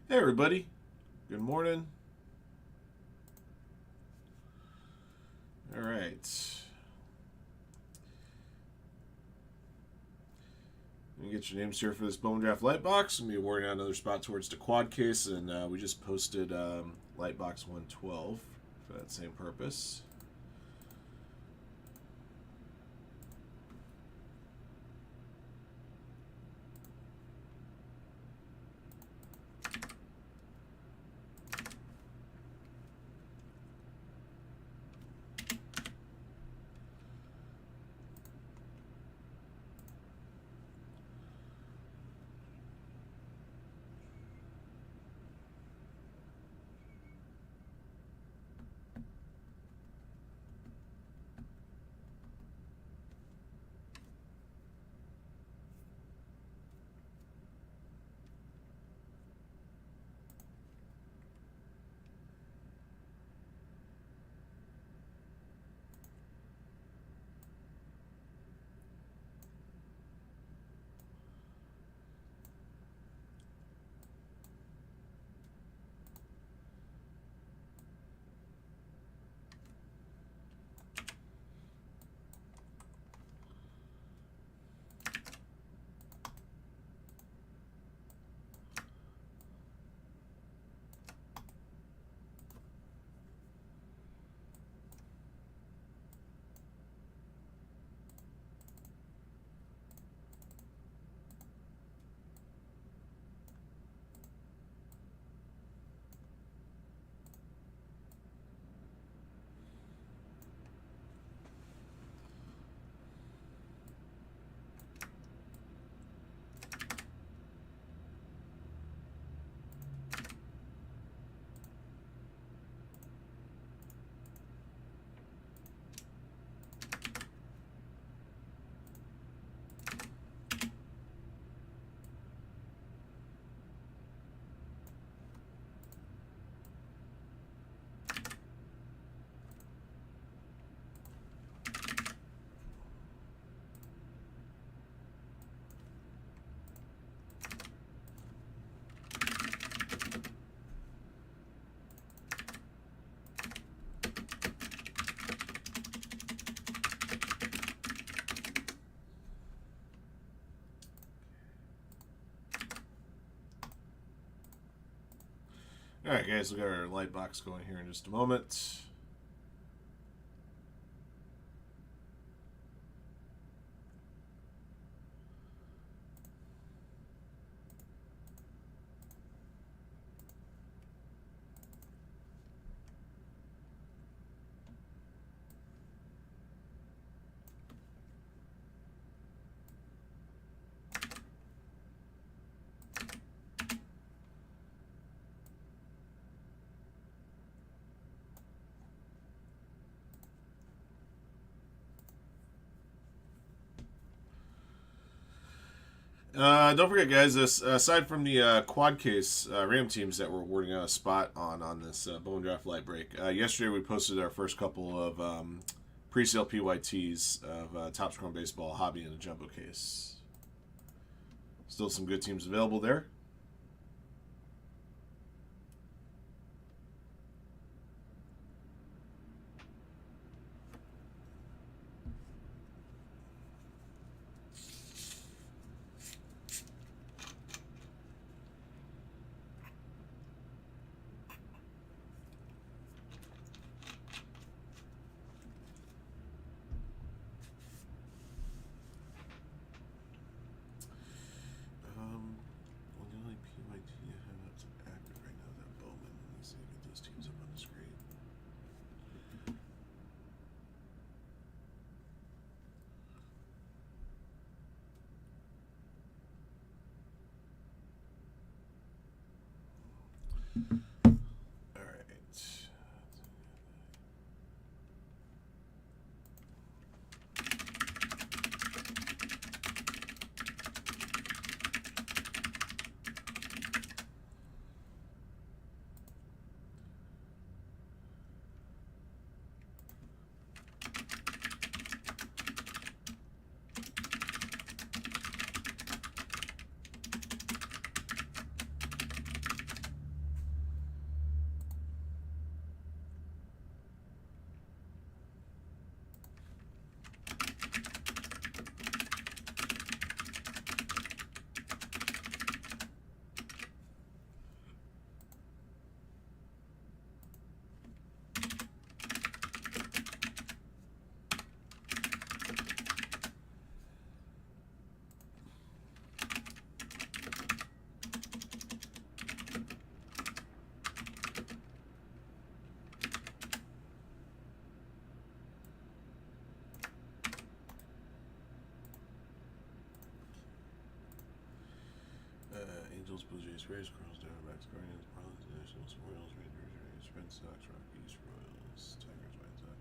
Hey everybody, good morning. All right, you get your names here for this Bone Draft Light Box. I'm gonna be awarding out another spot towards the quad case, and we just posted Light Box 112 for that same purpose. All right, guys, we got our light box going here in just a moment. Don't forget, guys. This aside from the quad case Ram teams that we're awarding out a spot on this Bone Draft Light Break. Yesterday we posted our first couple of pre-sale PYTs of Top Score Baseball Hobby in a jumbo case. Still some good teams available there. Angels, Blue Jays, Rays, Cardinals, Diamondbacks, Guardians, Marlins, Nationals, Orioles, Rangers, Rays, Red Sox, Rockies, Royals, Tigers, White Sox.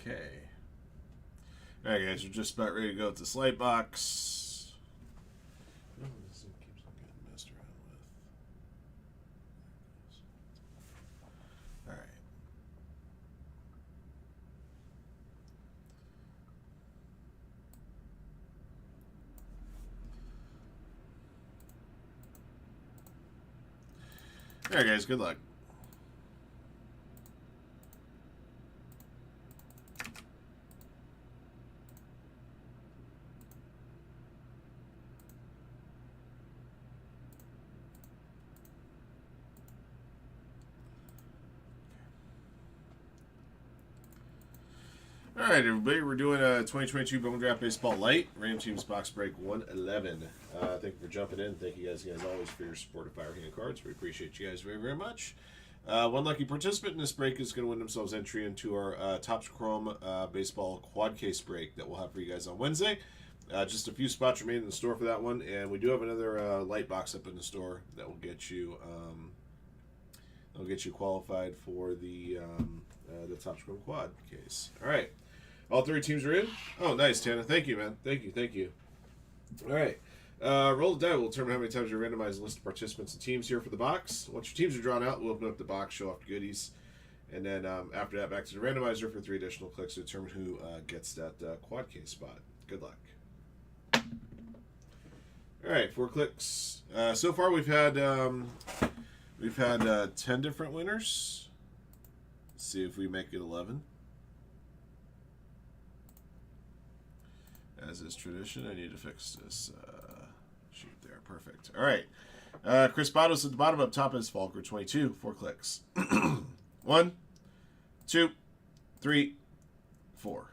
Okay. Alright, guys, we're just about ready to go with this light box. Oh, this thing keeps on getting messed around with. Alright. Alright, guys, good luck. All right, everybody, we're doing a 2022 Bone Draft Baseball Light. Ram Teams Box Break 111. Thank you for jumping in. Thank you guys always for your support of Firehand cards. We appreciate you guys very, very much. One lucky participant in this break is going to win themselves entry into our Topps Chrome Baseball Quad Case break that we'll have for you guys on Wednesday. Just a few spots remain in the store for that one, and we do have another light box up in the store that will get you qualified for the Topps Chrome Quad Case. All right. All three teams are in? Oh, nice, Tana. Thank you, man. Thank you. All right. Roll the die. We'll determine how many times you randomize the list of participants and teams here for the box. Once your teams are drawn out, we'll open up the box, show off the goodies. And then after that, back to the randomizer for 3 additional clicks to determine who gets that quad case spot. Good luck. All right, 4 clicks. So far, we've had 10 different winners. Let's see if we make it 11. As is tradition, I need to fix this shoot there. Perfect. All right. Chris Bottos at the bottom. Up top is Falker 22. 4 clicks. 1, 2, 3, 4.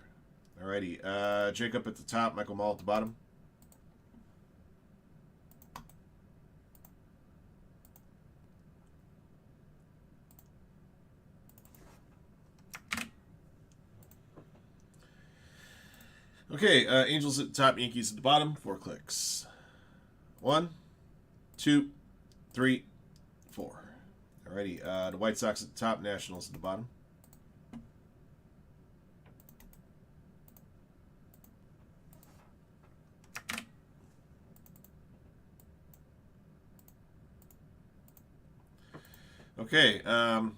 Alrighty. Jacob at the top. Michael Mall at the bottom. Okay, Angels at the top, Yankees at the bottom. 4 clicks. 1, 2, 3, 4. Alrighty, the White Sox at the top, Nationals at the bottom. Okay, dang,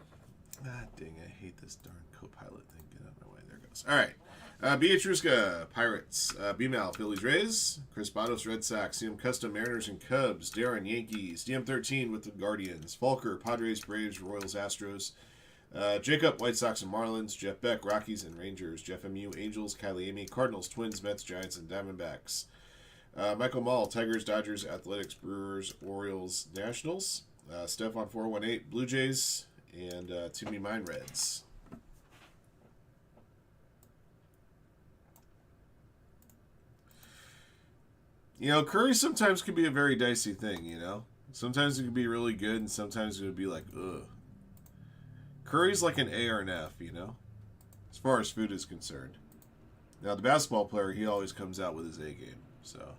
I hate this darn co-pilot thing. Get out of my way. There it goes. Alright. Beatruska, Pirates. B-Mal, Phillies, Rays. Chris Bottos, Red Sox. CM Custom, Mariners and Cubs. Darren, Yankees. DM13 with the Guardians. Falker, Padres, Braves, Royals, Astros. Jacob, White Sox and Marlins. Jeff Beck, Rockies and Rangers. Jeff MU, Angels, Kylie Amy, Cardinals, Twins, Mets, Giants, and Diamondbacks. Michael Mall, Tigers, Dodgers, Athletics, Brewers, Orioles, Nationals. Stefan 418, Blue Jays, and Timmy Mine, Reds. You know, Curry sometimes can be a very dicey thing, you know? Sometimes it can be really good, and sometimes it would be like, ugh. Curry's like an A or an F, you know? As far as food is concerned. Now, the basketball player, he always comes out with his A game, so...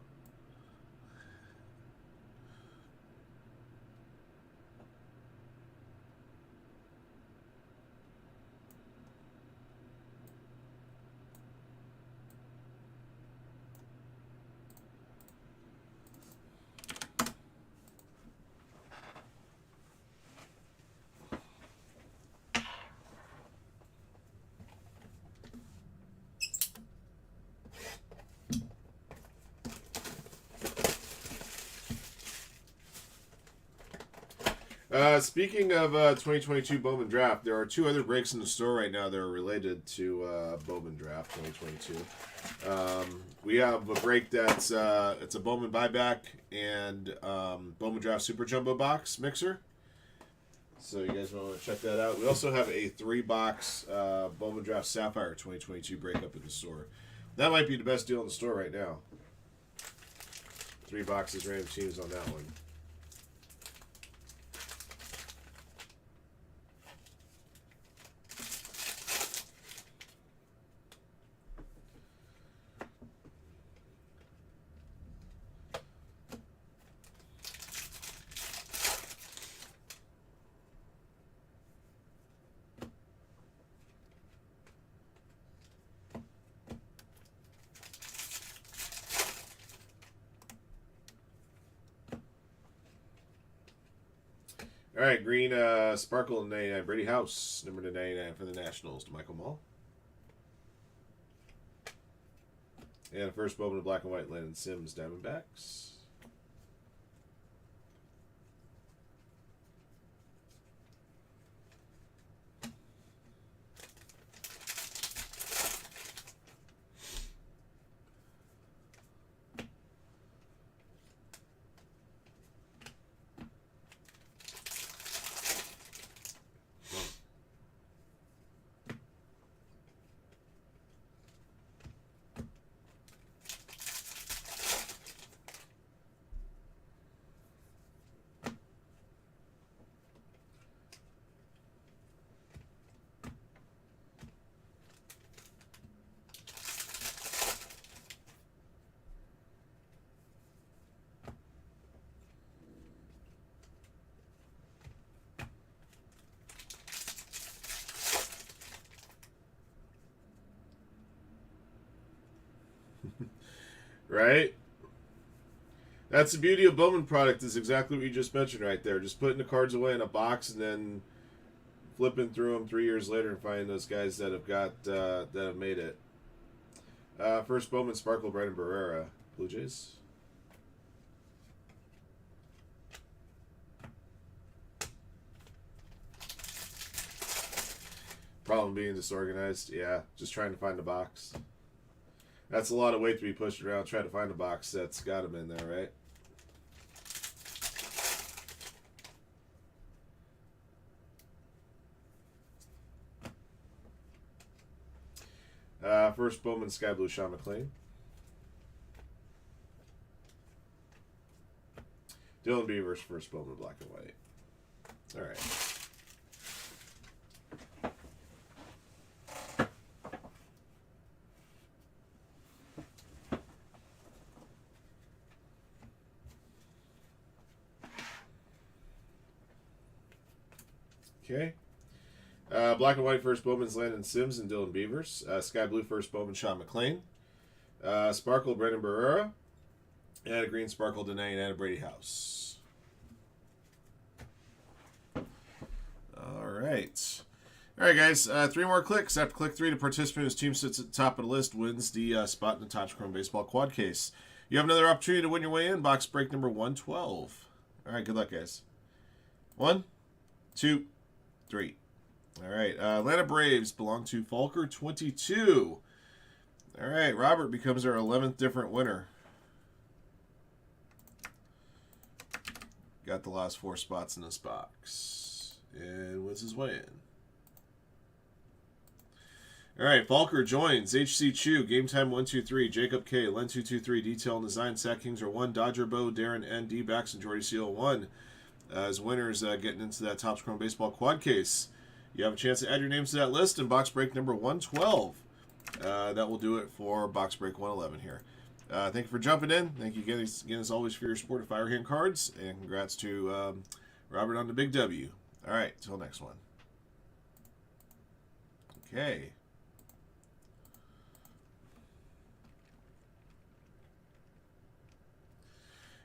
Speaking of 2022 Bowman Draft, there are two other breaks in the store right now that are related to Bowman Draft 2022. We have a break that's it's a Bowman buyback and Bowman Draft Super Jumbo box mixer. So you guys want to check that out. We also have a 3-box Bowman Draft Sapphire 2022 break up in the store. That might be the best deal in the store right now. 3 boxes, random teams on that one. All right, green Sparkle 99, Brady House, number 99 for the Nationals to Michael Mall. And the first Bowman of black and white, Landon Sims, Diamondbacks. Right? That's the beauty of Bowman product, is exactly what you just mentioned right there. Just putting the cards away in a box and then flipping through them 3 years later and finding those guys that have got that have made it. First Bowman Sparkle, Brandon Barrera, Blue Jays. Problem being disorganized. Yeah, just trying to find a box. That's a lot of weight to be pushed around trying to find a box that's got them in there, right? First Bowman Sky Blue, Sean McLean. Dylan Beavers, first Bowman black and white. All right. Okay. Black and white first Bowman's Landon Sims and Dylan Beavers. Sky blue first Bowman Sean McLean. Sparkle Brendan Barrera. And a green Sparkle Danae and a Brady House. All right. All right, guys. 3 more clicks. After click 3, the participant whose team sits at the top of the list wins the spot in the Topps Chrome Baseball quad case. You have another opportunity to win your way in. Box break number 112. All right, good luck, guys. 1, 2, 3. All right, Atlanta Braves belong to Falker 22. All right, Robert becomes our 11th different winner. Got the last 4 spots in this box. And what's his way in? All right, Falker joins. HC Chu, Game Time 123, Jacob K, Len 223, Detail and Design, Sack Kings are 1, Dodger Bow, Darren N, D-Backs, and Jordy Seal 1. As winners getting into that Topps Chrome Baseball quad case. You have a chance to add your names to that list in box break number 112. That will do it for box break 111 here. Thank you for jumping in. Thank you again as always for your support of Firehand Cards. And congrats to Robert on the big W. All right, till next one. Okay.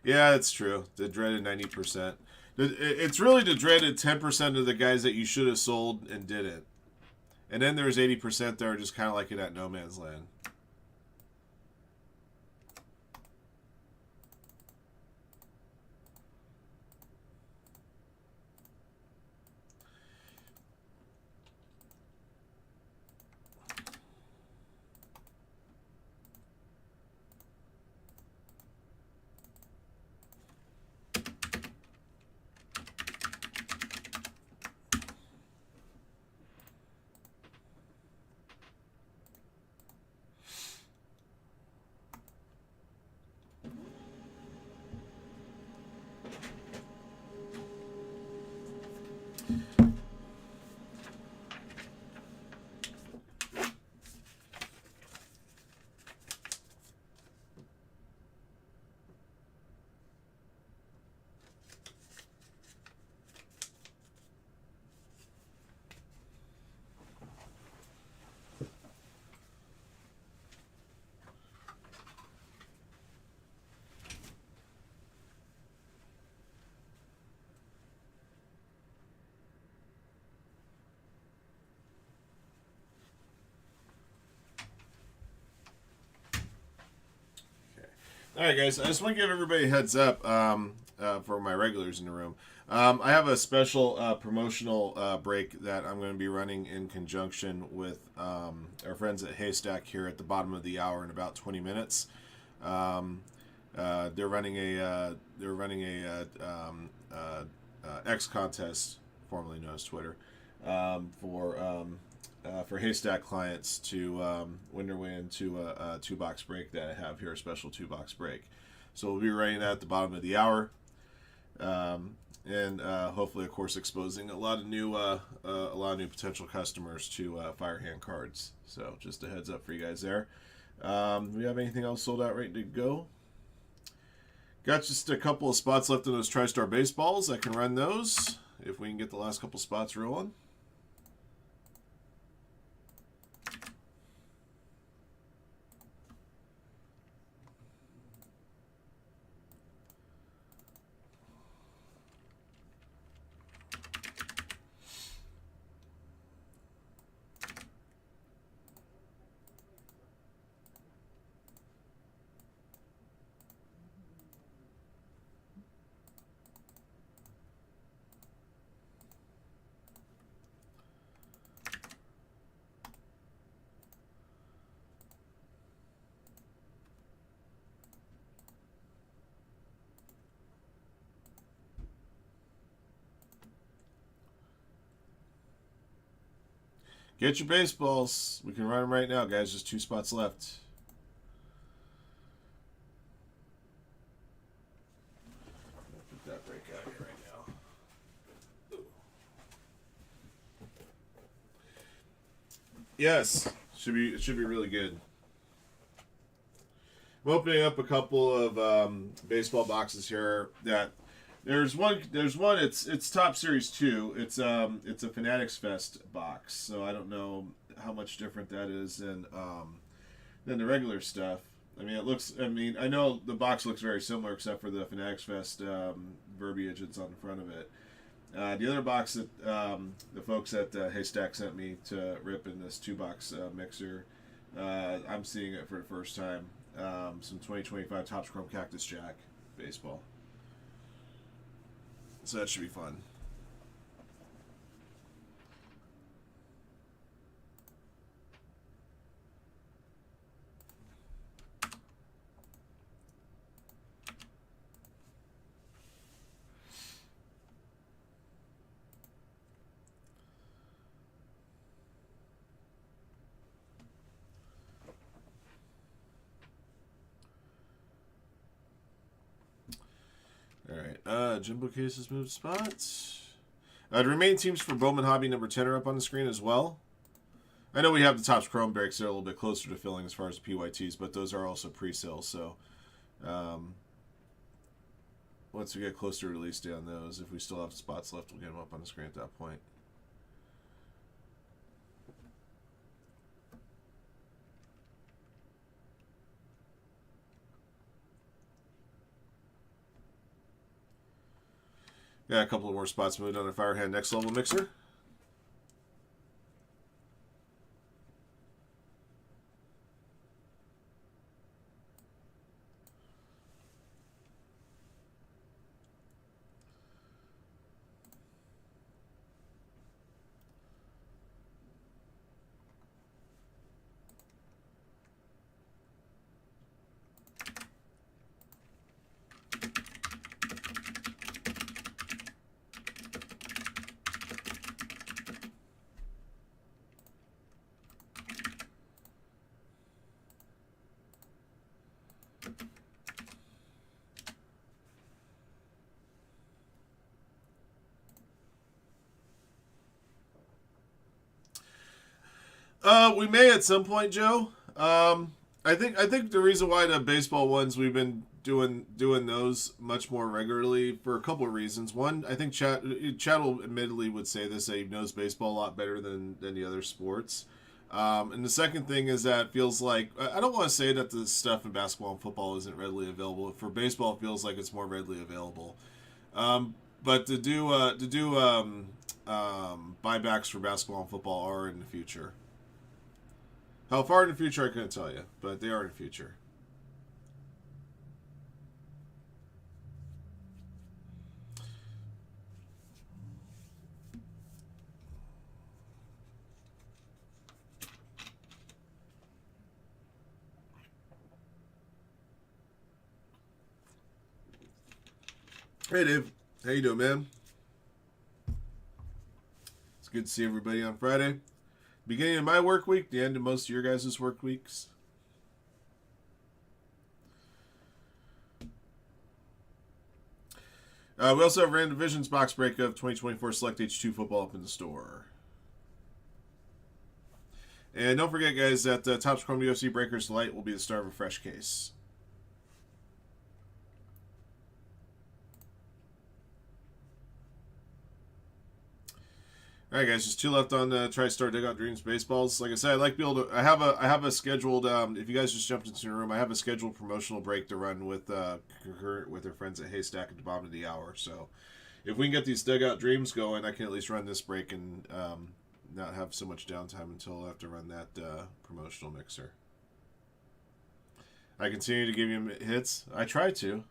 Yeah, that's true. The dreaded 90%. It's really the dreaded 10% of the guys that you should have sold and didn't. And then there's 80% that are just kind of like in that no man's land. All right, guys. I just want to give everybody a heads up for my regulars in the room. I have a special promotional break that I'm going to be running in conjunction with our friends at Haystack here at the bottom of the hour in about 20 minutes. They're running a X contest, formerly known as Twitter, for Haystack clients to win their way into a 2-box break that I have here, a special 2-box break. So we'll be running that at the bottom of the hour, and hopefully, of course, exposing a lot of new potential customers to Firehand cards. So just a heads up for you guys there. Do we have anything else sold out ready to go? Got just a couple of spots left in those TriStar baseballs. I can run those if we can get the last couple spots rolling. Get your baseballs. We can run them right now, guys. Just 2 spots left. Put that break out here right now. Yes, it should be really good. I'm opening up a couple of baseball boxes here. That there's one. It's Top Series 2. It's a Fanatics Fest box. So I don't know how much different that is than the regular stuff. I mean, it looks. I mean, I know the box looks very similar except for the Fanatics Fest verbiage that's on the front of it. The other box that the folks at Haystack sent me to rip in this 2-box mixer, I'm seeing it for the first time. Some 2025 Topps Chrome Cactus Jack baseball. So that should be fun. Alright, Jimbo cases moved spots. The remaining teams for Bowman Hobby number 10 are up on the screen as well. I know we have the Topps Chrome breaks. They're a little bit closer to filling as far as the PYTs, but those are also pre-sales. So once we get closer to release day on those, if we still have spots left, we'll get them up on the screen at that point. Got a couple of more spots moved on the Firehand Next Level mixer. We may at some point, Joe. I think the reason why the baseball ones we've been doing those much more regularly for a couple of reasons. One, I think Chad will admittedly would say this, that he knows baseball a lot better than the other sports. And the second thing is that it feels like, I don't want to say that the stuff in basketball and football isn't readily available. For baseball, it feels like it's more readily available. But to do buybacks for basketball and football are in the future. How far in the future I couldn't tell you, but they are in the future. Hey, Dave. How you doing, man? It's good to see everybody on Friday. Beginning of my work week, the end of most of your guys' work weeks. We also have Random Divisions box break of 2024 Select H2 football up in the store. And don't forget, guys, that Topps Chrome UFC Breakers Light will be the star of a fresh case. All right, guys, just two left on the TriStar Dugout Dreams baseballs. Like I said, I'd like to be able to. I have a scheduled. If you guys just jumped into the room, I have a scheduled promotional break to run with concurrent with our friends at Haystack at the bottom of the hour. So, if we can get these Dugout Dreams going, I can at least run this break and not have so much downtime until I have to run that promotional mixer. I continue to give you hits. I try to.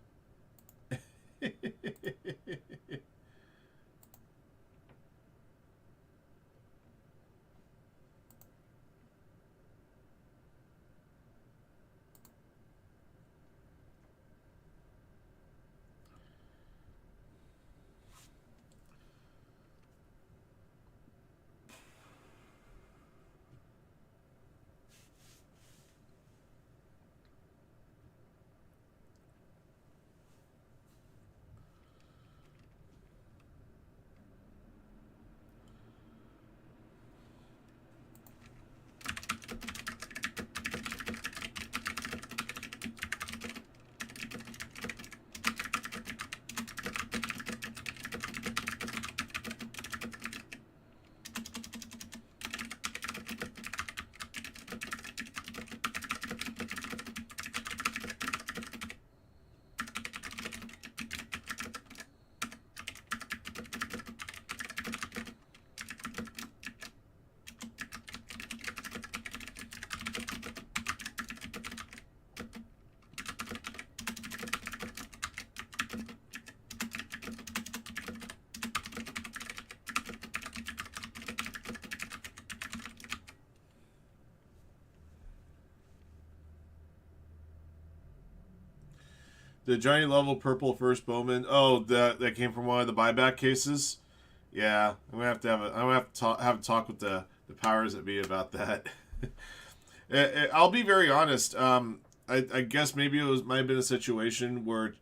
The Johnny Level purple first Bowman. Oh, that came from one of the buyback cases. Yeah, I'm gonna have to have a talk with the powers that be about that. I'll be very honest. I guess maybe might have been a situation where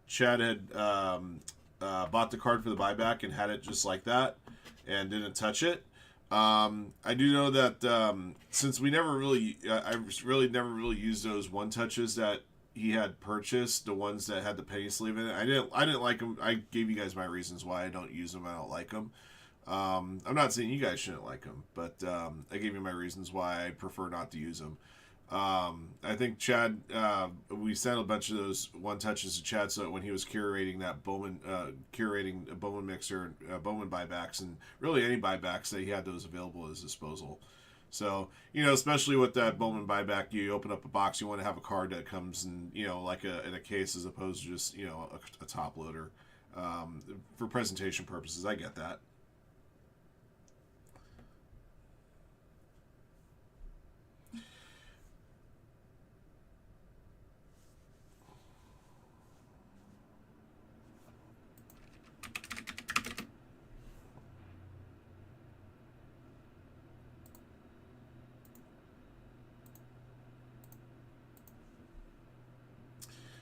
Chad had bought the card for the buyback and had it just like that and didn't touch it. I do know that since we never really, I really never really used those one touches that he had purchased, the ones that had the penny sleeve in it. I didn't like them. I gave you guys my reasons why I don't use them. I don't like them. I'm not saying you guys shouldn't like them, but I gave you my reasons why I prefer not to use them. I think Chad, we sent a bunch of those one touches to Chad so that when he was curating that Bowman, curating a Bowman mixer, Bowman buybacks, and really any buybacks, that he had those available at his disposal. So, especially with that Bowman buyback, you open up a box, you want to have a card that comes in, like in a case as opposed to just, a top loader. For presentation purposes, I get that.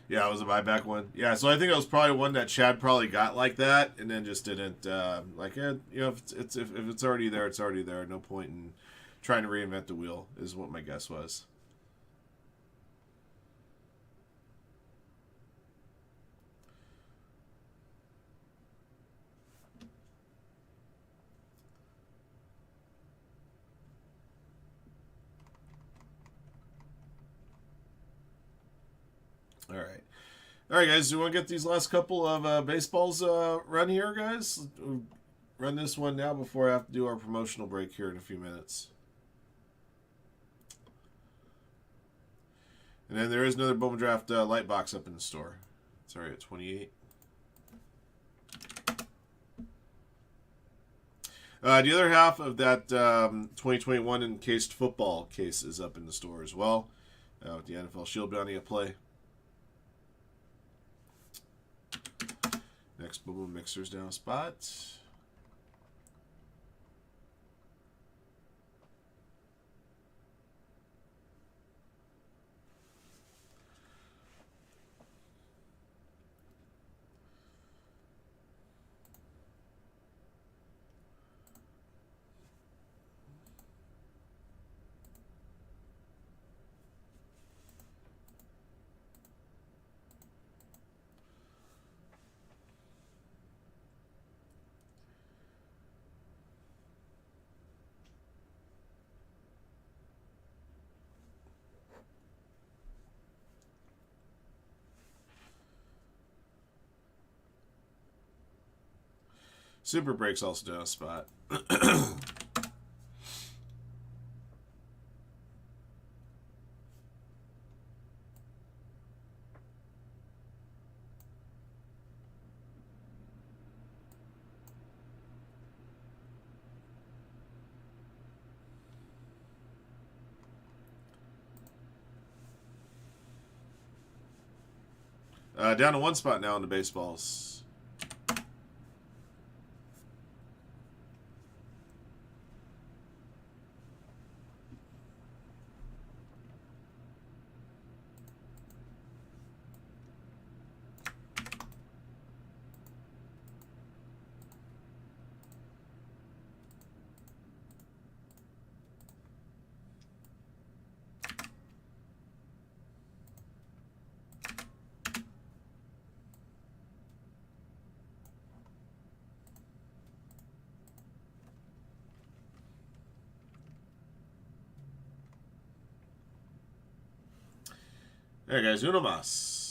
Yeah, it was a buyback one. Yeah, so I think it was probably one that Chad probably got like that, and then just didn't if it's already there, it's already there. No point in trying to reinvent the wheel, is what my guess was. All right. All right, guys. Do you want to get these last couple of baseballs run here, guys? Run this one now before I have to do our promotional break here in a few minutes. And then there is another Bowman Draft light box up in the store. Sorry, at 28. The other half of that 2021 encased football case is up in the store as well, with the NFL Shield bounty at play. Next Boom Mixer's down a spot. Super Break's also down a spot. Down to one spot now in the baseballs. There, guys, uno más.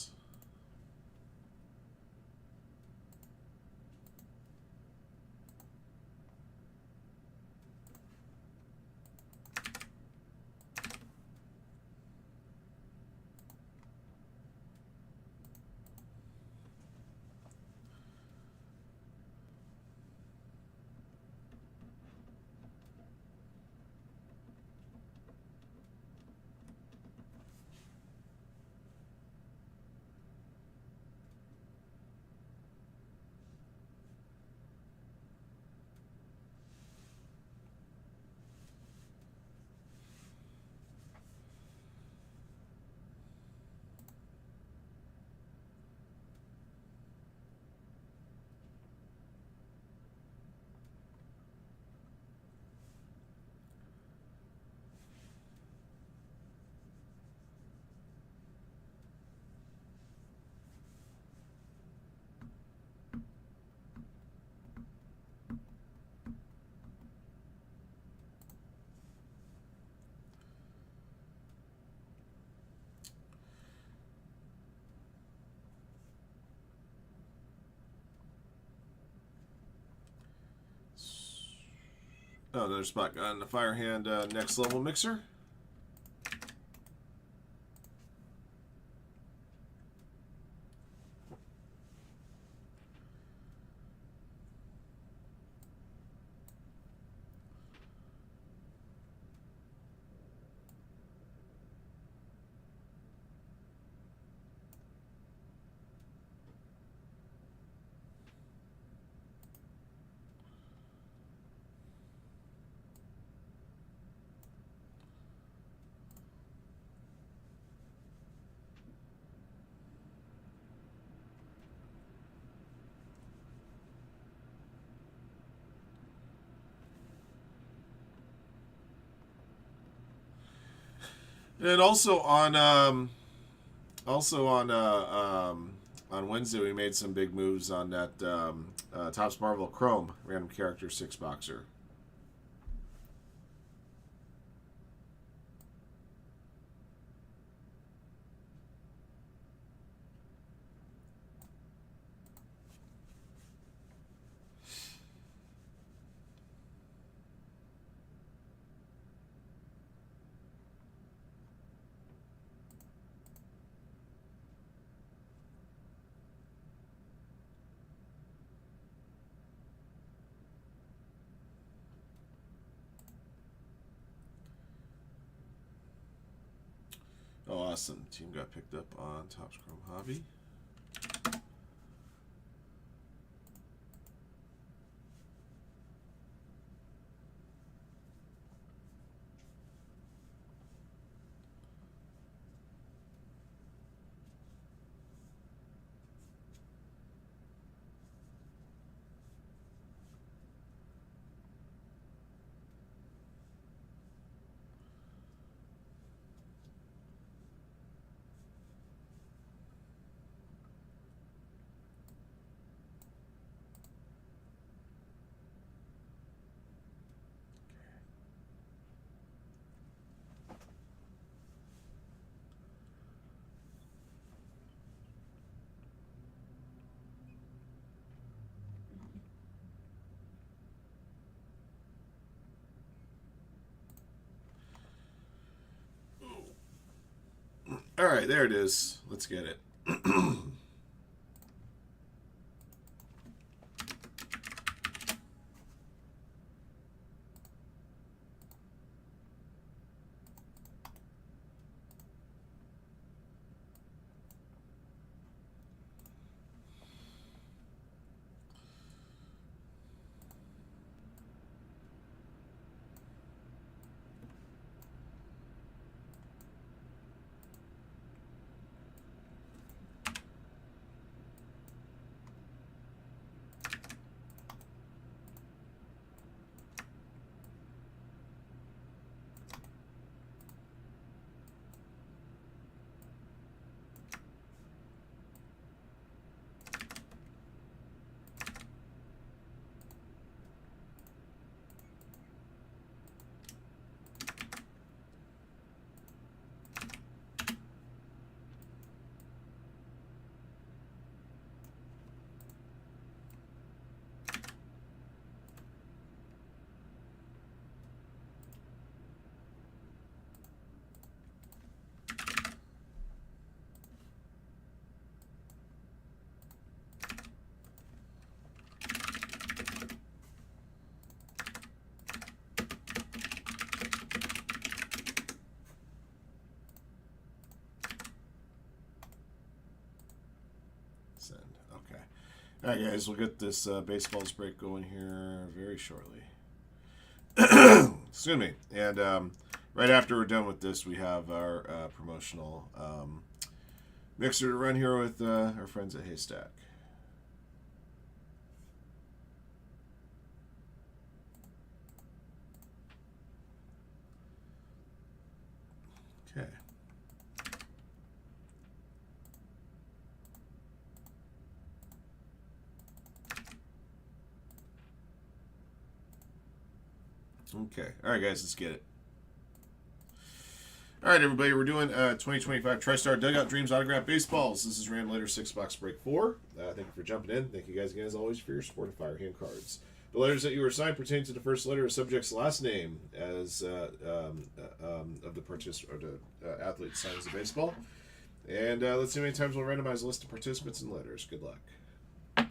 Oh, another spot on the Firehand next level mixer. And on Wednesday we made some big moves on that Topps Marvel Chrome random character 6-boxer. Oh, awesome. Team got picked up on Topps Chrome Hobby. All right, there it is. Let's get it. Send. Okay. All right, guys, we'll get this baseballs break going here very shortly. Excuse me. And right after we're done with this, we have our promotional mixer to run here with our friends at Haystack. Okay. Okay. All right, guys, let's get it. All right, everybody, we're doing 2025 TriStar Dugout Dreams Autograph Baseballs. This is Ram Letter 6 Box Break 4. Thank you for jumping in. Thank you guys again, as always, for your support of Firehand cards. The letters that you were assigned pertain to the first letter of subject's last name as of the participant or the athlete signs the baseball. And let's see how many times we'll randomize a list of participants and letters. Good luck. All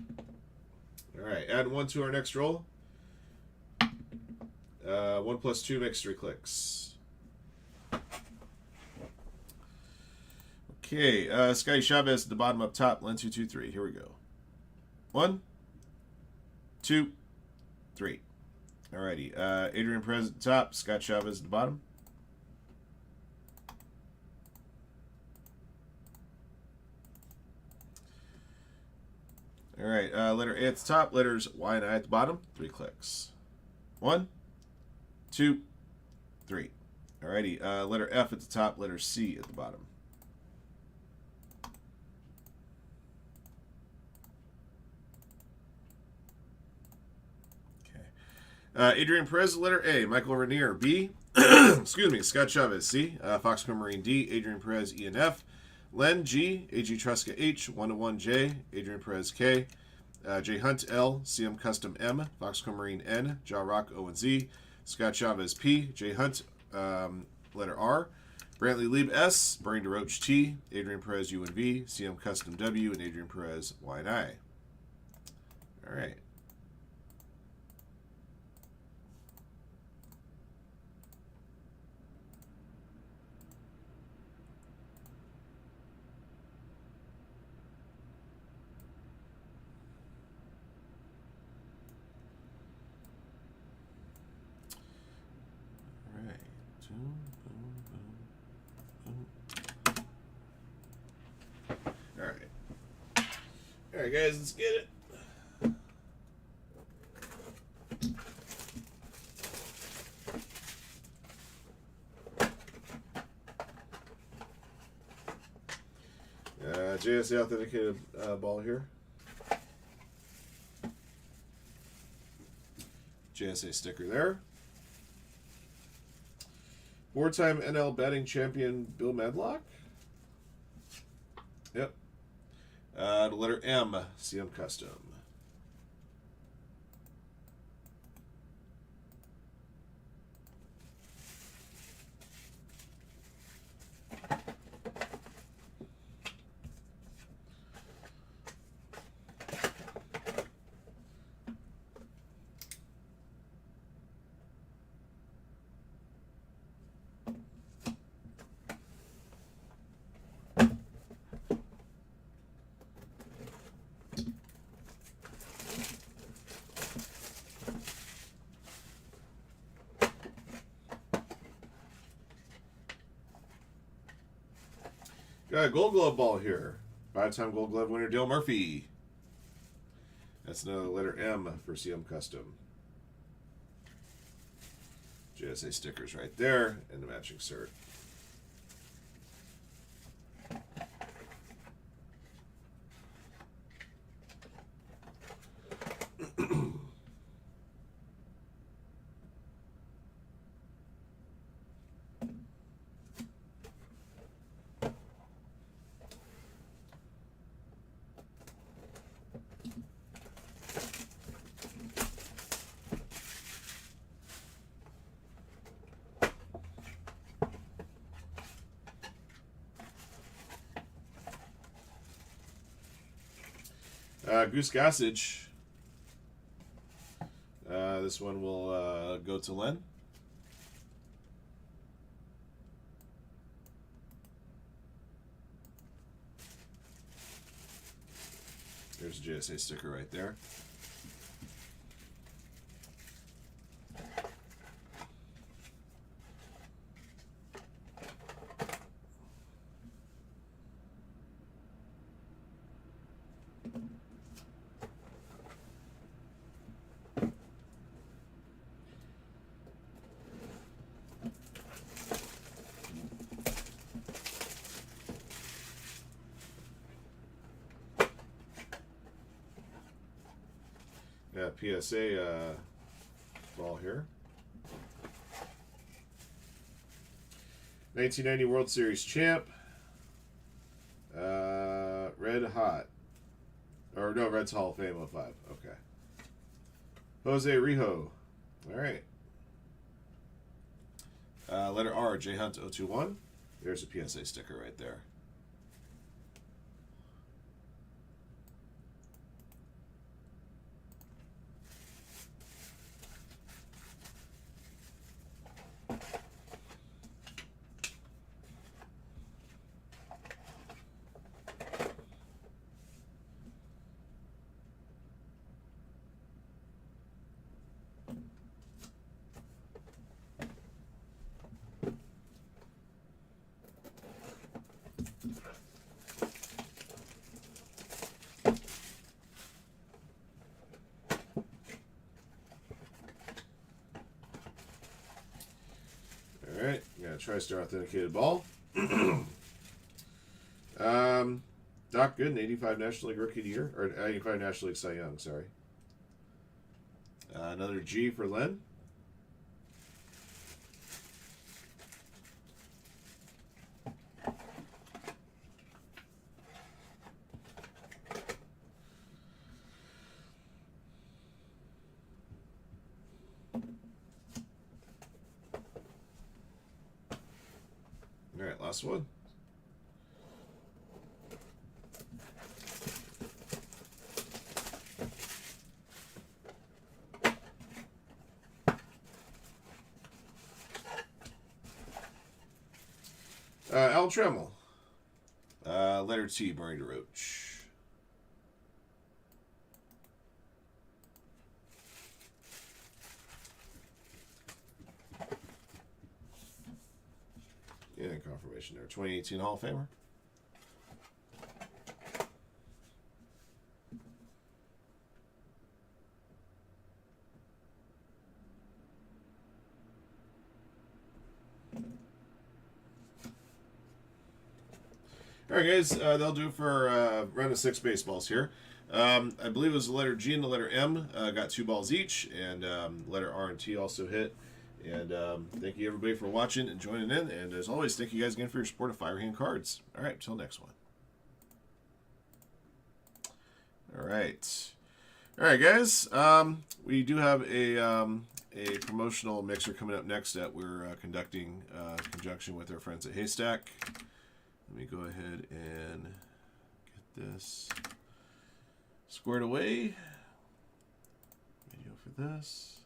right, add 1 to our next roll. 1 plus 2 makes 3 clicks. Okay, Scotty Chavez at the bottom up top. 1, 2, 2, 3. Here we go. 1, 2, 3. Alrighty. Adrian Perez at the top. Scott Chavez at the bottom. Alright, letter A at the top. Letters Y and I at the bottom. 3 clicks. 1, 2, 3. Alrighty. Letter F at the top. Letter C at the bottom. Adrian Perez, letter A. Michael Rainier, B. Excuse me, Scott Chavez, C. Foxconn Marine, D. Adrian Perez, E and F. Len, G. A.G. Truska, H. 1-1, J. Adrian Perez, K. J. Hunt, L. CM Custom, M. Foxconn Marine, N. Ja Rock, O and Z. Scott Chavez, P. J. Hunt, letter R. Brantley Lieb, S. Bernie DeRoche, T. Adrian Perez, U and V. CM Custom, W. And Adrian Perez, Y and I. All right. Alright, guys, let's get it. JSA authenticated ball here. JSA sticker there. 4-time NL batting champion Bill Medlock. Yep. The letter M, CM Custom. Got a Gold Glove ball here. 5-time Gold Glove winner Dale Murphy. That's another letter M for CM Custom. JSA stickers right there, and the matching cert. Goose Gossage. This one will go to Len. There's a JSA sticker right there. PSA ball here. 1990 World Series champ. Red Hot. Or no, Reds Hall of Fame 05. Okay. Jose Rijo. All right. Letter R, J Hunt 021. There's a PSA sticker right there. Alright, got a TriStar authenticated ball. Doc Gooden, 85 National League Rookie of the Year, or 85 National League Cy Young, sorry. Another G for Len. Alright, last one. Al Tremmel. Letter T, Murray DeRoach. And confirmation there. 2018 Hall of Famer. All right, guys, that'll do for round of 6 baseballs here. I believe it was the letter G and the letter M. Got 2 balls each, and letter R and T also hit. And thank you, everybody, for watching and joining in. And as always, thank you guys again for your support of Firehand Cards. All right, until next one. All right, guys. We do have a promotional mixer coming up next that we're conducting in conjunction with our friends at Haystack. Let me go ahead and get this squared away. Video for this.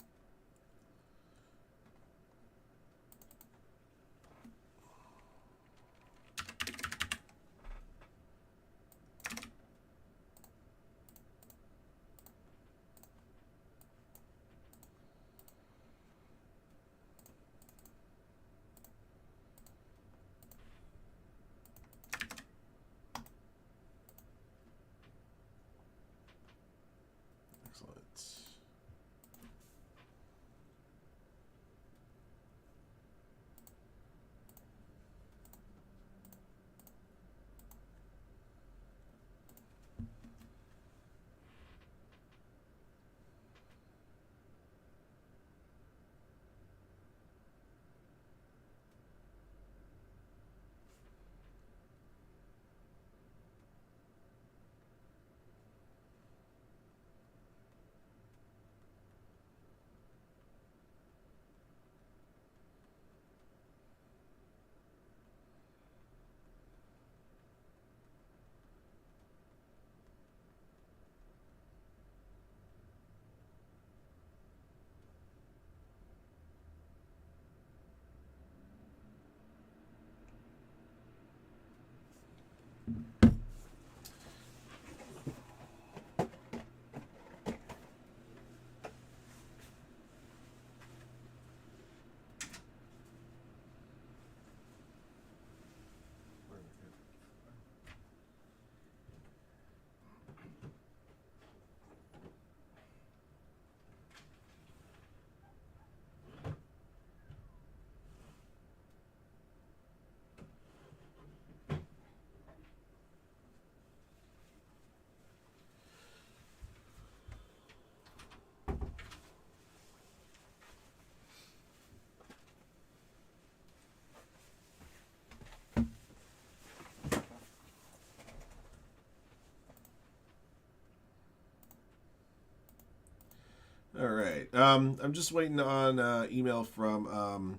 All right. I'm just waiting on email from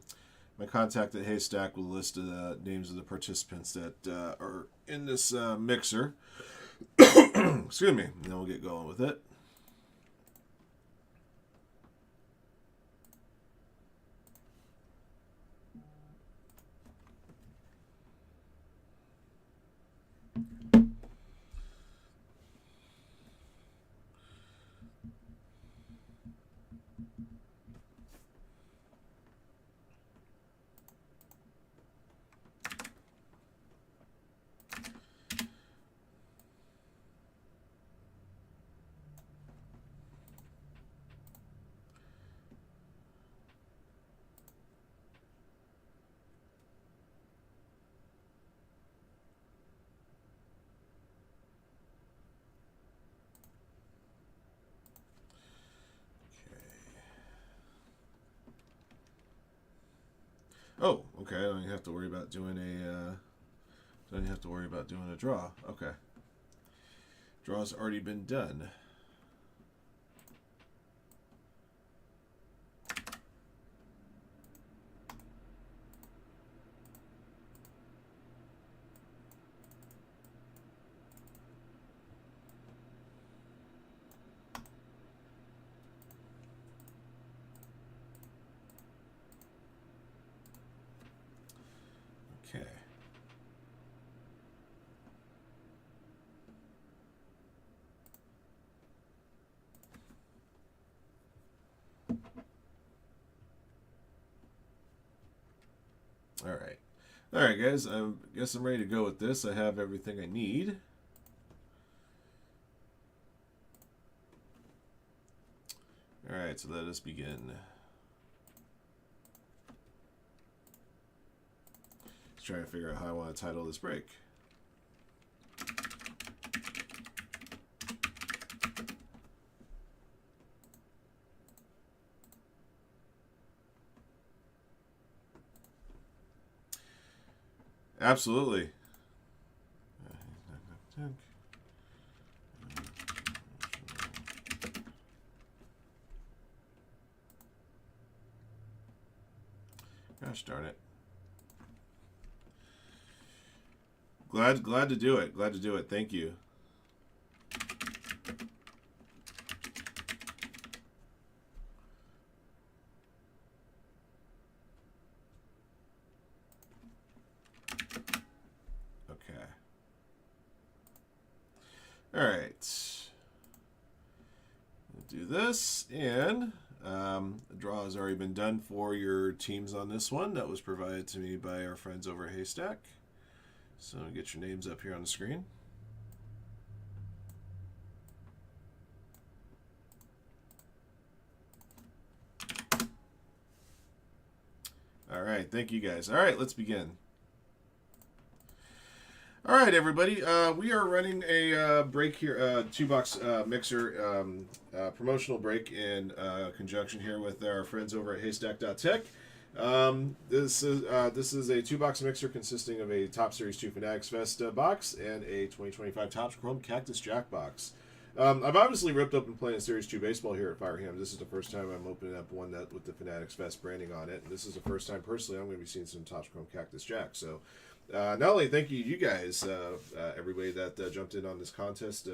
my contact at Haystack with a list of the names of the participants that are in this mixer. Excuse me. And then we'll get going with it. Oh, okay. I don't even have to worry about doing a. Don't even have to worry about doing a draw. Okay. Draw's already been done. Okay. All right. All right, guys. I guess I'm ready to go with this. I have everything I need. All right, so let us begin. Let's try to figure out how I want to title this break. Absolutely. Gosh darn it. Glad to do it. Glad to do it. Thank you. Okay. All right. We'll do this, and the draw has already been done for your teams on this one. That was provided to me by our friends over at Haystack. So get your names up here on the screen. All right, thank you guys. All right, let's begin. All right, everybody. We are running a break here, two-box mixer promotional break in conjunction here with our friends over at Haystack.tech. This is a two-box mixer consisting of a Top Series 2 Fanatics Fest box and a 2025 Topps Chrome Cactus Jack box. I've obviously ripped up and playing Series 2 baseball here at Firehand. This is the first time I'm opening up one that with the Fanatics Fest branding on it. And this is the first time, personally, I'm going to be seeing some Topps Chrome Cactus Jack. So, not only thank you guys, everybody that jumped in on this contest,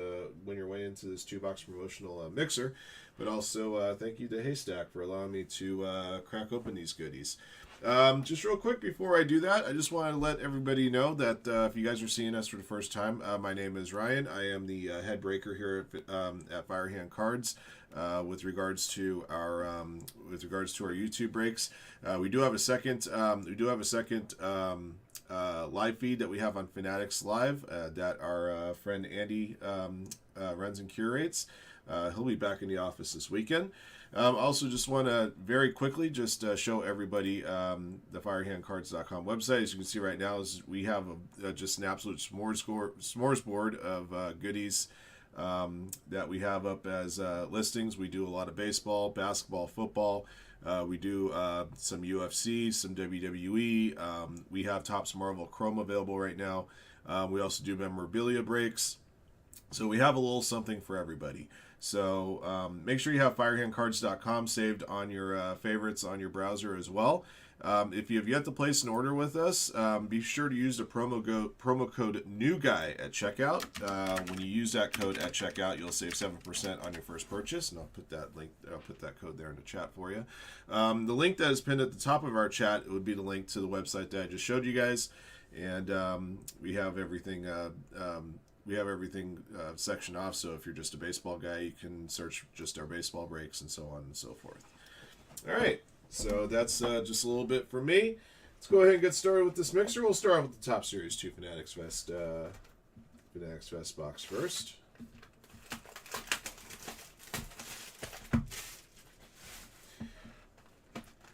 win your way into this two-box promotional mixer, but also thank you to Haystack for allowing me to crack open these goodies. Just real quick before I do that, I just want to let everybody know that if you guys are seeing us for the first time, my name is Ryan. I am the head breaker here at Firehand Cards. With regards to our YouTube breaks, we do have a second live feed that we have on Fanatics Live that our friend Andy runs and curates. He'll be back in the office this weekend. Also, just want to very quickly just show everybody the firehandcards.com website. As you can see right now, we have just an absolute smorgasbord of goodies that we have up as listings. We do a lot of baseball, basketball, football. We do some UFC, some WWE. We have Topps Marvel Chrome available right now. We also do memorabilia breaks. So we have a little something for everybody. So make sure you have firehandcards.com saved on your favorites on your browser as well. If you have yet to place an order with us, be sure to use the promo code NEWGUY at checkout. When you use that code at checkout, you'll save 7% on your first purchase, and I'll put that code there in the chat for you. The link that is pinned at the top of our chat, it would be the link to the website that I just showed you guys, and we have everything. Sectioned off, so if you're just a baseball guy, you can search just our baseball breaks and so on and so forth. All right, so that's just a little bit for me. Let's go ahead and get started with this mixer. We'll start with the Top Series 2 Fanatics Fest box first.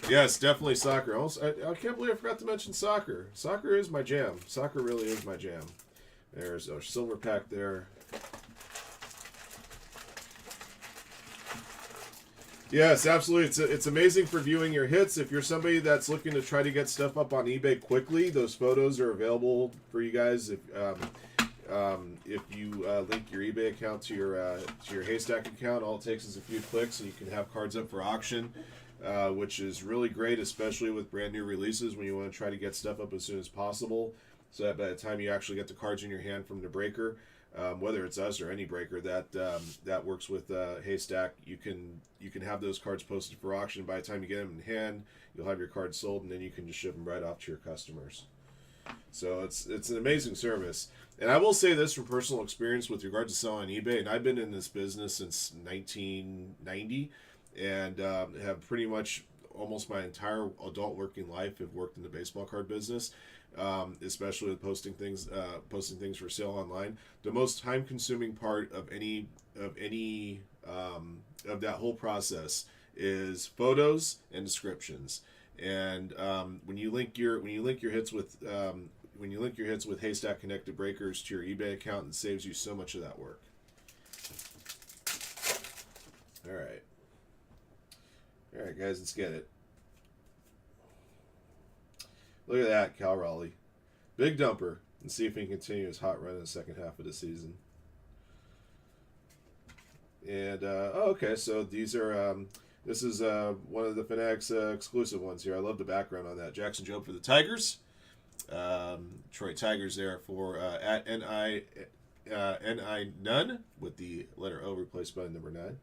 Yes, definitely soccer. I can't believe I forgot to mention soccer. Soccer is my jam. Soccer really is my jam. There's our silver pack there. Yes, absolutely. It's amazing for viewing your hits. If you're somebody that's looking to try to get stuff up on eBay quickly, those photos are available for you guys. If you link your eBay account to your Haystack account, all it takes is a few clicks, and you can have cards up for auction, which is really great, especially with brand new releases when you want to try to get stuff up as soon as possible. So that by the time you actually get the cards in your hand from the breaker, whether it's us or any breaker that works with Haystack, you can have those cards posted for auction. By the time you get them in hand, you'll have your cards sold, and then you can just ship them right off to your customers. So it's an amazing service. And I will say this from personal experience with regard to selling on eBay, and I've been in this business since 1990, and have pretty much almost my entire adult working life have worked in the baseball card business. Especially with posting things for sale online. The most time-consuming part of that whole process is photos and descriptions. And when you link your hits with Haystack connected breakers to your eBay account, it saves you so much of that work. All right, guys, let's get it. Look at that, Cal Raleigh. Big dumper. And see if he can continue his hot run in the second half of the season. And, okay, so these are, this is one of the Fanatics exclusive ones here. I love the background on that. Jackson Jobe for the Tigers. Detroit Tigers there for at NI None with the letter O replaced by number 9.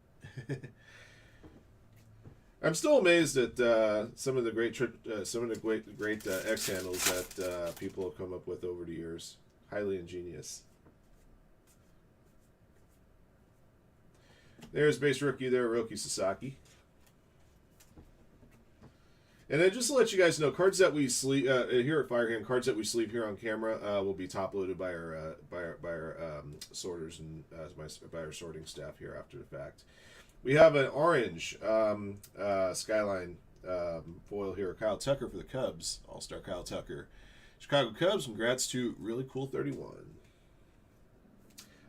I'm still amazed at some of the great X handles that people have come up with over the years. Highly ingenious. There's base rookie there, Roki Sasaki. And then just to let you guys know, cards that we sleeve here at Firehand, cards that we sleeve here on camera will be top loaded by our sorters and by our sorting staff here after the fact. We have an orange Skyline foil here. Kyle Tucker for the Cubs. All-Star Kyle Tucker. Chicago Cubs, congrats to Really Cool 31.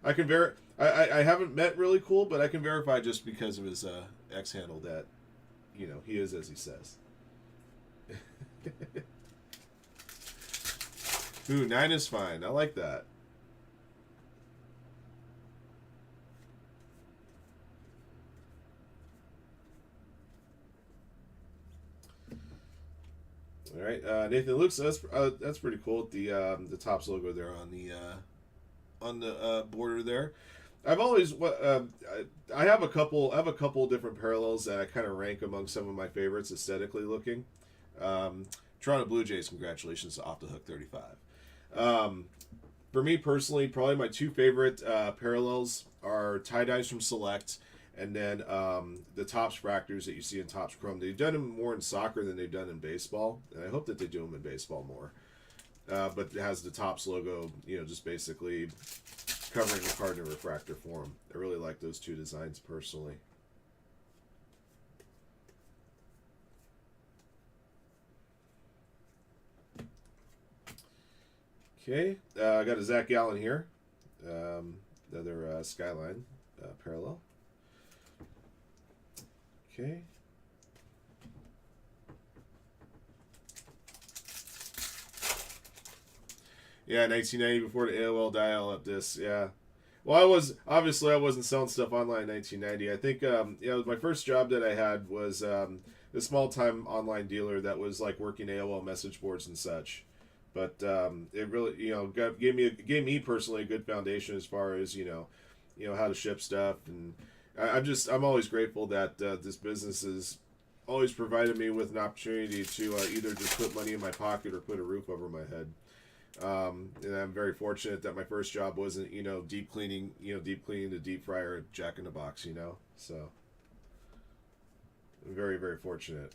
I can I haven't met Really Cool, but I can verify just because of his X handle that, he is as he says. Ooh, 9 is fine. I like that. All right, Nathan Luke. So that's pretty cool. The Topps logo there on the border there. I've always I have a couple different parallels that I kind of rank among some of my favorites aesthetically looking. Toronto Blue Jays, congratulations to Off the Hook 35. For me personally, probably my two favorite parallels are tie-dyes from Select, and then the Topps Fractors that you see in Topps Chrome. They've done them more in soccer than they've done in baseball, and I hope that they do them in baseball more. But it has the Topps logo, just basically covering the card in a refractor form. I really like those two designs personally. Okay, I got a Zach Gallen here. Another Skyline parallel. Okay. Yeah, 1990 before the AOL dial-up disc. Yeah. Well, I wasn't selling stuff online in 1990. I think my first job that I had was a small-time online dealer that was like working AOL message boards and such. But it really, gave me personally a good foundation as far as how to ship stuff, and I'm always grateful that this business has always provided me with an opportunity to either just put money in my pocket or put a roof over my head. And I'm very fortunate that my first job wasn't deep cleaning the deep fryer at Jack in the Box, so I'm very, very fortunate.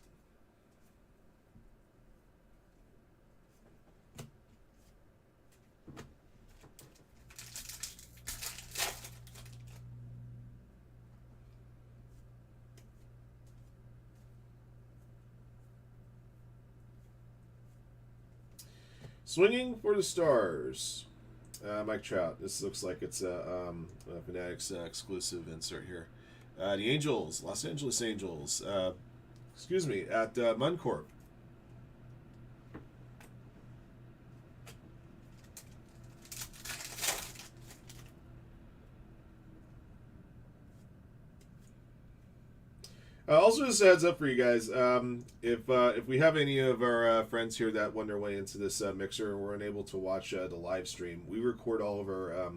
Swinging for the Stars. Mike Trout. This looks like it's a Fanatics exclusive insert here. The Angels, Los Angeles Angels. At Muncorp. Also, just a heads up for you guys, if we have any of our friends here that won their way into this mixer and were unable to watch the live stream, we record all of our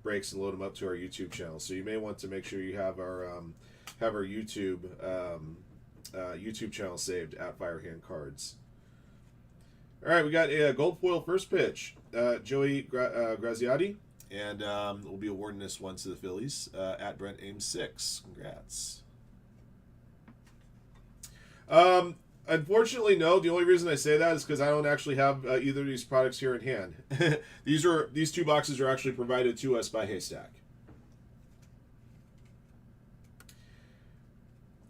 breaks and load them up to our YouTube channel. So you may want to make sure you have our YouTube YouTube channel saved at Firehand Cards. All right, we got a gold foil first pitch, Joey Graziotti, and we'll be awarding this one to the Phillies at Brent Ames 6. Congrats. Unfortunately, no. The only reason I say that is because I don't actually have either of these products here in hand. These two boxes are actually provided to us by Haystack.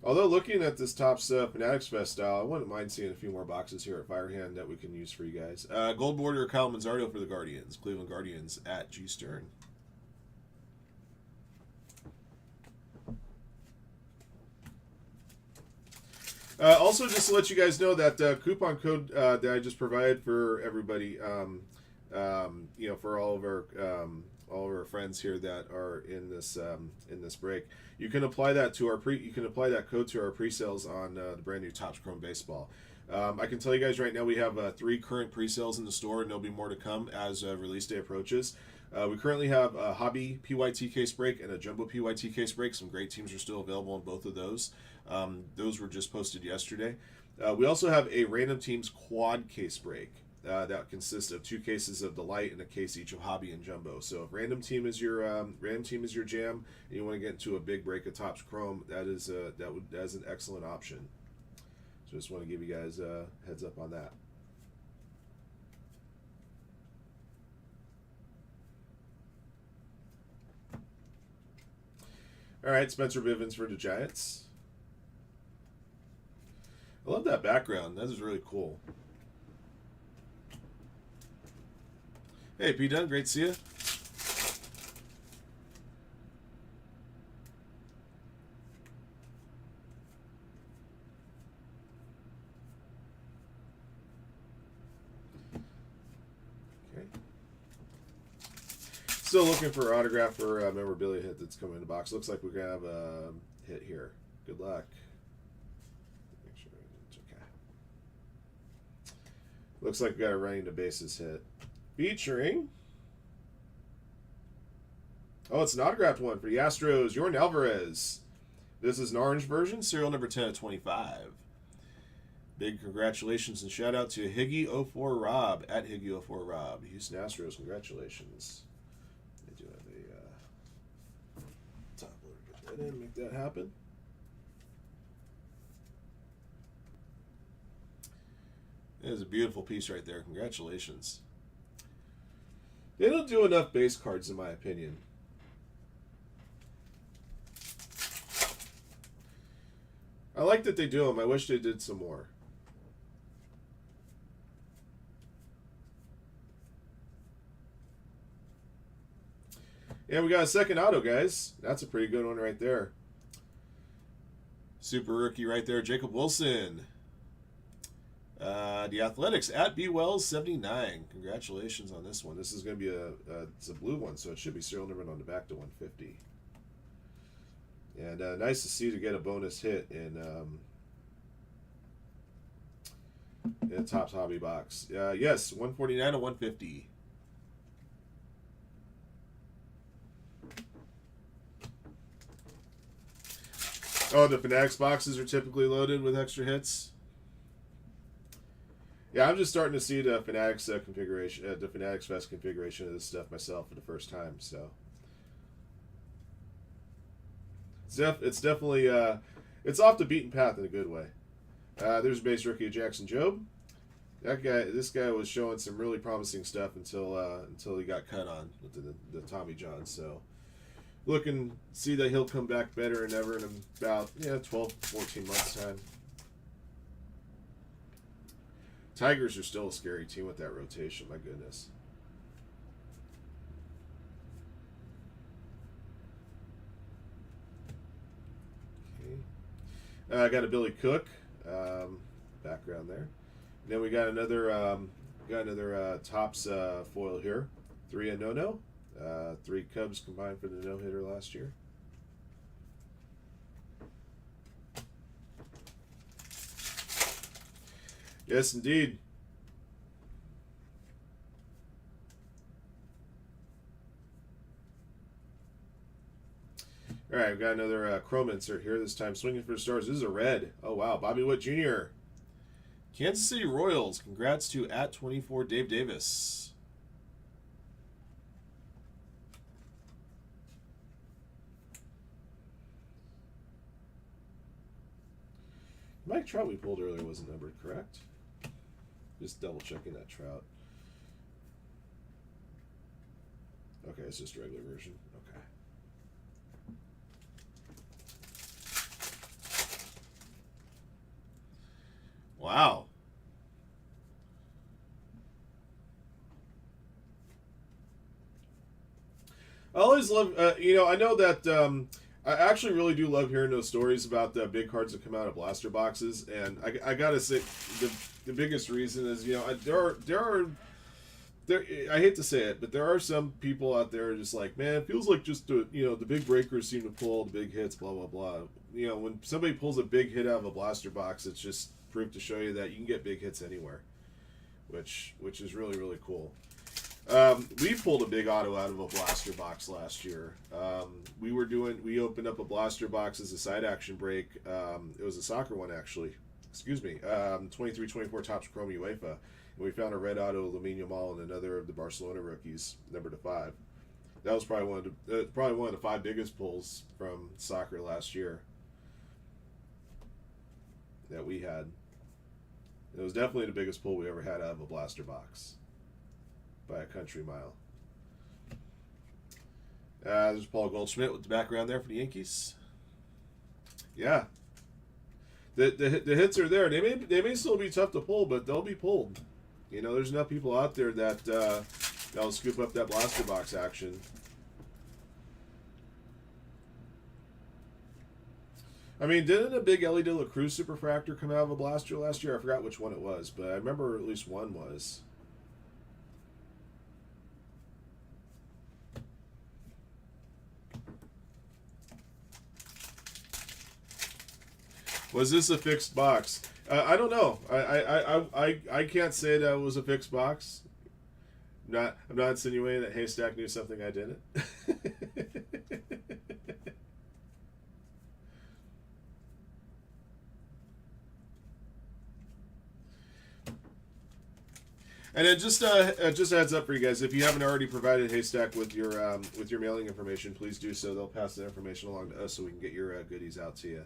Although looking at this Topps Fanatics Fest style, I wouldn't mind seeing a few more boxes here at Firehand that we can use for you guys. Gold border Kyle Manzardo for the Guardians, Cleveland Guardians at G Stern. Also, just to let you guys know that coupon code that I just provided for everybody, for all of our friends here that are in this break, you can apply that to that code to our pre-sales on the brand new Topps Chrome Baseball. I can tell you guys right now we have 3 current pre-sales in the store, and there'll be more to come as release day approaches. We currently have a Hobby PYT case break and a Jumbo PYT case break. Some great teams are still available on both of those. Those were just posted yesterday. We also have a Random Teams quad case break that consists of 2 cases of Delight and a case each of Hobby and Jumbo. So if Random Team is your jam and you want to get into a big break of Topps Chrome, that is an excellent option. So just want to give you guys a heads up on that. All right, Spencer Bivens for the Giants. I love that background. That is really cool. Hey, P. Dunn, great to see you. Okay. Still looking for an autograph for a memorabilia hit that's coming in the box. Looks like we're going to have a hit here. Good luck. Make sure it's okay. Looks like we got a running the bases hit. Featuring... Oh, it's an autographed one for the Astros. Yordan Alvarez. This is an orange version, serial number 10 of 25. Big congratulations and shout out to Higgy04 Rob at Higgy04 Rob. Houston Astros, congratulations. I do have a top loader. Get that in, make that happen. That is a beautiful piece right there. Congratulations. They don't do enough base cards, in my opinion. I like that they do them. I wish they did some more. And we got a second auto, guys. That's a pretty good one right there. Super rookie right there, Jacob Wilson. The Athletics at B Wells 79. Congratulations on this one. This is going to be it's a blue one, so it should be serial numbered on the back to 150. And nice to see to get a bonus hit in a Topps Hobby box. Yes, 149 to 150. Oh, the Fanatics boxes are typically loaded with extra hits. Yeah, I'm just starting to see the Fanatics configuration, the Fanatics Fest configuration of this stuff myself for the first time. So it's definitely it's off the beaten path in a good way. There's base rookie of Jackson Jobe. This guy was showing some really promising stuff until he got cut on with the Tommy John. So see that he'll come back better than ever in about 12, 14 months time. Tigers are still a scary team with that rotation. My goodness. Okay. I got a Billy Cook background there. And then we got another Topps foil here. 3 a no-no. 3 Cubs combined for the no-hitter last year. Yes, indeed. All right, we've got another chrome insert here. This time swinging for the stars. This is a red. Oh, wow. Bobby Witt Jr. Kansas City Royals. Congrats to @24 Dave Davis. Mike Trout we pulled earlier wasn't numbered, correct? Just double checking that Trout. Okay, it's just a regular version. Okay. Wow. I always love, I know that I actually really do love hearing those stories about the big cards that come out of blaster boxes, and I gotta say, the biggest reason is I hate to say it, but there are some people out there just like, man, it feels like just the big breakers seem to pull the big hits, blah blah blah. When somebody pulls a big hit out of a blaster box, it's just proof to show you that you can get big hits anywhere, which is really really cool. We pulled a big auto out of a blaster box last year. We opened up a blaster box as a side action break. It was a soccer one, actually. Excuse me. 23-24 Topps Chrome UEFA. And we found a red auto of Lamine Yamal and another of the Barcelona rookies, number 5. That was probably one of the 5 biggest pulls from soccer last year that we had. It was definitely the biggest pull we ever had out of a blaster box. By a country mile. There's Paul Goldschmidt with the background there for the Yankees. Yeah, the hits are there. They may still be tough to pull, but they'll be pulled. There's enough people out there that'll scoop up that blaster box action. I mean, didn't a big Ellie De La Cruz Superfractor come out of a blaster last year? I forgot which one it was, but I remember at least one was. Was this a fixed box? I don't know. I can't say that it was a fixed box. I'm not insinuating that Haystack knew something I didn't. And then just heads up for you guys, if you haven't already provided Haystack with your mailing information, please do so. They'll pass that information along to us so we can get your goodies out to you.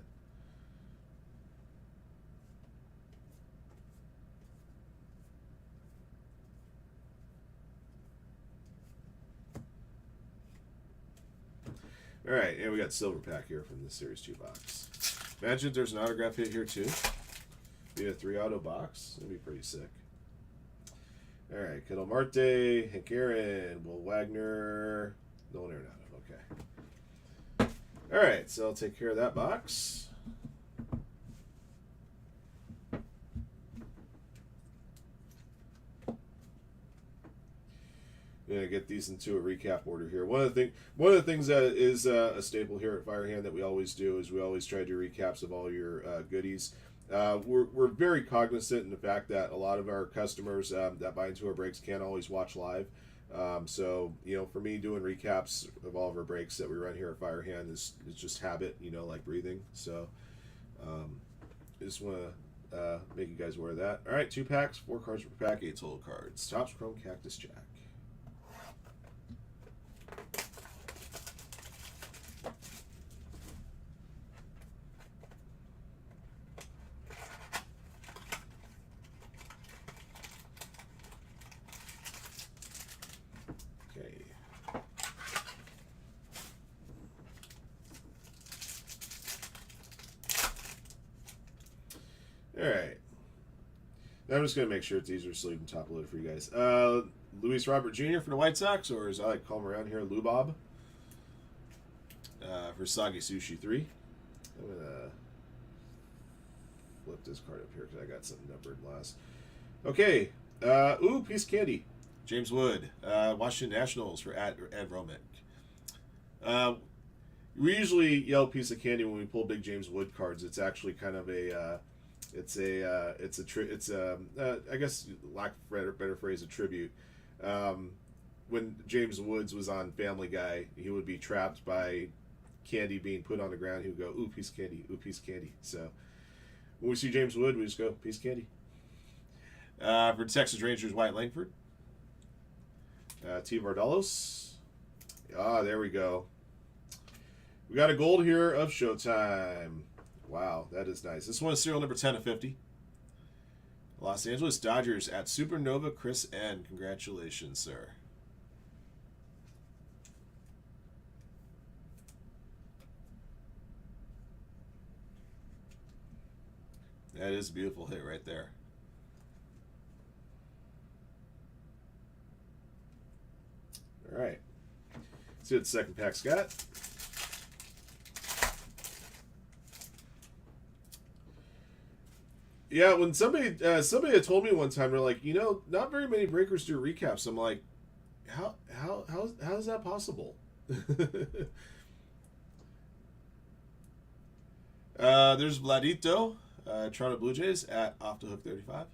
All right, and we got silver pack here from the Series 2 box. Imagine if there's an autograph hit here too. Be a 3-auto box. That'd be pretty sick. All right, Kittle Marte, Hank Aaron, Will Wagner, Nolan Arenado. Okay. All right, so I'll take care of that box. Gonna get these into a recap order here. One of the things that is a staple here at Firehand that we always do is we always try to do recaps of all your goodies. We're very cognizant in the fact that a lot of our customers that buy into our breaks can't always watch live. So for me, doing recaps of all of our breaks that we run here at Firehand is just habit, like breathing. So I just want to make you guys aware of that. All right, 2 packs, 4 cards per pack, 8 total cards. Topps Chrome Cactus Jack. All right. I'm just going to make sure it's easier to sleeve and top load for you guys. Luis Robert Jr. for the White Sox, or as I like to call him around here, Lou Bob. For Sagi Sushi 3. I'm going to flip this card up here because I got something numbered last. Okay. Piece of candy. James Wood. Washington Nationals for Ed Romick. We usually yell piece of candy when we pull big James Wood cards. It's actually kind of a... I guess, lack of a better phrase, a tribute. When James Woods was on Family Guy, he would be trapped by candy being put on the ground. He would go, ooh, piece of candy, ooh, piece of candy. So when we see James Wood, we just go, piece of candy. For Texas Rangers, Wyatt Langford. T. Vardalos. There we go. We got a gold here of Showtime. Wow, that is nice. This one is serial number 10 of 50. Los Angeles Dodgers at Supernova Chris N. Congratulations, sir. That is a beautiful hit right there. All right. Let's see what the second pack's got. Yeah, when somebody had told me one time, they're like, not very many breakers do recaps. I'm like, how is that possible? There's Vladito, Toronto Blue Jays at Off the Hook 35.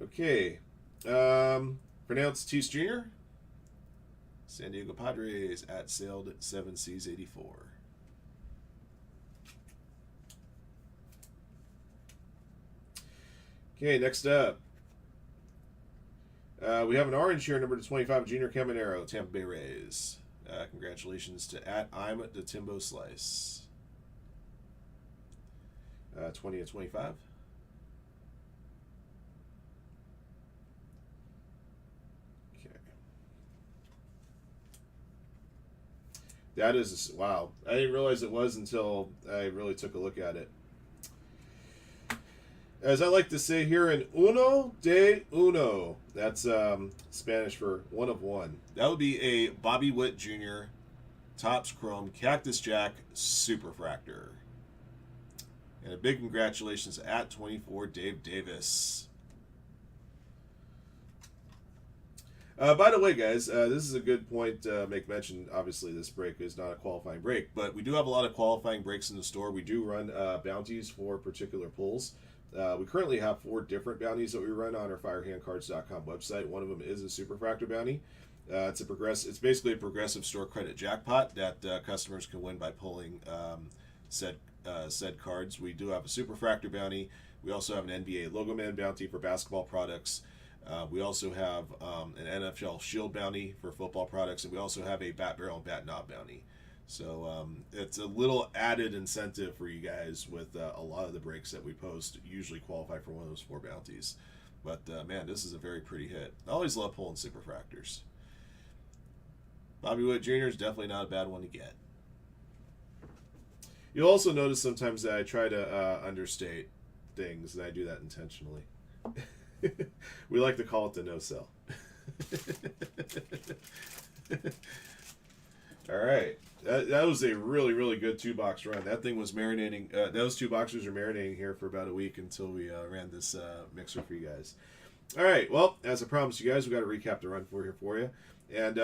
Okay, pronounced Tatis Jr. San Diego Padres at Sailed 7Cs 84. Okay, next up. We have an orange here, number 25, Junior Caminero, Tampa Bay Rays. Congratulations to at I'm the Timbo Slice. 20 of 25. That is, wow. I didn't realize it was until I really took a look at it. As I like to say here, in uno de uno. That's Spanish for one of one. That would be a Bobby Witt Jr. Topps Chrome Cactus Jack Superfractor. And a big congratulations at 24, Dave Davis. By the way, guys, this is a good point to make mention. Obviously, this break is not a qualifying break, but we do have a lot of qualifying breaks in the store. We do run bounties for particular pulls. We currently have 4 different bounties that we run on our firehandcards.com website. One of them is a Superfractor bounty. It's basically a progressive store credit jackpot that customers can win by pulling said cards. We do have a Superfractor bounty. We also have an NBA Logo Man bounty for basketball products. We also have an NFL Shield bounty for football products, and we also have a Bat Barrel and Bat Knob bounty. So it's a little added incentive for you guys with a lot of the breaks that we post usually qualify for one of those 4 bounties. But man, this is a very pretty hit. I always love pulling Superfractors. Bobby Witt Jr. is definitely not a bad one to get. You'll also notice sometimes that I try to understate things, and I do that intentionally. We like to call it the no-sell. All right. That was a really, really good 2-box run. That thing was marinating. Those 2 boxers were marinating here for about a week until we ran this mixer for you guys. All right. Well, as I promised you guys, we got to recap the run for you. And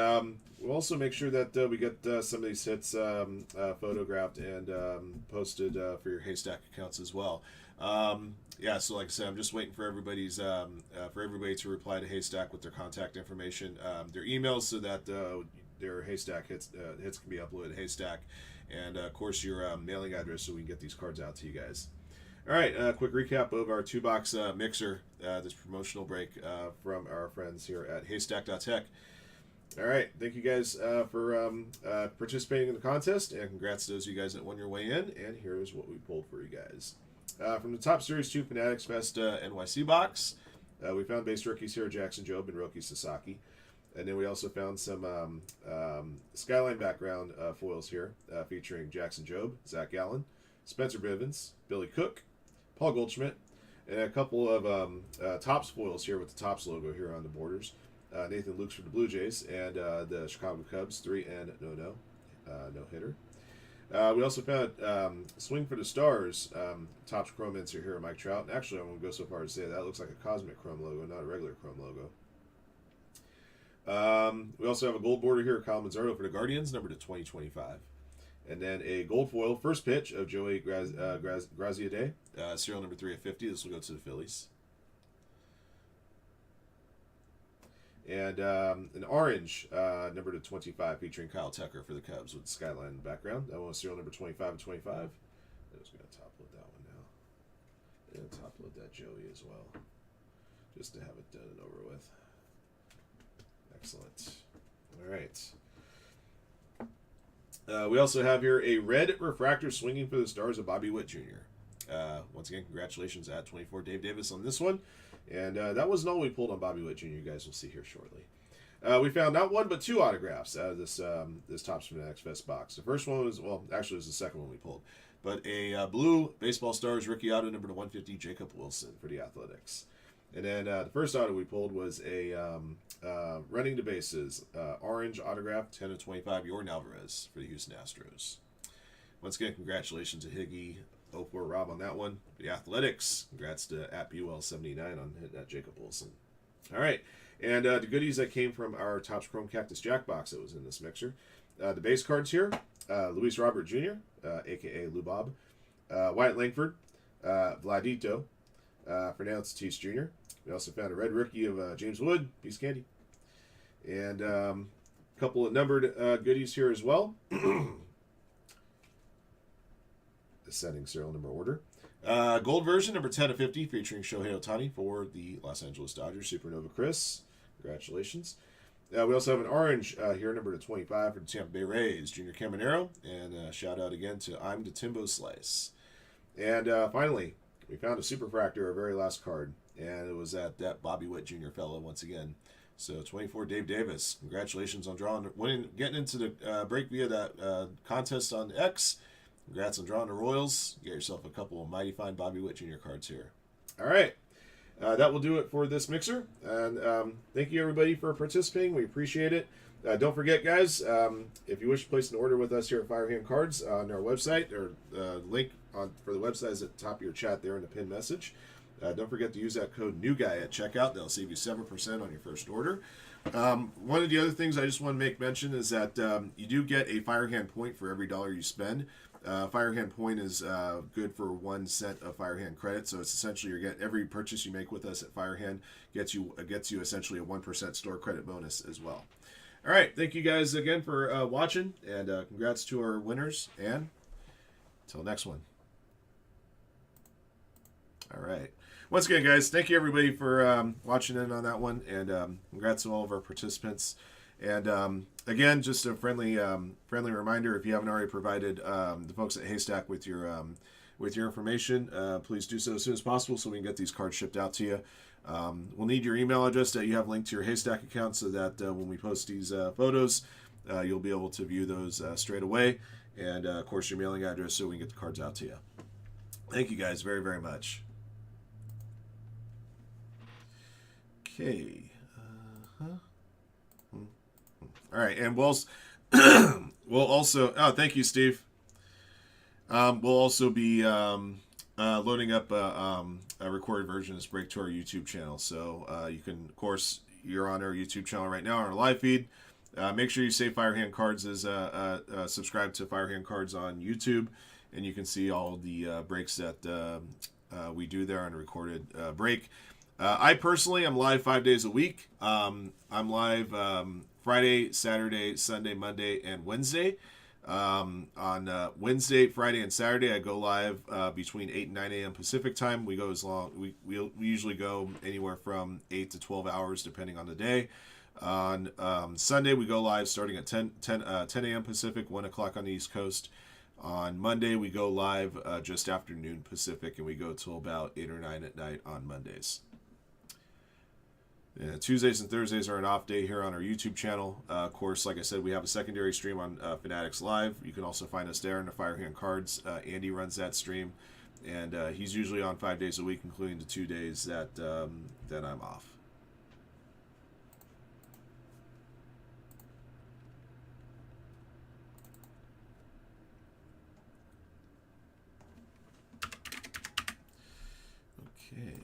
we'll also make sure that we get some of these hits photographed and posted for your Haystack accounts as well. Yeah, so like I said, I'm just waiting for everybody to reply to Haystack with their contact information, their emails, so that their Haystack hits can be uploaded to Haystack, and of course your mailing address, so we can get these cards out to you guys. All right, quick recap of our 2-box mixer, this promotional break from our friends here at Haystack.tech. All right, thank you guys for participating in the contest, and congrats to those of you guys that won your way in. And here's what we pulled for you guys. From the Top Series 2 Fanatics Fest NYC box, we found base rookies here, Jackson Jobe and Roki Sasaki. And then we also found some Skyline background foils here, featuring Jackson Jobe, Zach Gallen, Spencer Bivens, Billy Cook, Paul Goldschmidt, and a couple of Topps foils here with the Topps logo here on the borders. Nathan Lukes for the Blue Jays, and the Chicago Cubs, 3 and no hitter. We also found Swing for the Stars, Topps Chrome insert here, Mike Trout. And actually, I'm going to go so far as to say that looks like a Cosmic Chrome logo, not a regular Chrome logo. We also have a gold border here, Kyle Mazzardo for the Guardians, number to 2025. And then a gold foil, first pitch of Joey Graziadei, serial number 3 of 50. This will go to the Phillies. And an orange, number to 25, featuring Kyle Tucker for the Cubs with the Skyline in the background. That one was serial number 25 of 25. I'm just going to top load that one now. And top load that Joey as well, just to have it done and over with. Excellent. All right. We also have here a red refractor swinging for the Stars of Bobby Witt Jr. Once again, congratulations at 24 Dave Davis on this one. And that wasn't all we pulled on Bobby Witt Jr. You guys will see here shortly. We found not 1 but 2 autographs out of this Topps Fanatics Fest box. The first one was, well, actually it was the second one we pulled. But a blue Baseball Stars rookie auto number to 150, Jacob Wilson for the Athletics. And then the first auto we pulled was a running to bases orange autograph, 10 of 25, Yordan Alvarez for the Houston Astros. Once again, congratulations to Higgy 04 Rob on that one. The Athletics, congrats to @BUL79 on hitting that Jacob Wilson. All right, and the goodies that came from our Topps Chrome Cactus Jack box that was in this mixer. The base cards here, Luis Robert Jr., a.k.a. Lou Bob, Wyatt Langford, Vladito, Fernando Tatis Jr. We also found a red rookie of James Wood, Peace Candy, and a couple of numbered goodies here as well. Descending serial number order. Gold version, number 10 of 50, featuring Shohei Ohtani for the Los Angeles Dodgers, Supernova Chris. Congratulations. We also have an orange here, number 25 for the Tampa Bay Rays, Junior Caminero. And shout out again to I'm the Timbo Slice. And finally, we found a Superfractor, our very last card. And it was at that Bobby Witt Jr. fellow once again. So 24 Dave Davis. Congratulations on getting into the break via that contest on X. Congrats on drawing the Royals. Get yourself a couple of mighty fine Bobby Witt Jr. cards here. All right. That will do it for this mixer. And thank you, everybody, for participating. We appreciate it. Don't forget, guys, if you wish to place an order with us here at Firehand Cards on our website, or link for the website is at the top of your chat there in the pinned message. Don't forget to use that code NEWGUY at checkout. That'll save you 7% on your first order. One of the other things I just want to make mention is that you do get a Firehand point for every dollar you spend. Firehand point is good for 1 cent of Firehand credit, so it's essentially every purchase you make with us at Firehand gets you essentially a 1% store credit bonus as well. All right, thank you guys again for watching, and congrats to our winners. And until next one. All right. Once again, guys, thank you everybody for watching in on that one, and congrats to all of our participants. And again, just a friendly reminder: if you haven't already provided the folks at Haystack with your information, please do so as soon as possible, so we can get these cards shipped out to you. We'll need your email address that you have linked to your Haystack account, so that when we post these photos, you'll be able to view those straight away, and of course your mailing address, so we can get the cards out to you. Thank you guys very, very much. Okay. All right, and we'll also. Oh, thank you, Steve. We'll also be loading up a recorded version of this break to our YouTube channel. So you can, of course, you're on our YouTube channel right now on our live feed. Make sure you save Firehand Cards as subscribe to Firehand Cards on YouTube, and you can see all the breaks that we do there on a recorded break. I personally am live 5 days a week. I'm live Friday, Saturday, Sunday, Monday, and Wednesday. On Wednesday, Friday, and Saturday, I go live between 8 and 9 a.m. Pacific time. We go as long. We usually go anywhere from 8 to 12 hours, depending on the day. On Sunday, we go live starting at 10 a.m. Pacific, 1 o'clock on the East Coast. On Monday, we go live just after noon Pacific, and we go till about 8 or 9 at night on Mondays. Tuesdays and Thursdays are an off day here on our YouTube channel. Of course, like I said, we have a secondary stream on Fanatics Live. You can also find us there in the Firehand Cards. Andy runs that stream, and he's usually on 5 days a week, including the 2 days that I'm off. Okay.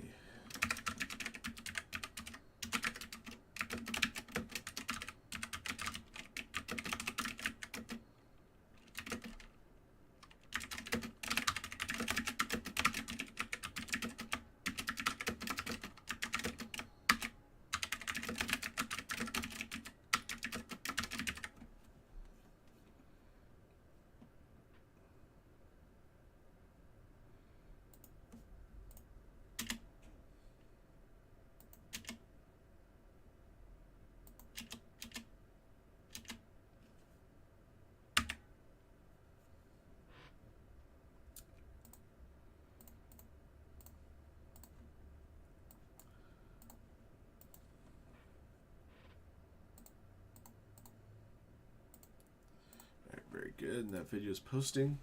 Very good, and that video is posting.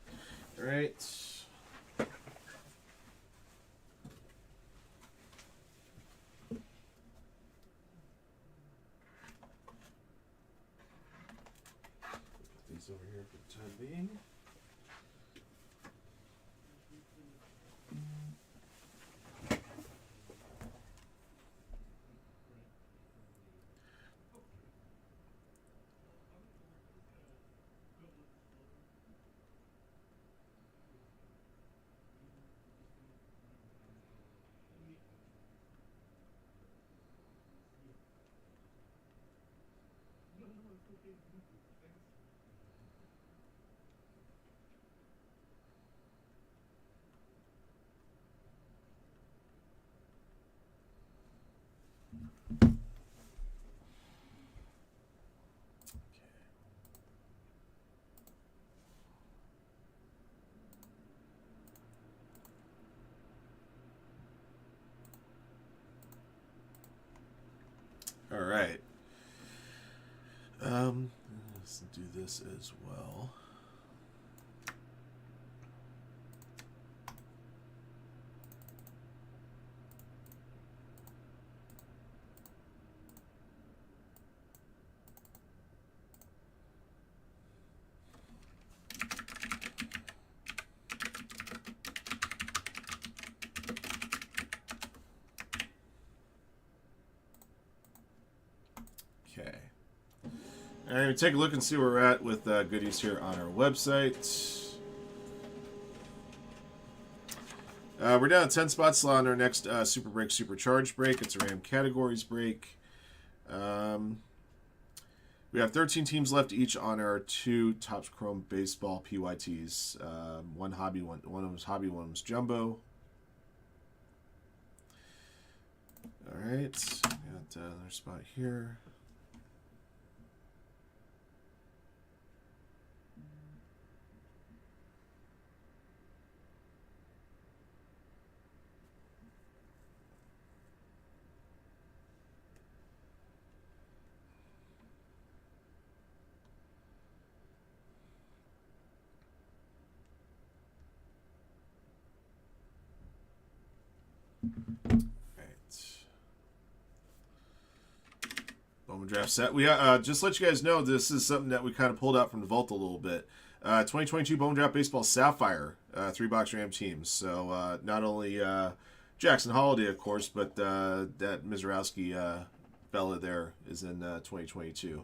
All right. Put these over here for the time being. All right. Let's do this as well. Okay. All right, take a look and see where we're at with goodies here on our website. We're down 10 spots on our next Super Break Supercharged break. It's a RAM categories break. We We have 13 teams left each on our 2 Topps Chrome Baseball PYTs. One hobby, one of them was hobby, one of them was jumbo. All right, got another spot here. Bowman draft set. We just let you guys know this is something that we kind of pulled out from the vault a little bit. 2022 Bowman Draft Baseball Sapphire 3-box Ram teams. So not only Jackson Holiday, of course, but that Mizorowski fella there is in 2022.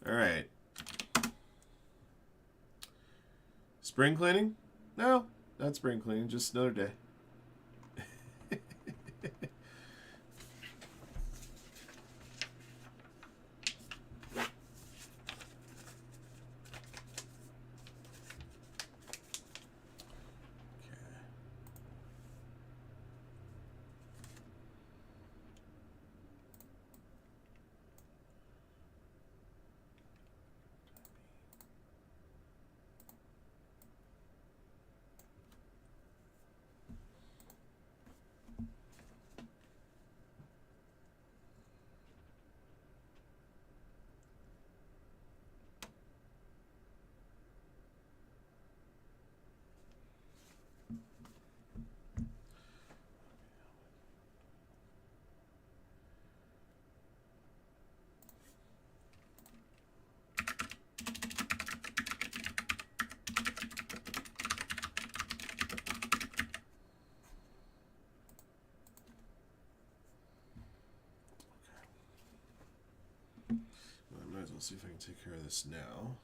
All right. Spring cleaning? No, not spring cleaning. Just another day. I might as well see if I can take care of this now.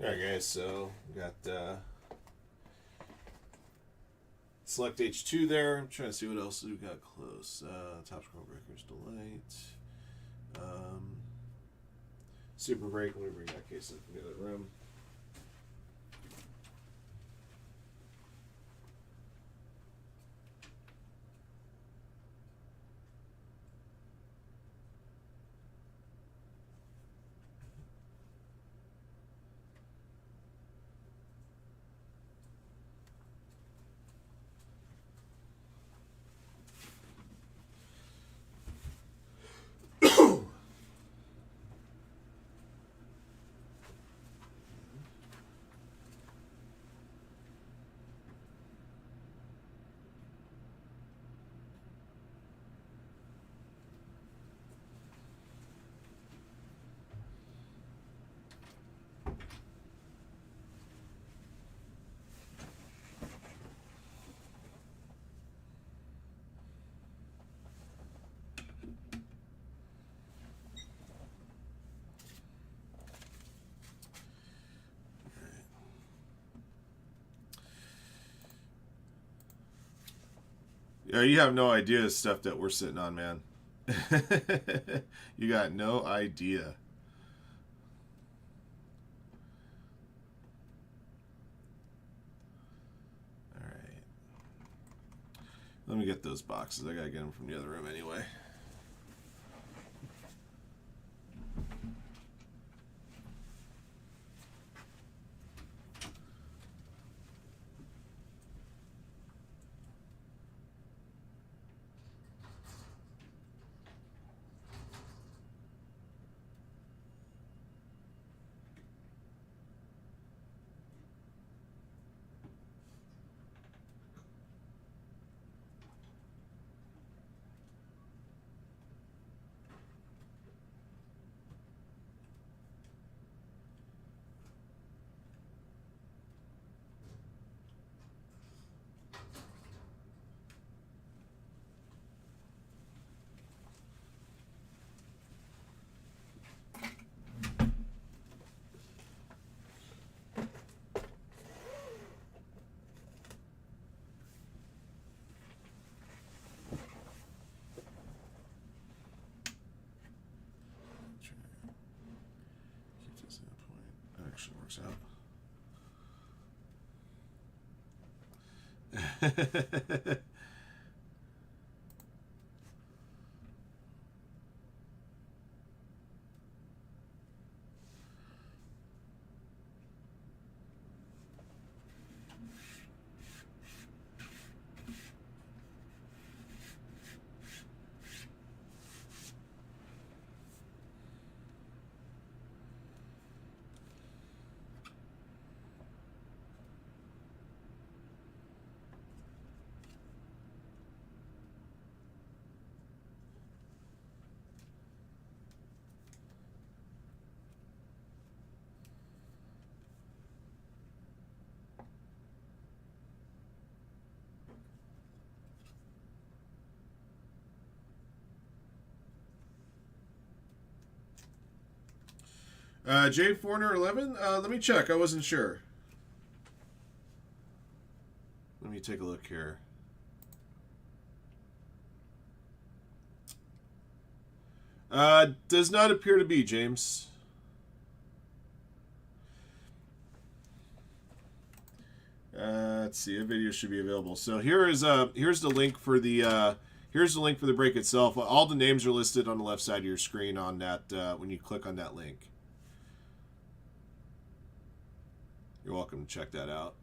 Alright guys, so we got select H2 there. I'm trying to see what else we got close. Top Scroll Breakers Delight. Super Break. Let me bring that case up from the other room. Yeah, you have no idea the stuff that we're sitting on, man. You got no idea. All right. Let me get those boxes. I gotta get them from the other room anyway. works out. Jay Forner 11. Let me check. I wasn't sure. Let me take a look here. Does not appear to be, James. Let's see. A video should be available. So here's the link for the break itself. All the names are listed on the left side of your screen on that when you click on that link. You're welcome to check that out.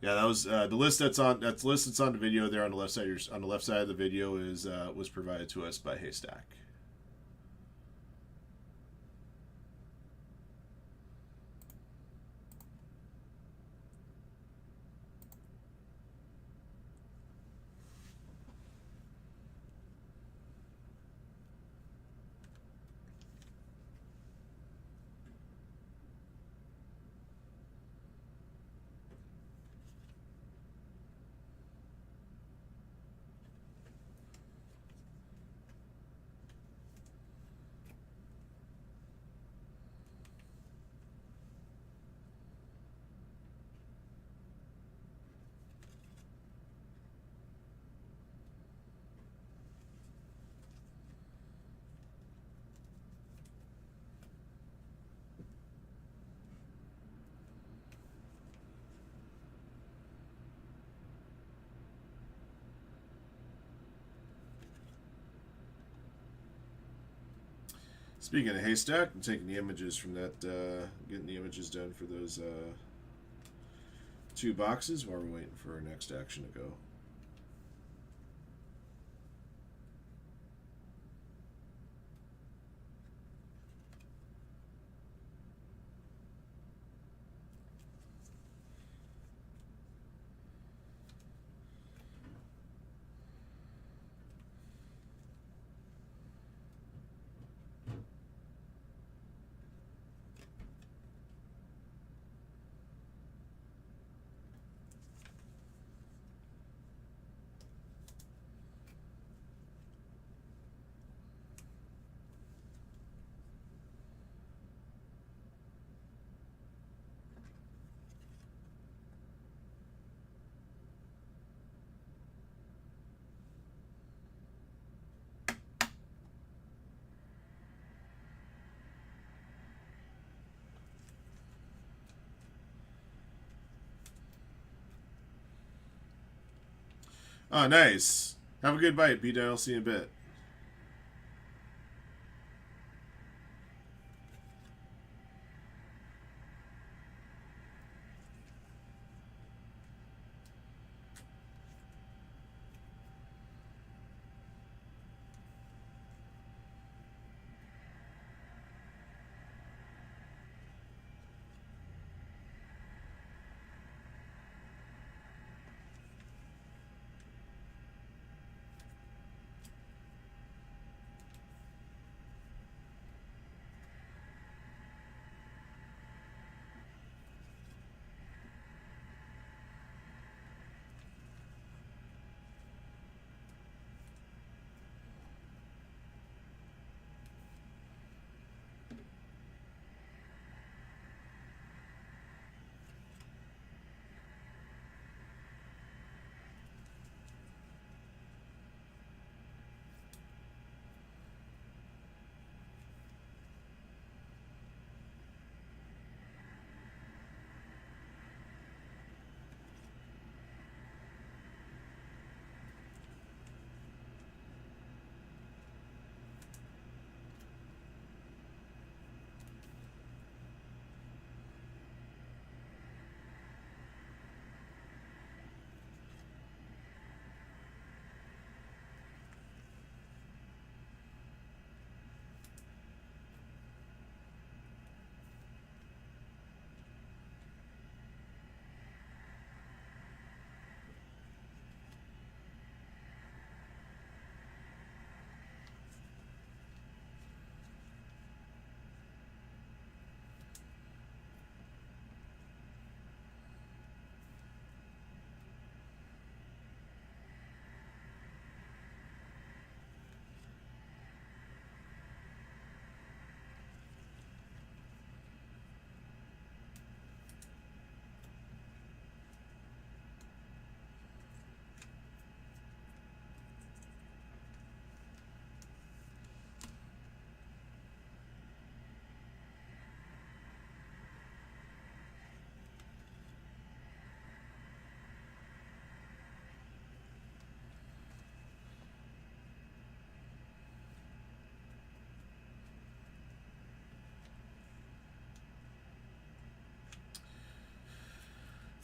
Yeah, that was the list that's on the video there on the left side. On the left side of the video was provided to us by Haystack. Speaking of Haystack, I'm taking the images from that, getting the images done for those 2 boxes while we're waiting for our next action to go. Oh, nice. Have a good bite, B. I'll see you in a bit.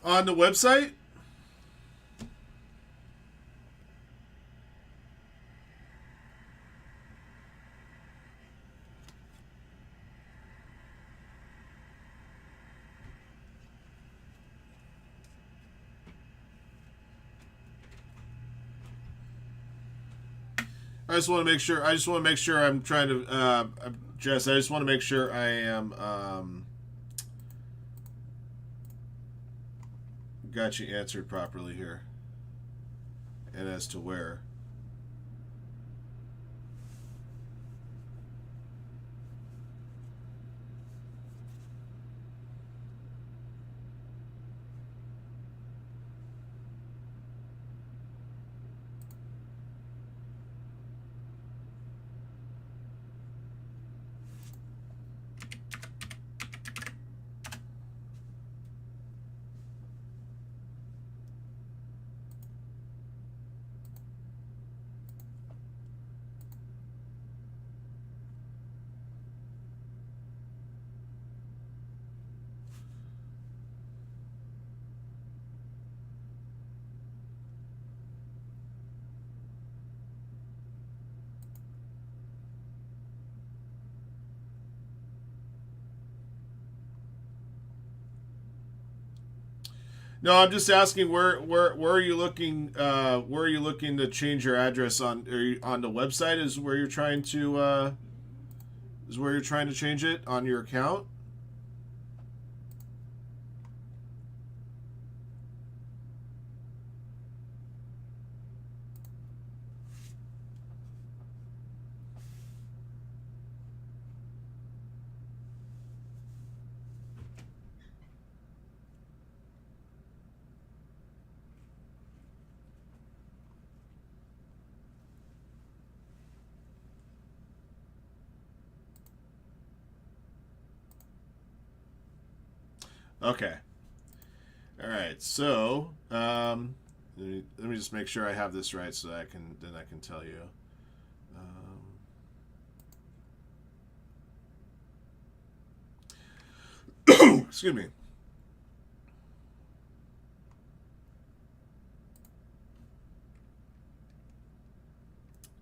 On the website? I just want to make sure. I just want to make sure I'm trying to, Jess. I just want to make sure I am got you answered properly here, and as to where. No, I'm just asking where are you looking where are you looking to change your address on? Are you, on the website is where you're trying to change it on your account? Okay. All right. So let me just make sure I have this right so that I can tell you. Excuse me.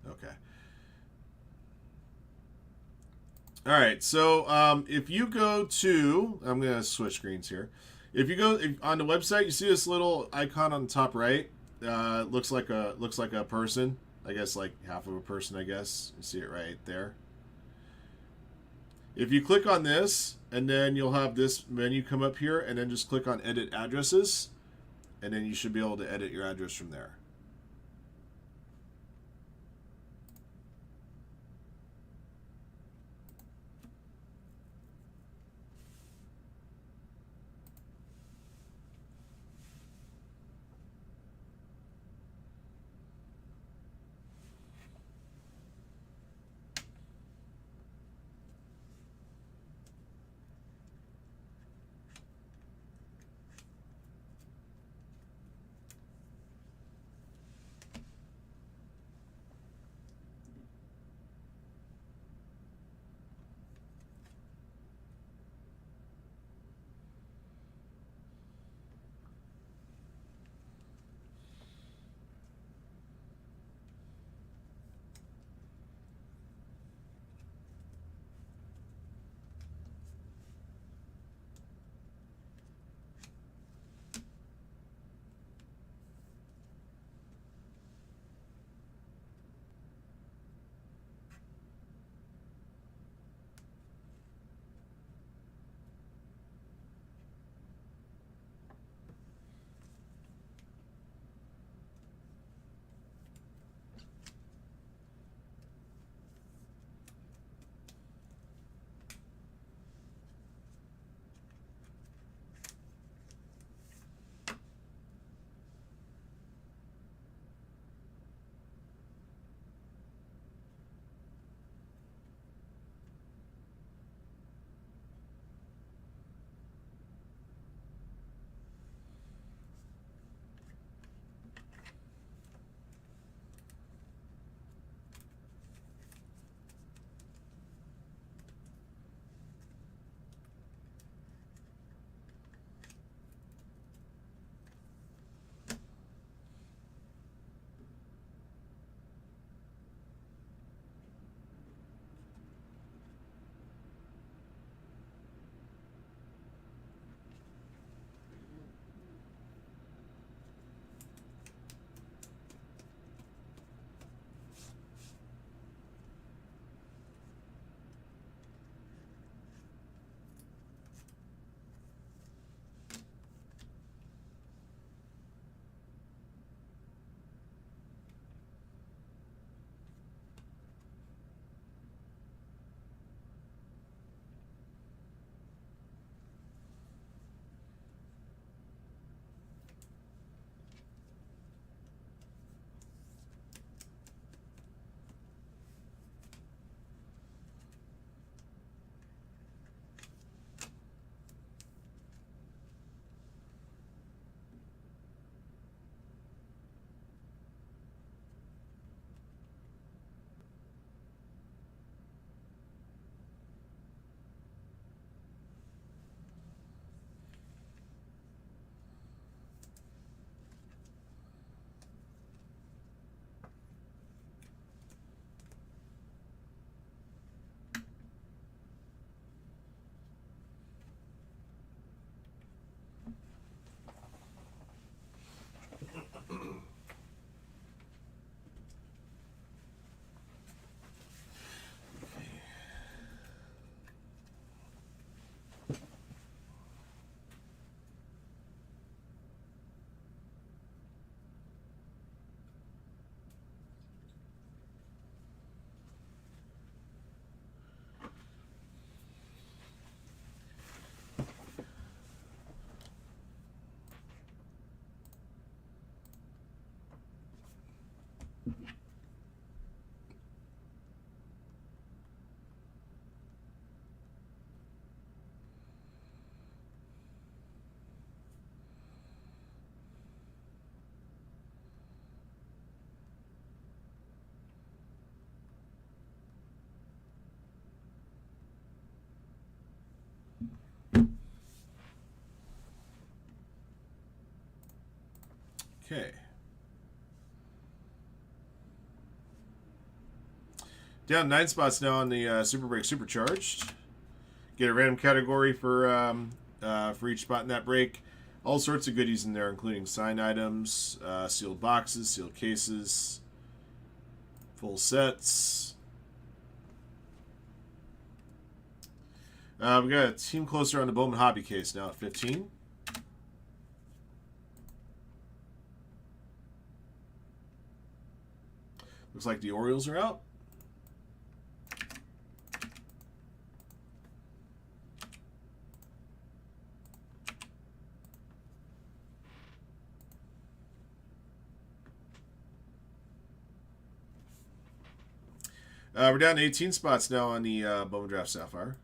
Okay. All right. So if you go to, I'm gonna switch screens here. If you on the website, you see this little icon on the top right. Looks like a person. I guess like half of a person. I guess you see it right there. If you click on this, and then you'll have this menu come up here, and then just click on Edit Addresses, and then you should be able to edit your address from there. Okay. Down 9 spots now on the Super Break Supercharged. Get a random category for each spot in that break. All sorts of goodies in there, including signed items, sealed boxes, sealed cases, full sets. We got a team closer on the Bowman Hobby case now at 15. Looks like the Orioles are out. We're down to 18 spots now on the Bowman Draft Sapphire.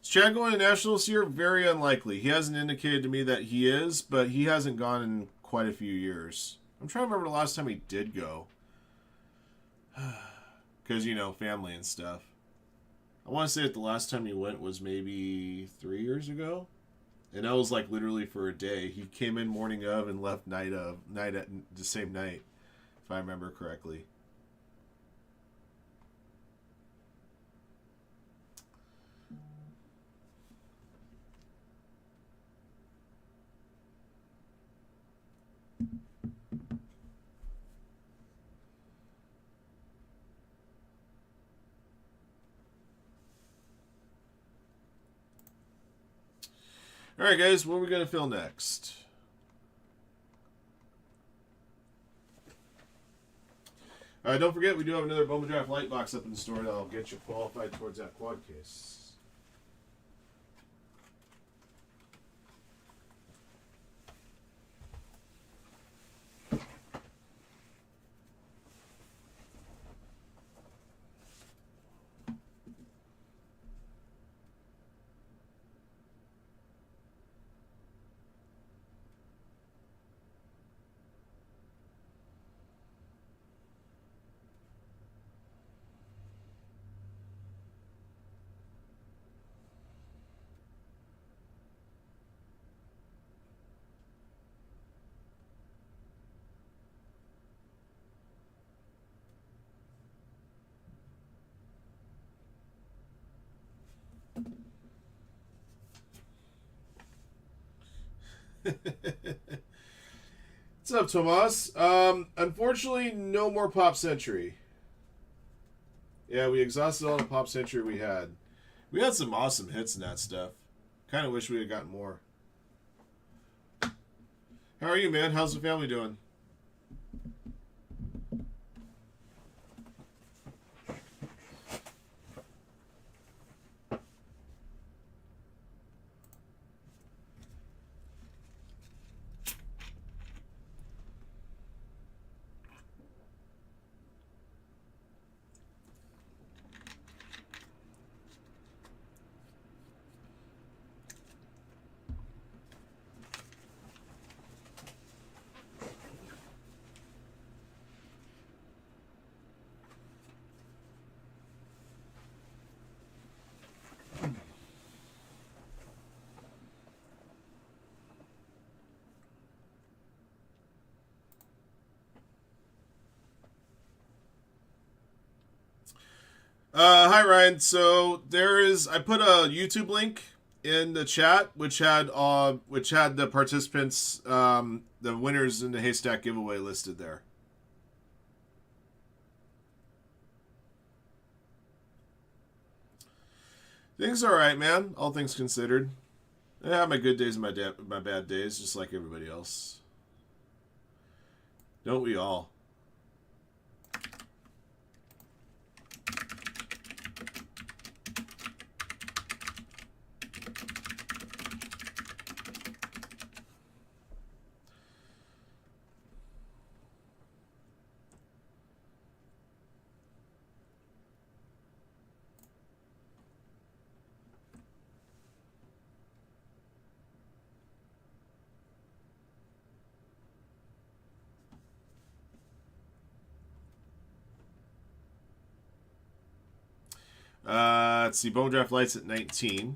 Is Chad going to Nationals here? Very unlikely. He hasn't indicated to me that he is, but he hasn't gone in quite a few years. I'm trying to remember the last time he did go. Because, you know, family and stuff. I want to say that the last time he went was maybe 3 years ago. And that was like literally for a day. He came in morning of and left night at the same night, if I remember correctly. All right, guys, what are we going to fill next? Don't forget, we do have another Bowman Draft Light Box up in the store that'll get you qualified towards that quad case. What's up, Tomas? Unfortunately, no more Pop Century. Yeah, we exhausted all the Pop Century we had. We had some awesome hits in that stuff. Kind of wish we had gotten more. How are you, man? How's the family doing? Hi Ryan. So I put a YouTube link in the chat, which had the participants, the winners in the haystack giveaway listed there. Things all right, man. All things considered, I have my good days and my bad days, just like everybody else. Don't we all? Let's see. Bone Draft Lights at 19.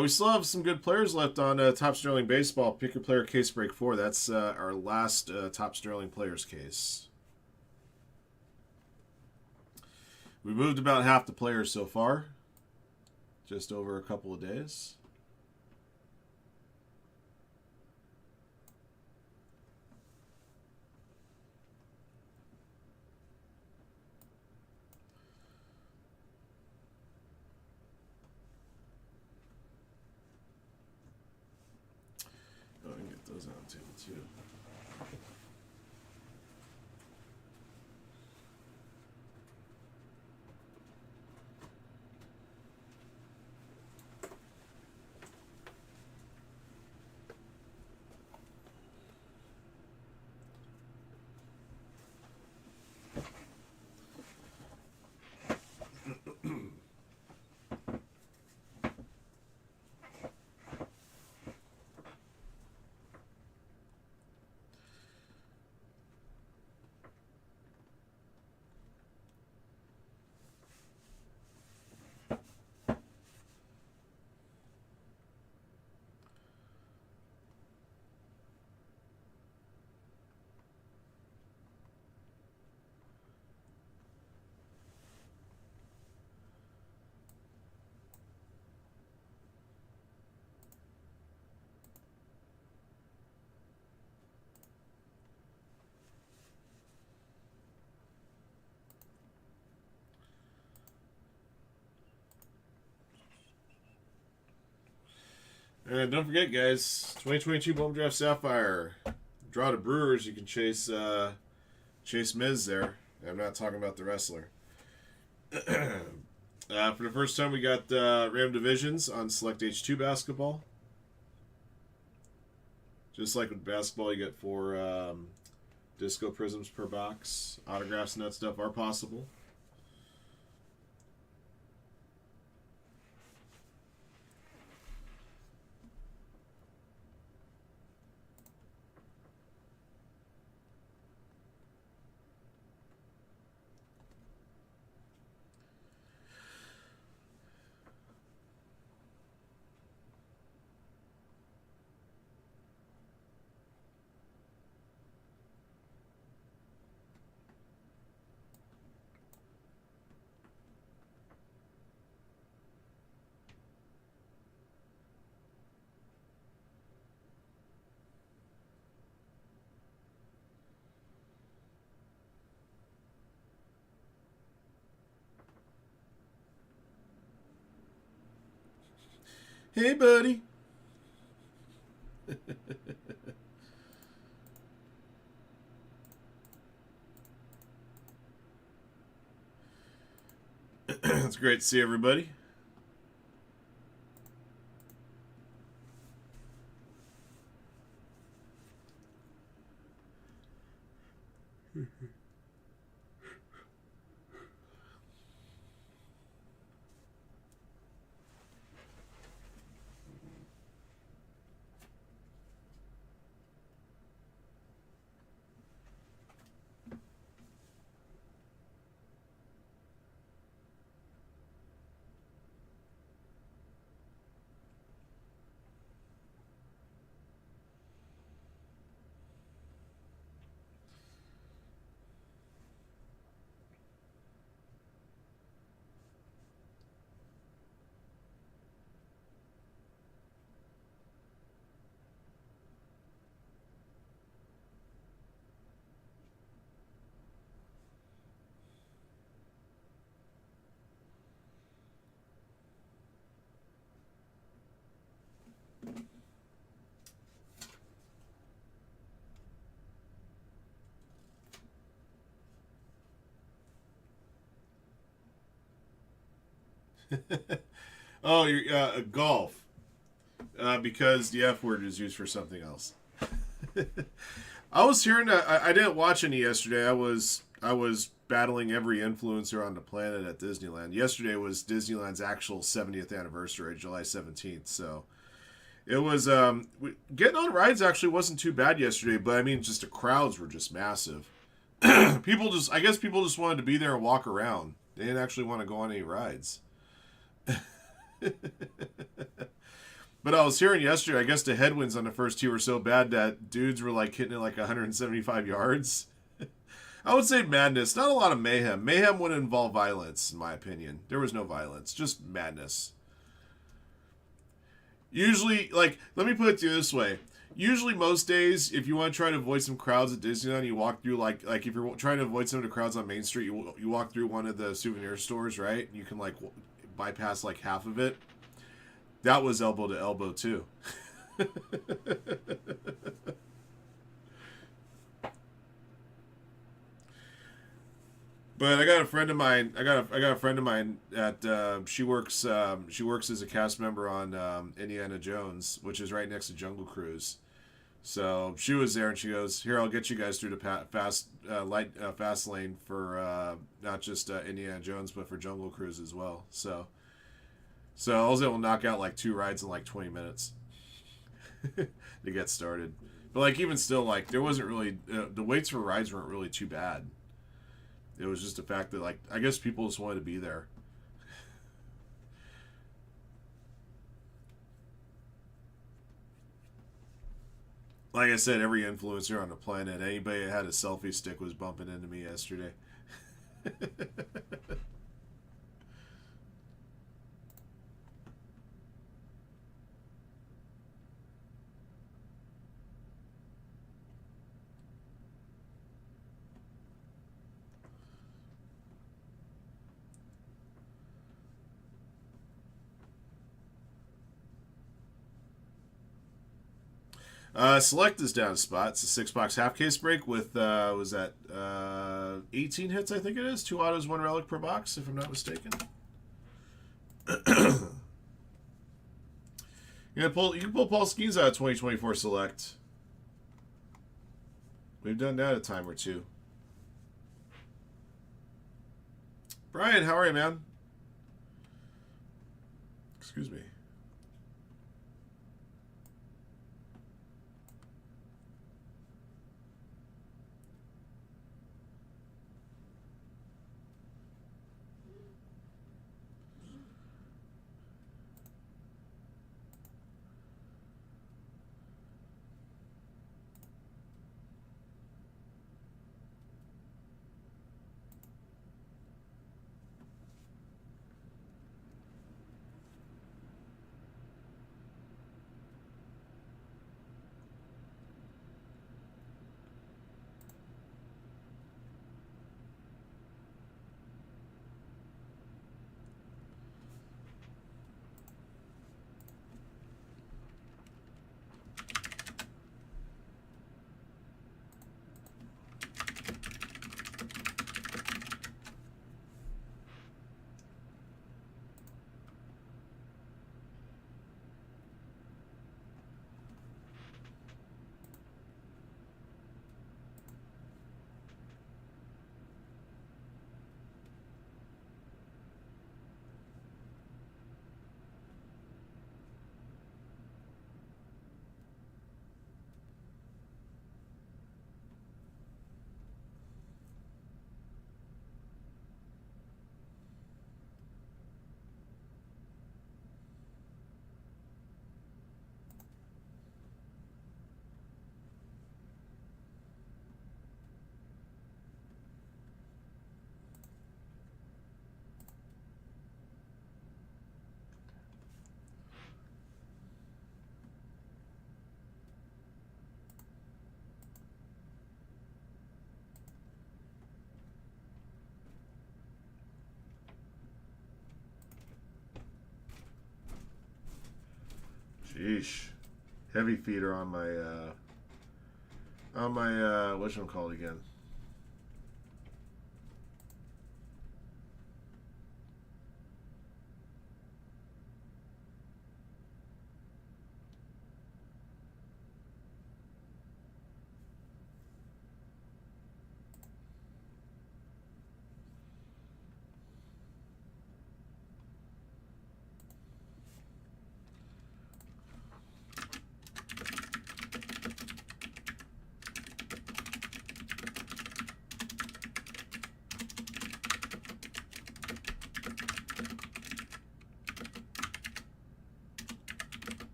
We still have some good players left on Top Sterling Baseball. Pick your player case break 4. That's our last Top Sterling players case. We moved about half the players so far. Just over a couple of days. Oh, I can get those on the table too. And don't forget, guys, 2022 Bowman Draft Sapphire. Draw to Brewers, you can chase Miz there. I'm not talking about the wrestler. For the first time, we got Ram Divisions on Select H2 basketball. Just like with basketball, you get 4 disco prisms per box. Autographs and that stuff are possible. Hey, buddy. It's great to see everybody. Oh, you're golf. Because the F word is used for something else. I was hearing. I didn't watch any yesterday. I was battling every influencer on the planet at Disneyland. Yesterday was Disneyland's actual 70th anniversary, July 17th. So it was getting on rides actually wasn't too bad yesterday. But I mean, just the crowds were just massive. I guess people just wanted to be there and walk around. They didn't actually want to go on any rides. But I was hearing yesterday, I guess the headwinds on the first two were so bad that dudes were like hitting it like 175 yards. I would say madness, not a lot of mayhem. Mayhem would involve violence, in my opinion. There was no violence, just madness. Usually, like, let me put it to you this way. Usually, most days, if you want to try to avoid some crowds at Disneyland, you walk through like if you're trying to avoid some of the crowds on Main Street, you walk through one of the souvenir stores, right? You can like bypass like half of it. That was elbow to elbow too. But I got a friend of mine. I got a friend of mine that she works as a cast member on Indiana Jones, which is right next to Jungle Cruise. So she was there, and she goes, "Here, I'll get you guys through the fast lane for not just Indiana Jones, but for Jungle Cruise as well." So I was able to knock out like 2 rides in like 20 minutes to get started. But like even still, like there wasn't really the waits for rides weren't really too bad. It was just the fact that like I guess people just wanted to be there. Like I said, every influencer on the planet, anybody that had a selfie stick was bumping into me yesterday. Select is down a spot. It's a 6 box half case break with was that 18 hits? I think it is 2 autos, 1 relic per box, if I'm not mistaken. You can pull Paul Skeens out of 2024 Select. We've done that a time or two. Brian, how are you, man? Excuse me. Sheesh. Heavy feeder on my whatchamacallit again.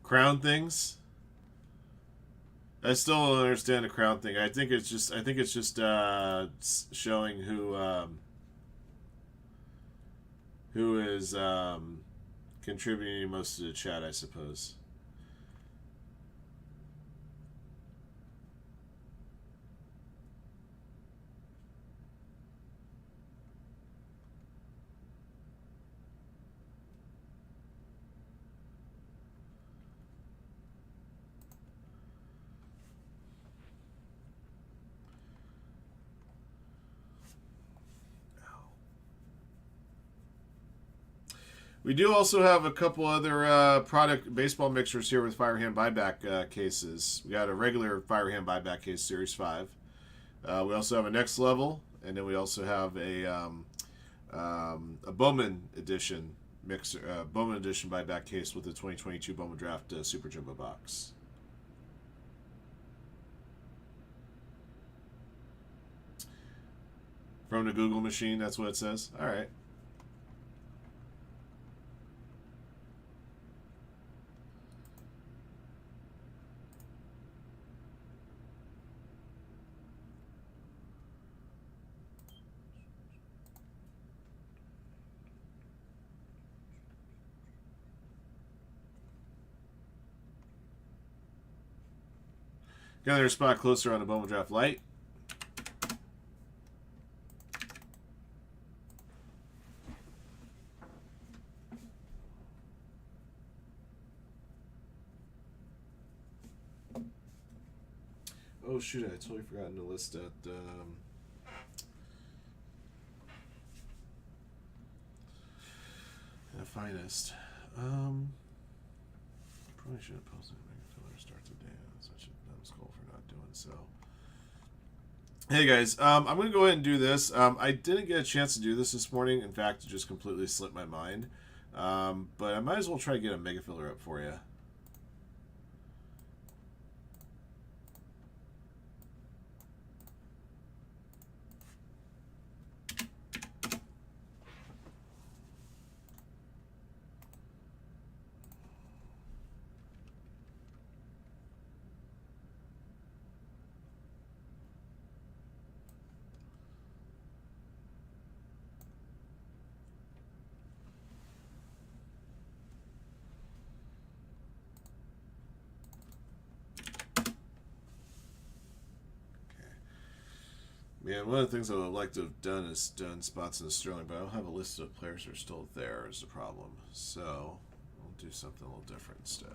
Crown things. I still don't understand the crown thing. I think it's just showing who is contributing most to the chat, I suppose. We do also have a couple other product baseball mixers here with Firehand buyback cases. We got a regular Firehand buyback case, Series 5. We also have a Next Level, and then we also have a Bowman Edition mixer, Bowman Edition buyback case with the 2022 Bowman Draft Super Jumbo box. From the Google machine, that's what it says. All right. Got another spot closer on the Bowman Draft Lite. Oh shoot, I totally forgot to list that. The finest. Probably should have posted it until I start the day. Such a dumb skull for not doing so. Hey guys, I'm gonna go ahead and do this. I didn't get a chance to do this morning. In fact, it just completely slipped my mind. But I might as well try to get a mega filler up for you. Yeah, one of the things I would like to have done is done spots in the Sterling, but I don't have a list of players that are still there is the problem. So, we'll do something a little different instead.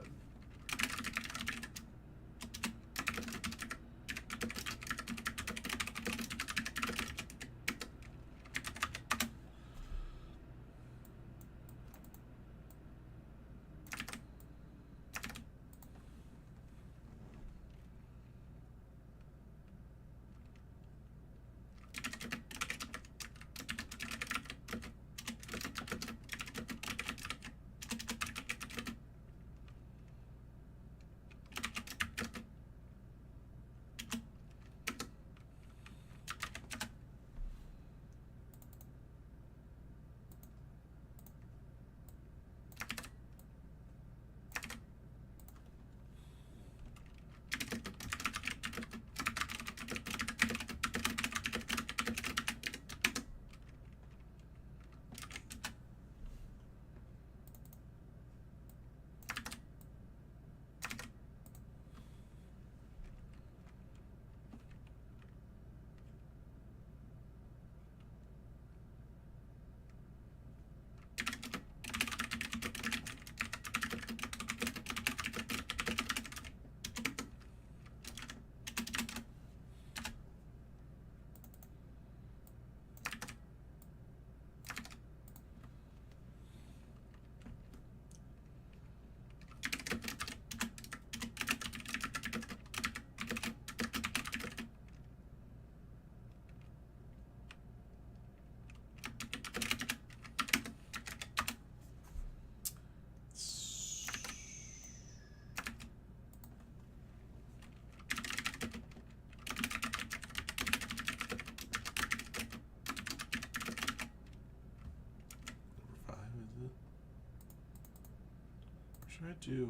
do.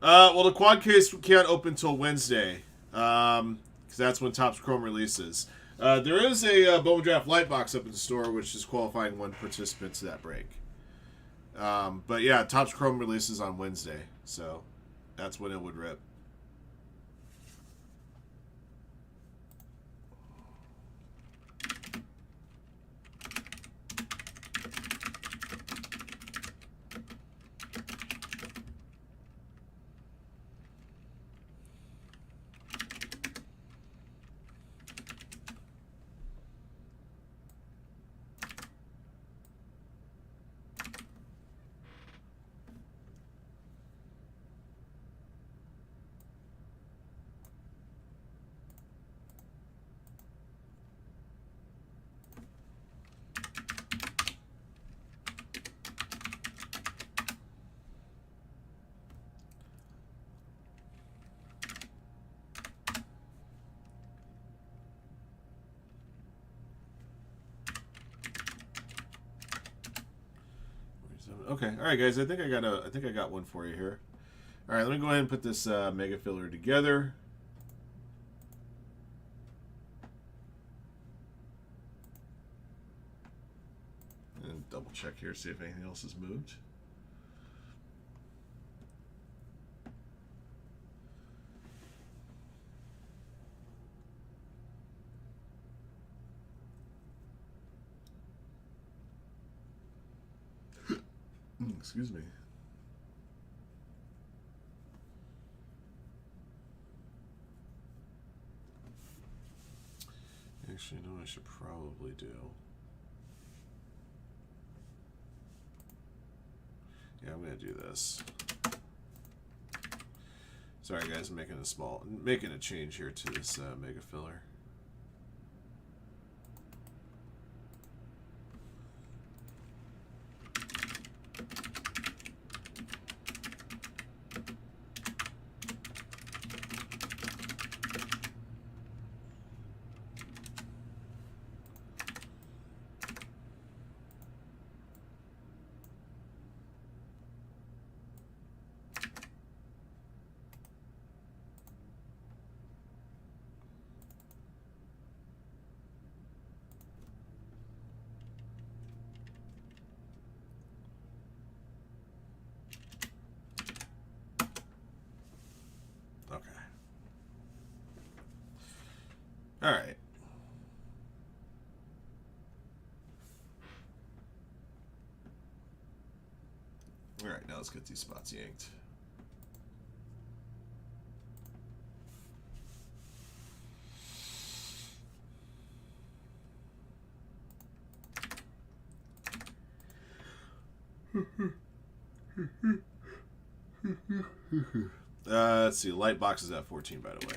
Well, the quad case can't open till Wednesday, because that's when Topps Chrome releases. There is a Bowman Draft Light Box up in the store, which is qualifying one participant to that break. But yeah, Topps Chrome releases on Wednesday, so that's when it would rip. Okay, all right, guys. I think I got one for you here. All right, let me go ahead and put this mega filler together. And double check here, see if anything else has moved. Excuse me. Actually, no, I should probably do. Yeah, I'm gonna do this. Sorry, guys, I'm making a change here to this mega filler. Okay. All right. All right, now let's get these spots yanked. Let's see. Light box is at 14, by the way.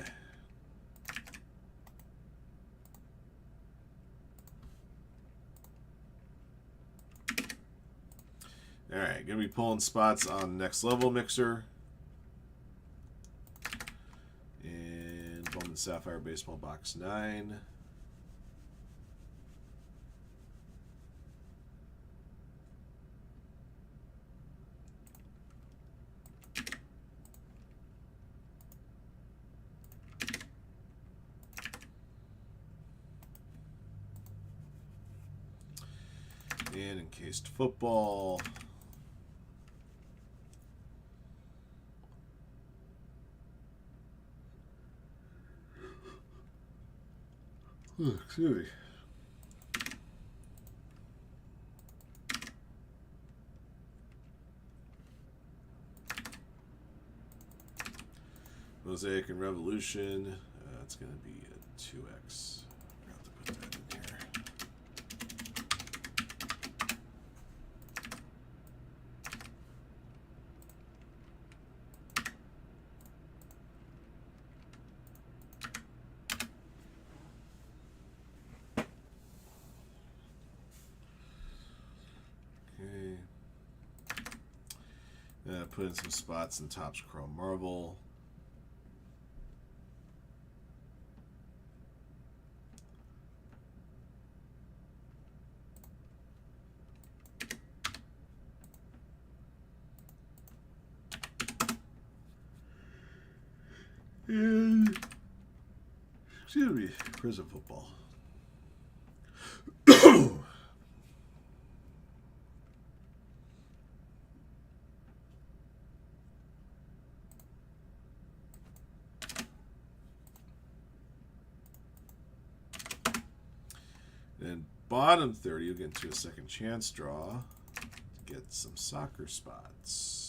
All right, gonna be pulling spots on Next Level Mixer and Bowman Sapphire Baseball Box 9. And Encased Football. Excuse me. Mosaic and Revolution. It's going to be a 2x. I have to put that in here. Put in some spots in Topps Chrome Marble. And, excuse me, prison football. Then bottom 30, you'll get into a second chance draw to get some soccer spots.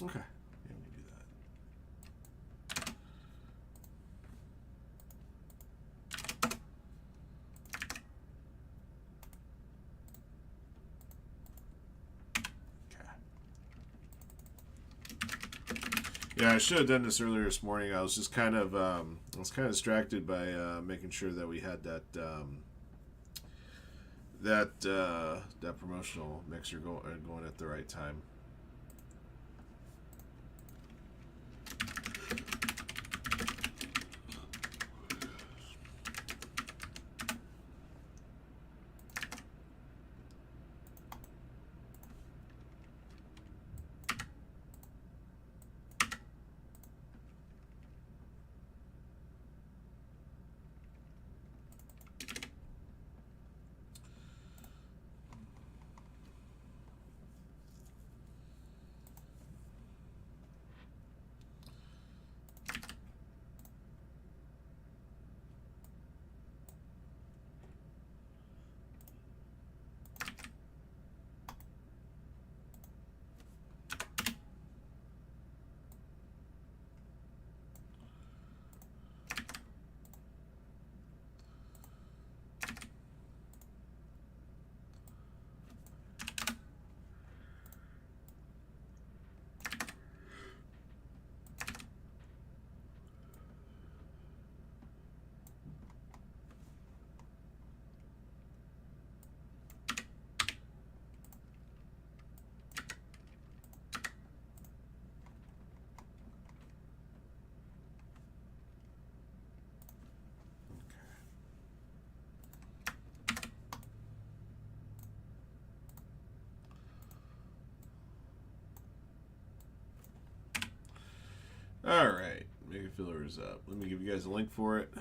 Okay, yeah, we can do that. Okay. Yeah, I should have done this earlier this morning. I was just kind of distracted by making sure that we had that that promotional mixer going at the right time. All right, Mega Filler is up. Let me give you guys a link for it.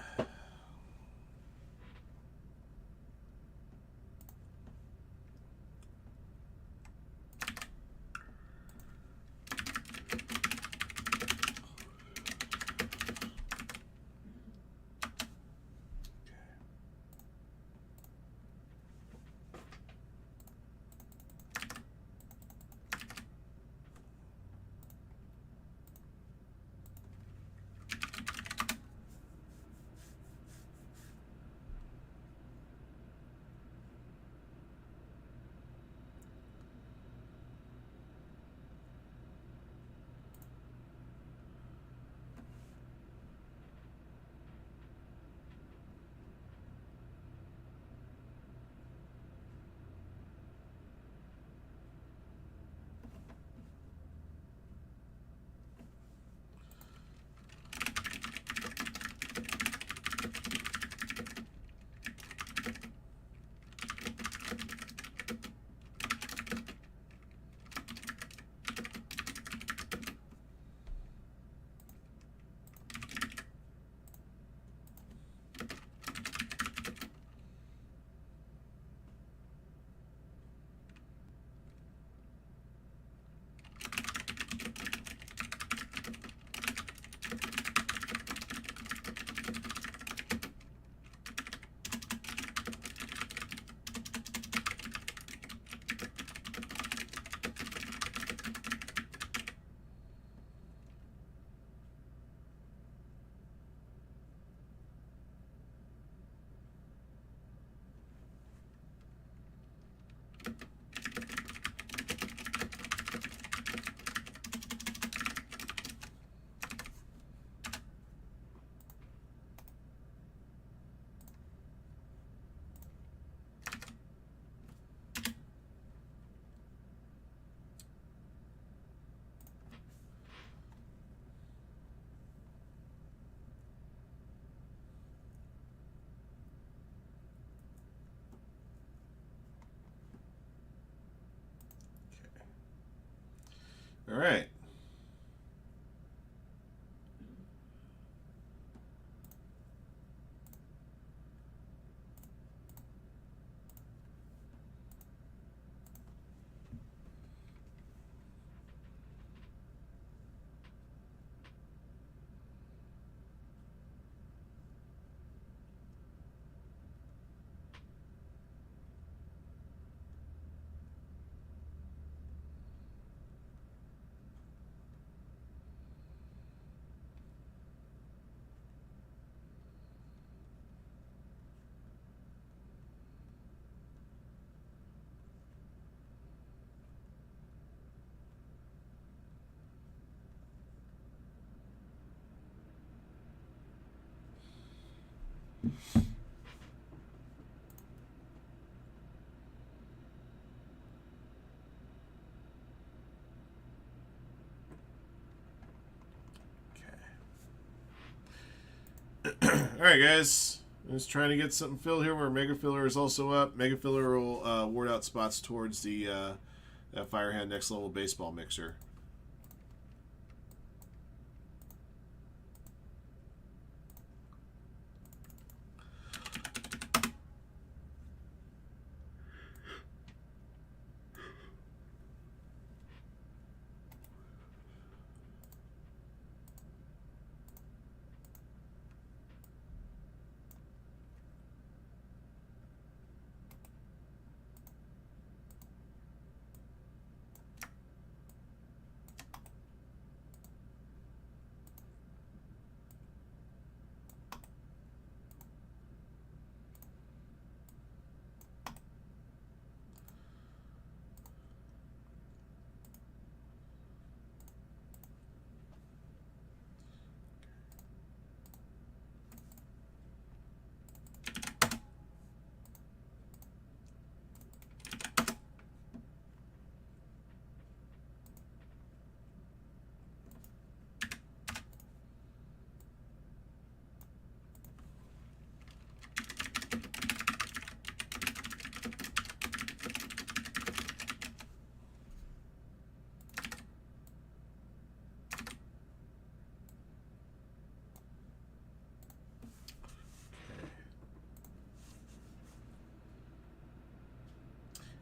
All right. Alright, guys. Just trying to get something filled here where Mega Filler is also up. Mega Filler will ward out spots towards the Firehand Next Level Baseball Mixer.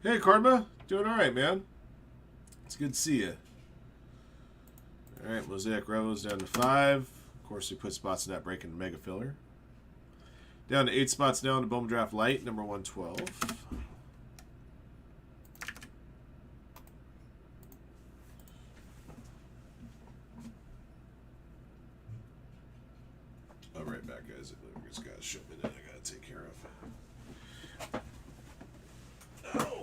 Hey, Karma. Doing alright, man. It's good to see you. Alright, Mosaic Rebels down to 5. Of course, we put spots in that break into Mega Filler. Down to 8 spots now into Bowman Draft Light, number 112. I'll be right back, guys. I just got a shipment in I gotta take care of. Oh.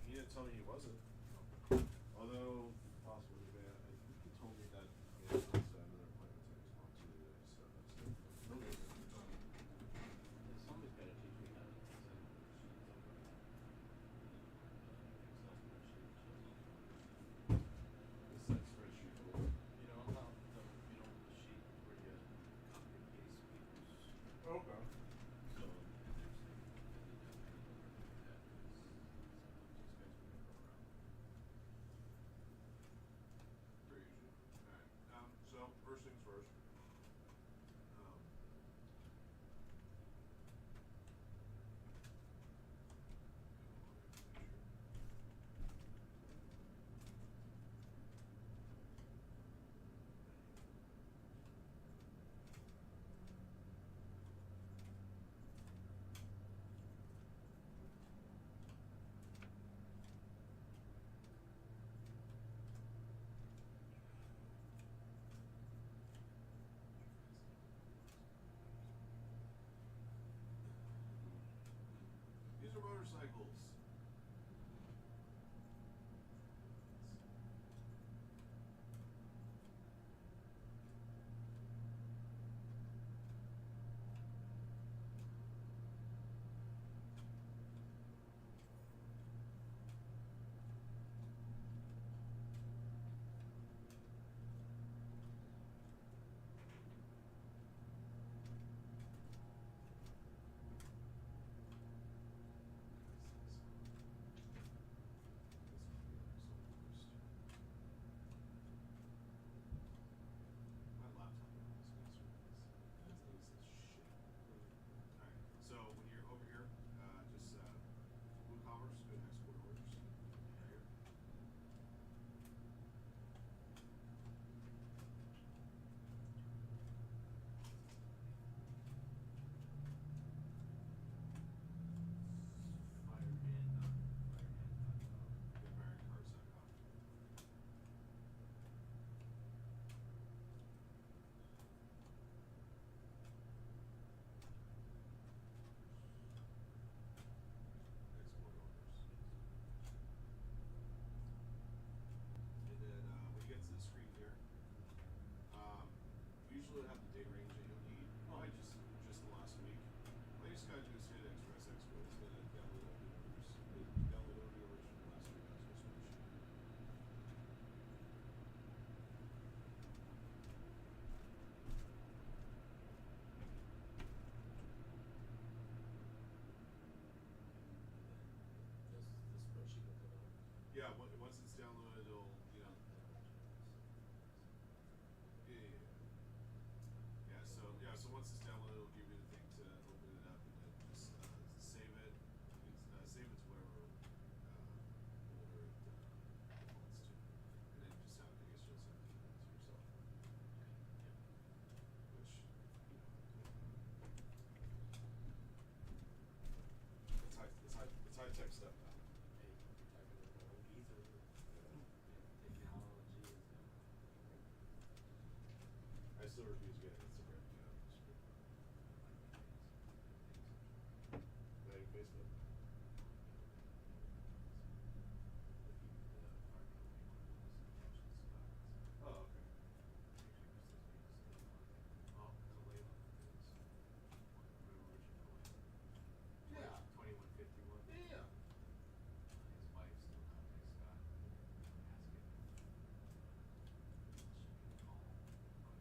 He didn't tell me he wasn't. Although, possibly, man. I think he told me that he has another appointment that he's going to today, so that's it. Somebody's got to teach me how to send What's sheets over. Excel spreadsheet. that spreadsheet for? You know how the sheet where you copy and paste people's. Okay. So there's these guys who go around. Pretty easy. Alright. So, first things first. These are motorcycles. My laptop is shit. Alright, so when you're over here, just WooCommerce, go to export orders. Right here. GetAmericanCards.com. Export orders. And then when you get to the screen here, usually have the date range that you'll need. Probably just the last week. All you just gotta do is hit Express Export. It's gonna download all the orders. Download all the orders from the last week. That's what's going to show. This spreadsheet will come out. Yeah, once it's downloaded, it'll, you know. So once it's downloaded, it'll give you the thing to open it up and then just save it. You can save it to whatever folder it defaults to, and then just have it, I guess, just empty it to yourself. Which, you know, it's high tech stuff now. Hey, you're talking about ether. Technology is I still refuse to get Instagram. Not even Facebook. Oh, okay. Yeah. 2151. Yeah. His wife still contacts Scott. Ask him.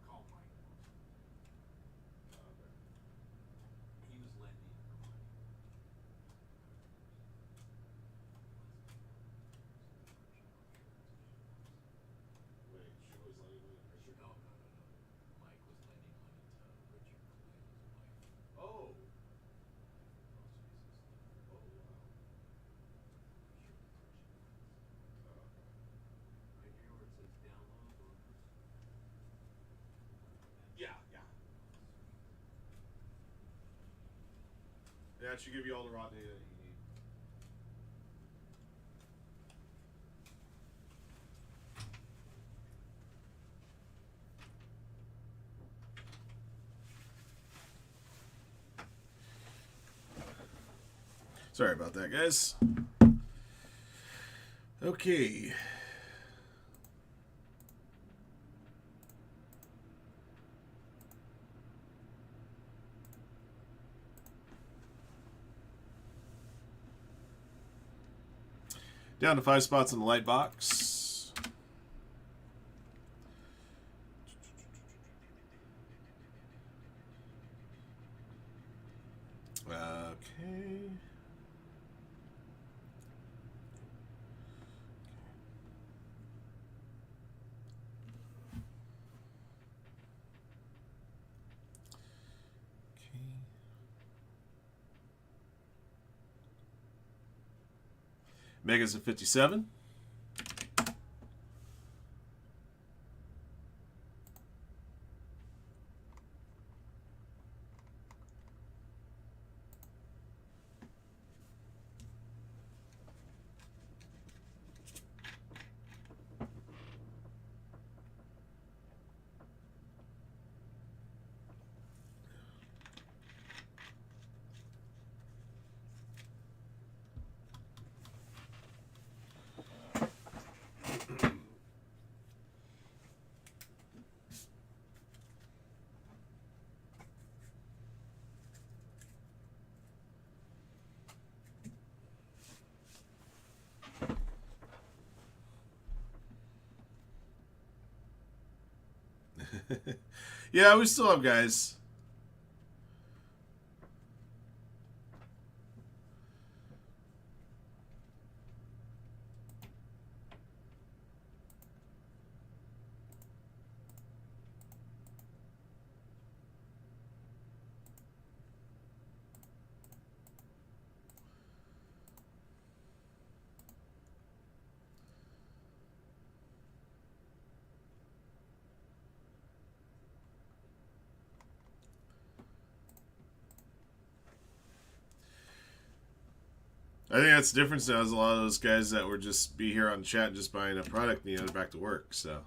Call Mike. that should give you all the raw data that you need. Sorry about that, guys. Okay. Down to 5 spots in the light box. Okay. Megas at 57. Yeah, we still have guys. I think that's the difference now is a lot of those guys that would just be here on chat just buying a product and they're back to work, so.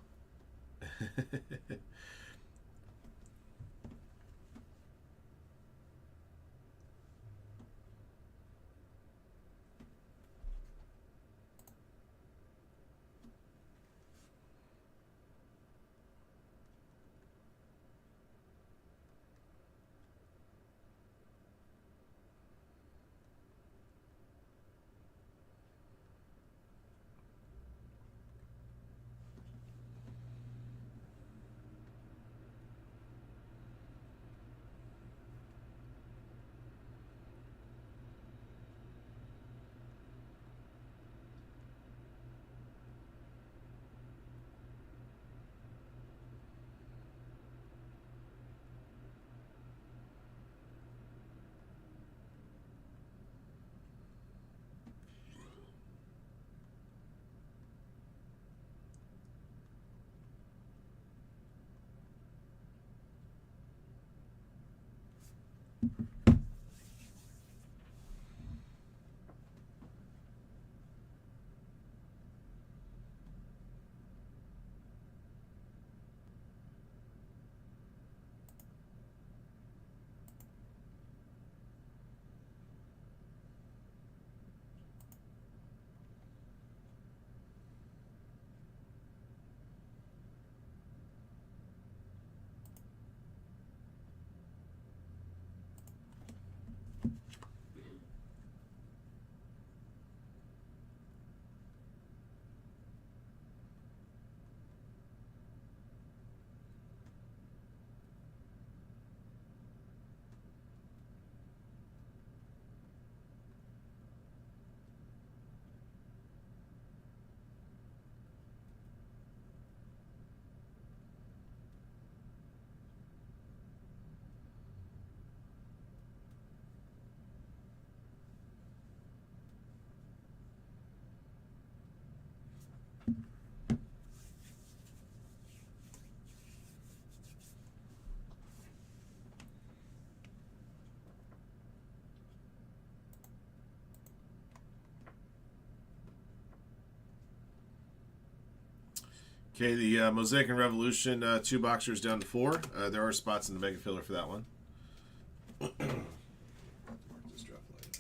Okay, the Mosaic and Revolution 2 boxers down to 4. There are spots in the mega filler for that one. Mark this draft line at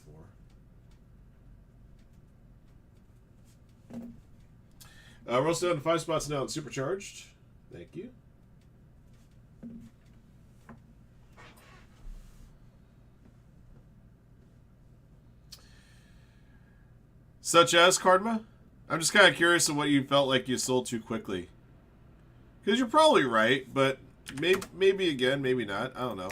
4. We're also down to 5 spots now in Supercharged. Thank you. Such as Cardma? I'm just kind of curious of what you felt like you sold too quickly. Because you're probably right, but maybe again, maybe not. I don't know.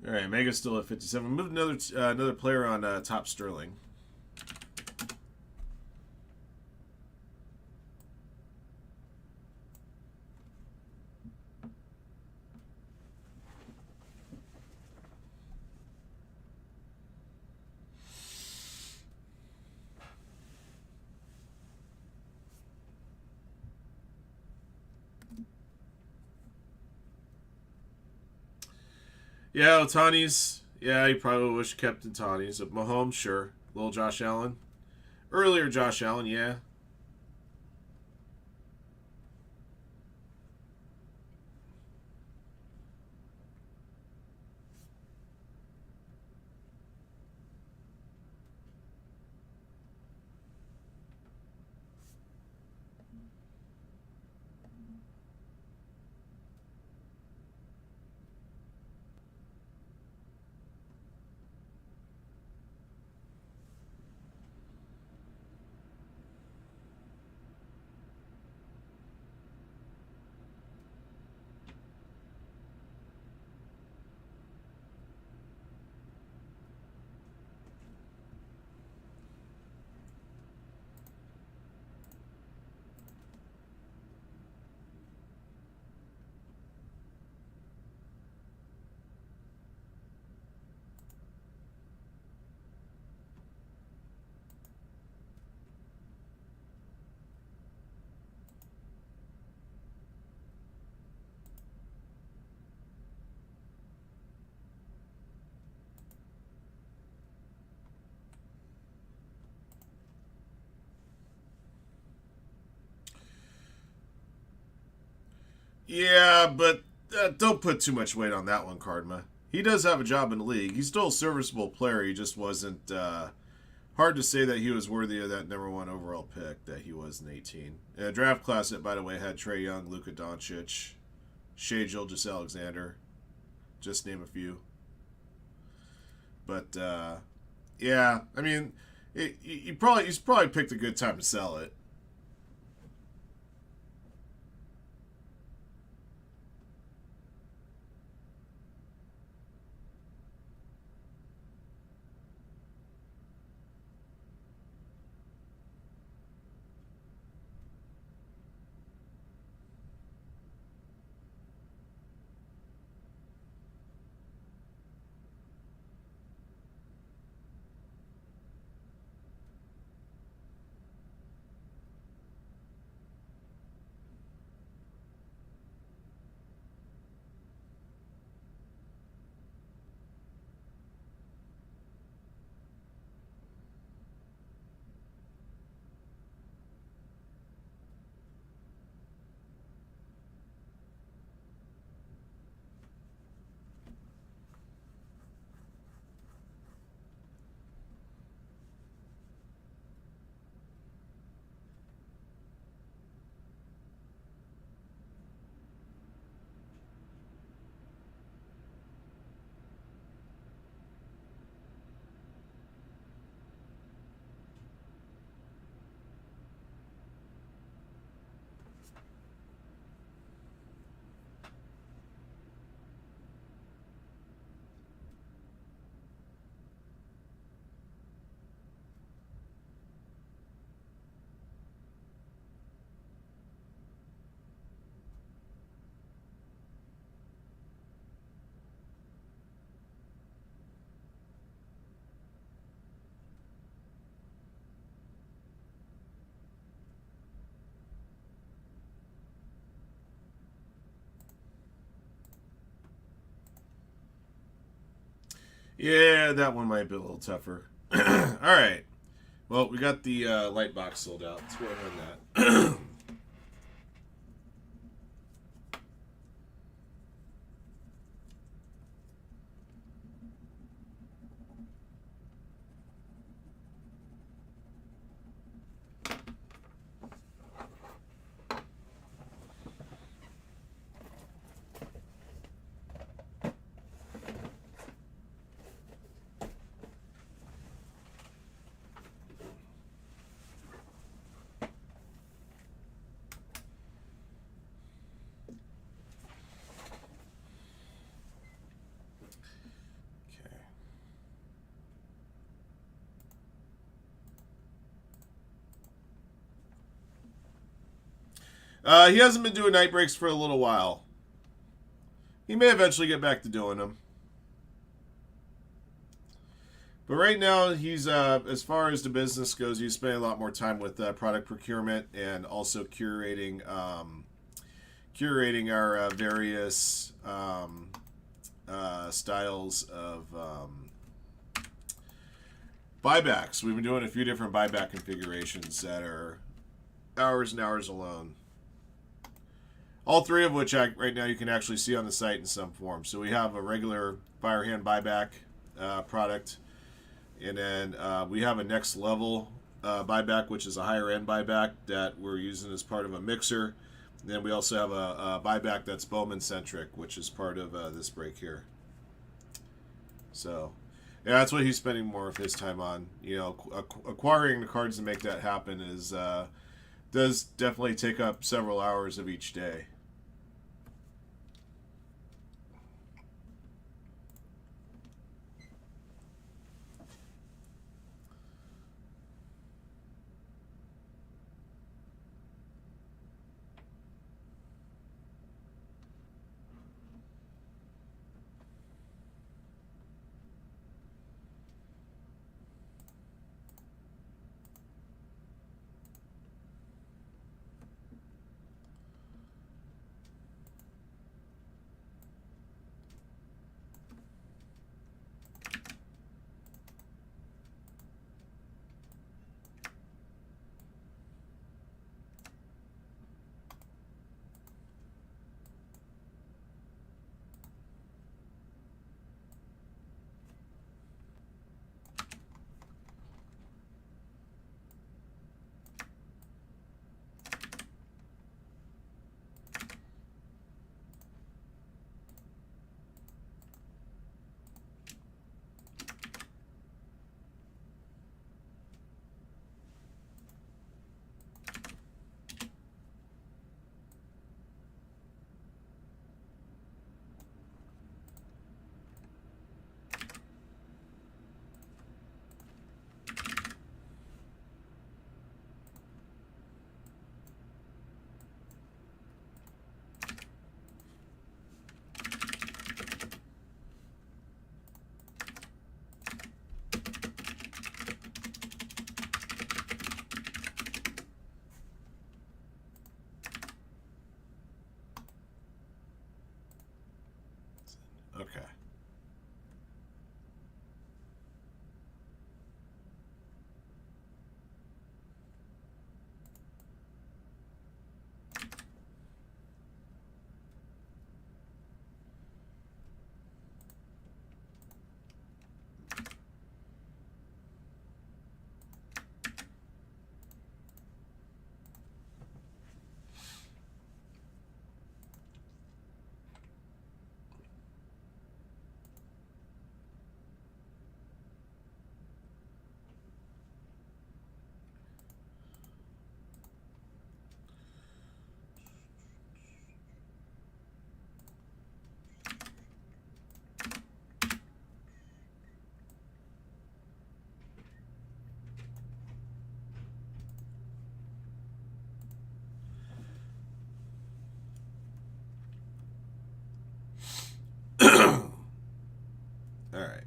All right, Mega's still at 57. Moved another player on top Sterling. Yeah, Otani's. Yeah, you probably wish you kept Otani's. Mahomes, sure. Little Josh Allen. Earlier Josh Allen, yeah. Yeah, but don't put too much weight on that one, Cardma. He does have a job in the league. He's still a serviceable player. He just wasn't. Hard to say that he was worthy of that number 1 overall pick that he was in 18. Draft class that, by the way, had Trae Young, Luka Doncic, Shai Gilgeous-Alexander, just name a few. But yeah, I mean, he's probably picked a good time to sell it. Yeah, that one might be a little tougher. All right. Well, we got the light box sold out. Let's go ahead on that. Okay. He hasn't been doing night breaks for a little while. He may eventually get back to doing them. But right now, he's as far as the business goes, he's spending a lot more time with product procurement and also curating our various styles of buybacks. We've been doing a few different buyback configurations that are hours and hours alone. All three of which right now you can actually see on the site in some form. So we have a regular Firehand buyback product. And then we have a next level buyback, which is a higher end buyback that we're using as part of a mixer. And then we also have a buyback that's Bowman centric, which is part of this break here. So, yeah, that's what he's spending more of his time on. You know, acquiring the cards to make that happen is does definitely take up several hours of each day. Okay. All right.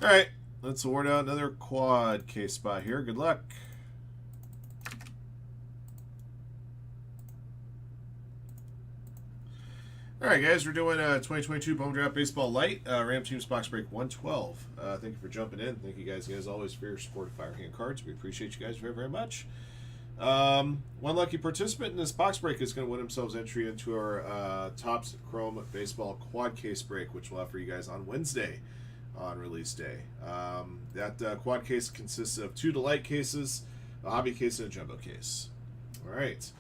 All right. Let's award out another quad case spot here. Good luck. All right, guys, we're doing 2022 Bone Draft Baseball Light, Ram Teams Box Break 112. Thank you for jumping in. Thank you guys, as always, for your support of Firehand Cards. We appreciate you guys very, very much. One lucky participant in this box break is going to win themselves entry into our Topps Chrome Baseball Quad Case break, which we'll have for you guys on Wednesday on release day. That quad case consists of 2 Delight cases, a hobby case, and a jumbo case. All right.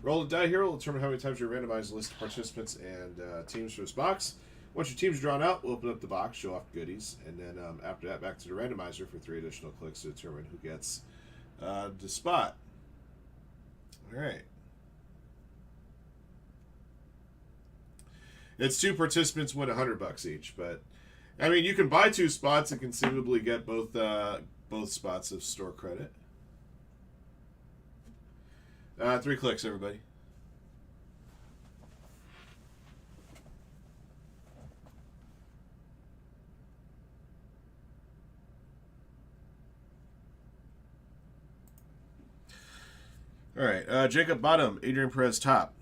Roll the die here. We'll determine how many times you randomize the list of participants and teams for this box. Once your team's drawn out, we'll open up the box, show off goodies, and then after that, back to the randomizer for 3 additional clicks to determine who gets the spot. All right. It's 2 participants win $100 each, but I mean you can buy 2 spots and conceivably get both spots of store credit. 3 clicks, everybody. All right, Jacob bottom, Adrian Perez top.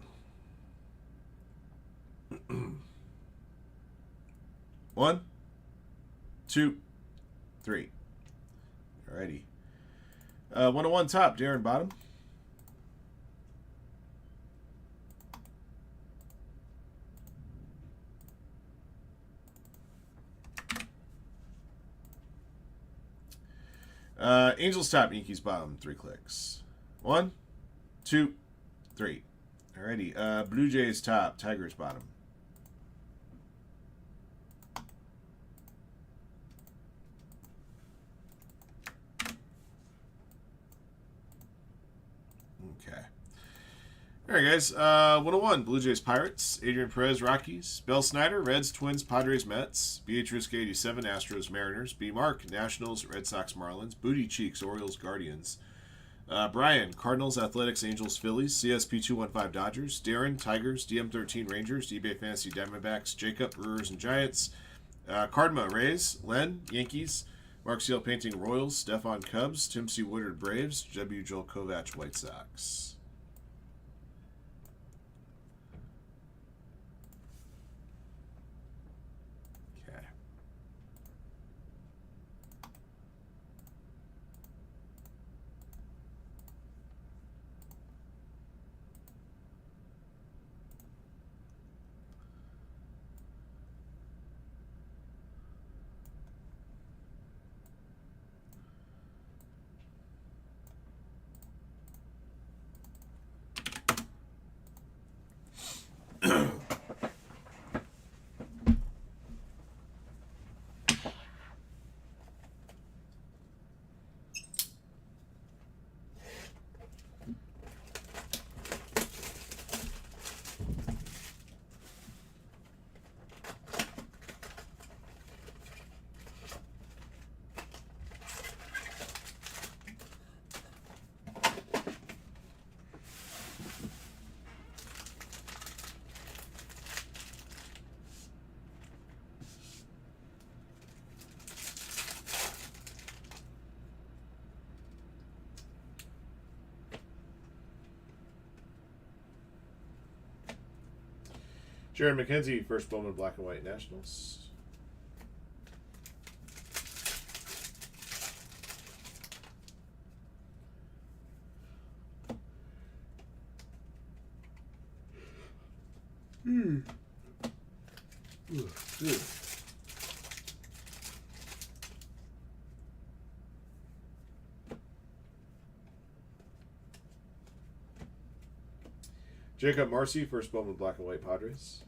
1, 2, 3. Alrighty. 101 top, Darren bottom. 'Angels top, Yankees bottom, 3 clicks. 1, 2, 3. Alrighty. Blue Jays top, Tigers bottom. 101, Blue Jays Pirates, Adrian Perez Rockies, Bell Snyder Reds Twins Padres Mets, Beatrice 87 Astros Mariners, B Mark Nationals Red Sox Marlins, Booty Cheeks Orioles Guardians, Brian Cardinals Athletics Angels Phillies, CSP 215 Dodgers, Darren Tigers, DM13 Rangers, eBay Fantasy Diamondbacks, Jacob Brewers and Giants, Cardma Rays, Len Yankees, Mark Seal Painting Royals, Stefan Cubs, Tim C. Woodard Braves, W. Joel Kovach White Sox. Jared McKenzie, first Bowman Black and White Nationals. Jacob Marcy, first Bowman Black and White Padres.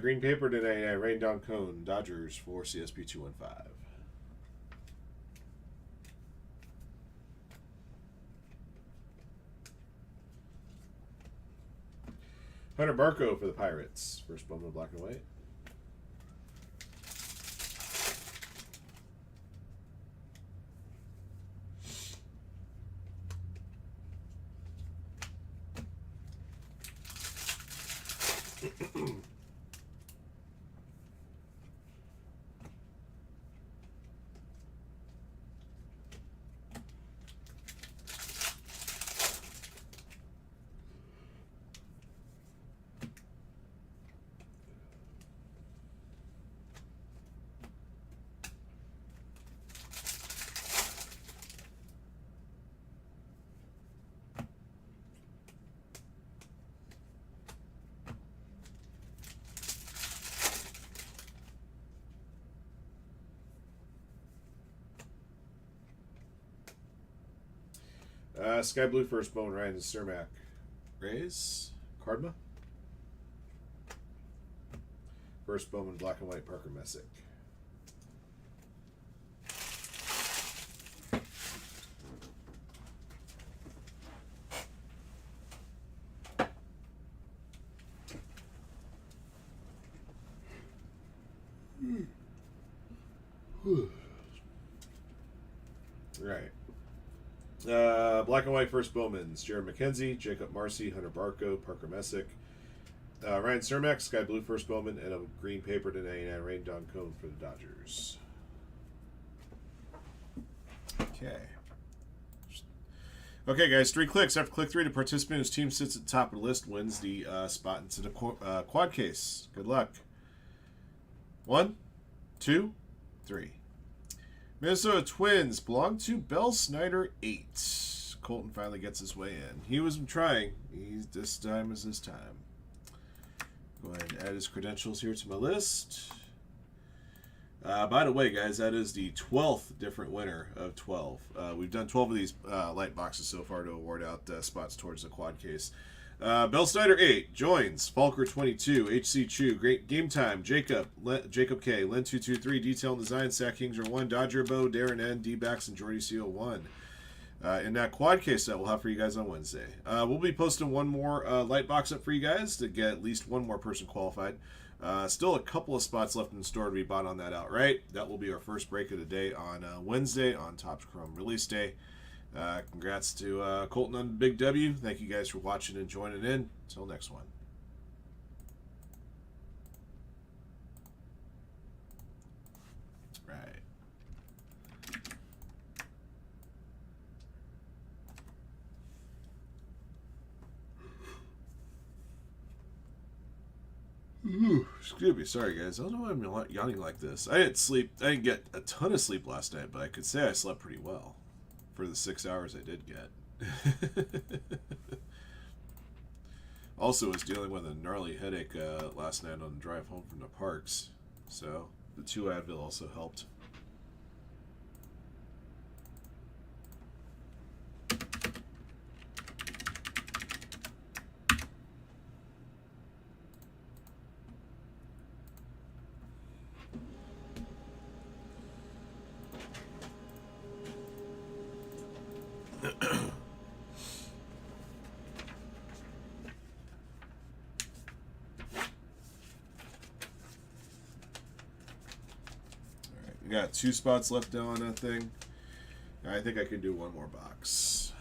Green paper today, Rain Down Cone, Dodgers for CSP 215. Hunter Barco for the Pirates, first Bowman Black and White. Sky Blue first bone, Ryan and Cermak. Rays. Cardma. First Bowman, black and white, Parker Messick. Right. Black and white first Bowman's Jared McKenzie, Jacob Marcy, Hunter Barco, Parker Messick. Ryan Cermak, Sky Blue first Bowman, and a green paper to 99 Rain Don Cone for the Dodgers. Okay. Okay, guys, 3 clicks. After click 3, the participant whose team sits at the top of the list wins the spot into the quad case. Good luck. 1, 2, 3. Minnesota Twins belong to Bell Snyder 8. Colton finally gets his way in. He was trying. This time is his time. Go ahead and add his credentials here to my list. By the way, guys, that is the 12th different winner of 12. We've done 12 of these light boxes so far to award out spots towards the quad case. Bell Snyder 8 joins Falker 22, HC Chu, Great Game Time, Jacob K, Len 223, Detail and Design, Sack Kinger 1, Dodger Bow, Darren N, D-Backs, and Jordy CO 1. In that quad case that we'll have for you guys on Wednesday. We'll be posting one more light box up for you guys to get at least one more person qualified. Still a couple of spots left in the store to be bought on that outright. That will be our first break of the day on Wednesday on Topps Chrome release day. Congrats to Colton on the Big W. Thank you guys for watching and joining in. Until next one. Right. Excuse me, sorry guys. I don't know why I'm yawning like this. I didn't sleep. I didn't get a ton of sleep last night, but I could say I slept pretty well for the 6 hours I did get. Also was dealing with a gnarly headache last night on the drive home from the parks, so the 2 Advil also helped. We got 2 spots left down on that thing. I think I can do one more box.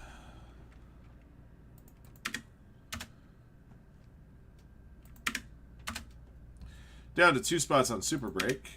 Down to 2 spots on Super Break.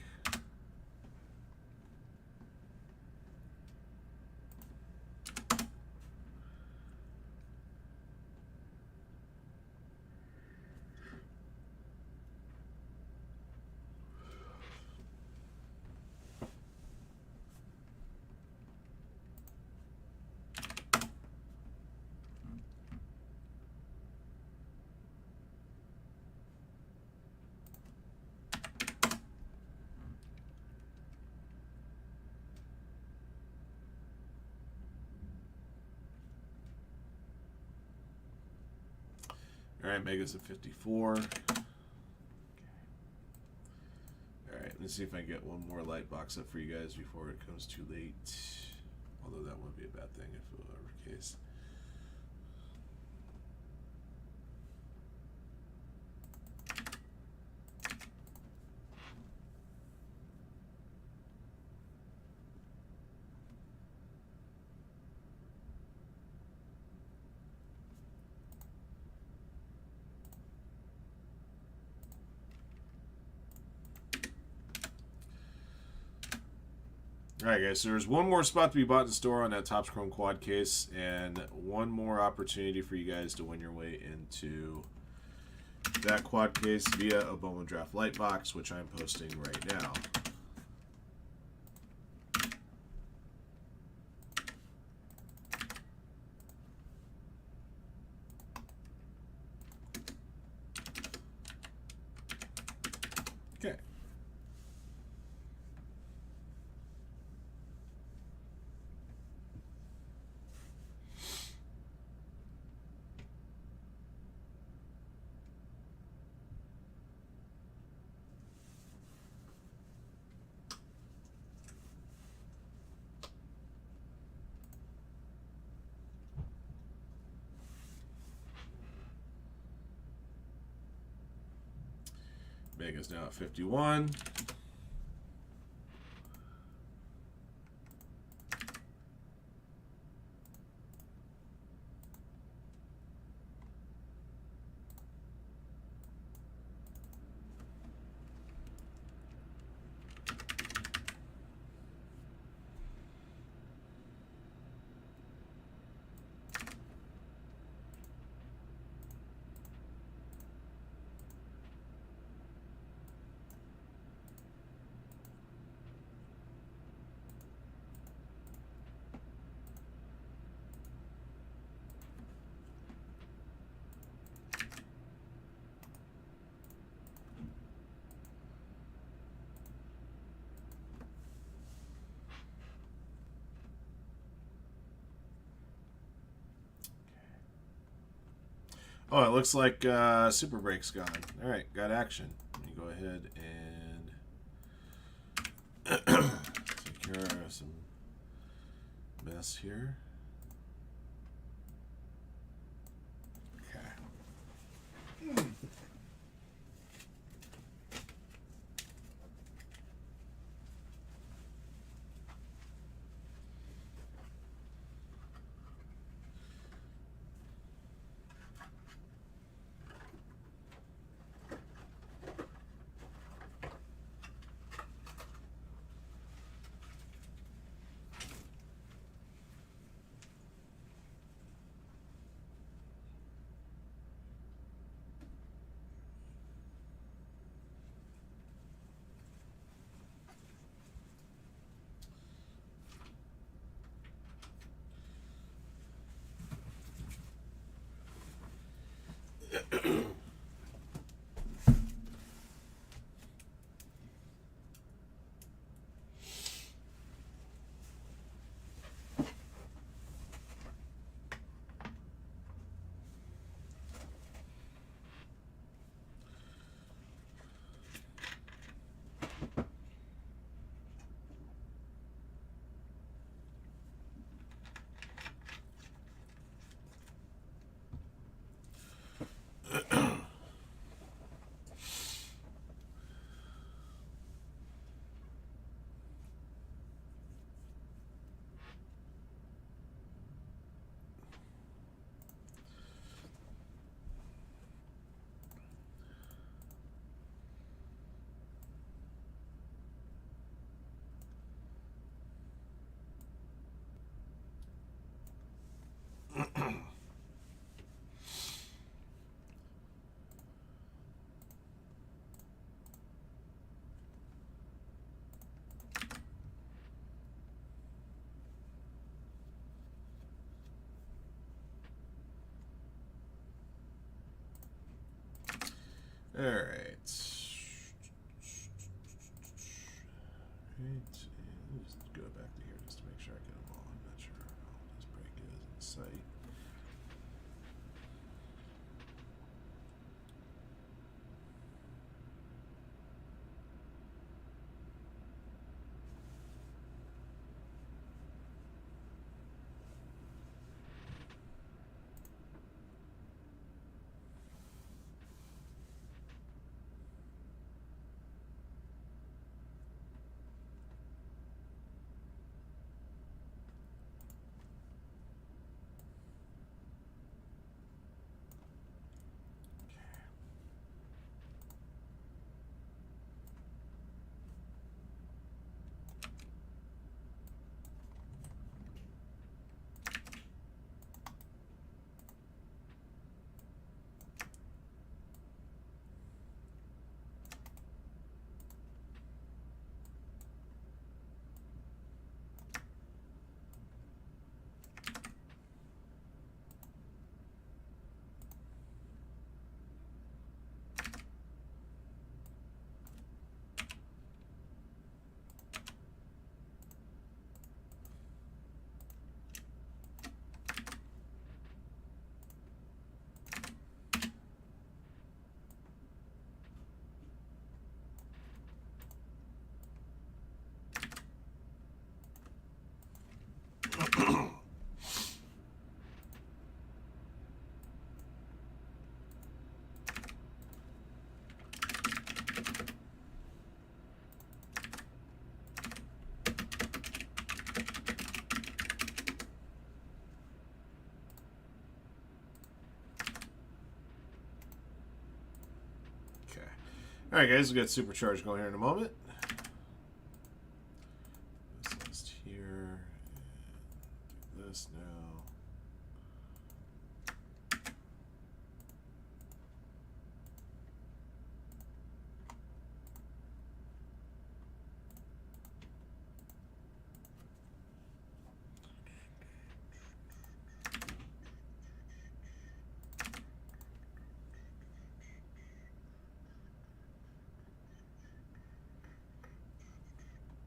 Alright, Mega's at 54. Okay. Alright, let's see if I can get one more light box up for you guys before it comes too late. Although that wouldn't be a bad thing if it were the case. Alright guys, so there's one more spot to be bought in the store on that Topps Chrome quad case, and one more opportunity for you guys to win your way into that quad case via a Bowman Draft Light Box, which I'm posting right now. Okay. Vega's now at 51. Oh, it looks like Super Break's gone. All right, got action. Let me go ahead and take care of some mess here. Okay. All right. Right. Let's go back to here just to make sure I get them all. I'm not sure how this break is in sight. All right, guys, we got Supercharge going here in a moment. This list here. And this now.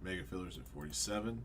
Mega fillers at 47.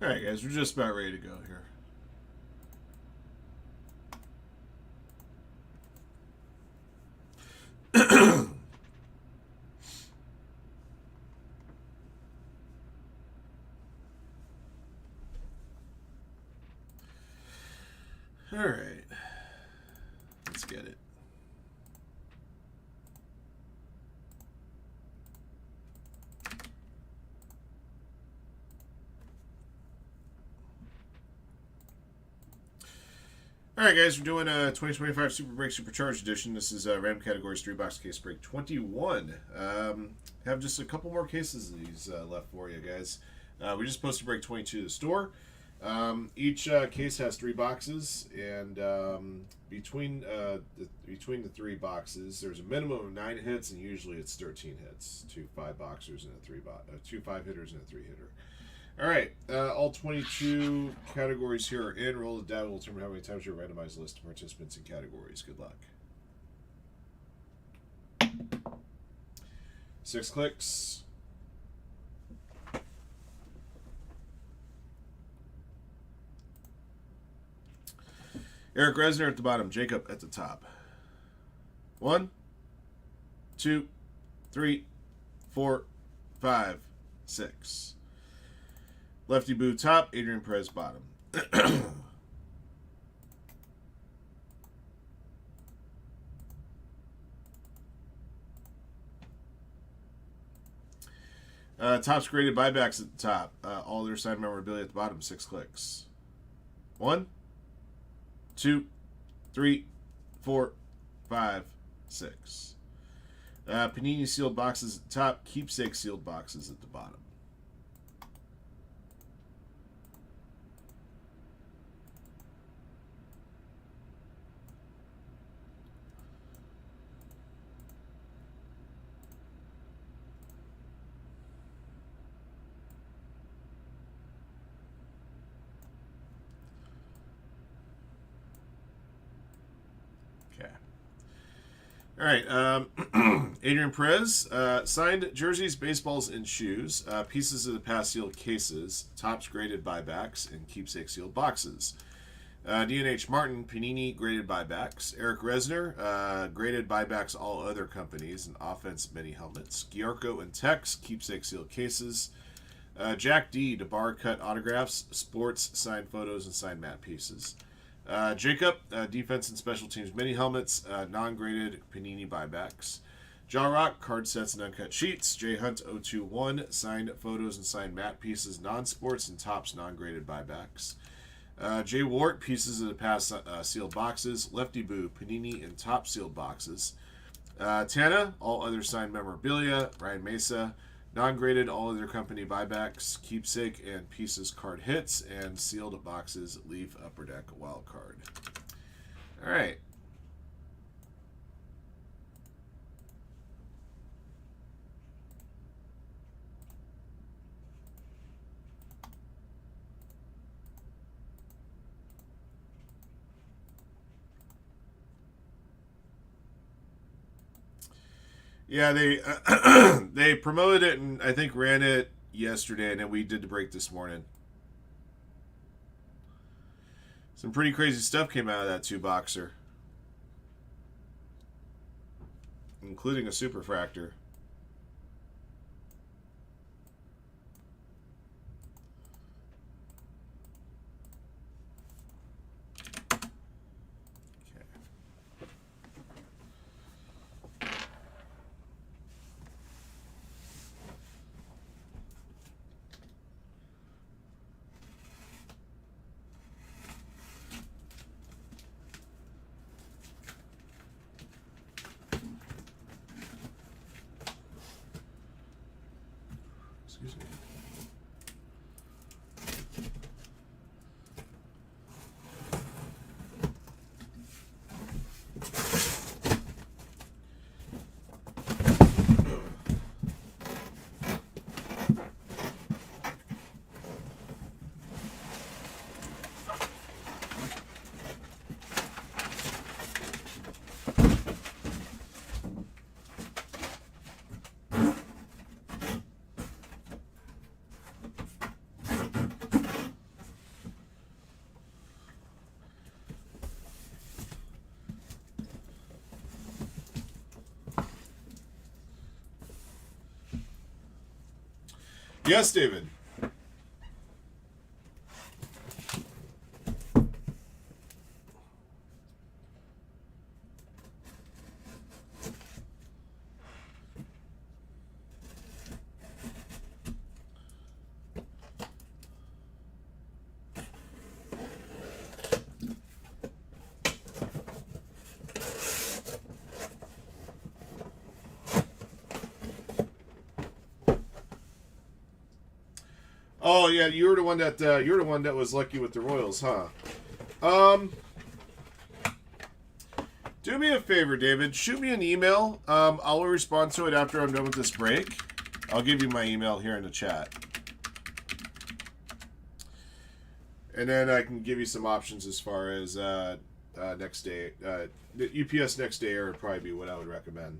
All right, guys, we're just about ready to go here. All right, let's get it. All right, guys, we're doing a 2025 Super Break Supercharged Edition. This is random categories 3-box case break 21. Have just a couple more cases of these left for you guys. We just posted break 22 to the store. Each case has 3 boxes, and between the 3 boxes, there's a minimum of 9 hits, and usually it's 13 hits. 2 5-boxers and a 2 5-hitters and a 3-hitter. All right, all 22 categories here are in. Roll the die will determine how many times you randomize the list of participants and categories. Good luck. 6 clicks. Eric Resner at the bottom, Jacob at the top. 1, 2, 3, 4, 5, 6. Lefty Boo top, Adrian Perez bottom. Top's graded buybacks at the top. All their side memorabilia at the bottom, 6 clicks. 1, 2, 3, 4, 5, 6. Panini sealed boxes at the top, keepsake sealed boxes at the bottom. All right, Adrian Perez, signed jerseys, baseballs, and shoes, pieces of the past sealed cases, tops graded buybacks, and keepsake sealed boxes. D&H Martin, Panini, graded buybacks. Eric Resner, graded buybacks all other companies, and offense mini helmets. Giorco and Tex, keepsake sealed cases. Jack D, DeBar cut autographs, sports, signed photos, and signed matte pieces. Jacob, defense and special teams mini helmets, non-graded Panini buybacks. Jaw Rock, card sets and uncut sheets. J Hunt 021, signed photos and signed matte pieces, non-sports and tops non-graded buybacks. Jay Wart, pieces of the past sealed boxes. Lefty Boo, Panini and top sealed boxes. Tana, all other signed memorabilia. Ryan Mesa, Non-graded all other company buybacks, keepsake and pieces card hits, and sealed boxes leave upper deck wild card. All right. Yeah, they they promoted it and I think ran it yesterday, and then we did the break this morning. Some pretty crazy stuff came out of that 2-boxer, including a superfractor. Excuse me. Yes, David. Oh yeah, you were the one that was lucky with the Royals, huh? Do me a favor, David. Shoot me an email. I'll respond to it after I'm done with this break. I'll give you my email here in the chat, and then I can give you some options as far as next day. The UPS next day would probably be what I would recommend.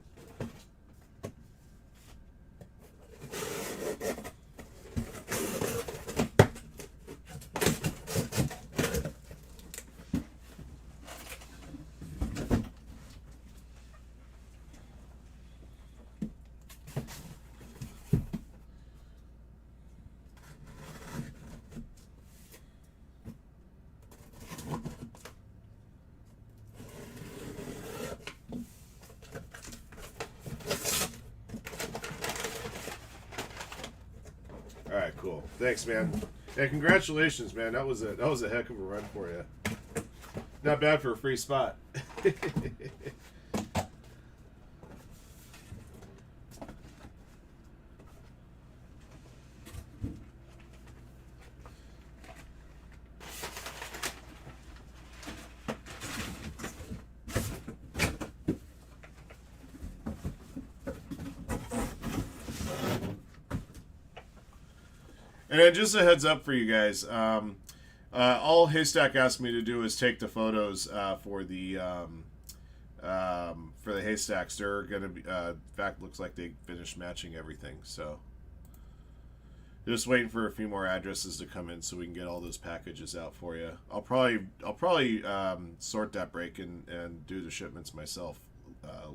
All right, cool. Thanks, man. Yeah, congratulations, man. That was a heck of a run for you. Not bad for a free spot. And then just a heads up for you guys. All Haystack asked me to do is take the photos for the Haystacks. They're gonna be. In fact, looks like they finished matching everything. So just waiting for a few more addresses to come in so we can get all those packages out for you. I'll probably sort that break and do the shipments myself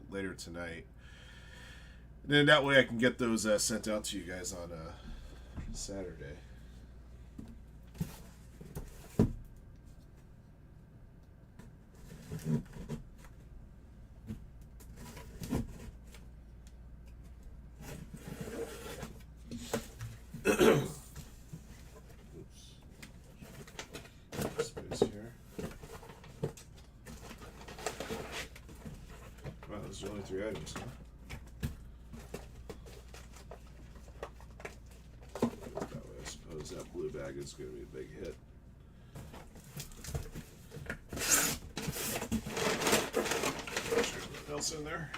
later tonight. And then that way I can get those sent out to you guys on Saturday. Oops. Space here. Wow, those are only 3 items, huh? it's going to be a big hit. What else in there?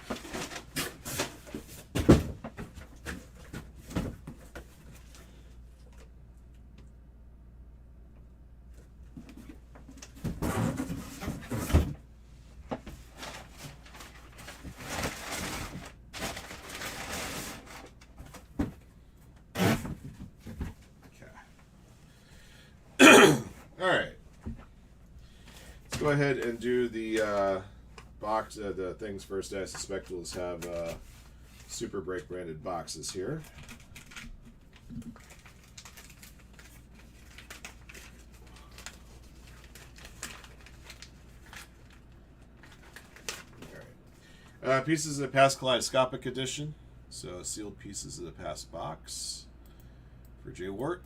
All right. Let's go ahead and do the box. The things first. I suspect we'll just have Super Break branded boxes here. All right. Pieces of the Past Kaleidoscopic Edition. So sealed pieces of the Past box for Jay Wart.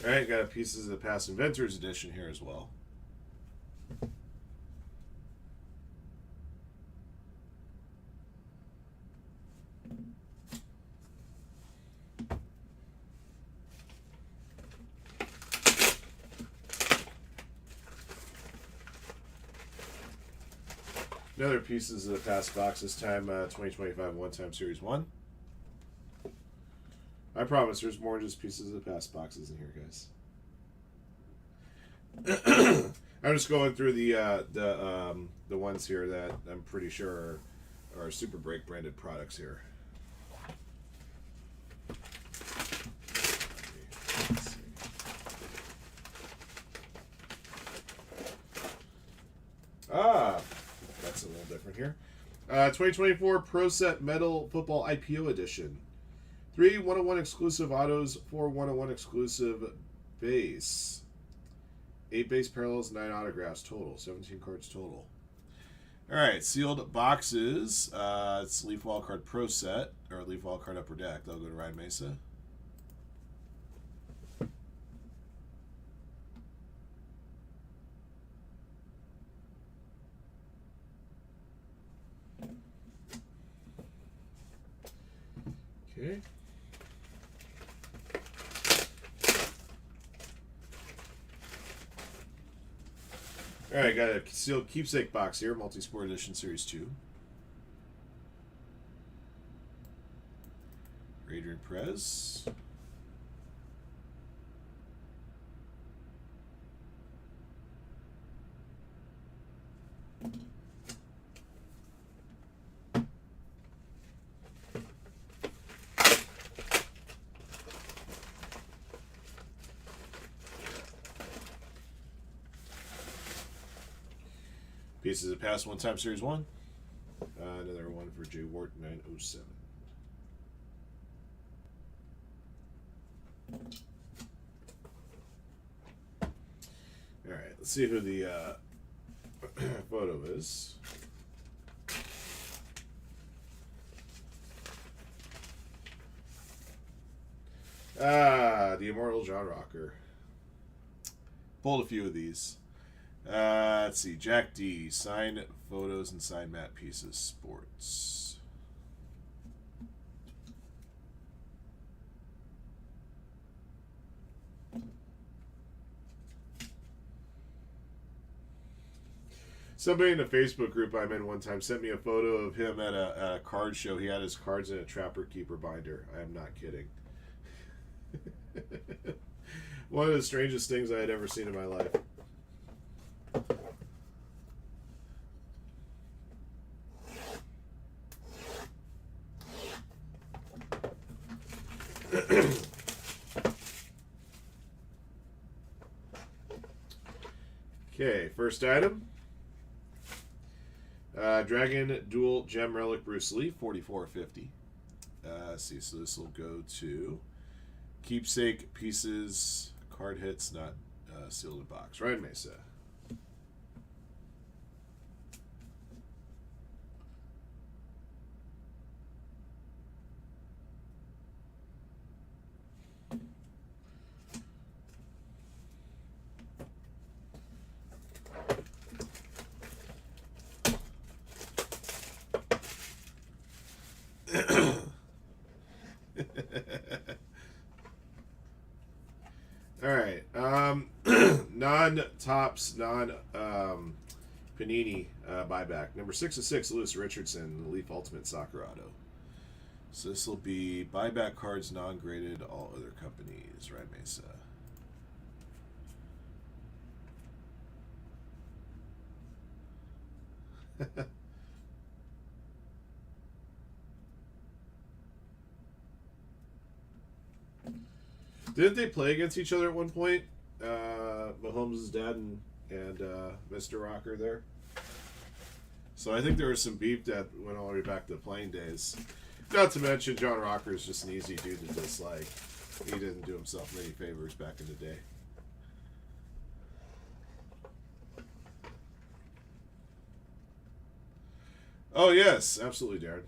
All right, got pieces of the Past Inventors Edition here as well. Another pieces of the Past box, this time 2025 One-Time Series 1. I promise there's more than just pieces of the Past boxes in here, guys. I'm just going through the ones here that I'm pretty sure are Super Break branded products here. Let's see. That's a little different here. 2024 Pro Set Metal Football IPO Edition. 3 101 exclusive autos, 4 101 exclusive base. 8 base parallels, 9 autographs total. 17 cards total. Alright, sealed boxes. It's Leaf Wildcard Pro Set, or Leaf Wildcard Upper Deck. That'll go to Ryan Mesa. Okay. Alright, got a sealed keepsake box here, Multi-Sport Edition Series 2. Adrian Perez. Pieces of Past One-Time Series 1. Another one for Jay Wart, 907. Alright, let's see who the photo is. The Immortal John Rocker. Pulled a few of these. Let's see. Jack D. Signed photos and signed matte pieces. Sports. Somebody in the Facebook group I'm in one time sent me a photo of him at a card show. He had his cards in a Trapper Keeper binder. I am not kidding. One of the strangest things I had ever seen in my life. Okay, first item. Dragon Dual Gem Relic Bruce Lee, 44.50. Let's see, so this will go to keepsake pieces, card hits, not sealed in box. Ryan Mesa. All right. Non-tops, Panini buyback. Number 6/6, Lewis Richardson, Leaf Ultimate Soccer Auto. So this will be buyback cards, non-graded, all other companies. Right, Mesa. Didn't they play against each other at one point? Mahomes' dad and Mr. Rocker there. So I think there was some beef that went all the way back to the playing days. Not to mention John Rocker is just an easy dude to dislike. He didn't do himself many favors back in the day. Oh yes, absolutely, Darren.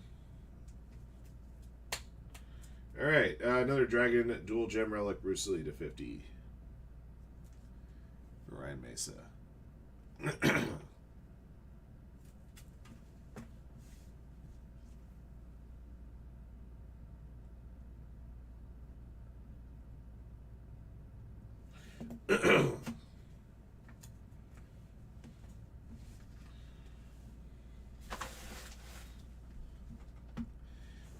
All right, another Dragon Dual Gem Relic, Bruce Lee to 50. Ryan Mesa.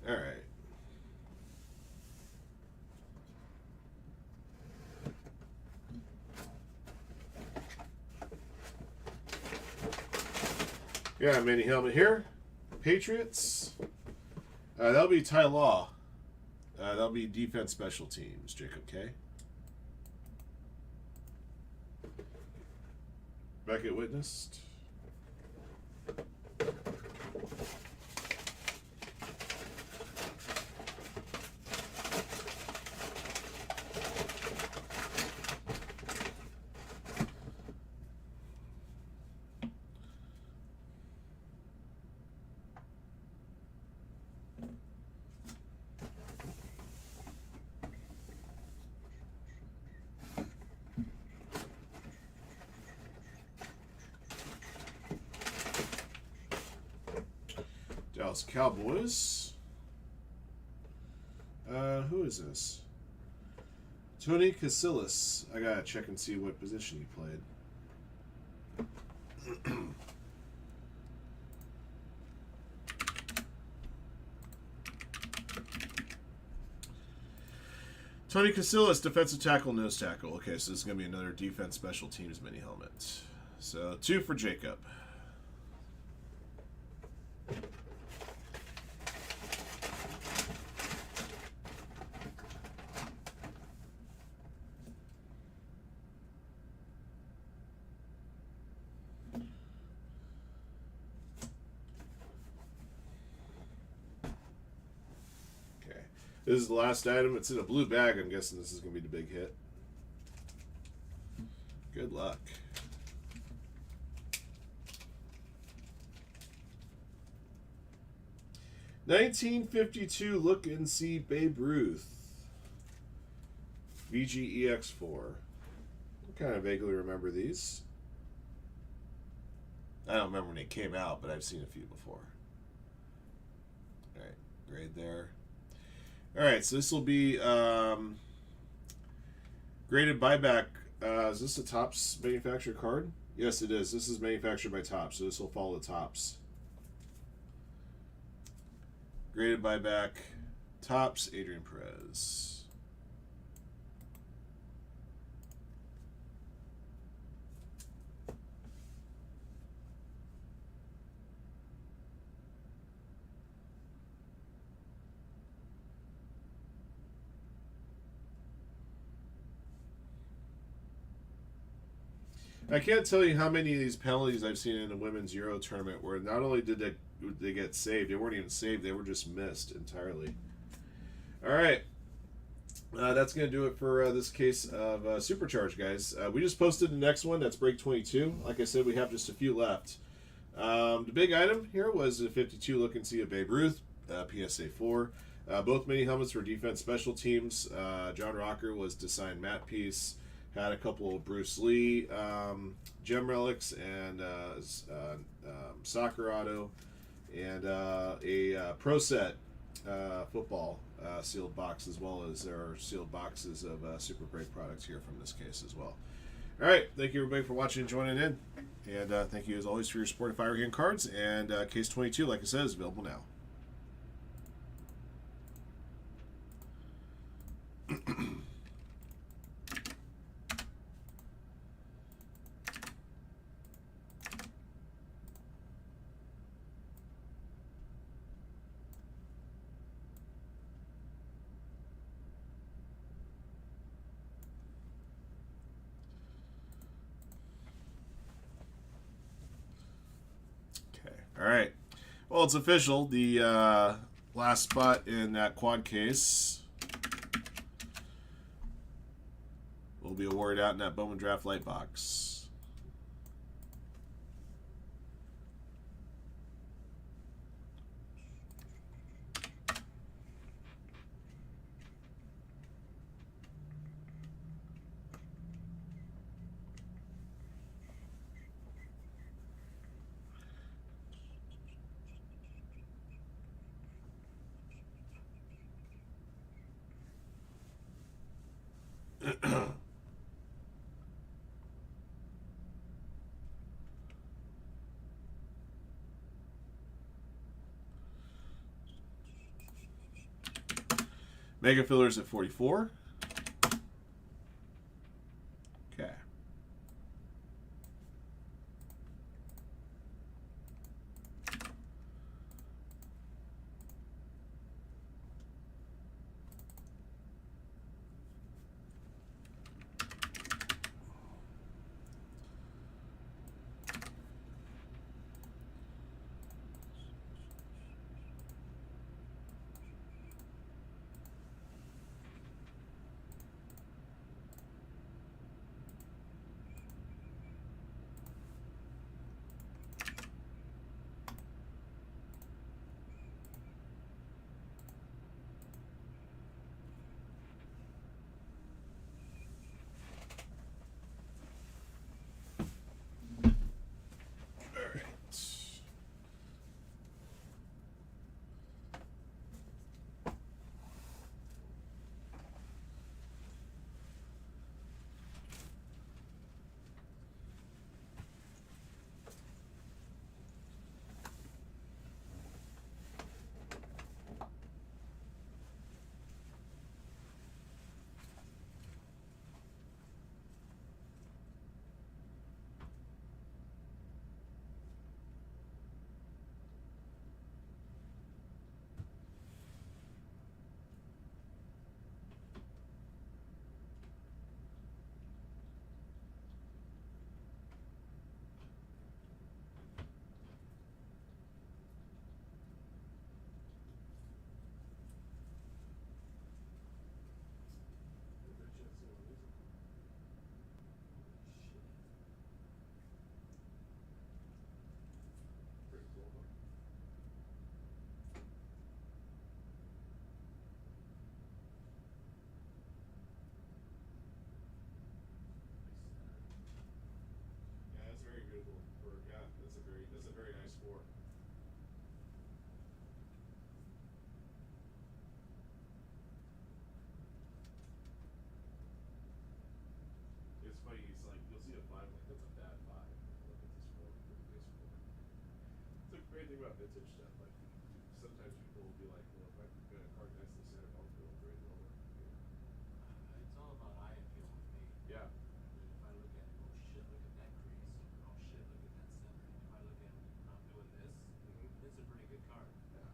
All right. Yeah, mini helmet here. Patriots. That'll be Ty Law. That'll be defense special teams. Jacob K. Beckett witnessed. Dallas Cowboys. Who is this? Tony Casillas. I gotta check and see what position he played. Tony Casillas, defensive tackle, nose tackle. Okay, so this is going to be another defense special teams mini helmet. So 2 for Jacob. This is the last item. It's in a blue bag. I'm guessing this is going to be the big hit. Good luck. (1952) Look and see Babe Ruth. VGEX4. I kind of vaguely remember these. I don't remember when they came out, but I've seen a few before. All right, grade there. All right, so this will be graded buyback. Is this a Topps manufacturer card? Yes, it is. This is manufactured by Topps, so this will follow the Topps. Graded buyback, Topps, Adrian Perez. I can't tell you how many of these penalties I've seen in the women's Euro tournament where not only did they get saved, they weren't even saved, they were just missed entirely. All right. That's going to do it for this case of Supercharge, guys. We just posted the next one. That's break 22. Like I said, we have just a few left. The big item here was a 52 look and see of Babe Ruth, PSA 4. Both mini helmets for defense special teams. John Rocker was to sign Matt Peace. Had a couple of Bruce Lee gem relics and soccer auto and a pro set football sealed box, as well as there are sealed boxes of Super Break products here from this case as well. All right, thank you everybody for watching and joining in, and thank you as always for your support of Firehand cards. And case 22, like I said, is available now. All right. Well, it's official. The last spot in that quad case will be awarded out in that Bowman Draft Light box. Mega fillers at 44. Okay. That's a very nice 4. It's funny. It's like you'll see a 5, like that's a bad 5. Look at this 4. Look at this 4. It's a great thing about vintage stuff. Like sometimes people will be like, "Well, if I can get a card nicely centered, I'll go grade lower." You know? It's all about eye appeal with me. Yeah. If I look at it, oh shit, look at that crease. Oh shit, look at that center. If I look at it, I'm doing this. It's a pretty good card. Yeah.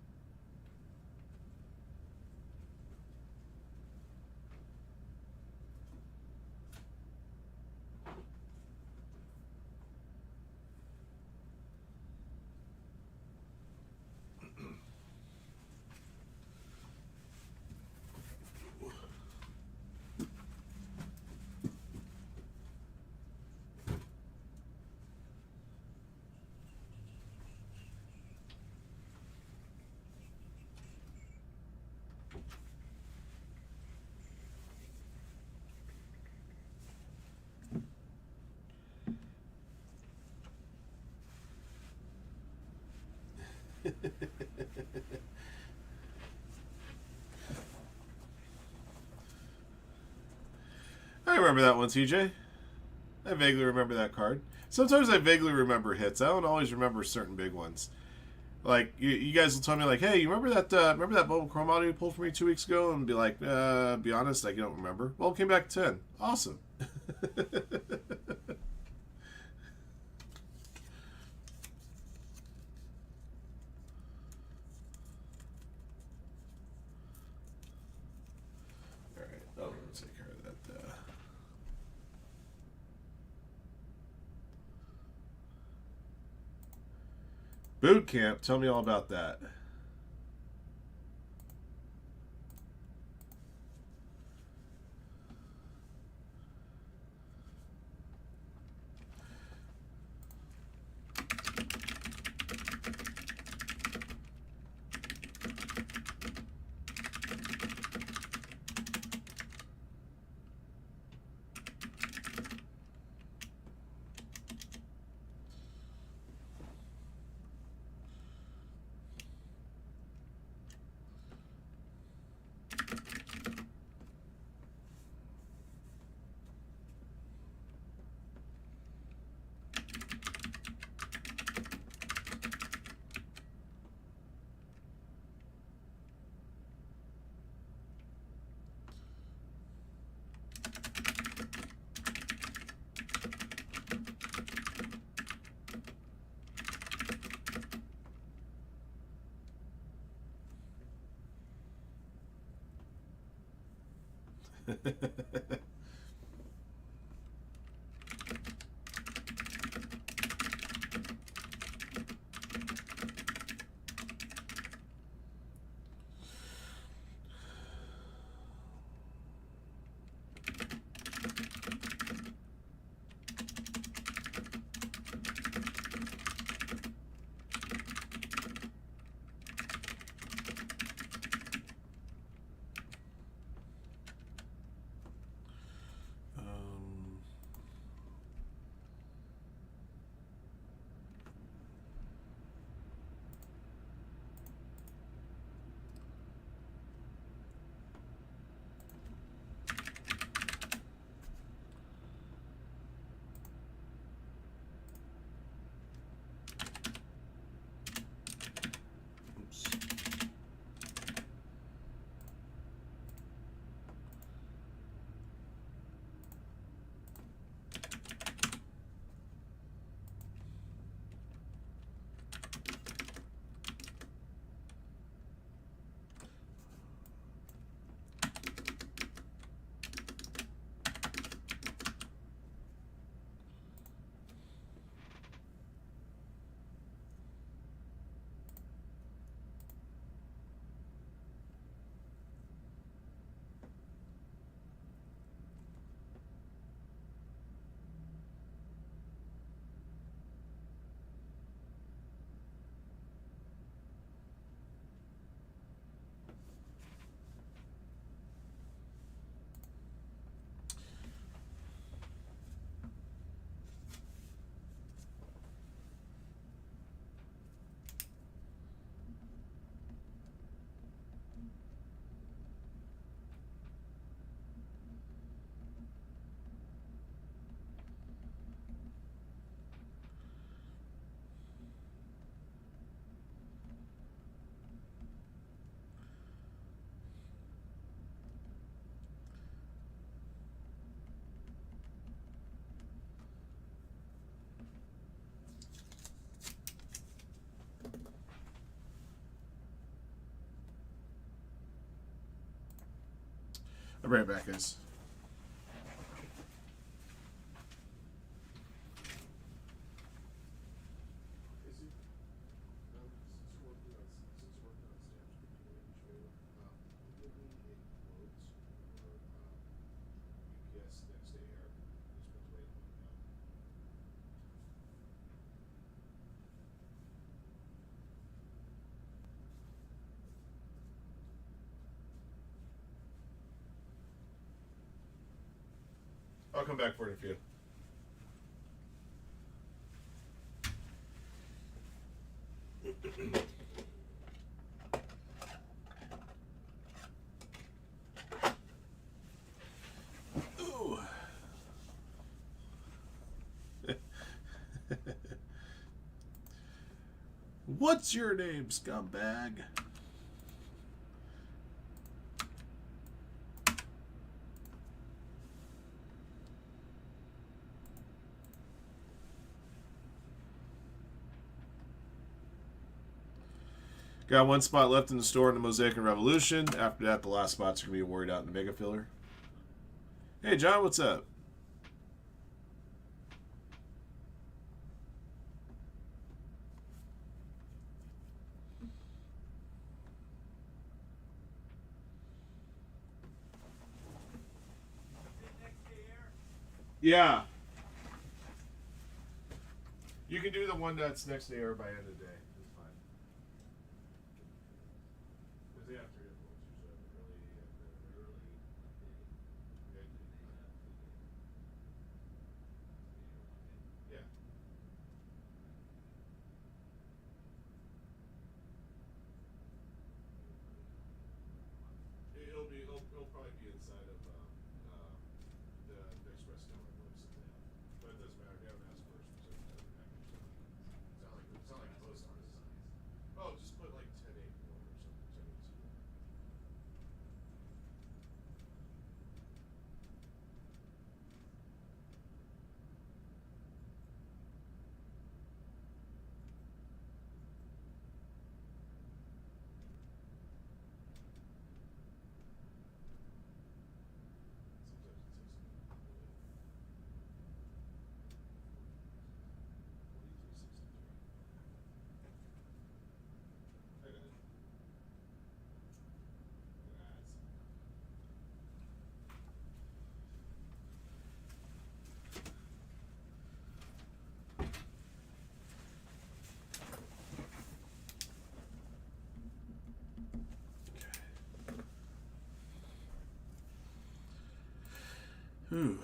remember that one, TJ. I vaguely remember that card. Sometimes I vaguely remember hits. I don't always remember certain big ones. Like you guys will tell me like, hey, you remember that Bubble Chrome audio you pulled for me 2 weeks ago, and be like, be honest, I don't remember. Well, it came back 10. Awesome. All right. Oh, let's take care of that. Boot camp. Tell me all about that. I'll be right back, guys. I'll come back for it in a few. Ooh. What's your name, scumbag? Got one spot left in the store in the Mosaic and Revolution. After that, the last spots are going to be worried out in the Mega Filler. Hey, John, what's up? Yeah. You can do the one that's next to air by end of the day. It's fine. Because they have three of them. Yeah. It'll probably be inside of the Express Tower books that they have. But it doesn't matter. They haven't asked for a specific type of package. So it's not like a post office. Oh, just put like 10-8 or something. 10-8. Ooh.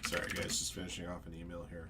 Sorry, guys, just finishing off an email here.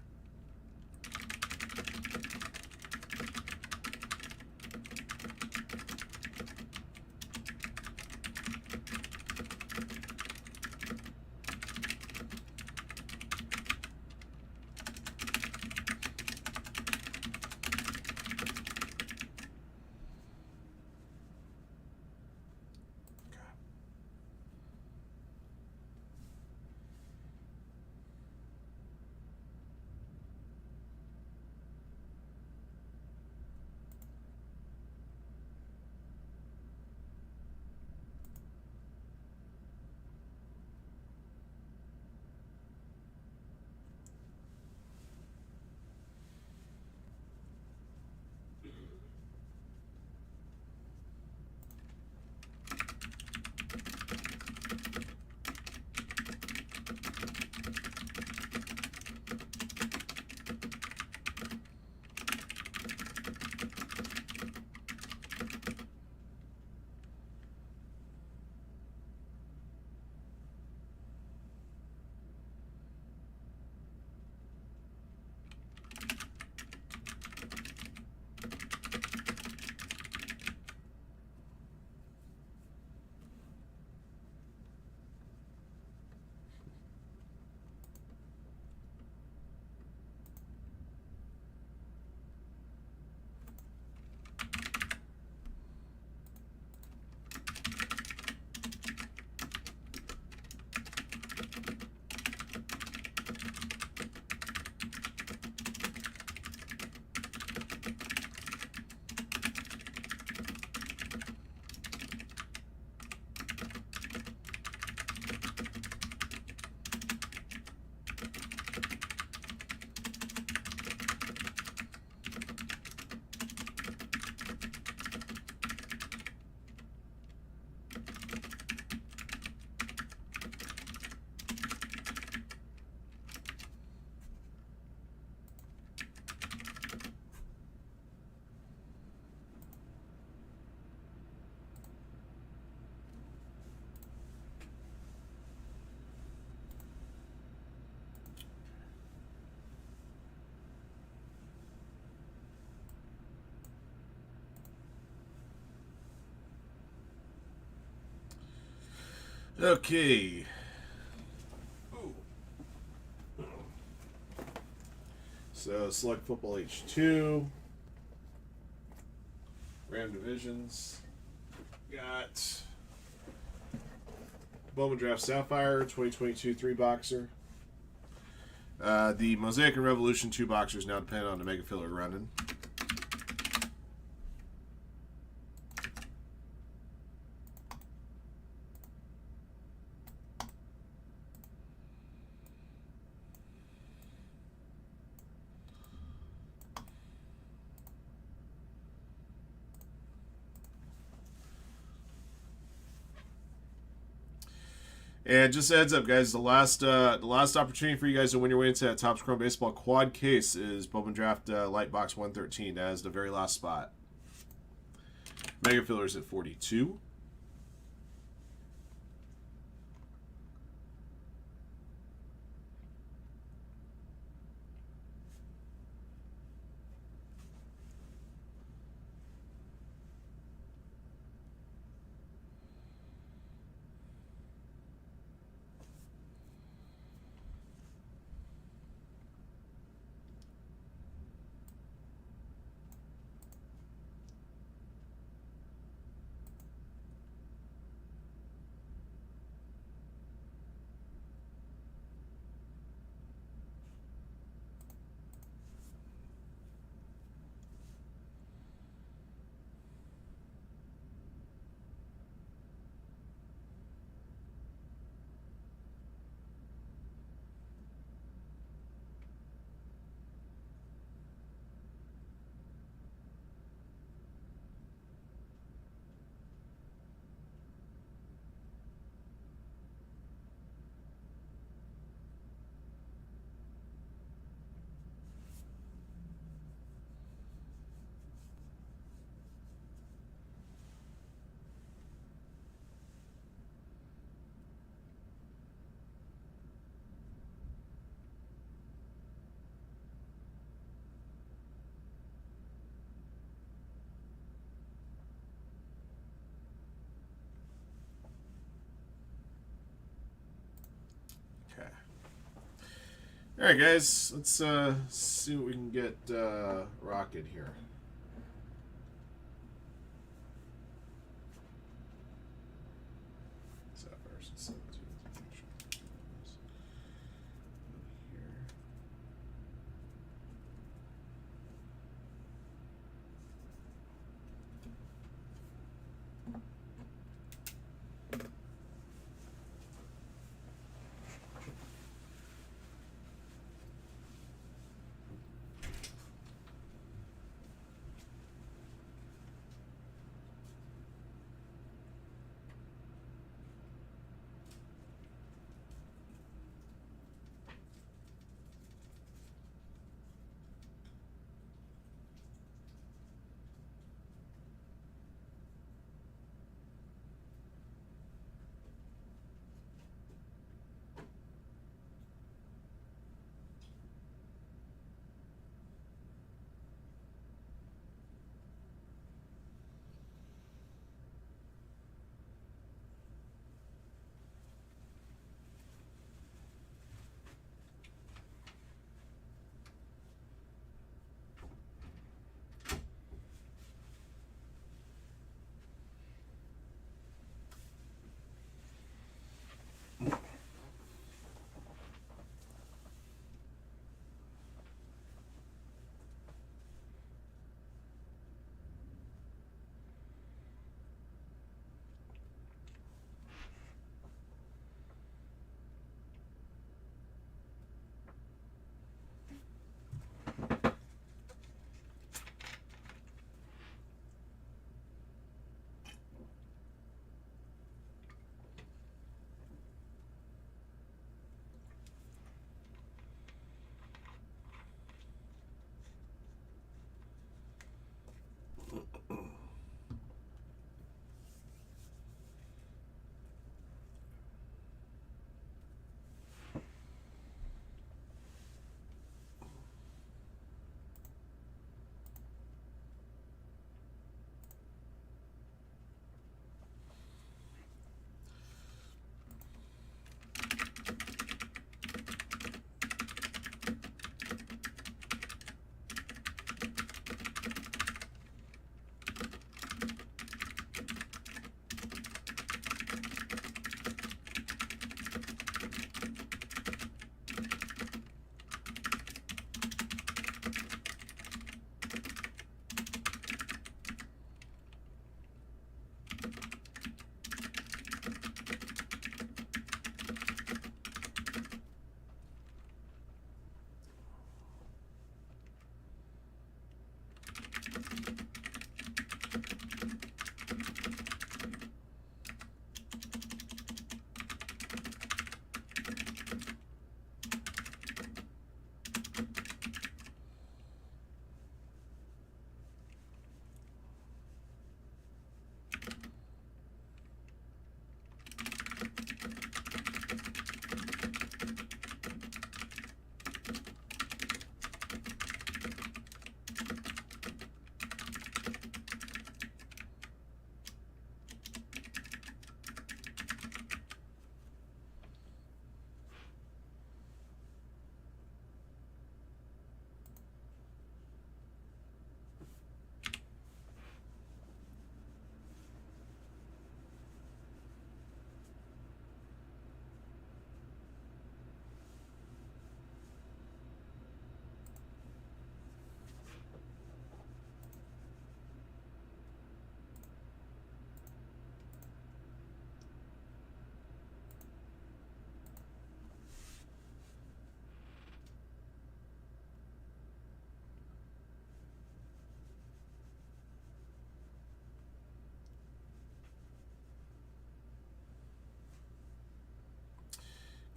Okay. Ooh. So select football H2. Ram divisions. Got Bowman Draft Sapphire 2022 3-boxer. The Mosaic and Revolution 2-boxers now depend on the Mega Filler running. And just a heads up, guys, the last opportunity for you guys to win your way into that Topps Chrome Baseball quad case is Bowman Draft Light Box 113. That is the very last spot. Mega Fillers at 42. Okay. All right, guys. Let's see what we can get rocking here. Sapphires and 17. Here.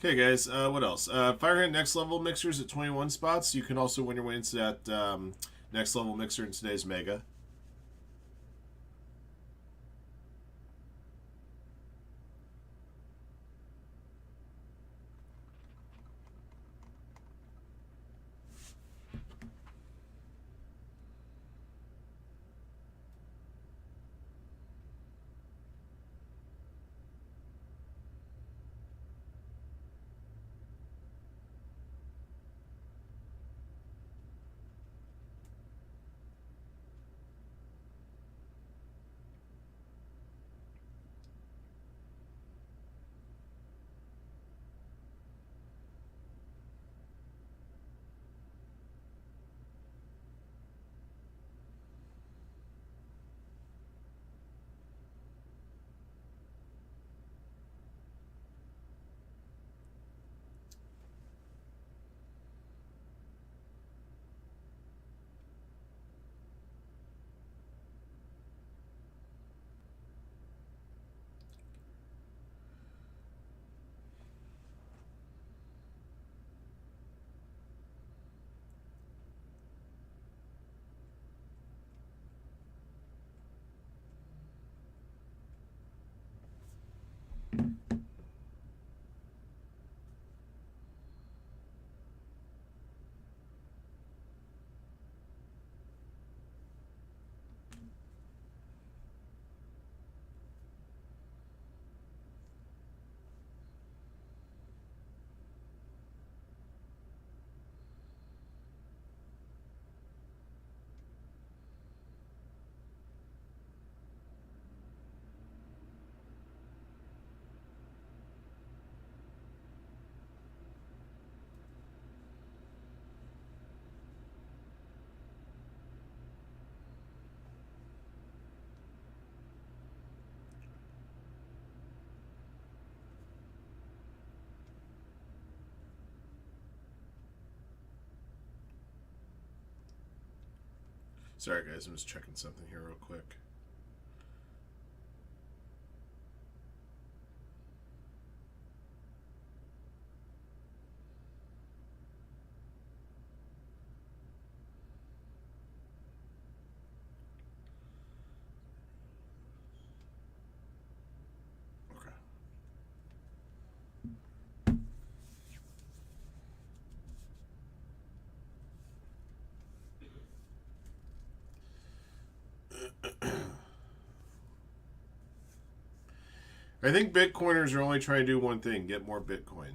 Okay, guys, what else? Firehand Next Level mixers at 21 spots. You can also win your way into that Next Level mixer in today's Mega. Sorry, guys, I'm just checking something here real quick. Okay. I think Bitcoiners are only trying to do one thing: get more Bitcoin.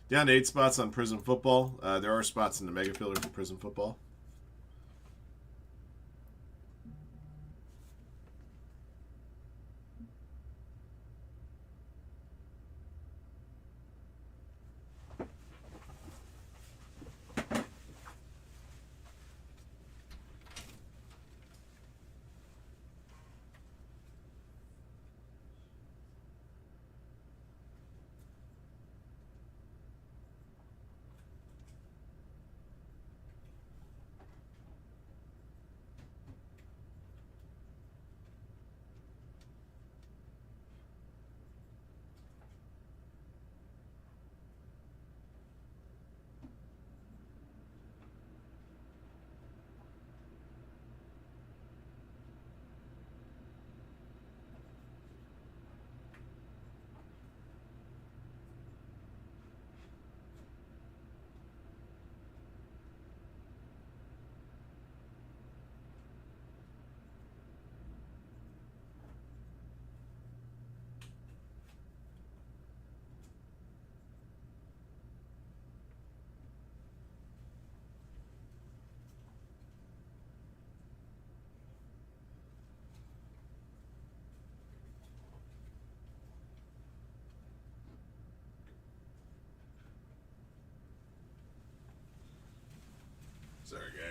Down to 8 spots on Prism Football. There are spots in the Mega Filler for Prism Football.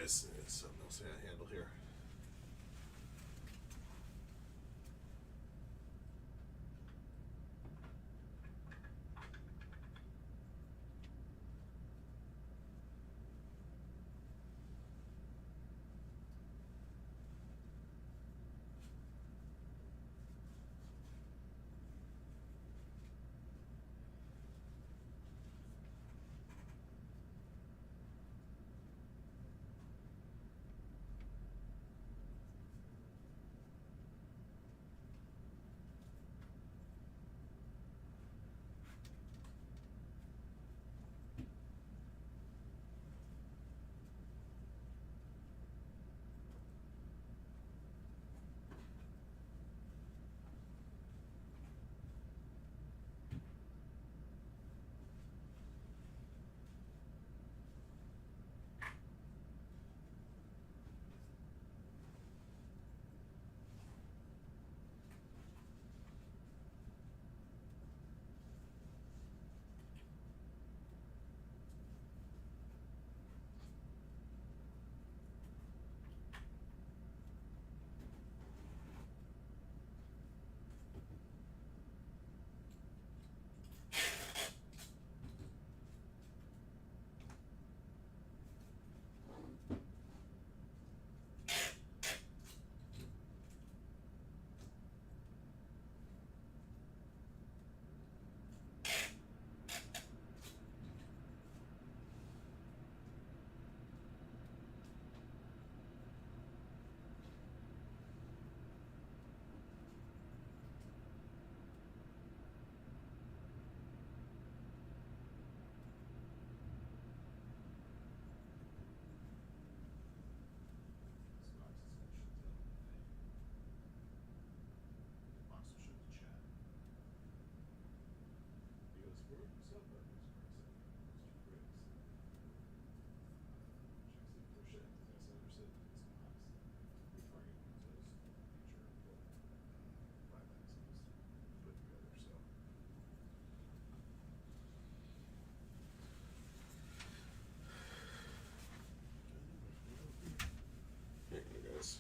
guys. There's something else I gotta handle here. Here you guys.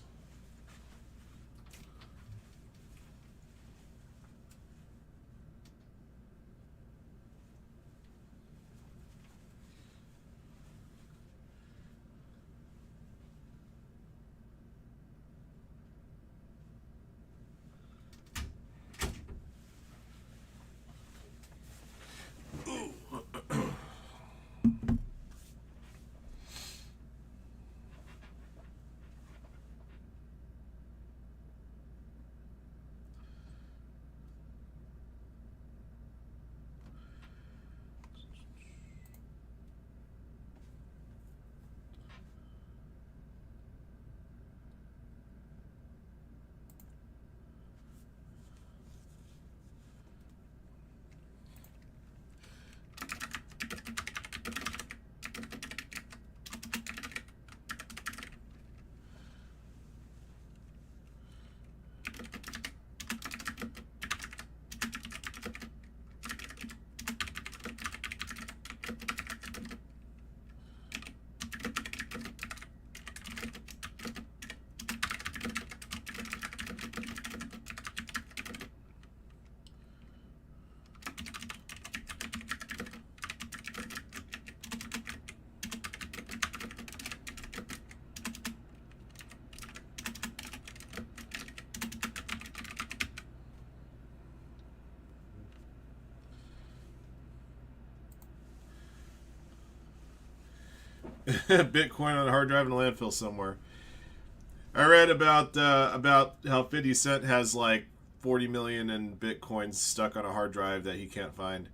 Bitcoin on a hard drive in a landfill somewhere. I read about how 50 Cent has like 40 million in Bitcoin stuck on a hard drive that he can't find.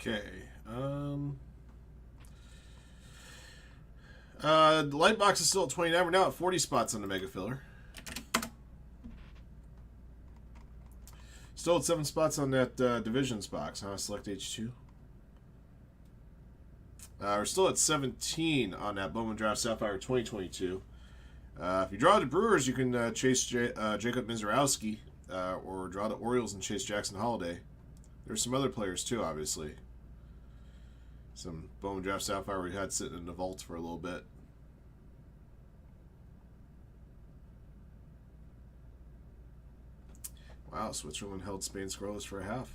Okay. The light box is still at 29. We're now at 40 spots on the mega filler. Still at 7 spots on that divisions box, huh? Select H2. We're still at 17 on that Bowman Draft Sapphire 2022. If you draw the Brewers, you can chase Jacob Mizorowski, or draw the Orioles and chase Jackson Holiday. There's some other players too, obviously. Some Bowman Draft Sapphire we had sitting in the vault for a little bit. Wow, Switzerland held Spain scoreless for a half.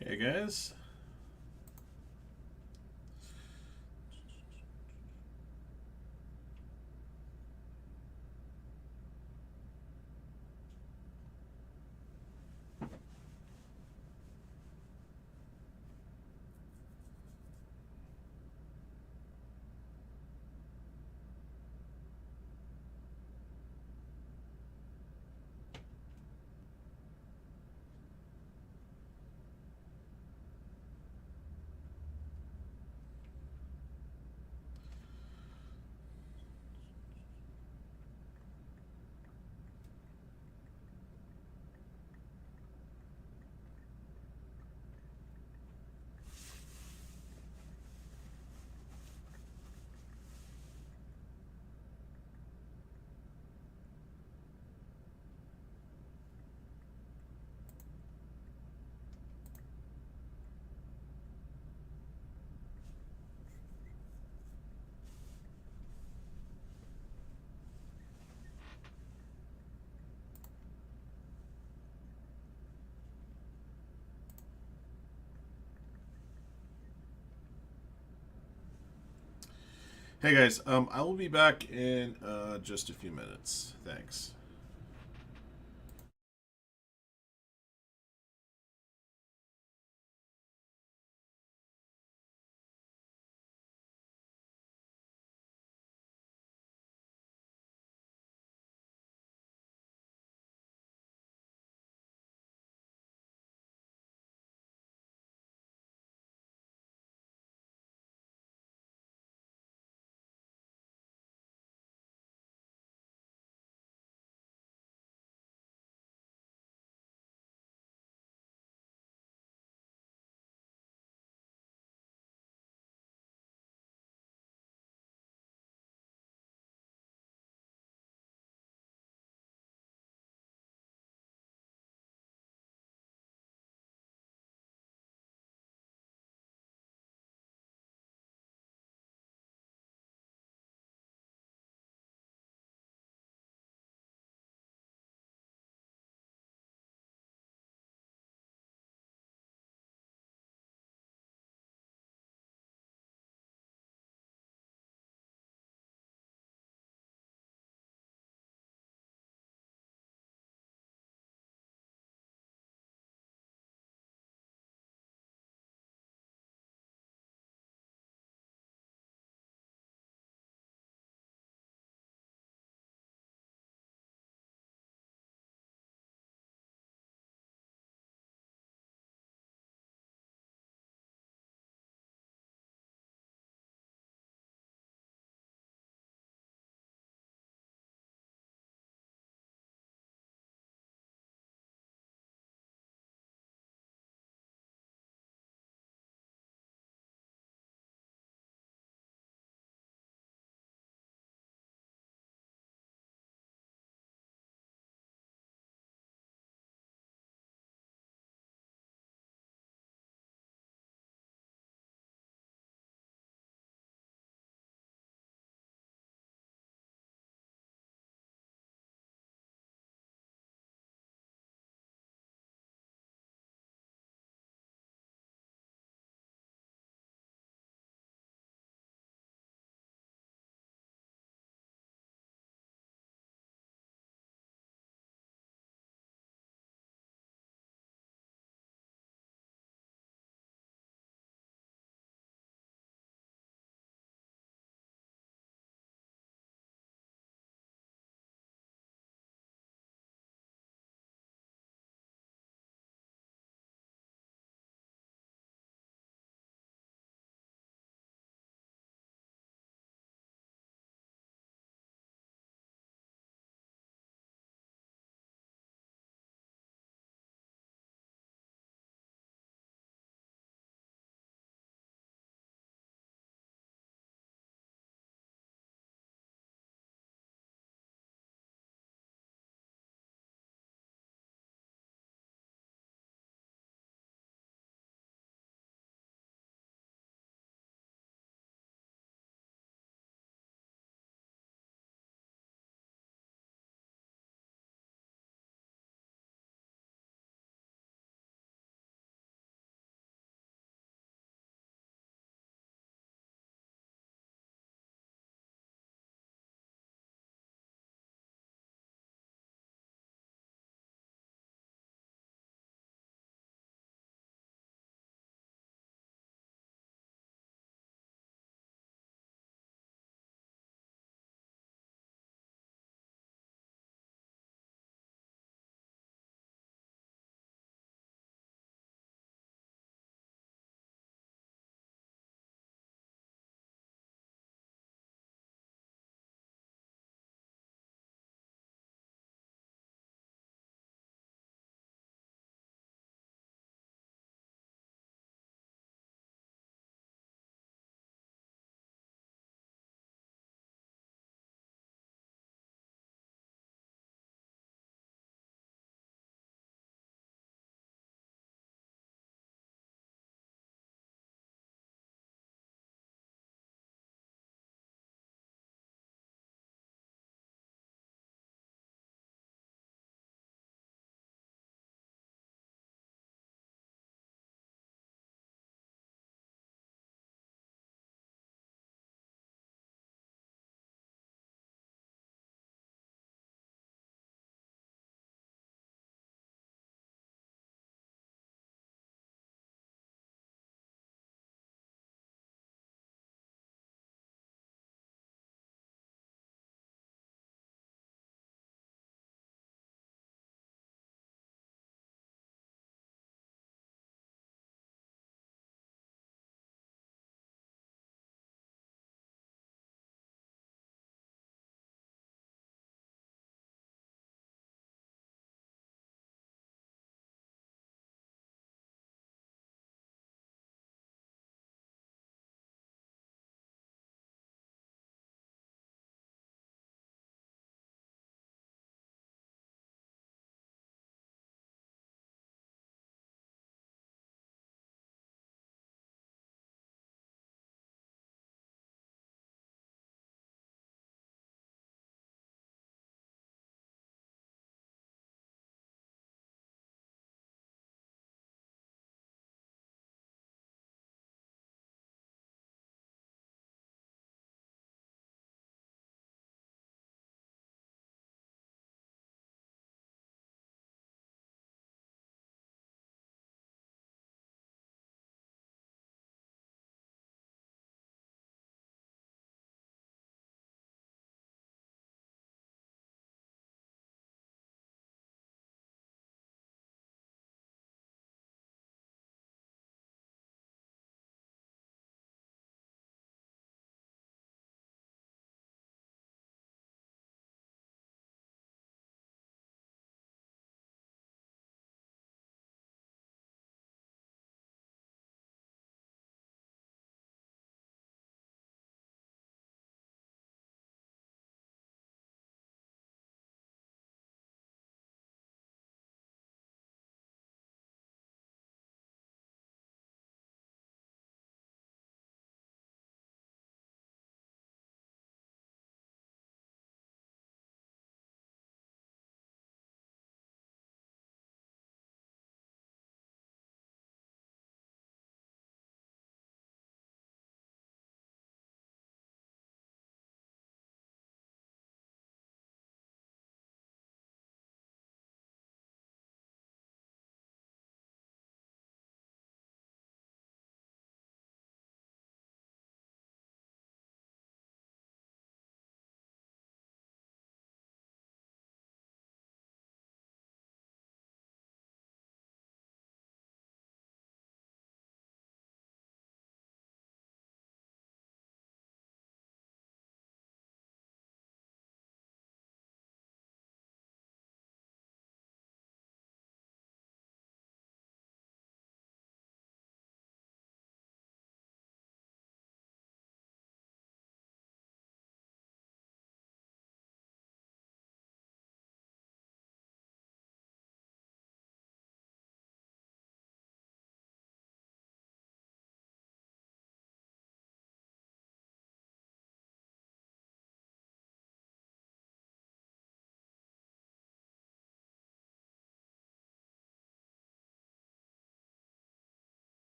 Okay, guys. Hey guys, I will be back in just a few minutes. Thanks.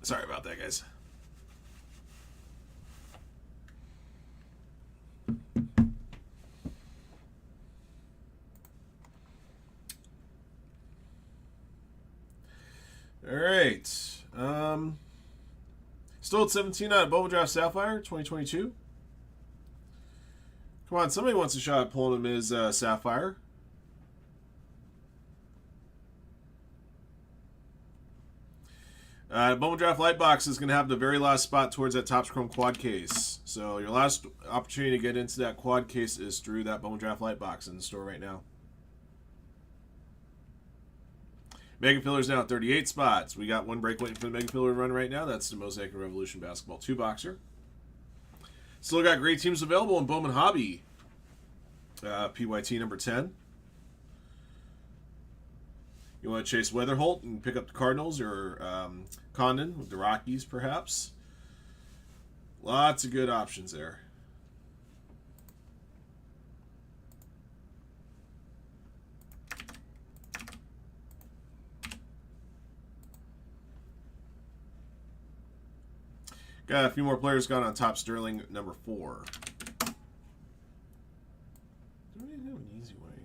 Sorry about that, guys. All right. Still at 17 out of Bubble Draft Sapphire 2022. Come on, somebody wants a shot at pulling him his Sapphire. Bubble Draft Lightbox is going to have the very last spot towards that Topps Chrome quad case. So your last opportunity to get into that quad case is through that Bubble Draft Lightbox in the store right now. Mega Fillers now at 38 spots. We got one break waiting for the Mega Filler run right now. That's the Mosaic and Revolution Basketball 2-boxer. Still got great teams available in Bowman Hobby. PYT number 10. You want to chase Weatherholt and pick up the Cardinals or Condon with the Rockies, perhaps. Lots of good options there. Got a few more players gone on top. Sterling number 4. Do we have an easy way of...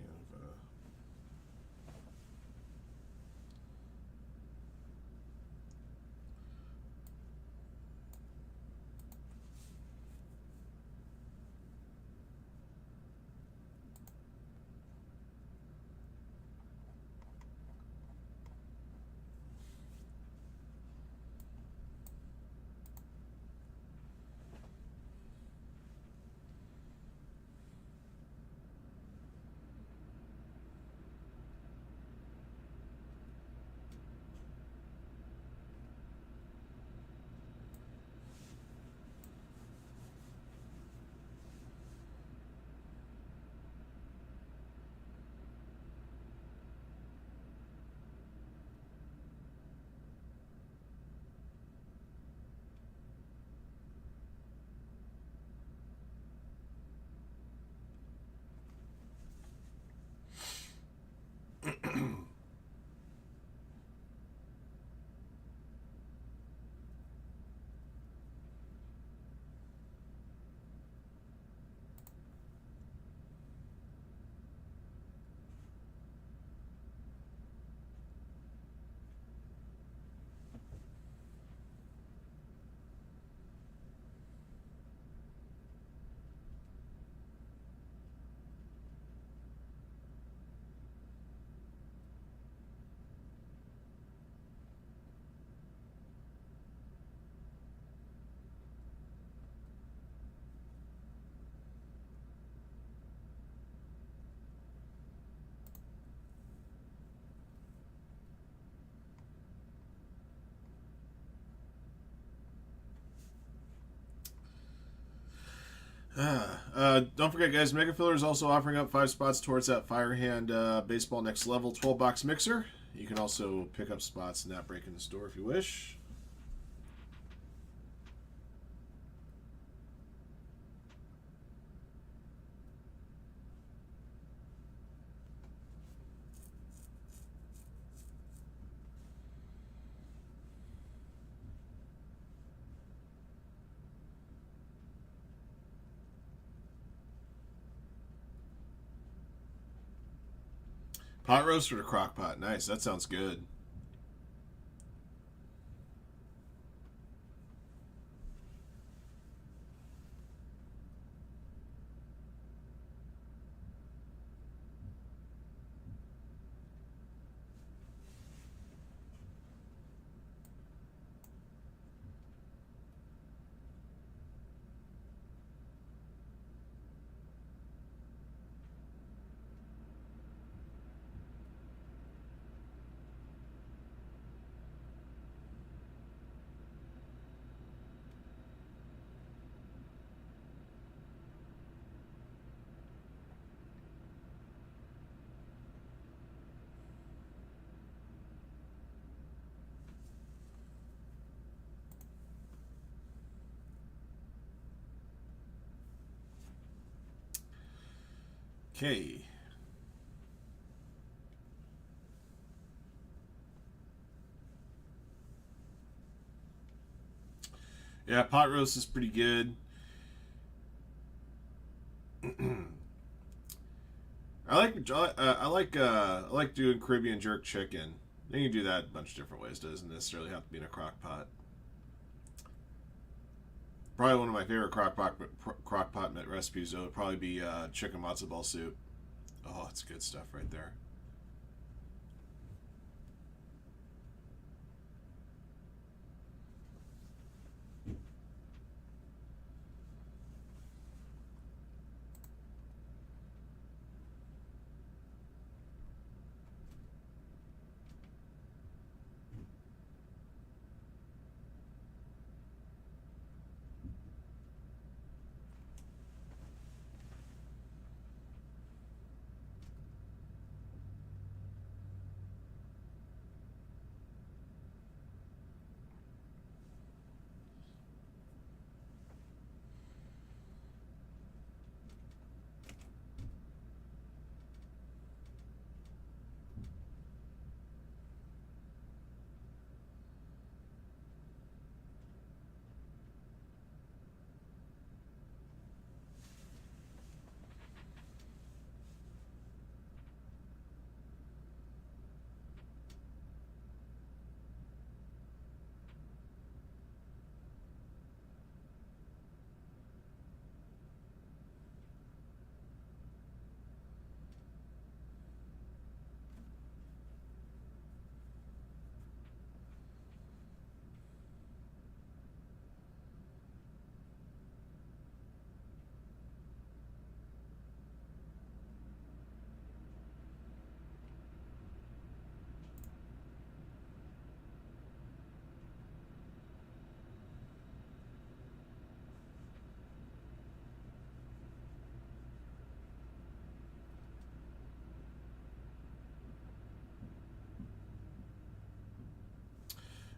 Don't forget, guys, Mega Filler is also offering up 5 spots towards that Firehand Baseball Next Level 12-box mixer. You can also pick up spots in that break in the store if you wish. Pot roast or the crock pot? Nice, that sounds good. Okay. Yeah, pot roast is pretty good. I like doing Caribbean jerk chicken. You can do that a bunch of different ways. It doesn't necessarily have to be in a crock pot. Probably one of my favorite crock pot recipes would probably be chicken matzo ball soup. Oh, it's good stuff right there.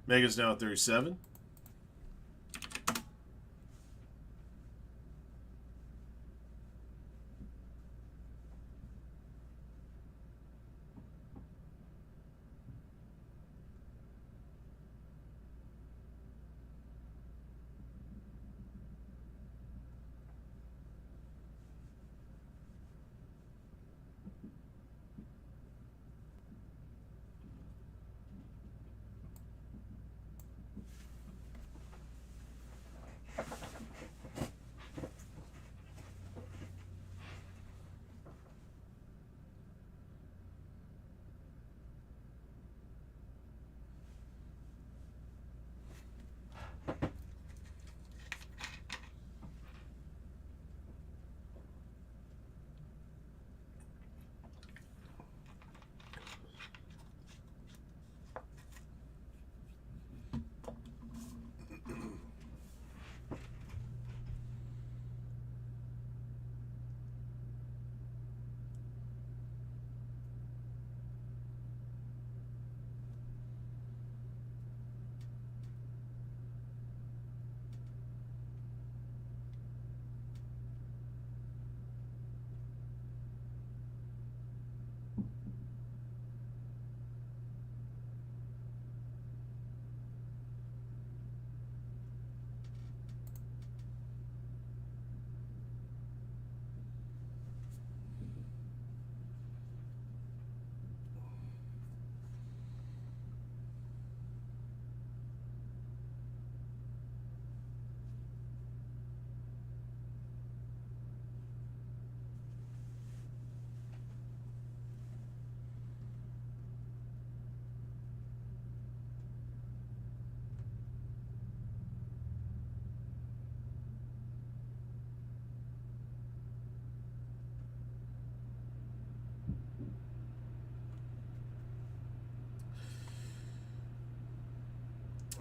Mega's now at 37.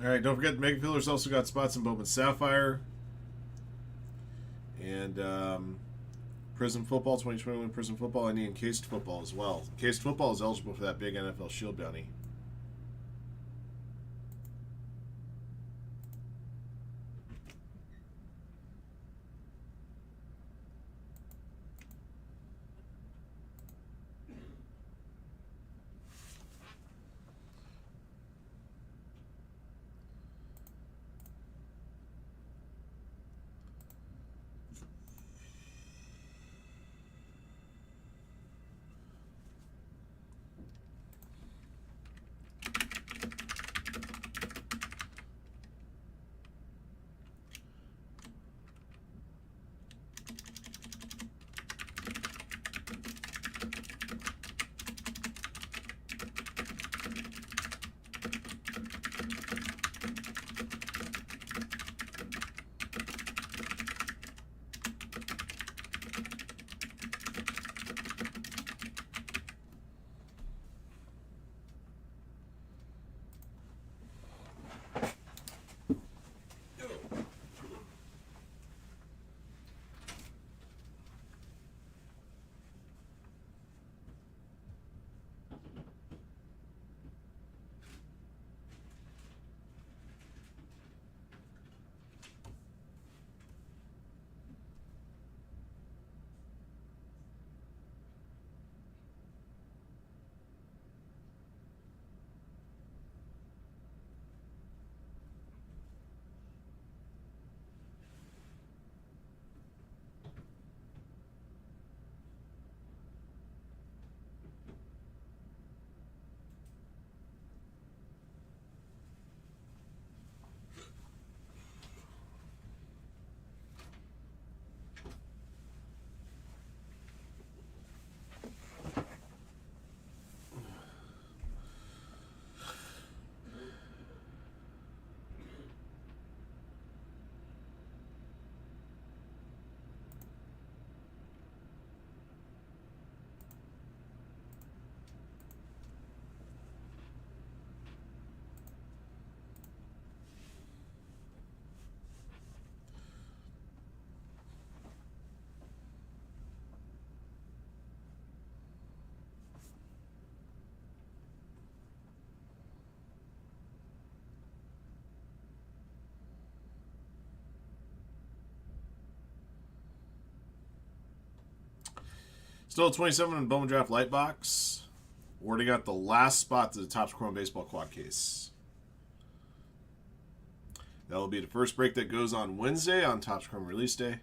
All right, don't forget Mega Pillar's also got spots in Bowman Sapphire and Prism Football, 2021 Prism Football, and Encased Football as well. Encased Football is eligible for that big NFL Shield bounty. Still at 27 in Bowman Draft Light Box. Already got the last spot to the Topps Chrome Baseball quad case. That will be the first break that goes on Wednesday on Topps Chrome release day.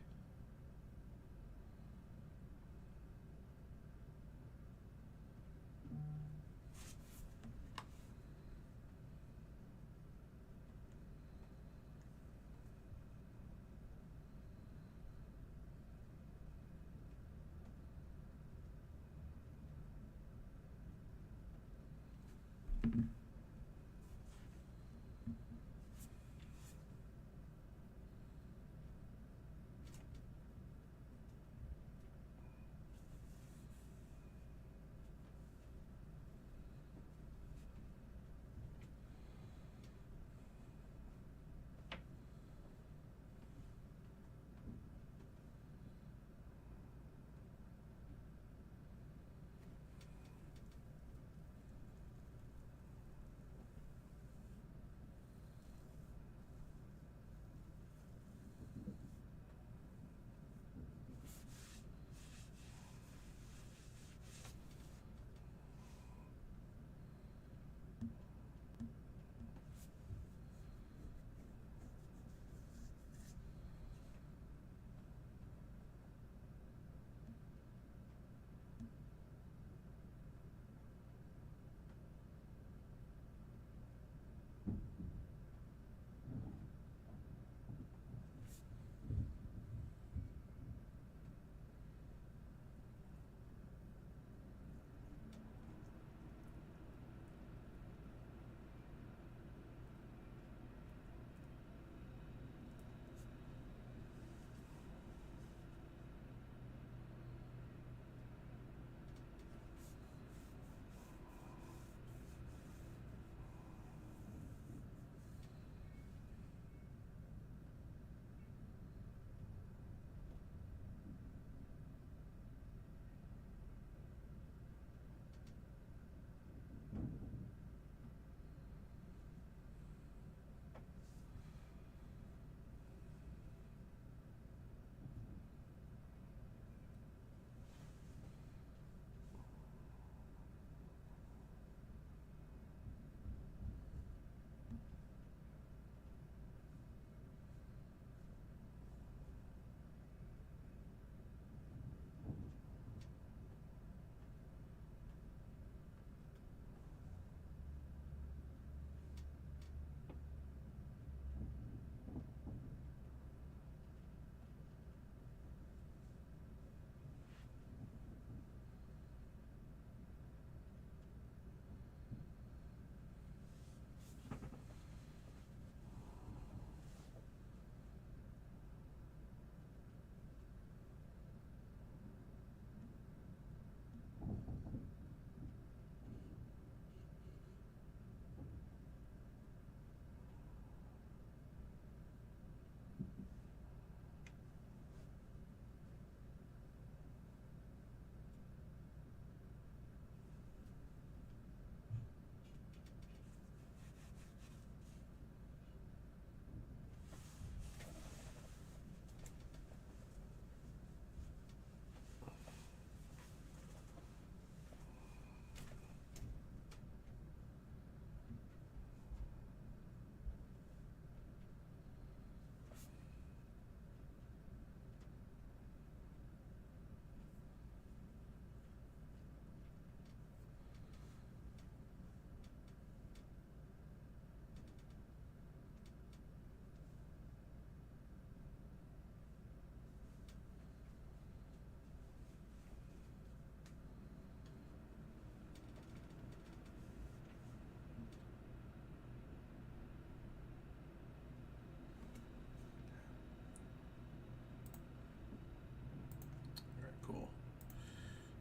Cool.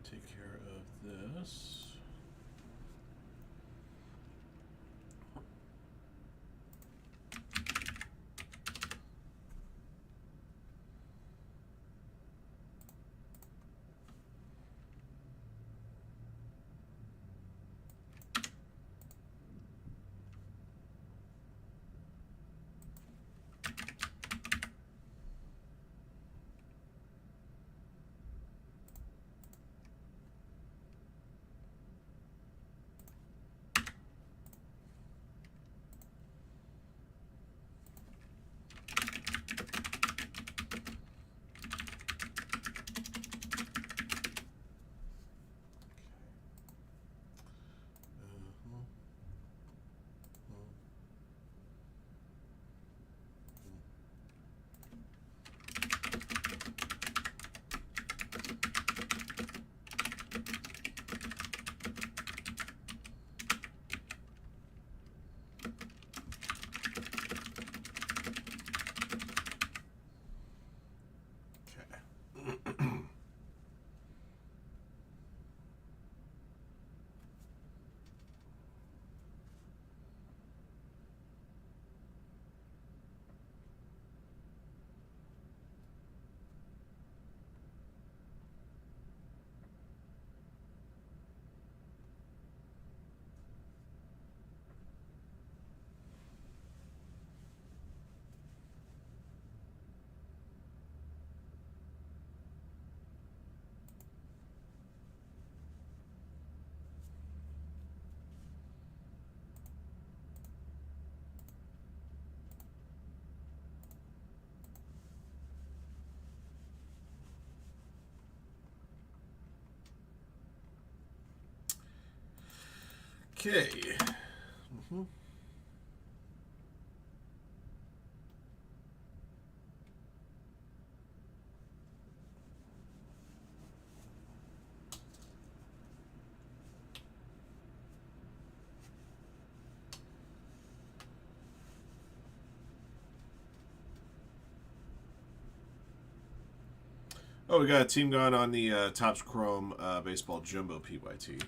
Take care of this. Okay. Mm-hmm. Oh, we got a team going on the Topps Chrome Baseball Jumbo PYT.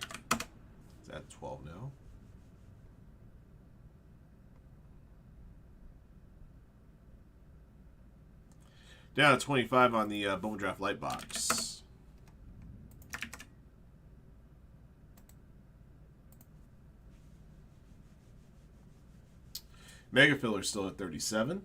Is that 12 now? Down to 25 on the Bone Draft Light Box. Mega Filler still at 37.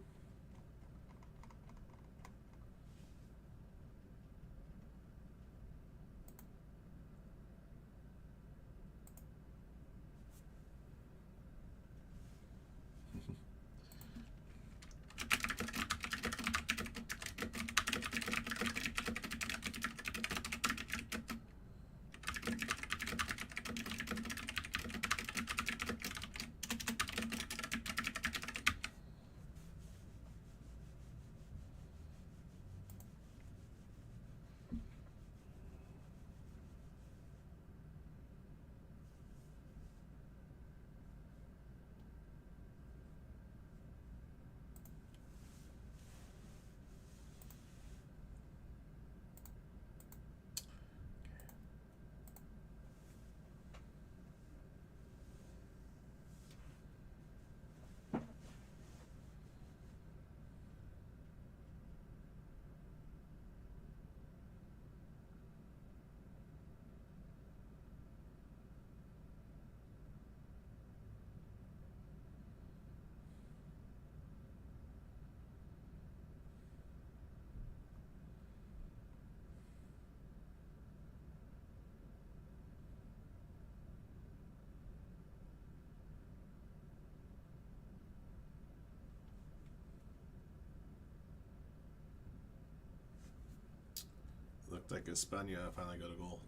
Looked like Espana finally got a goal.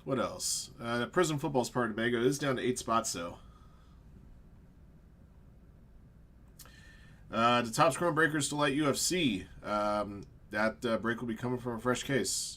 What else? Prison Football's part of Mega is down to 8 spots, though. The Topps Chrome Breakers to Light UFC. That break will be coming from a fresh case.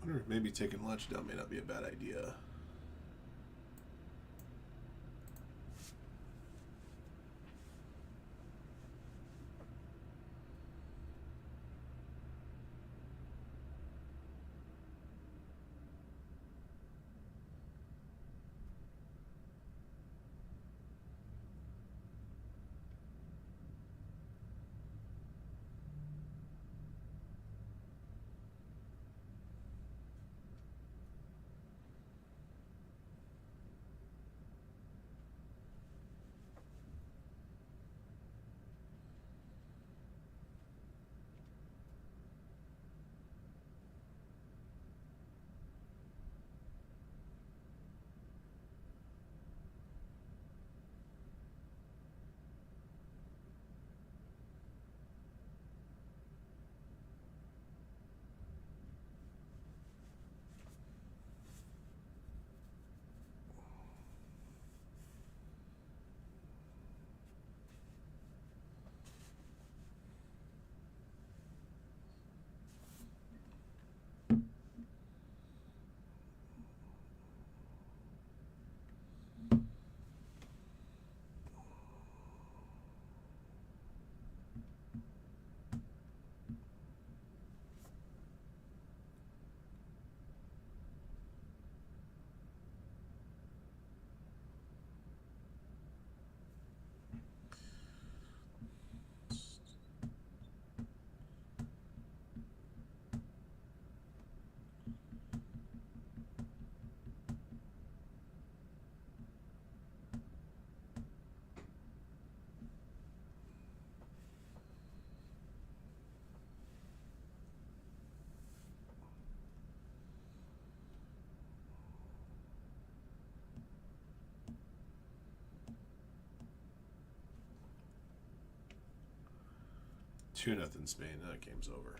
wonder if maybe taking lunch down may not be a bad idea. Two nothing Spain. That game's over.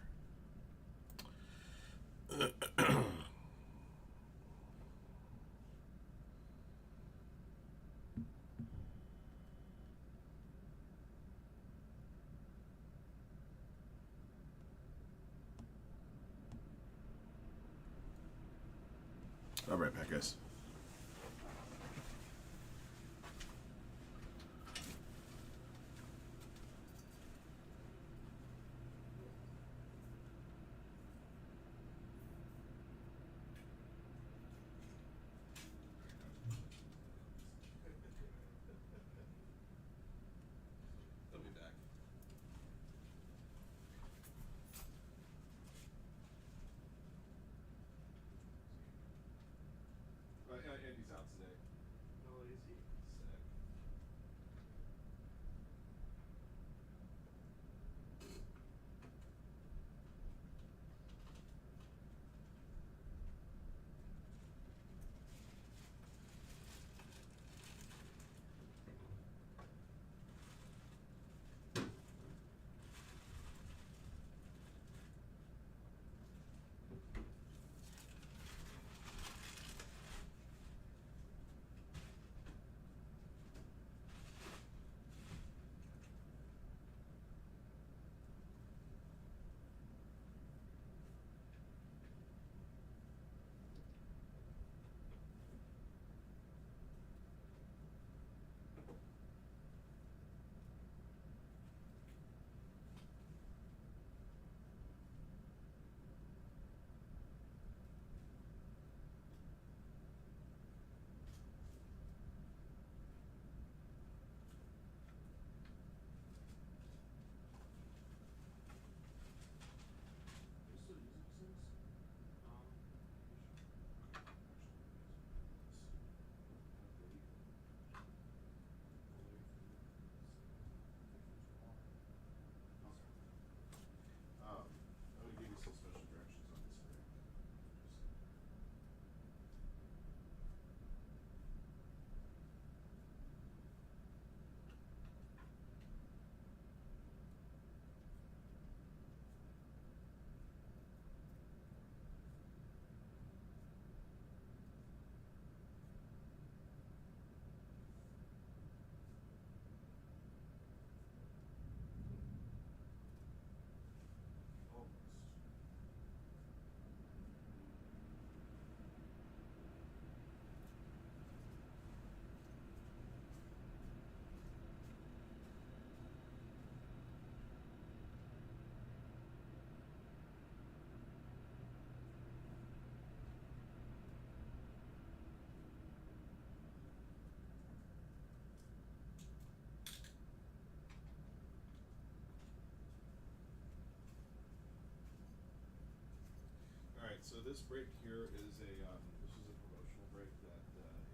All right, back, guys. They'll be back. right, so this break here is this is a promotional break that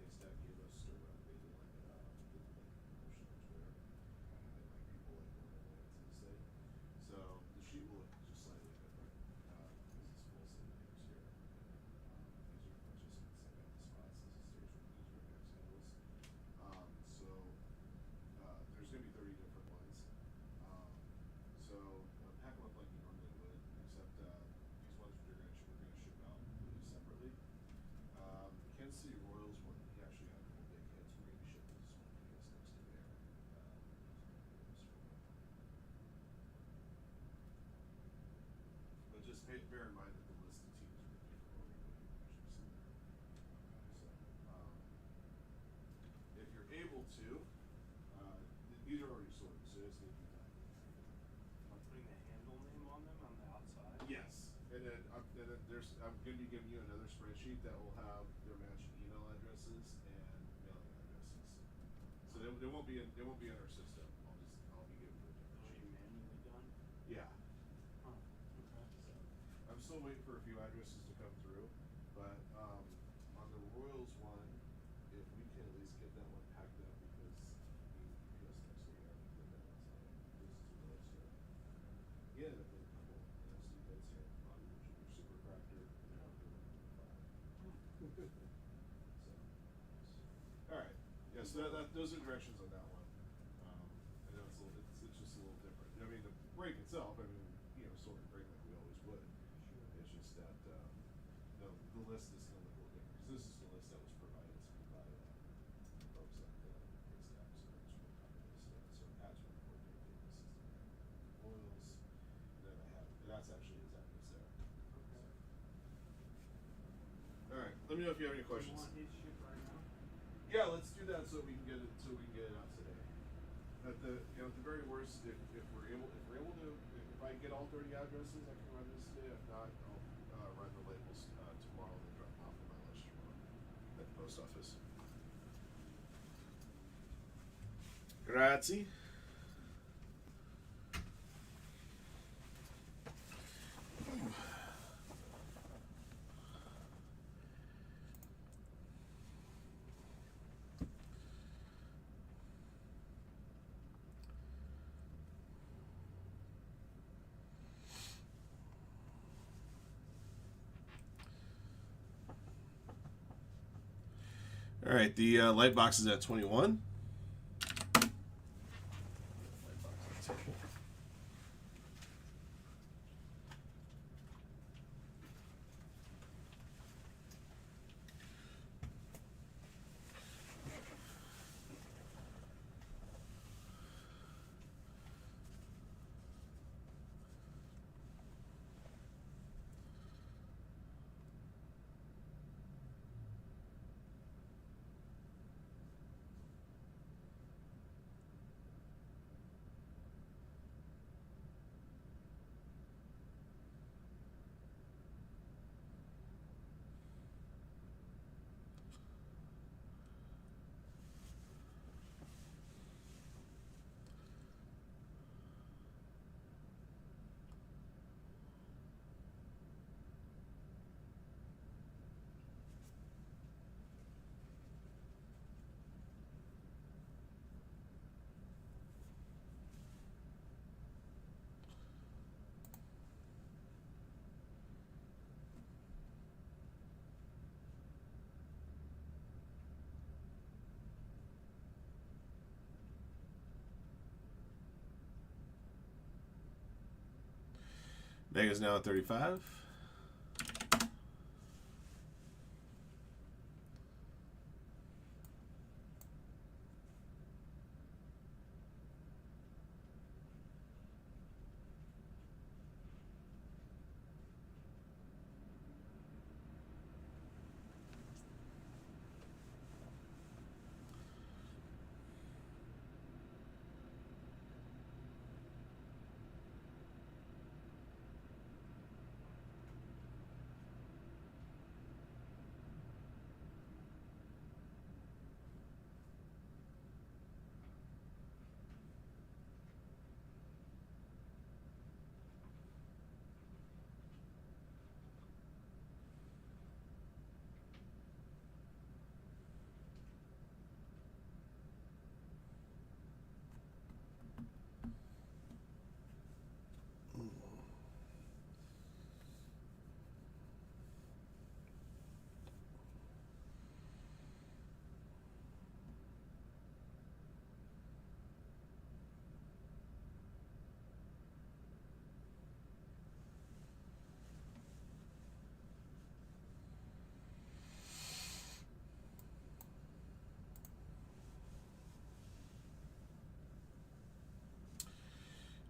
Haystack gave us to run. They did like promotion on Twitter, and like people like were away on Tuesday. So the sheet will look just slightly different because it's full set of names here. These are participants that got the spots. This is stage one. These are deck schedules. So there's going to be 30 different ones. So pack them up like you normally would, except these ones we're going to ship out completely separately. Kansas City Royals one, he actually had a couple big hits. We're going to be shipping this one to us next to there. But just bear in mind that the list of teams are going to be from what you usually see there. So if you're able to, these are already sorted, so it's going to be done. Am I putting the handle name on them on the outside? Yes, and then I'm going to be giving you another spreadsheet that will have their matching email addresses and mailing addresses. So they won't be in our system. I'll be giving you a different Already sheet. manually done? Yeah. Huh. Okay. So I'm still waiting for a few addresses to come through, but on the Royals one, if we can at least get that one packed up because the UPS next week I think that one's like this is the list here. Yeah, they put a couple NFC hits here, which are super cracker and they're up to 1.5. So all right. Yeah, so those are directions on that one. I know it's just a little different. I mean the break itself, I mean, sort of break like we always would. Sure. It's just that the list is going to look a little different because this is the list that was provided to me by the folks at Haystack. So I just want to copy this. So attachment 14, this is the Royals. And then I have that's actually his address there. Okay. All right. Let me know if you have any questions. Do you want his ship right now? Yeah, let's do that so we can get it out today. At the very worst, if we're able to, if I get all 30 addresses, I can run this today. If not, I'll run the labels tomorrow and then drop them off on my list tomorrow at the post office. Grazie. All right, the light box is at 21. Vega's now at 35.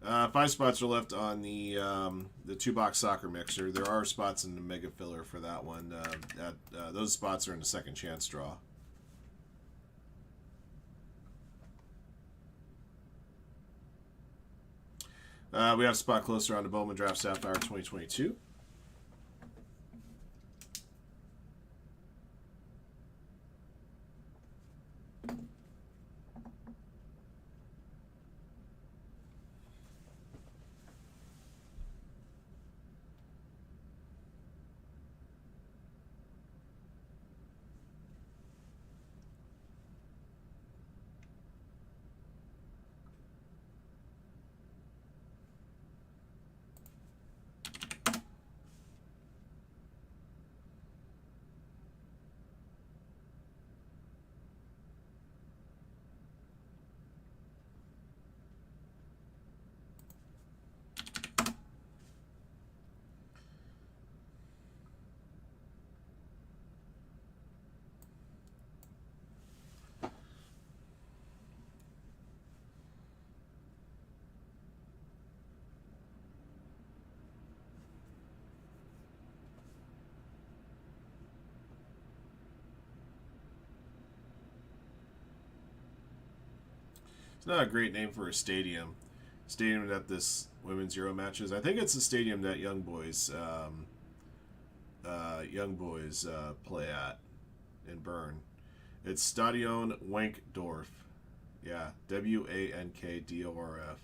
5 spots are left on the 2-box soccer mixer. There are spots in the mega filler for that one. Those spots are in the second chance draw. We have a spot closer on the Bowman Draft Sapphire 2022. It's not a great name for a stadium. Stadium that this women's Euro matches. I think it's the stadium that young boys play at in Bern. It's Stadion Wankdorf. Yeah, Wankdorf.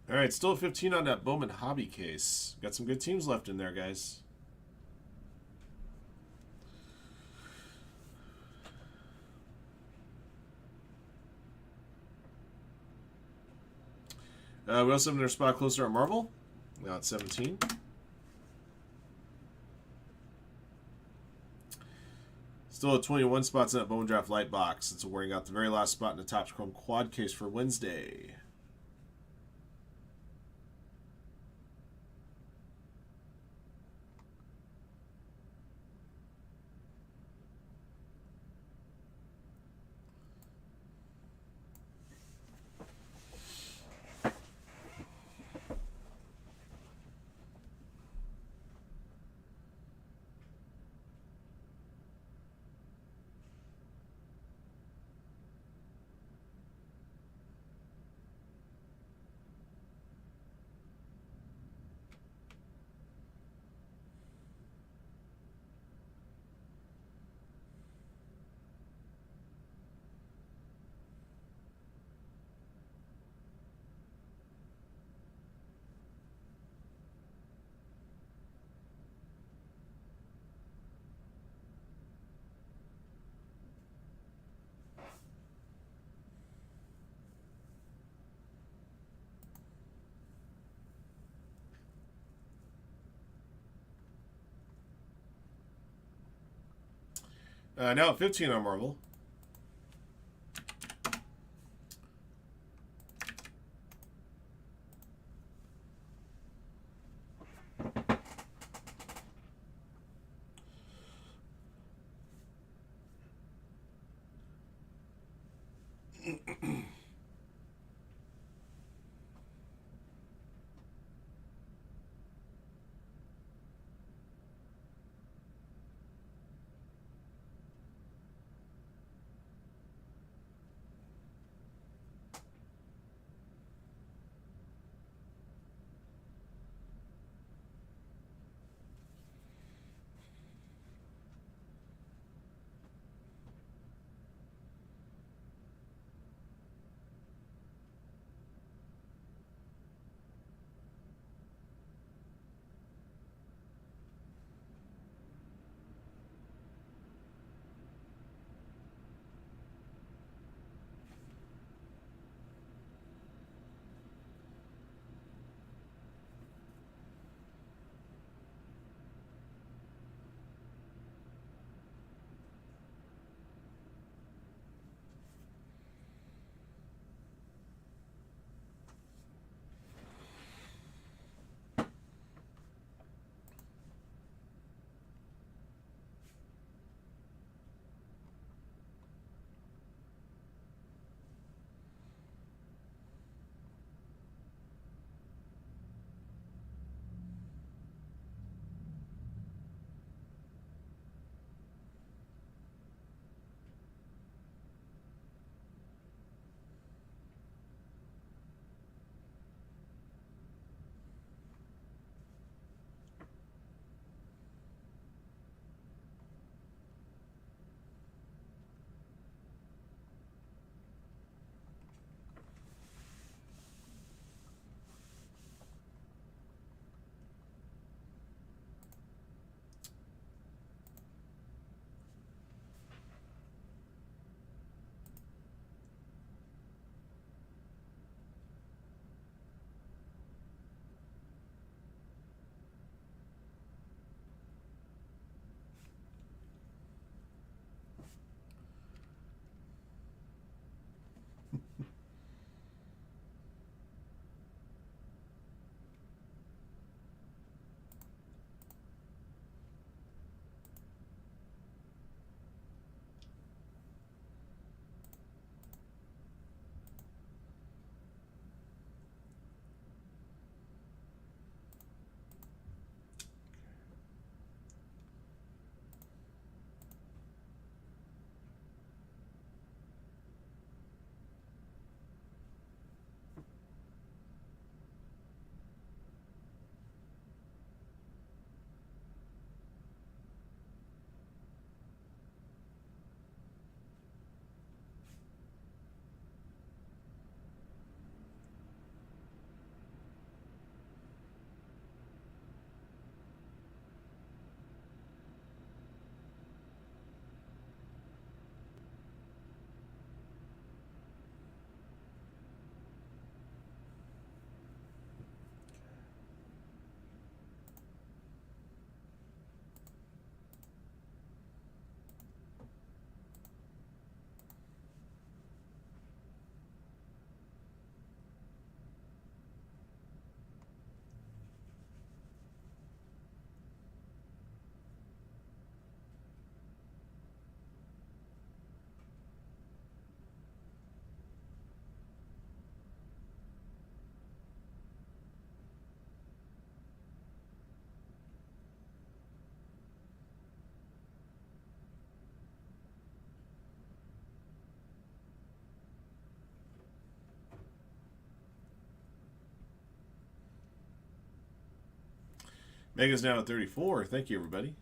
All right, still 15 on that Bowman hobby case. Got some good teams left in there, guys. We also have another spot closer at Marvel. Now at 17. Still at 21 spots in that Bowman Draft Light Box. It's wearing out the very last spot in the Topps Chrome Quad case for Wednesday. Now at 15 on Marvel. Mega's now at 34. Thank you, everybody.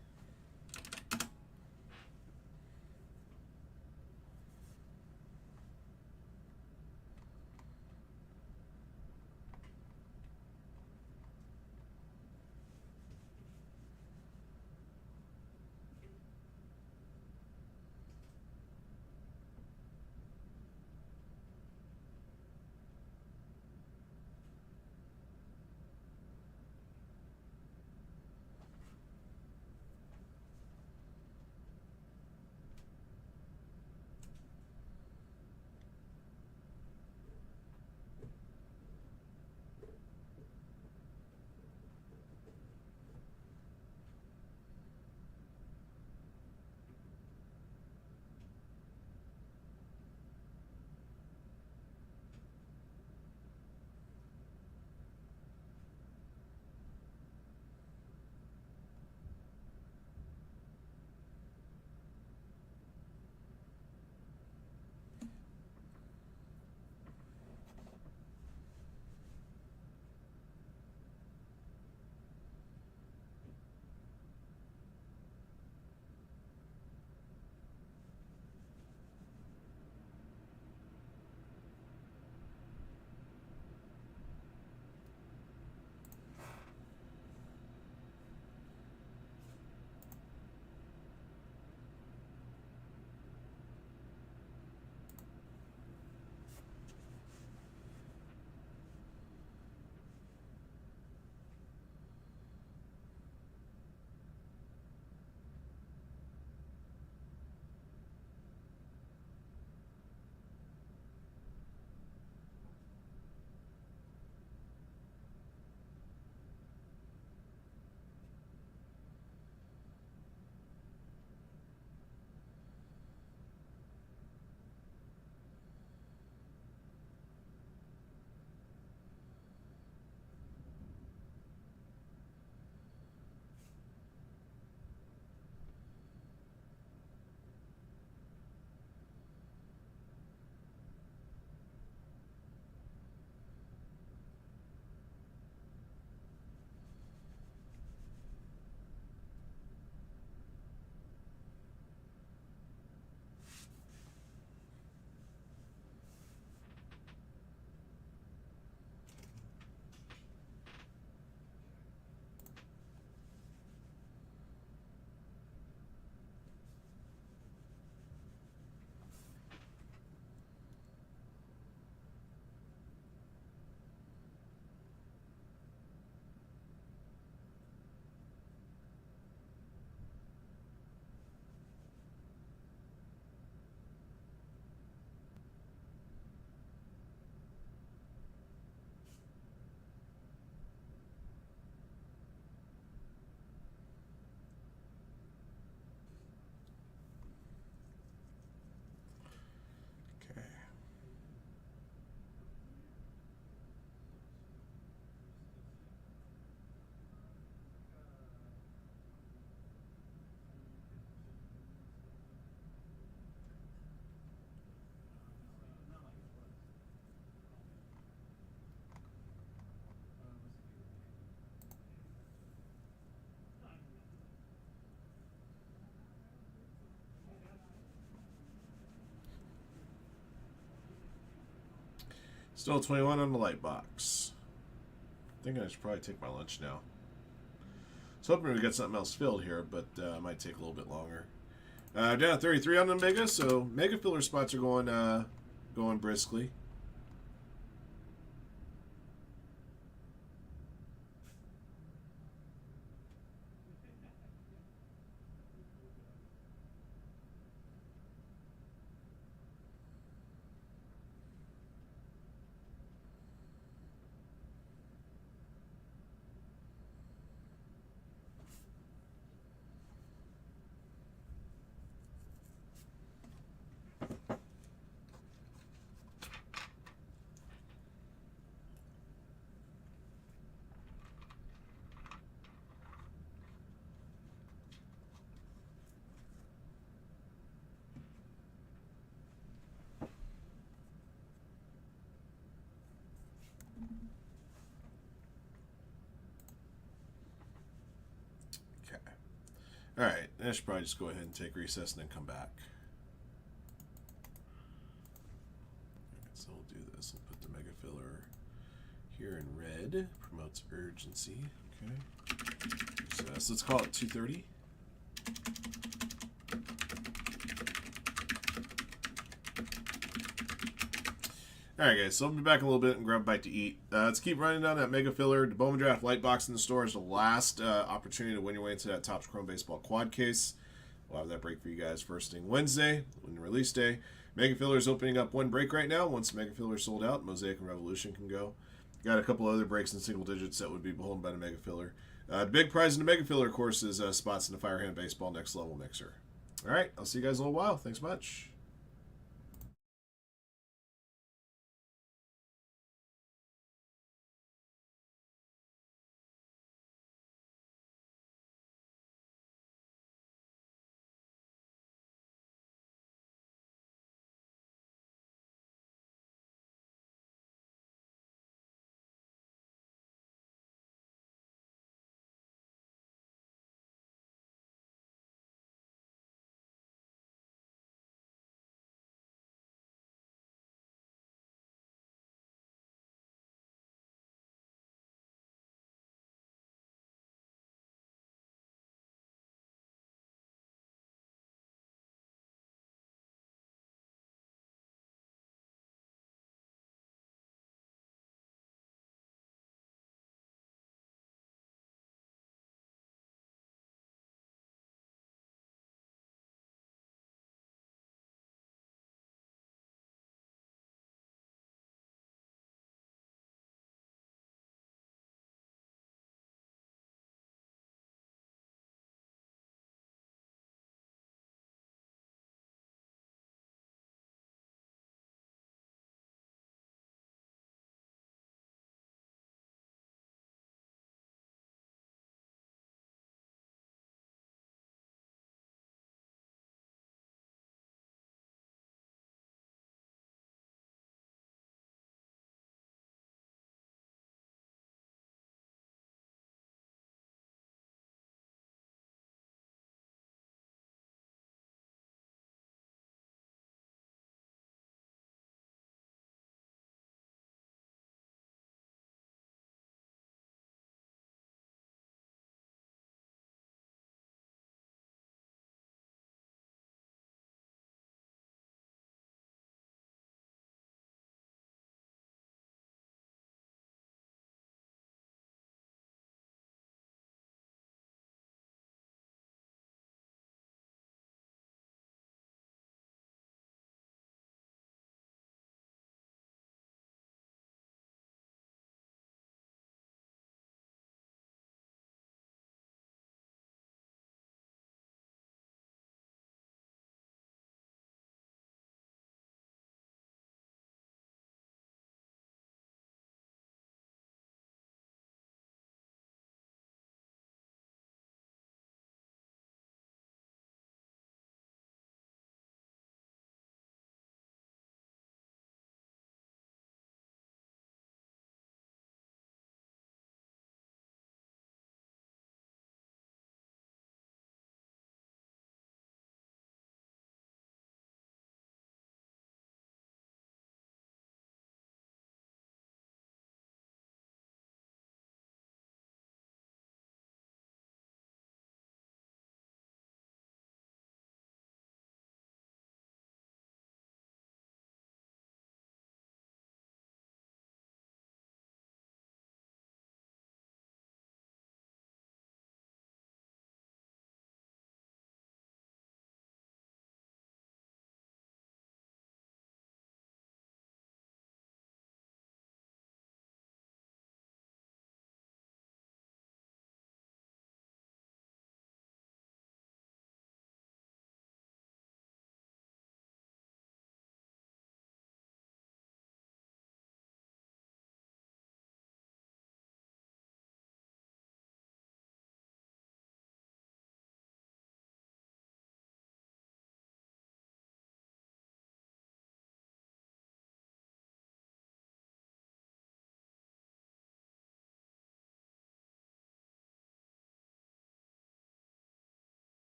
Still 21 on the light box. Thinking I should probably take my lunch now. So hoping we get something else filled here, but it might take a little bit longer. Down at 33 on the Mega, so Mega filler spots are going briskly. Okay. All right, I should probably just go ahead and take recess and then come back. So we'll do this. We'll put the Mega filler here in red. Promotes urgency. Okay. So let's call it 2:30. Alright guys, so I'll be back in a little bit and grab a bite to eat. Let's keep running down that Mega Filler. The Bowman Draft Light Box in the store is the last opportunity to win your way into that Topps Chrome Baseball Quad Case. We'll have that break for you guys first thing Wednesday, when the release day. Mega Filler is opening up one break right now. Once Mega Filler is sold out, Mosaic and Revolution can go. Got a couple other breaks in single digits that would be beholden by the Mega Filler. The big prize in the Mega Filler, of course, is spots in the Firehand Baseball Next Level Mixer. Alright, I'll see you guys in a little while. Thanks much.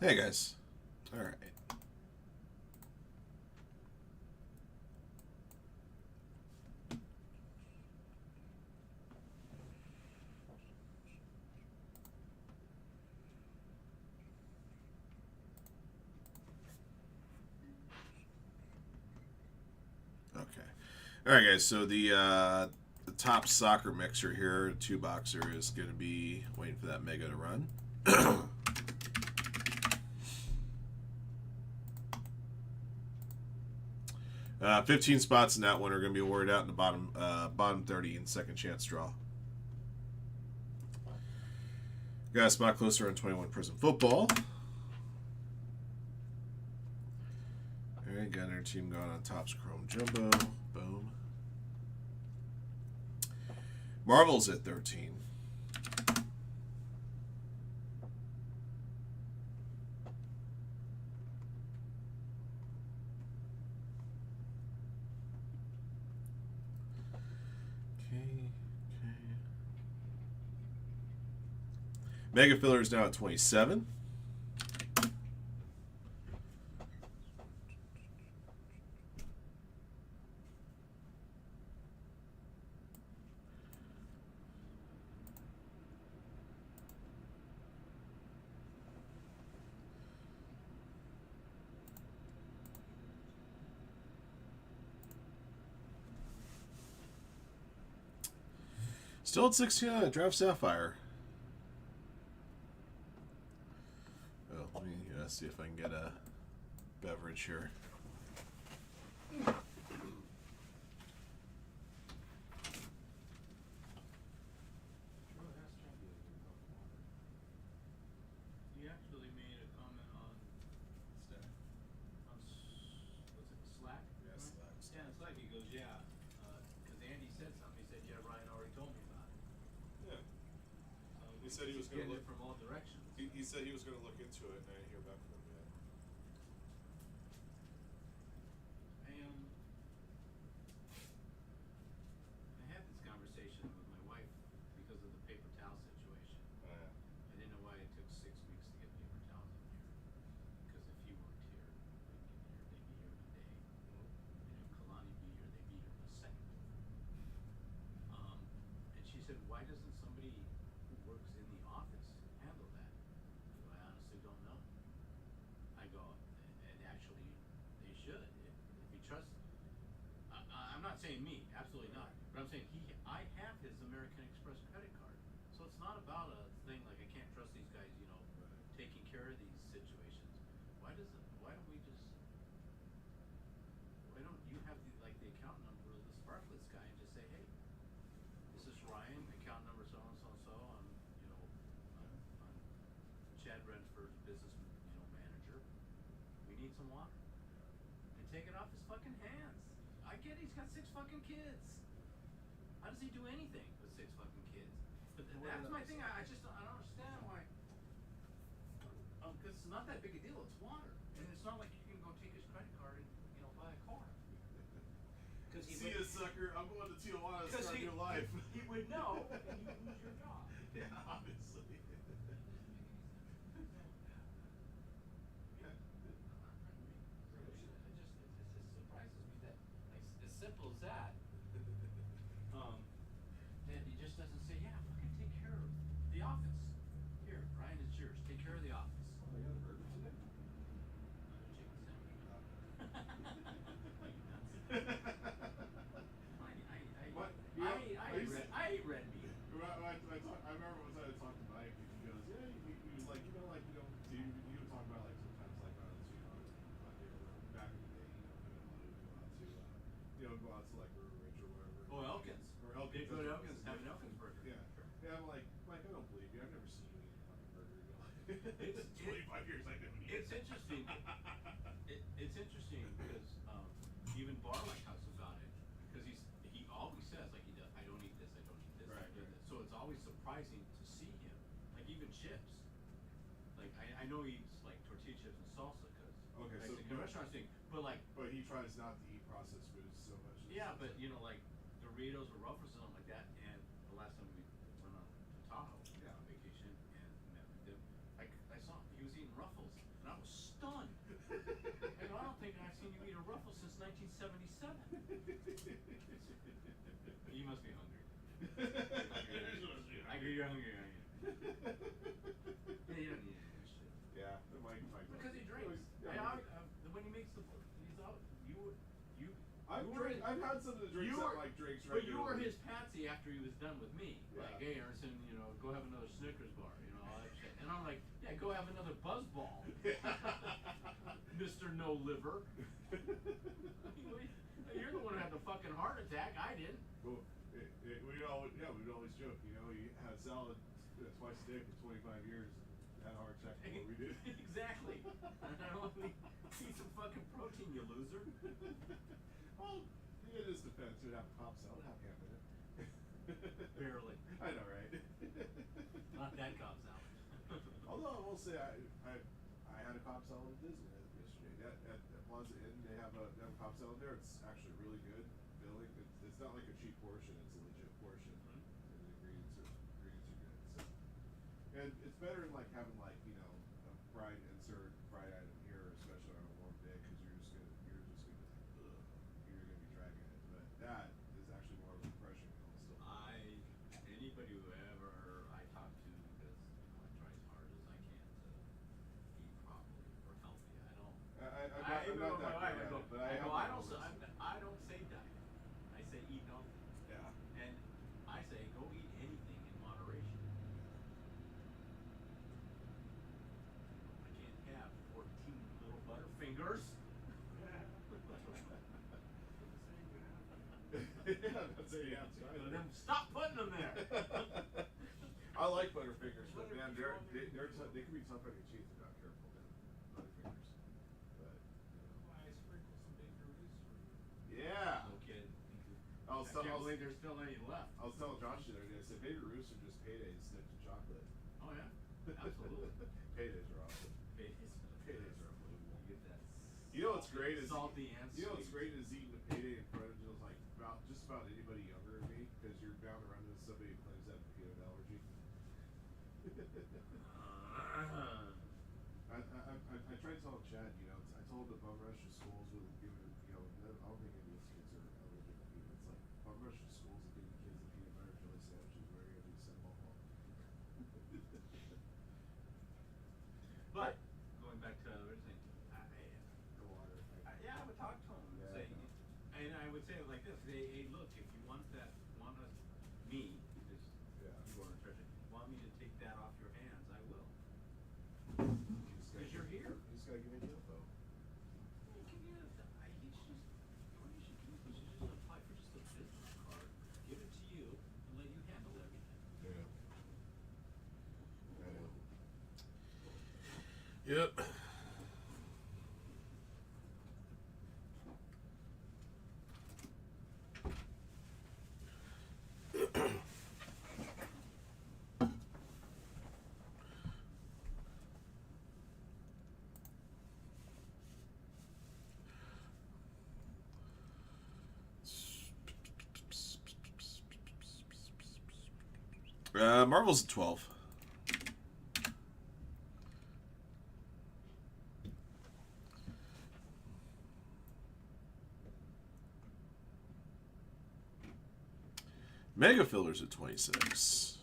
Hey guys. All right. Okay. All right, guys. So the top soccer mixer here, two boxer, is going to be waiting for that mega to run. 15 spots in that one are going to be awarded out in the bottom 30 in second chance draw. Got a spot closer on 21 Prism Football. All right, got our team going on Topps Chrome Jumbo. Boom. Marvel's at 13. Mega Filler is now at 27. Still at 16 on Draft Sapphire. Well, let me see if I can get a beverage here. He actually made a comment on Stack. was it Slack? Yeah, right? Slack. Yeah, it's like he goes, yeah, because Andy said something. He said, yeah, Ryan already told me about it. Yeah. So He said he was he's gonna getting look it from all directions. He said he was going to look into it, and I didn't hear back from him yet. I had this conversation with my wife because of the paper towel situation. Oh, yeah. I didn't know why it took 6 weeks to get paper towels in here. Because if you weren't here, they'd be here today. And if Kalani be here, they'd be here in a second. And she said, why doesn't somebody who works in the office handle that? I go, I honestly don't know. I go, and actually, they should, if he trusts. I'm not saying me, absolutely not. But I'm saying I have his American Express credit card. So it's not about a thing like I can't trust these guys, taking care of these situations. Why don't we just, why don't you have the account number of the Sparklets guy and just say, hey, this is Ryan, account number so and so and so, on Chad Renford's business, manager. We need some water. And take it off his fucking hands. I get he's got 6 fucking kids. How does he do anything with 6 fucking kids? But that's my thing. I just I don't understand why. Because it's not that big a deal. It's water, and it's not like you can go take his credit card and buy a car. See ya, sucker. I'm going to Tijuana to start your life. He would know, and you would lose your job. Yeah, obviously. It just surprises me that, like, as simple as that, that he just doesn't say, yeah, fucking take care of the office. Here, Ryan, it's yours. Take care of the office. Oh, you got a burger today? Chicken sandwich. Are you nuts? What? I eat red meat. I remember one time I talked to Mike, and he goes, "Yeah." He was like, so you would talk about like sometimes like on Monday or back in the day, go out to like River Ridge or whatever. Oh, Elkins. Or Elkins. Go to Elkins, have an Elkins burger. Yeah. Sure. Yeah, I'm like, Mike, I don't believe you. I've never seen you eat a fucking burger. It's 25 years I never eat. It's interesting. It's interesting because even Barlick talks about it because he always says like he does. I don't eat this. I don't eat this. Right, I don't eat right. this. So it's always surprising to see him, like even chips. Like I know he eats like tortilla chips and salsa because Okay, Mexican restaurant thing, but like But he tries not to eat processed foods so much. yeah, but like Doritos or Ruffles or something like that. And the last time we went on to Tahoe on vacation and met with him, I saw him. He was eating Ruffles. And I was stunned. I go, I don't think I've seen you eat a Ruffles since 1977. You must be hungry. I go, you're hungry, aren't you? Yeah, you don't need any of this shit. Yeah, Mike. Because he drinks. When he makes the, he's out. I've had some of the drinks that Mike drinks regularly. But you were his patsy after he was done with me. Yeah. Like, hey, Emerson, go have another Snickers bar, all that shit. And I'm like, yeah, go have another Buzz Ball, Mr. No Liver. You're the one who had the fucking heart attack. I didn't. Well, we'd always joke. You had salad twice a day for 25 years. Had a heart attack before we did. Exactly. And I only eat some fucking protein, you loser. Well, in his defense, you'd have a Cobb salad, have ham in it. Barely. I know, right? Not that Cobb salad. Although I will say, I had a Cobb salad at Disney yesterday. At Plaza Inn, they have a Cobb salad there. It's actually really good, filling. It's not like a cheap portion; it's a legit portion. Mm-hmm. And the ingredients are good. So, and it's better than like having a fried item here, especially on a warm day, because you're just gonna be dragging it. But that is actually more refreshing and still. Anybody who ever I talk to, because I try as hard as I can to eat properly or healthy. I'm not that great at it, but I don't say diet. I say eat healthy. Yeah. And I say go eat anything in moderation. I can't have 14 little Butterfingers. Stop putting them there. I like Butterfingers, but man, they can be tough on your teeth if you're not careful. Butterfingers, but I sprinkle some Baker Ruths for you. yeah. No kidding. I can't believe there's still any left. I was telling Josh the other day. I said Baby Ruths are just paydays dipped in chocolate. Oh yeah, absolutely. Paydays are awesome. Paydays are unbelievable. You get that. You know what's great is salty and sweet. You know what's great is eating a payday in front of just about anybody younger than me, because you're bound to run into somebody who claims to have a peanut allergy. I tried telling Chad, I told the bum rush of schools with giving, I don't think any of these kids are allergic to peanuts. Like bum rush of schools and giving kids a peanut butter jelly sandwiches where you're going to send them all home. But going back to the thing, The water. I would talk to him and say, and I would say it like this: hey, look, if you want me, because you are in charge, want me to take that off your hands, I will. Because you're here. You just gotta give me the info. He should just apply for just a business card, give it to you, and let you handle everything. Yeah. I know. Yep. Marvel's at 12. Mega Fillers at 26.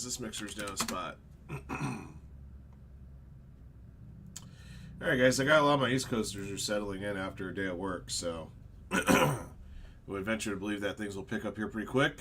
is. This mixer's down a spot. Alright, guys, I got a lot of my East Coasters are settling in after a day of work, so I would venture to believe that things will pick up here pretty quick.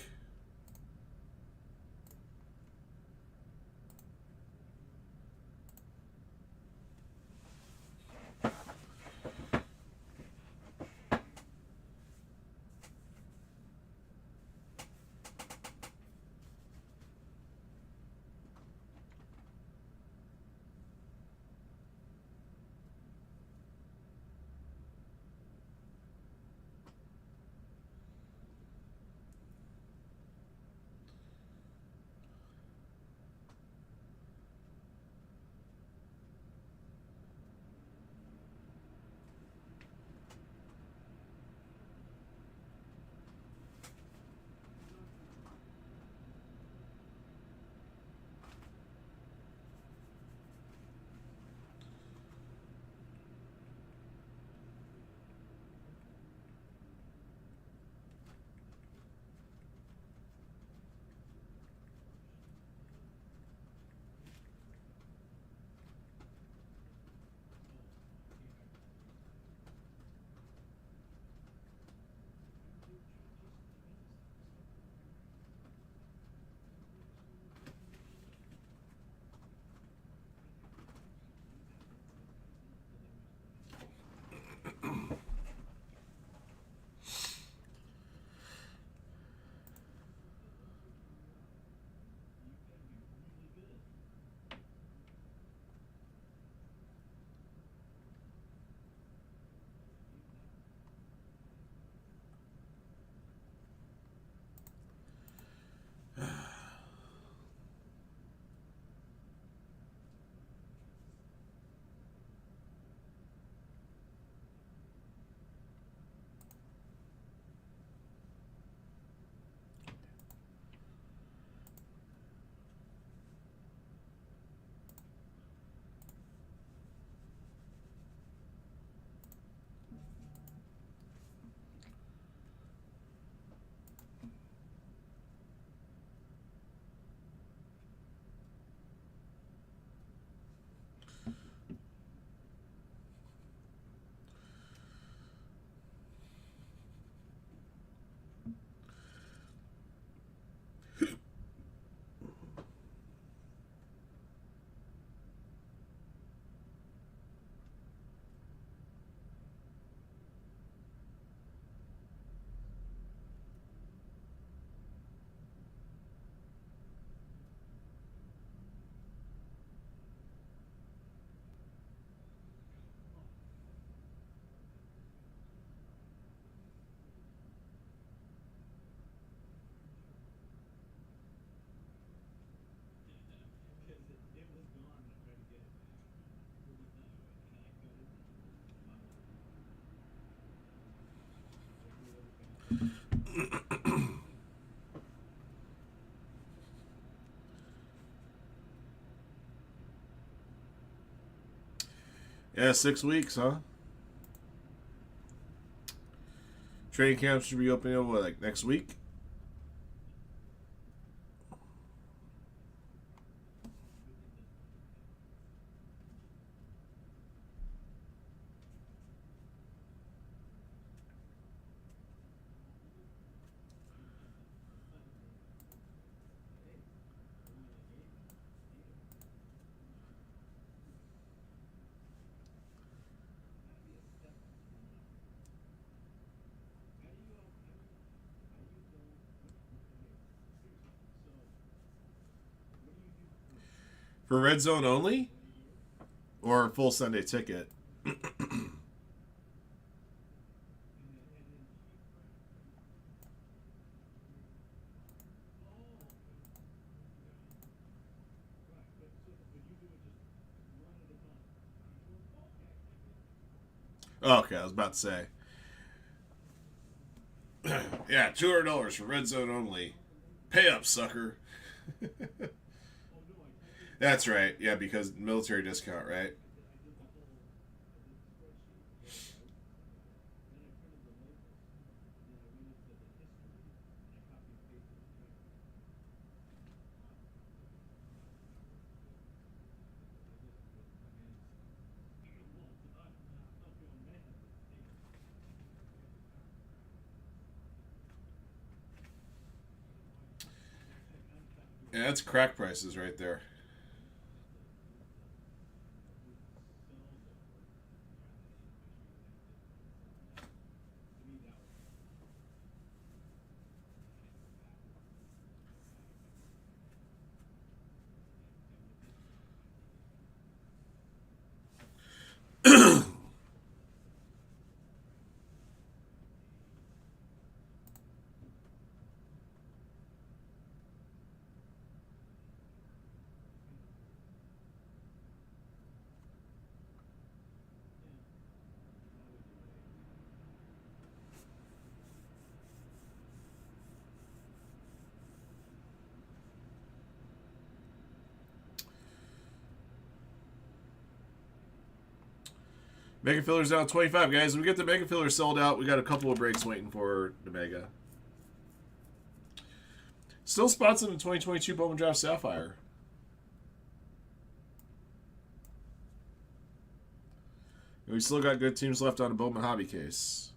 Yeah, 6 weeks, huh? Training camps should be opening up, what, like next week? For Red Zone only? Or full Sunday ticket? Oh, okay, I was about to say. Yeah, $200 for Red Zone only. Pay up, sucker. That's right. Yeah, because military discount, right? Yeah, that's crack prices right there. Mega fillers down 25, guys. When we get the mega fillers sold out, we got a couple of breaks waiting for the mega. Still spots in the 2022 Bowman Draft Sapphire. And we still got good teams left on a Bowman Hobby case.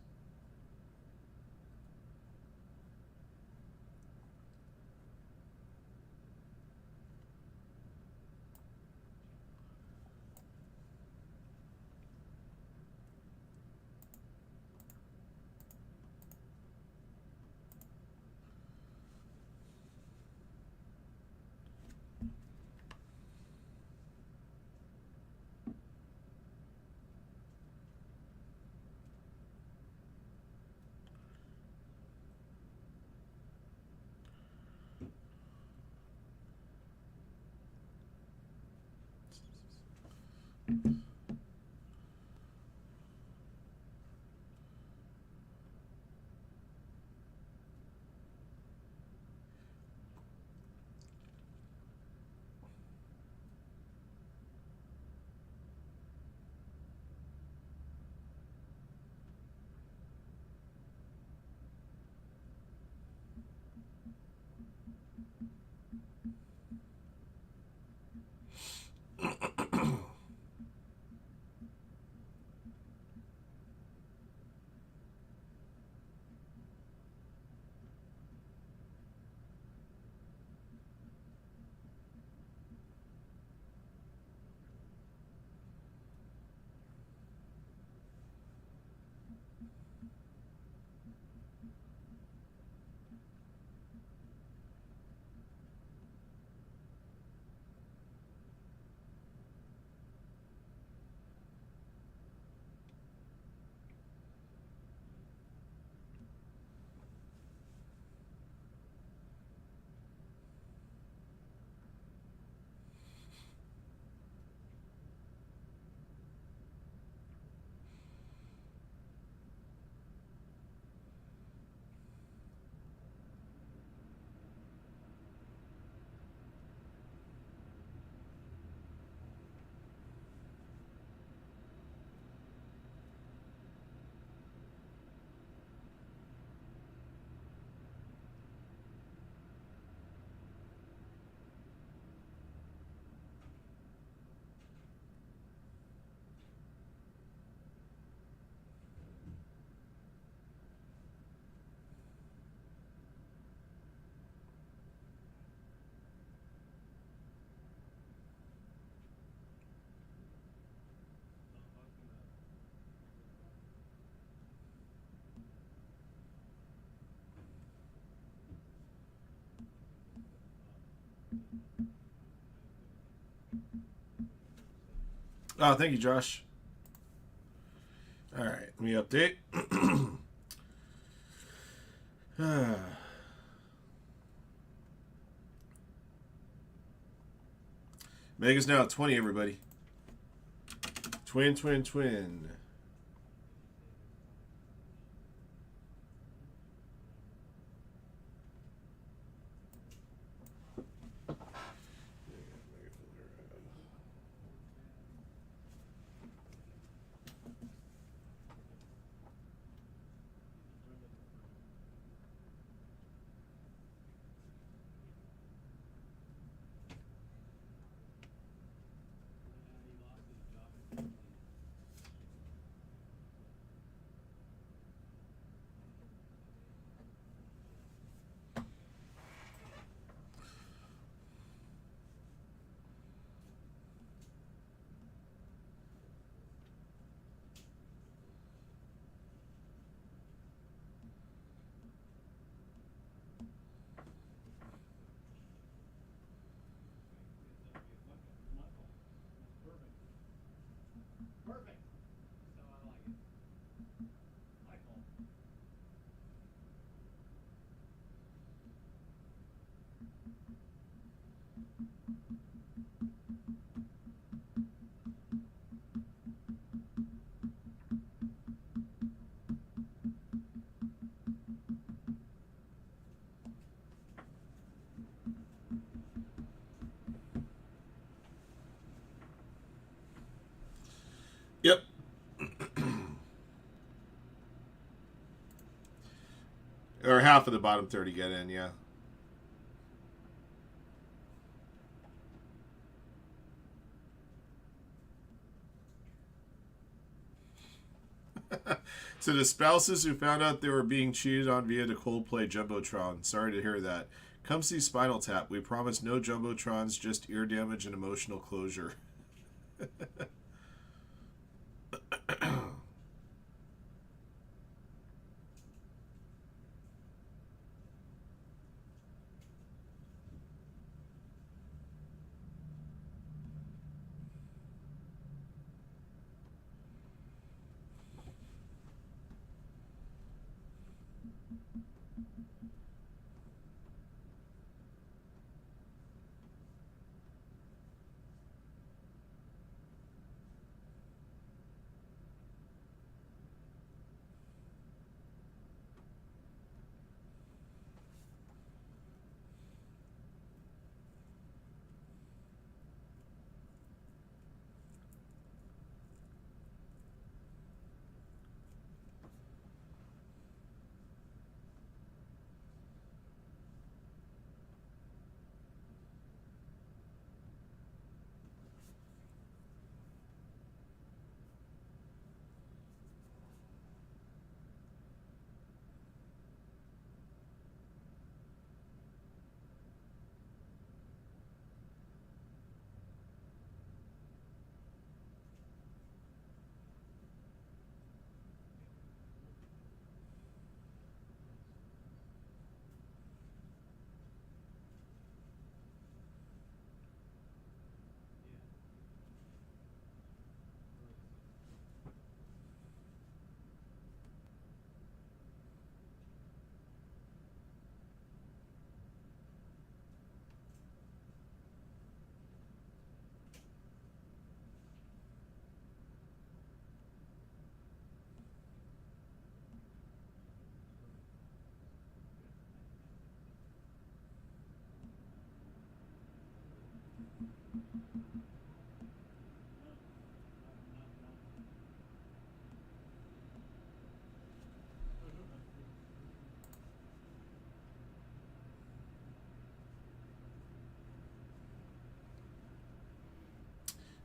Oh, thank you, Josh. All right, let me update. Mega's now at 20, everybody. Twin, twin, twin. Or half of the bottom 30 get in, yeah. To the spouses who found out they were being cheated on via the Coldplay Jumbotron, sorry to hear that. Come see Spinal Tap. We promise no Jumbotrons, just ear damage and emotional closure.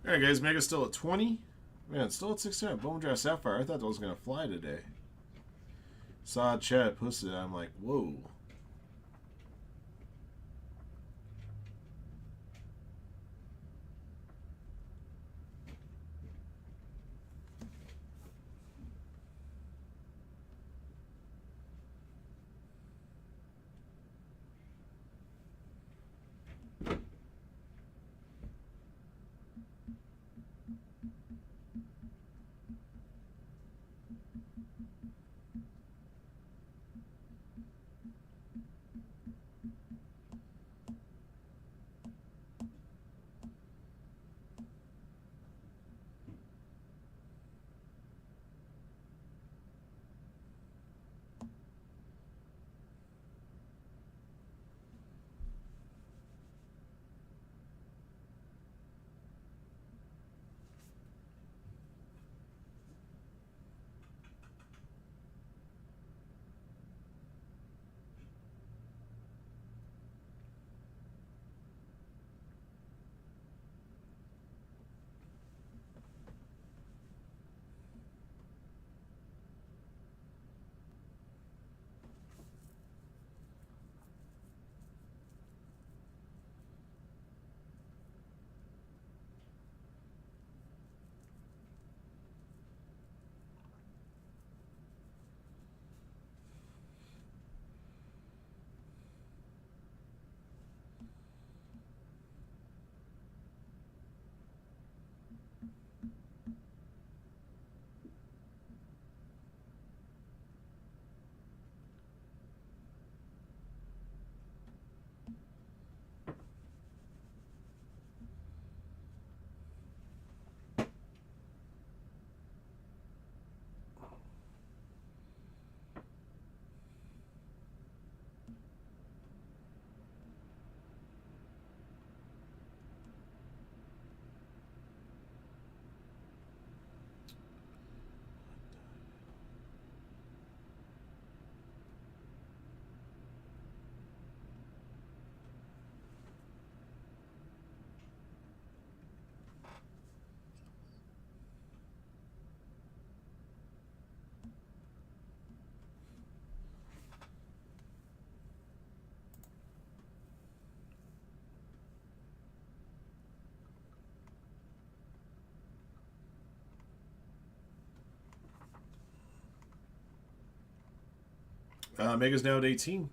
Alright, guys, Mega's still at 20. Man, still at 600. Bone Draft Sapphire. I thought that was going to fly today. Saw Chad posted it. I'm like, whoa. Mega's now at 18.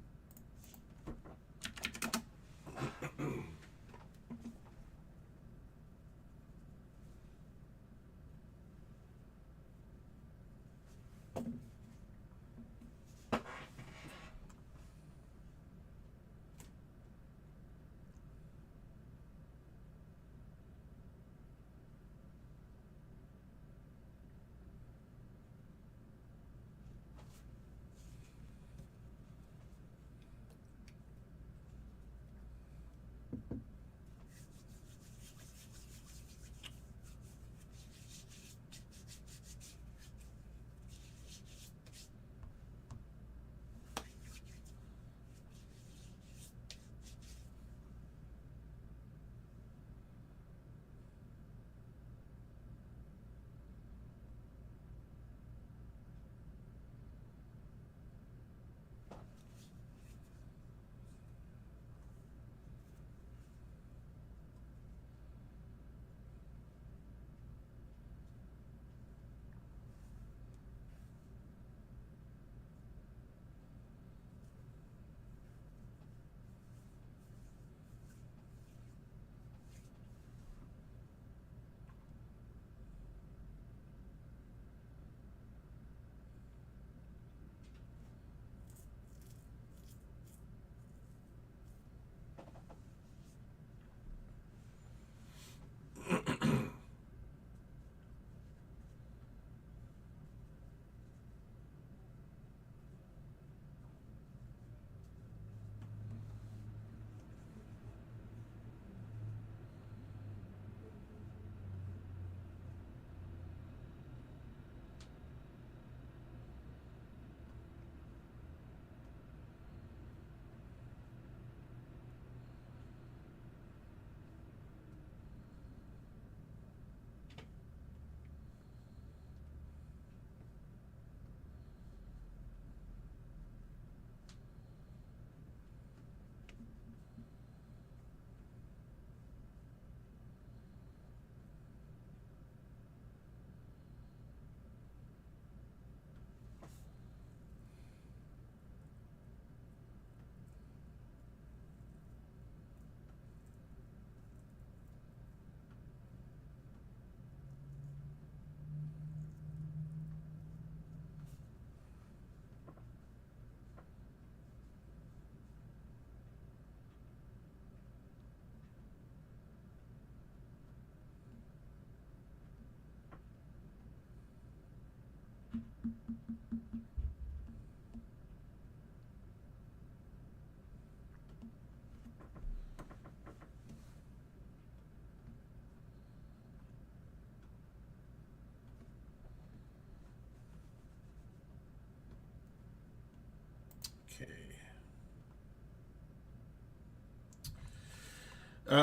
Okay.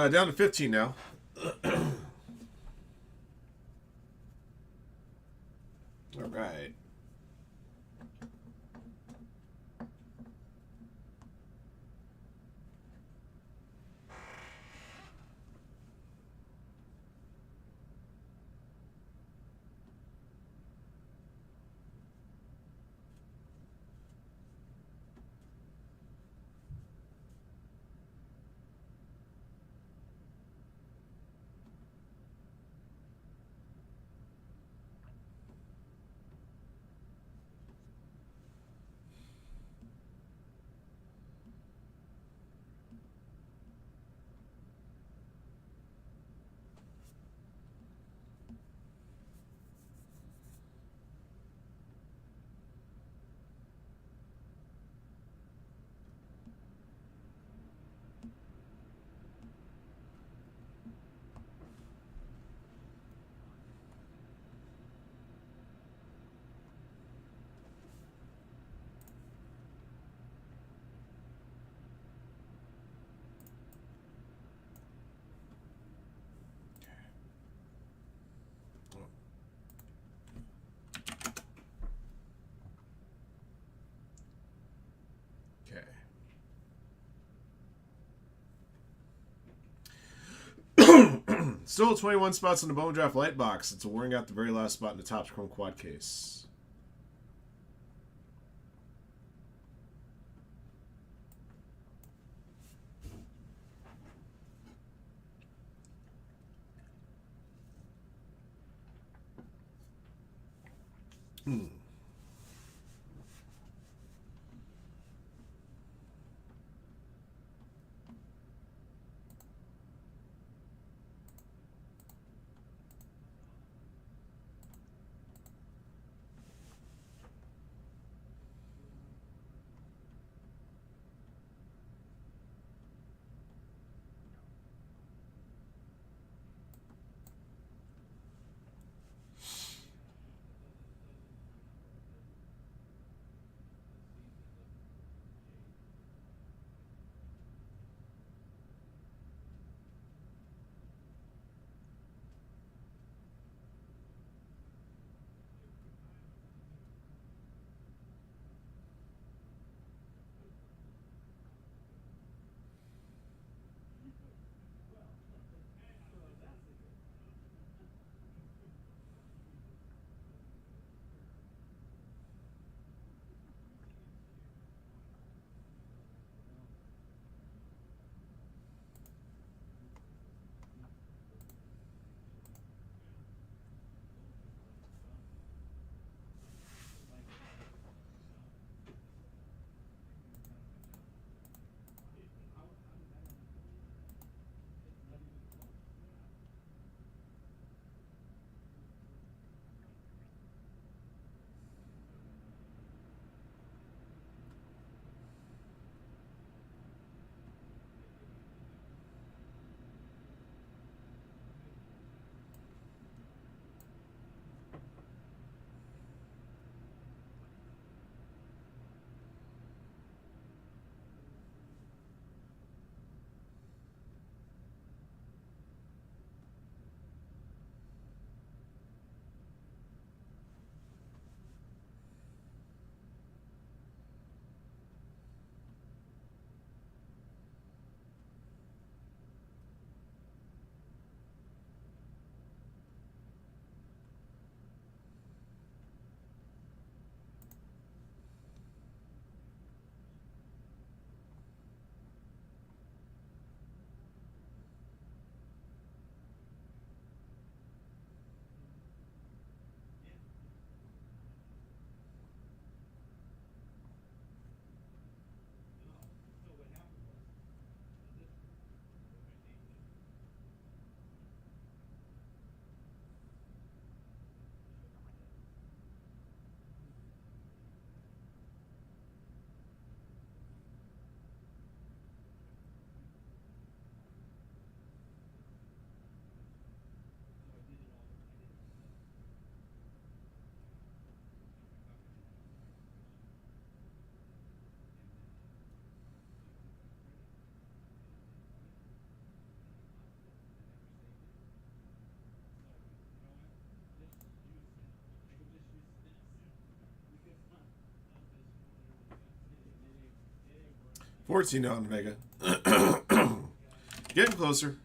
Down to 15 now. All right. Still 21 spots in the Bone Draft Light Box. It's wearing out the very last spot in the Topps Chrome Quad case. Hmm. $14 on Vega. Getting closer.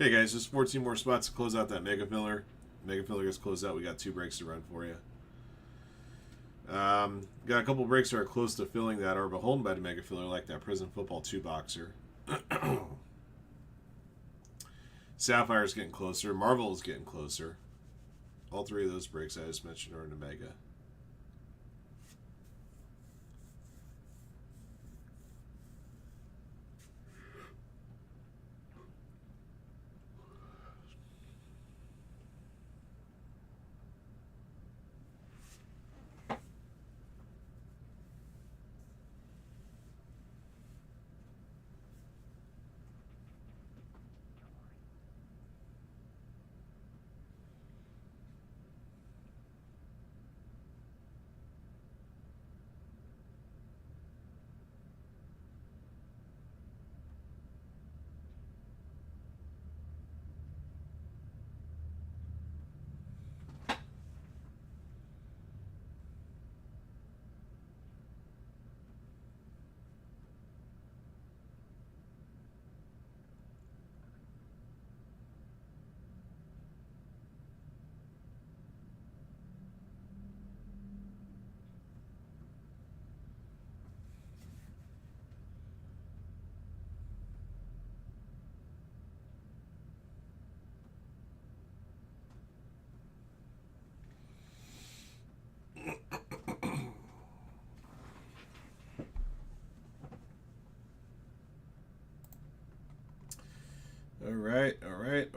Okay, guys, just 14 more spots to close out that Mega Filler. Mega Filler gets closed out. We got 2 breaks to run for you. Got a couple breaks that are close to filling that are beholden by the Mega Filler, like that Prison Football 2 boxer. Sapphire's getting closer. Marvel is getting closer. All 3 of those breaks I just mentioned are in the Mega. Alright. Alright,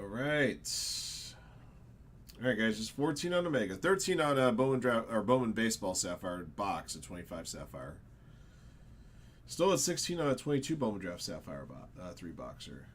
guys, just 14 on Omega. 13 on Bowman Baseball Sapphire box at 25 Sapphire. Still at 16 on a 22 Bowman Draft Sapphire 3 boxer.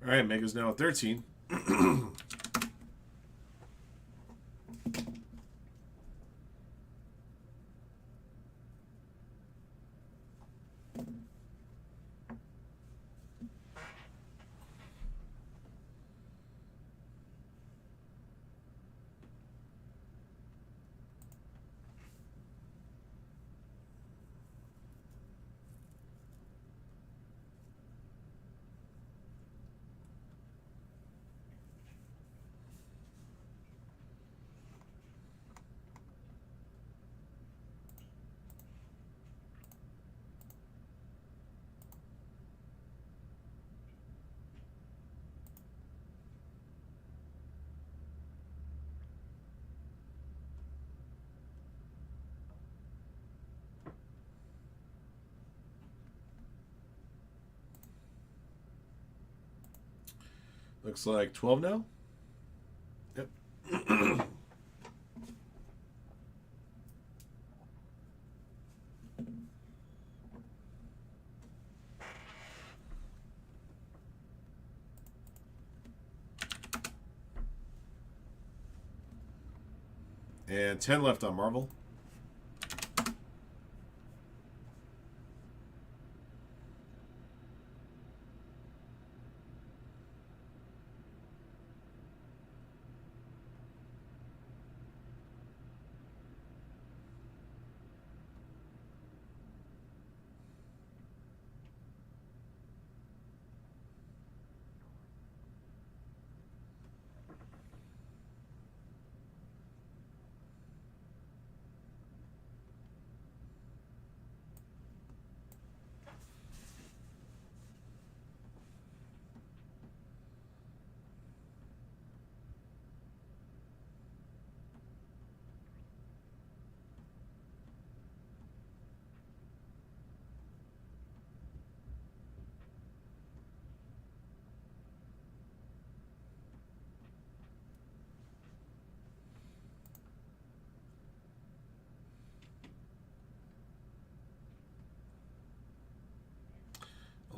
All right, Mega's now at 13. Looks like 12 now. Yep. And 10 left on Marvel.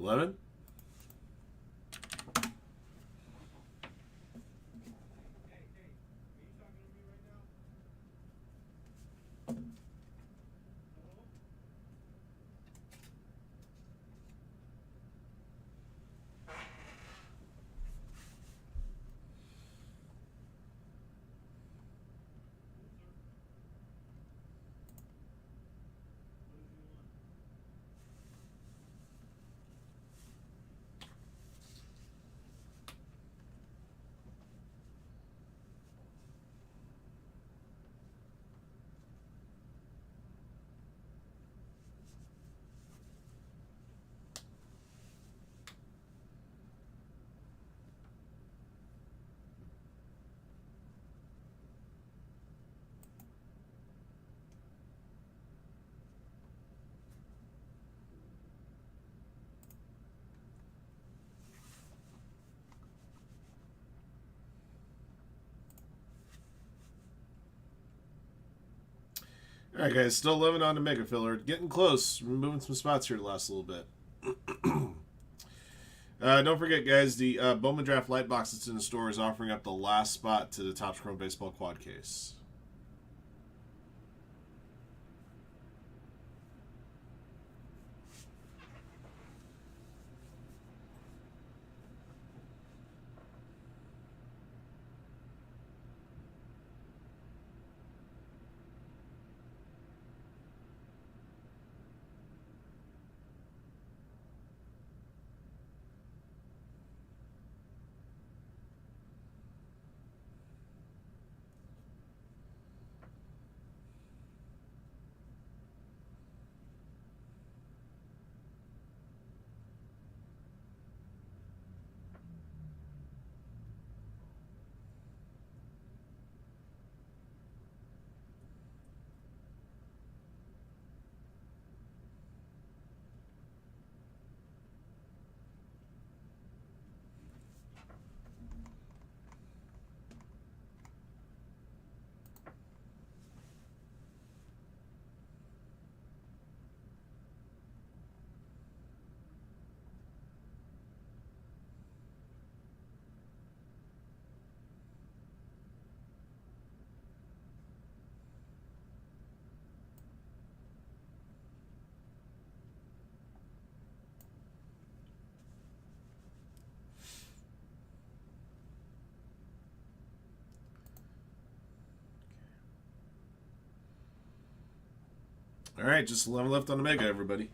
$11. All right, guys, still 11 on the Mega Filler. Getting close. We're moving some spots here to last a little bit. Don't forget, guys, the Bowman Draft Light Box that's in the store is offering up the last spot to the Topps Chrome Baseball Quad Case. All right, just 11 left on the Mega, everybody.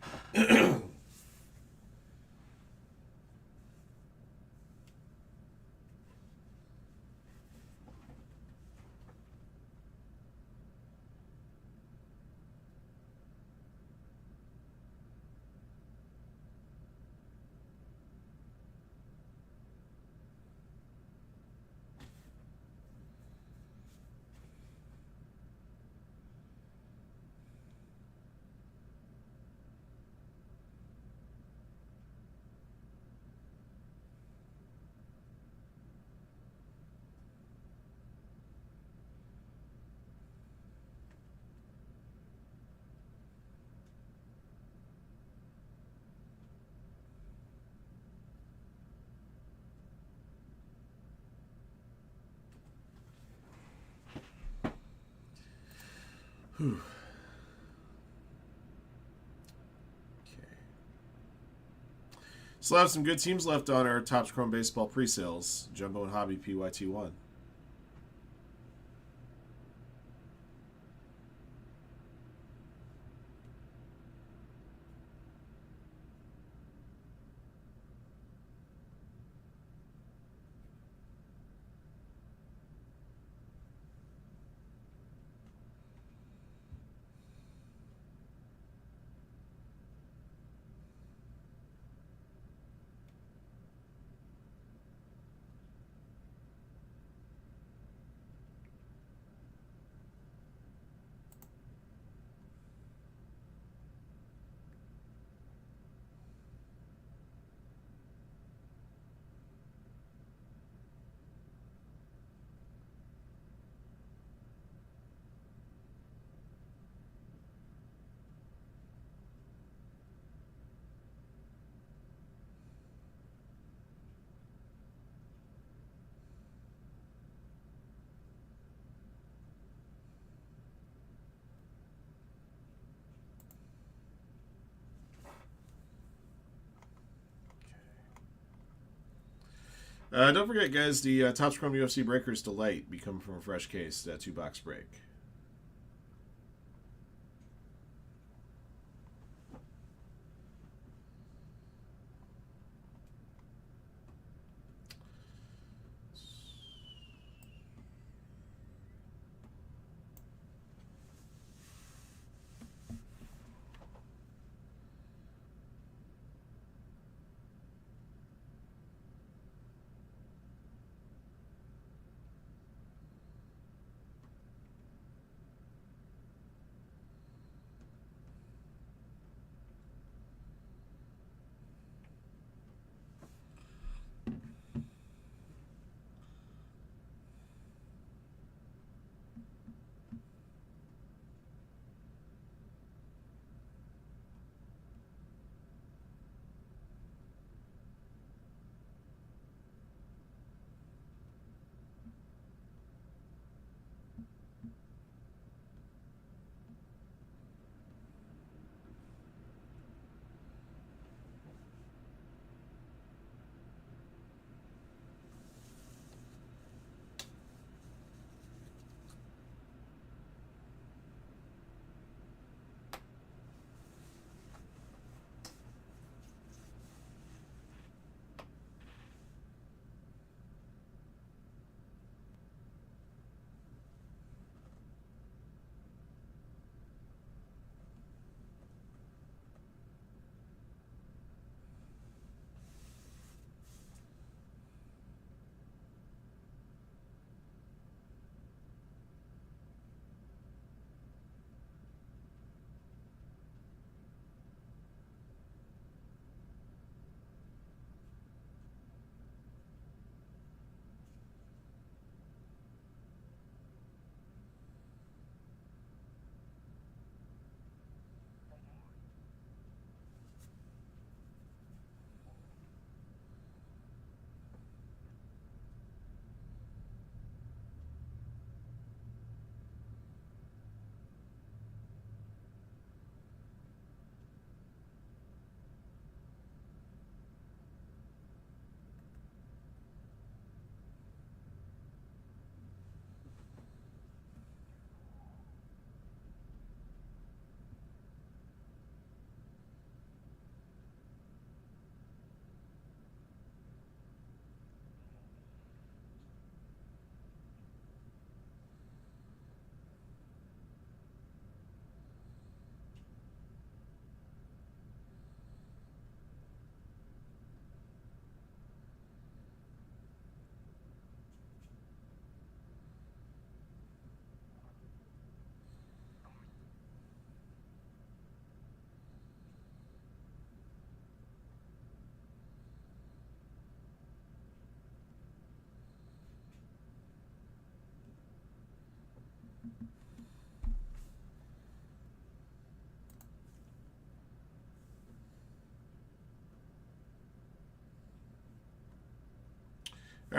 Whew. Okay. Still have some good teams left on our Topps Chrome Baseball pre-sales. Jumbo and Hobby PYT1. Don't forget, guys, the Topps Chrome UFC Breakers Delight become from a fresh case, that 2-box break.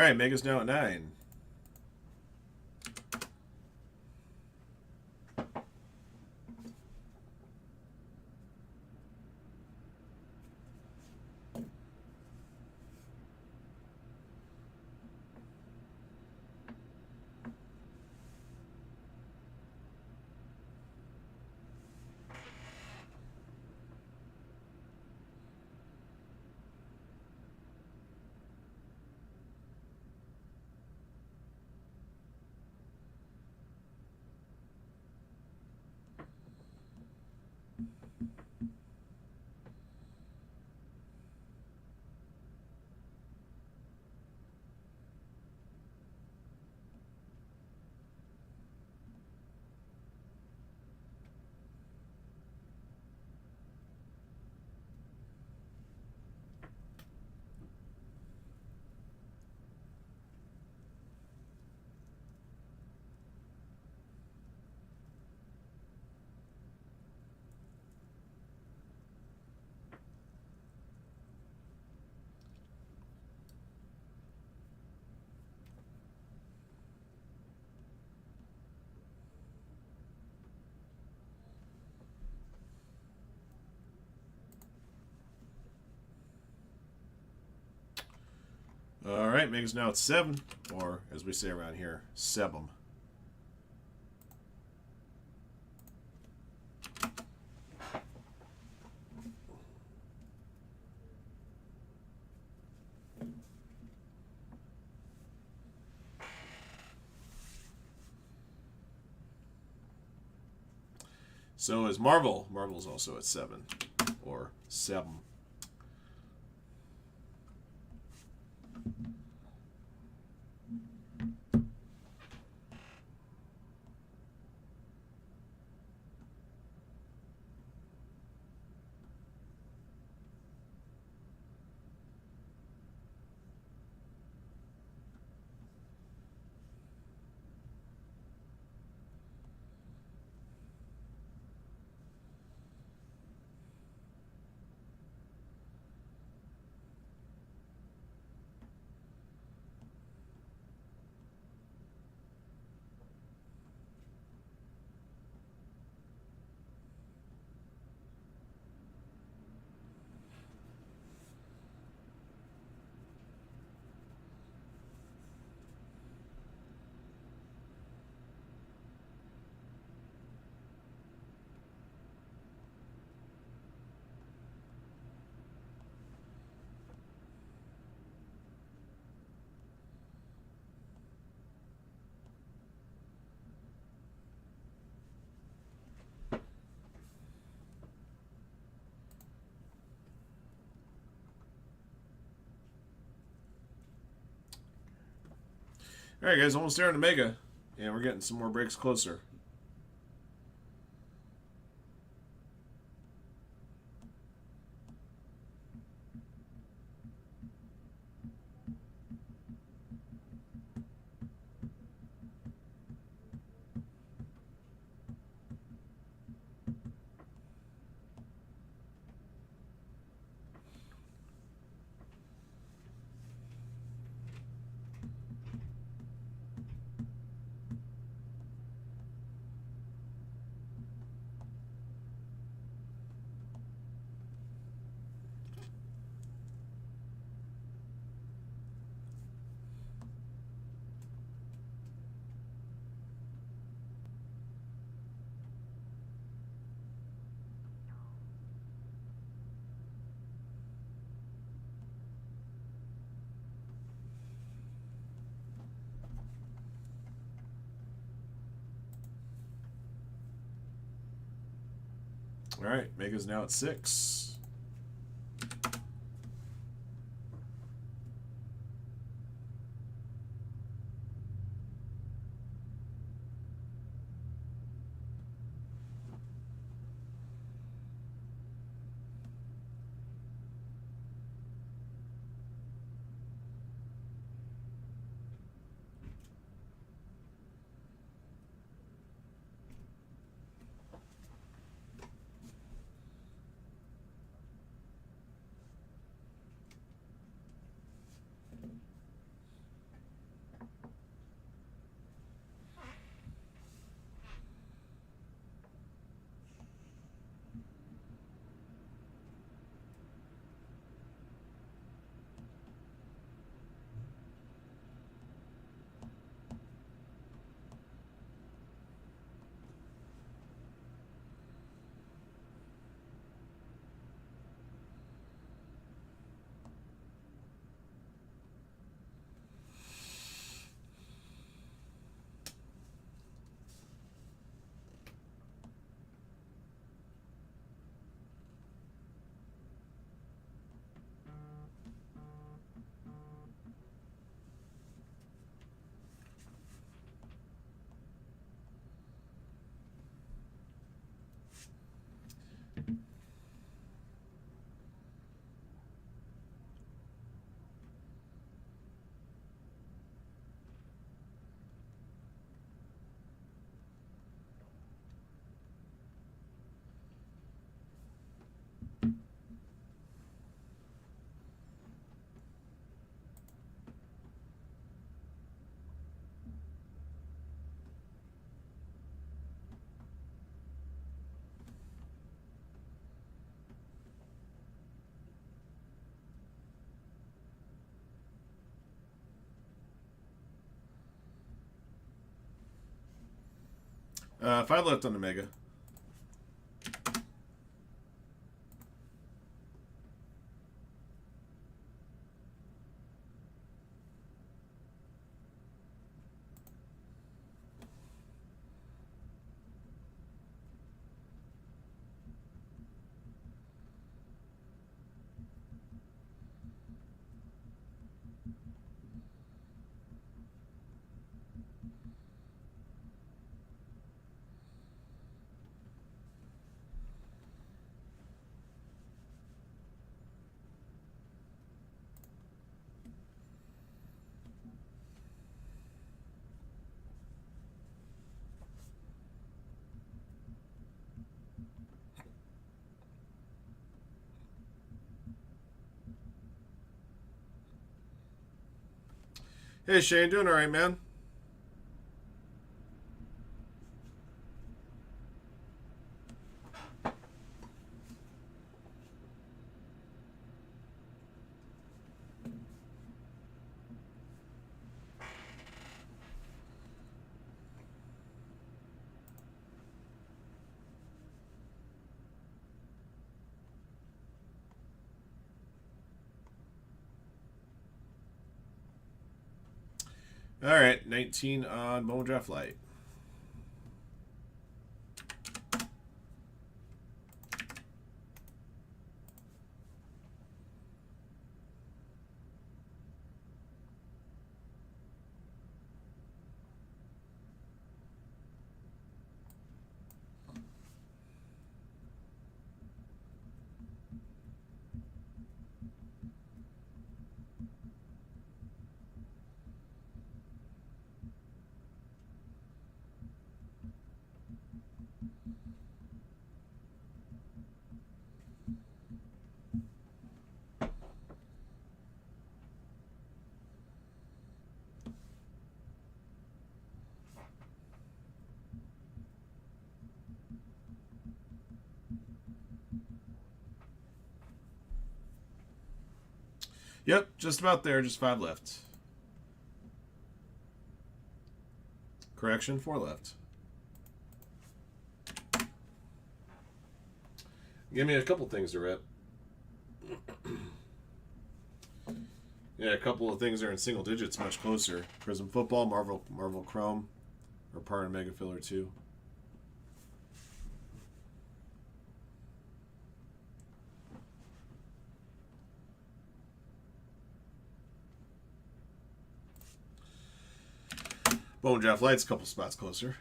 right, Mega's now at 9. All right, Mega's now at 7, or as we say around here, 7. So is Marvel. Marvel's also at 7, or 7. All right, guys, almost there on the Mega, and we're getting some more breaks closer. All right, Mega's now at 6. 5 left on the Mega. Hey Shane, doing all right, man? All right, 19 on Bone Draft Light. Yep, just about there. Just 5 left. Correction, 4 left. Give me a couple things to rip. Yeah, a couple of things are in single digits, much closer. Prism Football, Marvel Chrome, or part of Mega Filler 2. Bone Draft Light's a couple spots closer.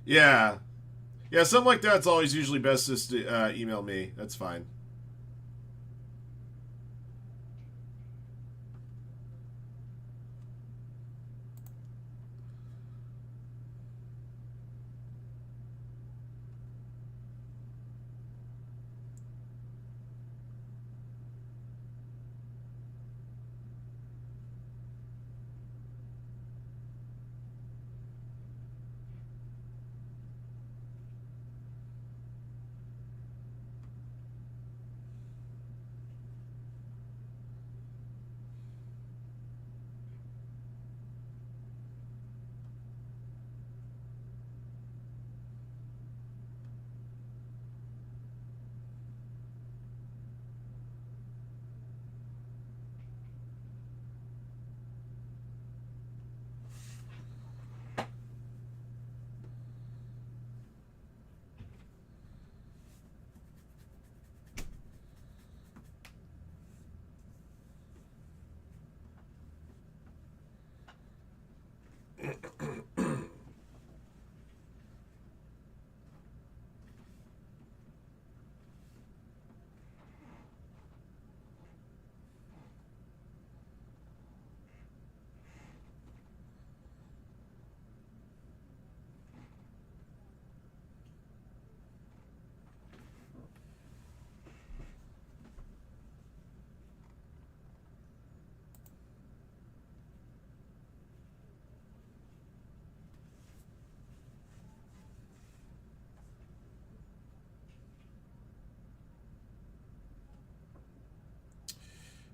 Yeah. Yeah, something like that's always usually best just to email me. That's fine.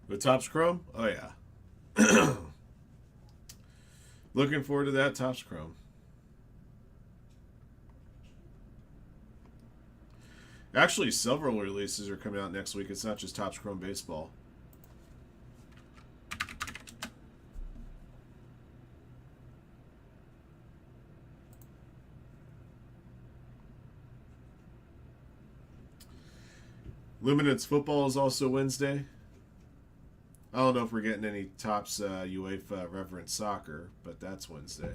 With Topps Chrome? Oh, yeah. Looking forward to that Topps Chrome. Actually, several releases are coming out next week. It's not just Topps Chrome Baseball. Luminance Football is also Wednesday. I don't know if we're getting any Topps UEFA Reverence Soccer, but that's Wednesday.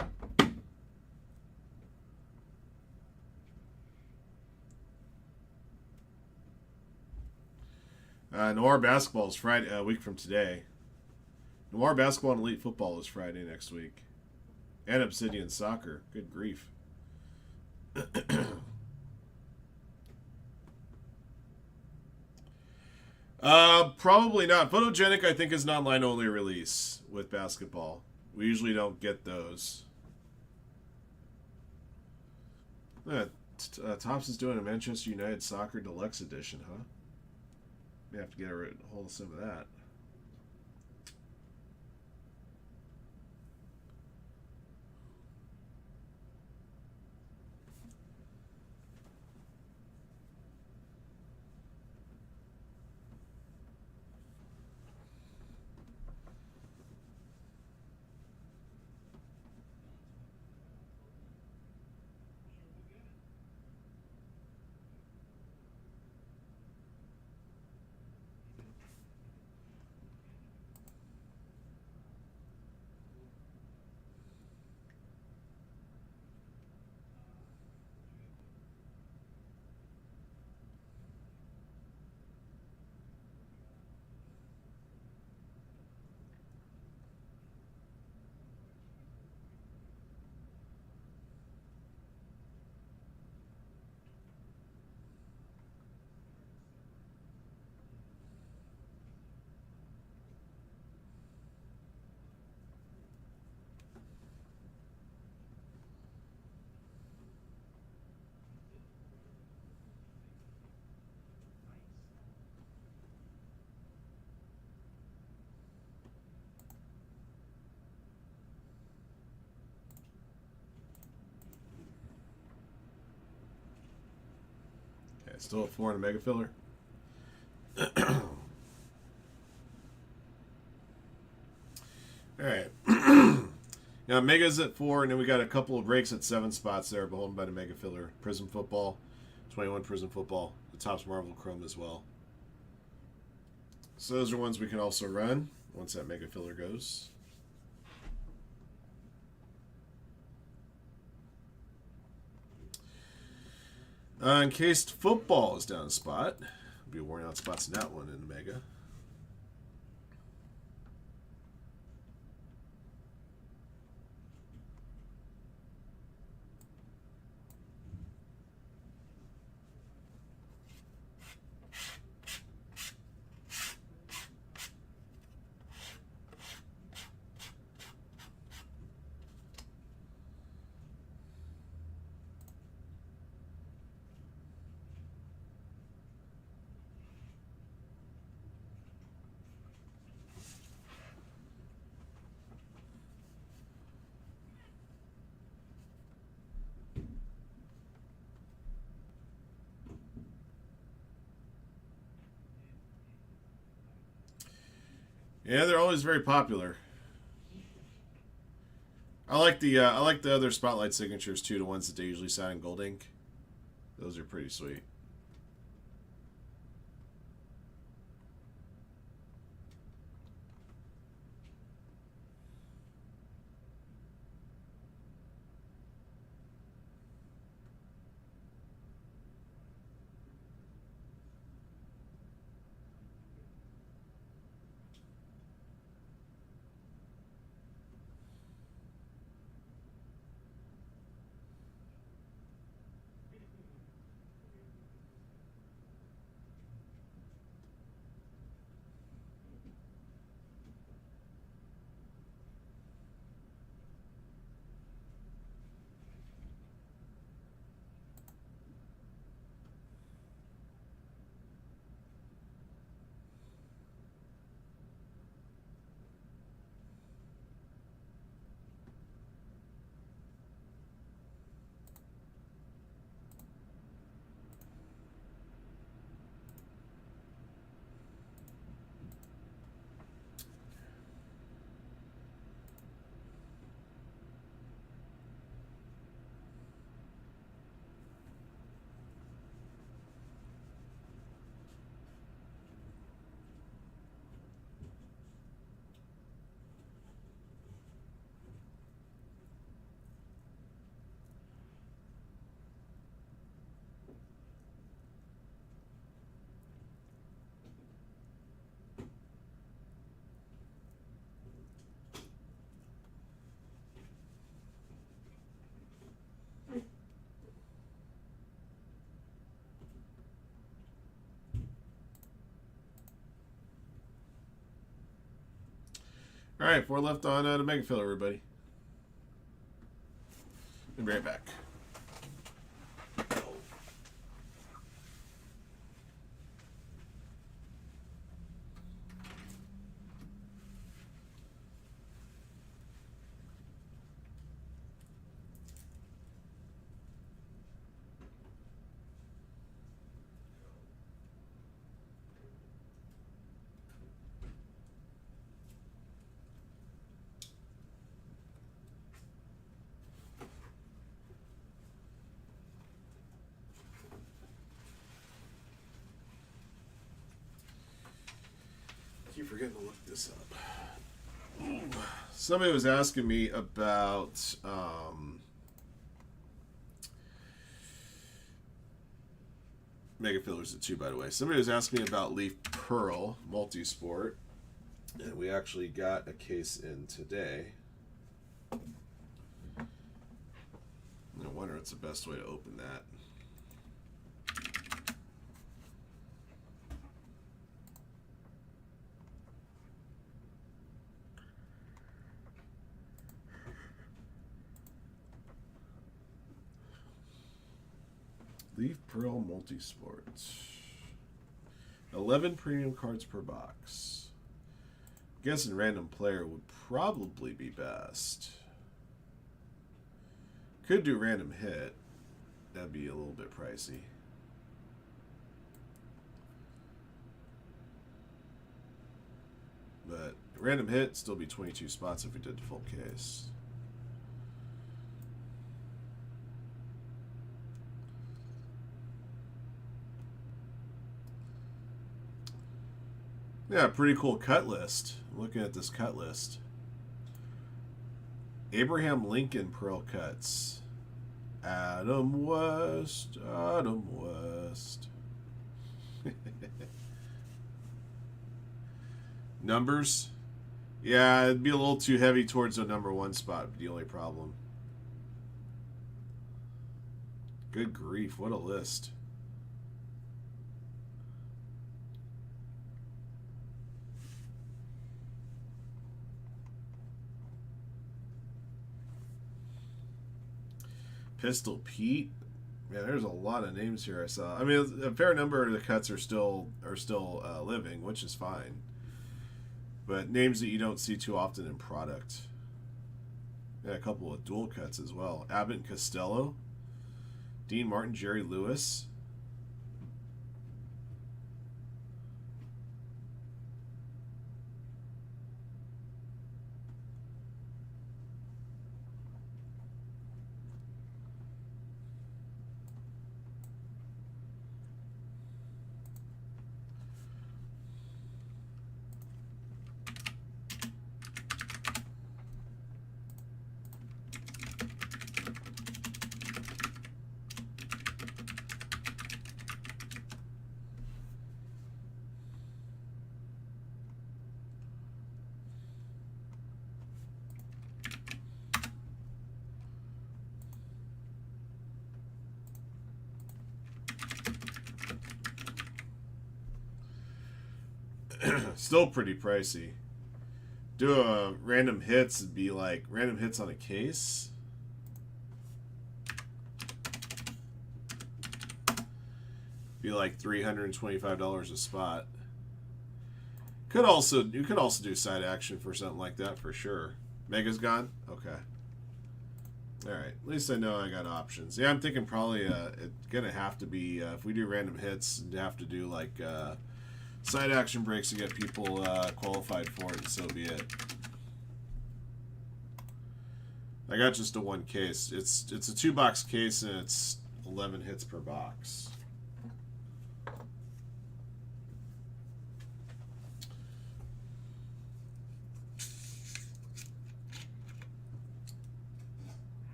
Noir Basketball is Friday, a week from today. Noir Basketball and Elite Football is Friday next week. And Obsidian Soccer. Good grief. Probably not. Photogenic, I think, is an online only release with basketball. We usually don't get those. Topps is doing a Manchester United Soccer Deluxe Edition, huh? May have to get a hold of some of that. Okay, still at 4 in a mega filler. Alright. Now, Mega's at 4, and then we got a couple of breaks at 7 spots there, beholden by the Mega Filler. Prism Football, 21 Prism Football, the Topps Marvel Chrome as well. So those are ones we can also run once that Mega Filler goes. Encased Football is down a spot. Be worn out spots in that one in the Mega. Yeah, they're always very popular. I like the other Spotlight signatures too, the ones that they usually sign in gold ink. Those are pretty sweet. All right, 4 left on the mega filler, everybody. We'll be right back. Keep forgetting to look this up. Somebody was asking me about mega fillers at 2, by the way. Somebody was asking me about Leaf Pearl Multisport, and we actually got a case in today. I wonder what's the best way to open that. Leaf Pearl Multisport. 11 premium cards per box. I'm guessing random player would probably be best. Could do random hit. That'd be a little bit pricey. But random hit still be 22 spots if we did the full case. Yeah, pretty cool cut list. I'm looking at this cut list. Abraham Lincoln Pearl cuts. Adam West. Adam West. Numbers? Yeah, it'd be a little too heavy towards the number 1 spot, the only problem. Good grief, what a list. Pistol Pete. Yeah, there's a lot of names here I saw. I mean, a fair number of the cuts are still living, which is fine. But names that you don't see too often in product. Yeah, a couple of dual cuts as well. Abbott and Costello, Dean Martin, Jerry Lewis. Still pretty pricey. Do a random hits, it'd be like random hits on a case. Be like $325 a spot. You could also do side action for something like that for sure. Mega's gone? Okay. Alright, at least I know I got options. Yeah, I'm thinking probably it's gonna have to be if we do random hits, it'd have to do like side action breaks to get people qualified for it, and so be it. I got just a 1 case. It's a 2-box case, and it's 11 hits per box.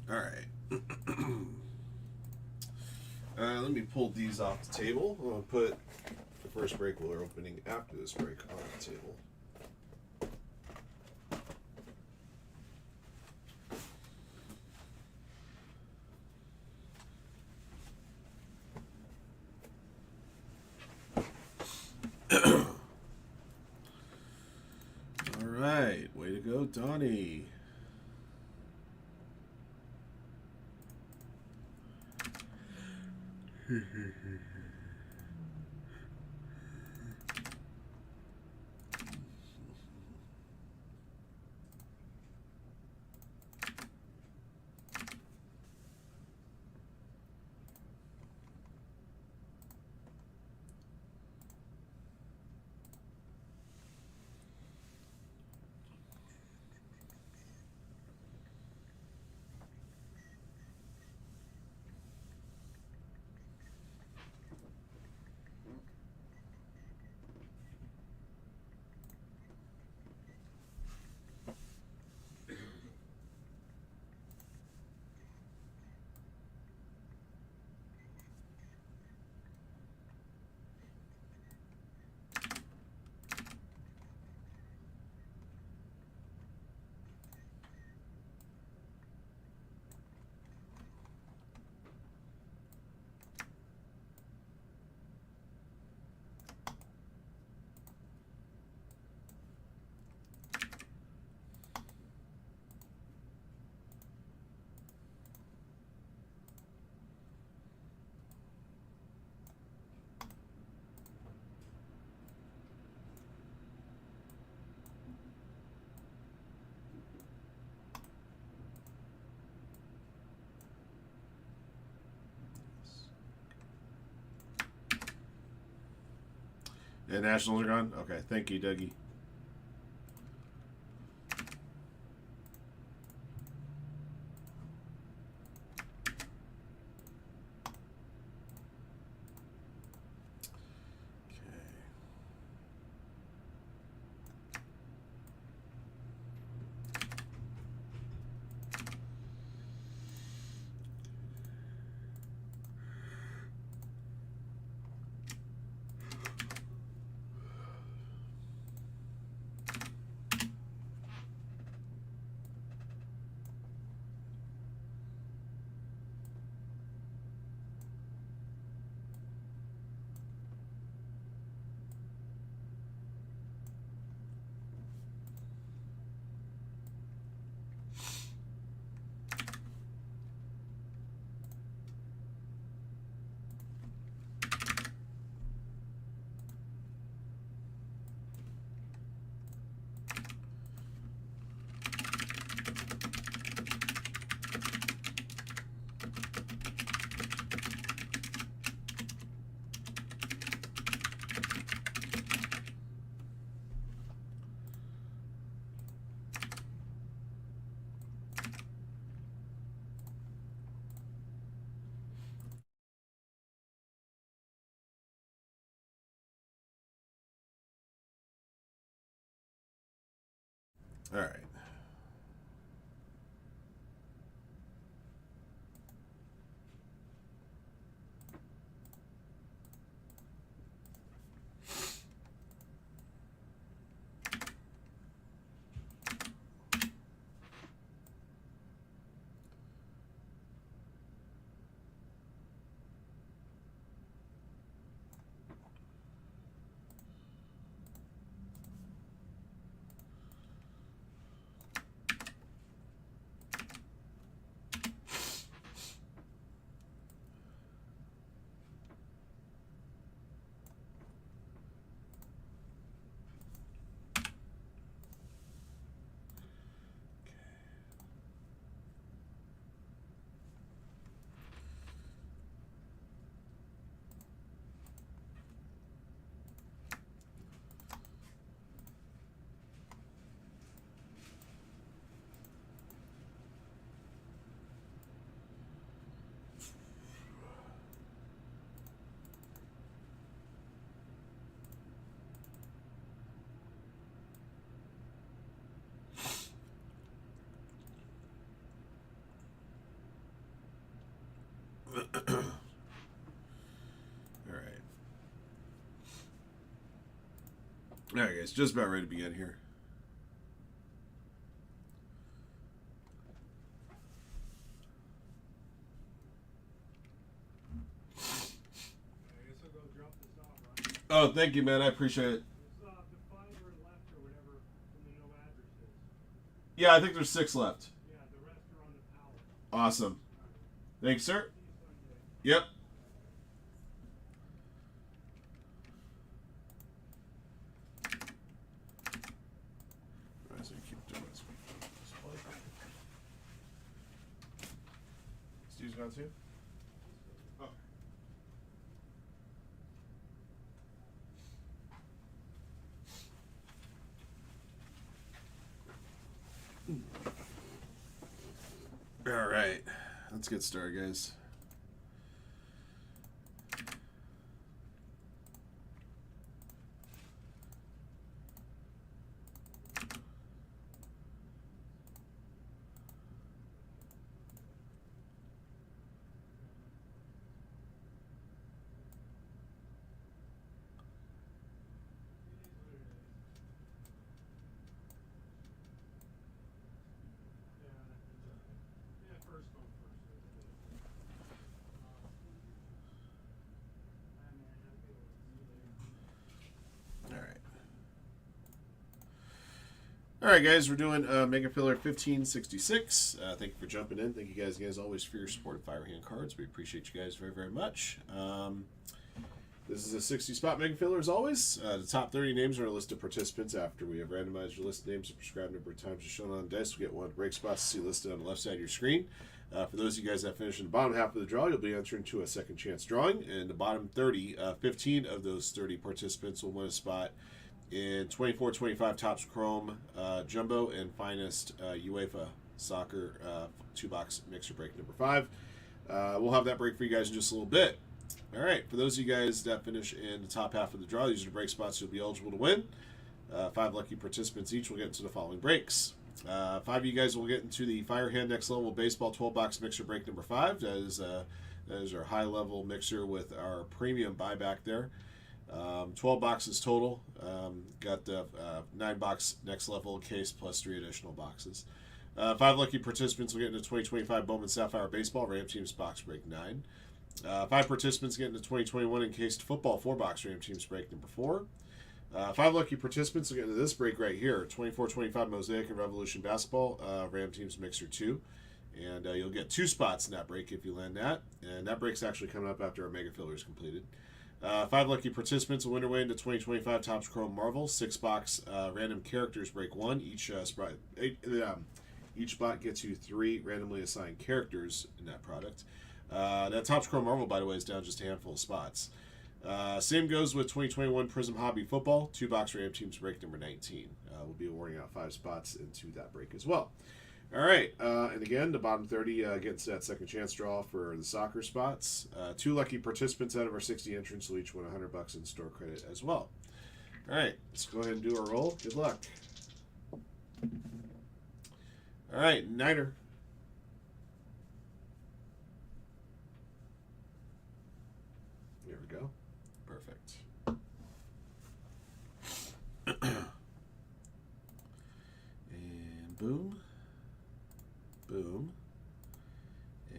All right. Let me pull these off the table. I'm going to put the first break we're opening after this break on the table. right. Way to go, Donnie. The Nationals are gone? Okay, thank you, Dougie. All right. All right, guys, just about ready to begin here. Oh, thank you, man. I appreciate it. Yeah, I think there's 6 left. Yeah, the rest are on the pallet. Awesome. Thanks, sir. See you Sunday. Yep. Steve's gone too? Oh. All right. Let's get started, guys. Yeah, first come, first served. All right. All right, guys, we're doing Mega Pillar 1566. Thank you for jumping in. Thank you guys, as always, for your support of Firehand cards. We appreciate you guys very, very much. This is a 60 spot Mega Pillar, as always. The top 30 names are a list of participants. After we have randomized your list of names, the prescribed number of times as shown on the dice, we get one of the break spots to see listed on the left side of your screen. For those of you guys that finish in the bottom half of the draw, you'll be entering to a second chance drawing. In the bottom 30, 15 of those 30 participants will win a spot in 24-25 Topps Chrome Jumbo and Finest UEFA Soccer 2-box mixer break number 5. We'll have that break for you guys in just a little bit. All right, for those of you guys that finish in the top half of the draw, these are the break spots you'll be eligible to win. 5 lucky participants each will get into the following breaks. 5 of you guys will get into the Firehand Next Level Baseball 12-box mixer break number 5. That is our high-level mixer with our premium buyback there. 12 boxes total. Got the 9-box Next Level case plus 3 additional boxes. 5 lucky participants will get into 2025 Bowman Sapphire Baseball Ram Teams box break 9. 5 participants get into 2021 Encased Football 4-box Ram Teams break number 4. 5 lucky participants will get into this break right here, 24-25 Mosaic and Revolution Basketball Ram Teams Mixer 2. And you'll get 2 spots in that break if you land that. And that break's actually coming up after our Mega Filler is completed. 5 lucky participants will win their way into 2025 Topps Chrome Marvel 6-box random characters break 1. Each spot gets you 3 randomly assigned characters in that product. That Topps Chrome Marvel, by the way, is down just a handful of spots. Same goes with 2021 Prism Hobby Football 2-box Ram Teams break number 19. We'll be awarding out 5 spots into that break as well. All right, and again, the bottom 30 gets that second chance draw for the soccer spots. 2 lucky participants out of our 60 entrants will each win $100 in store credit as well. All right, let's go ahead and do our roll. Good luck. All right, Niner. There we go. Perfect. And boom. Boom. And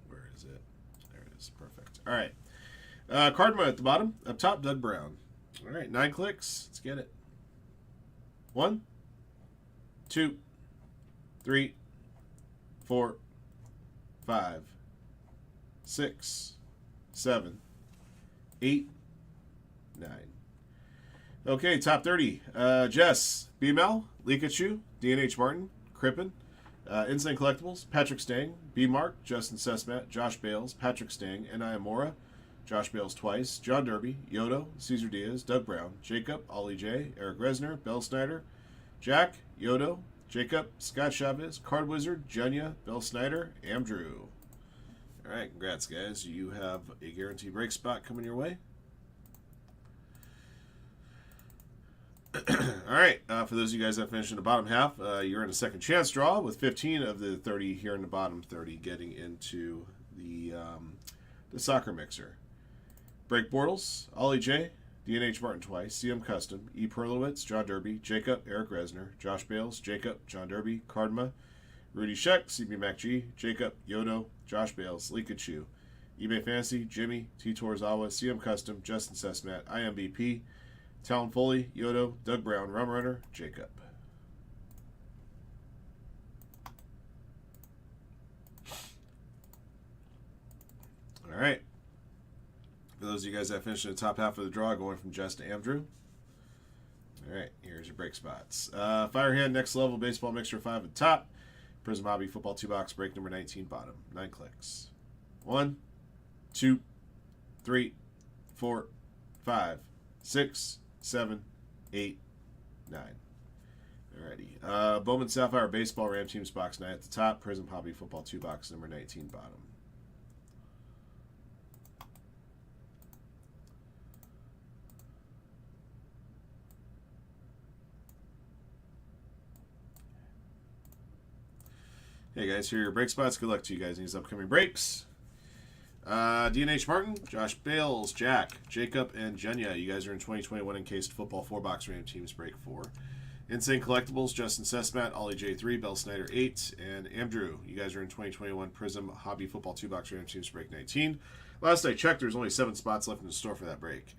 where is it? There it is. Perfect. All right. Card mode at the bottom. Up top, Doug Brown. All right. 9 clicks. Let's get it. 1, 2, 3, 4, 5, 6, 7, 8, 9. Okay, top 30. Jess, BML, Likachu, DNH Martin, Crippen, Insane Collectibles, Patrick Stang, B Mark, Justin Sesmat, Josh Bales, Patrick Stang, N.I. Amora, Josh Bales twice, John Derby, Yodo, Cesar Diaz, Doug Brown, Jacob, Ollie J, Eric Resner, Bell Snyder, Jack, Yodo, Jacob, Scott Chavez, Card Wizard, Junya, Bill Snyder, Andrew. All right, congrats, guys. You have a guaranteed break spot coming your way. All right, for those of you guys that finished in the bottom half, you're in a second chance draw with 15 of the 30 here in the bottom 30 getting into the soccer mixer. Break Bortles, Ollie J, DNH Martin twice, CM Custom, E. Perlowitz, John Derby, Jacob, Eric Resner, Josh Bales, Jacob, John Derby, Cardma, Rudy Sheck, CB MacG, Jacob, Yodo, Josh Bales, Likachu, eBay Fantasy, Jimmy, T Torzawa, CM Custom, Justin Sesmat, IMBP, Talon Foley, Yodo, Doug Brown, Rum Runner, Jacob. All right. For those of you guys that finished in the top half of the draw, going from Jess to Andrew. All right, here's your break spots. Firehand, Next Level, Baseball Mixer 5 at top. Prism Hobby, Football 2-box, break number 19, bottom. 9 clicks. 1, 2, 3, 4, 5, 6, 7, 8, 9. Alrighty. Bowman Sapphire, Baseball, Ram Teams, box 9 at the top. Prism Hobby, Football 2-box, number 19, bottom. Hey guys, here are your break spots. Good luck to you guys in these upcoming breaks. DNH Martin, Josh Bales, Jack, Jacob, and Jenya. You guys are in 2021 Encased Football 4-box Ram Teams break 4. Insane Collectibles, Justin Sesmat, Ollie J3, Bell Snyder 8, and Andrew. You guys are in 2021 Prism Hobby Football 2-box Ram Teams break 19. Last I checked, there's only 7 spots left in the store for that break.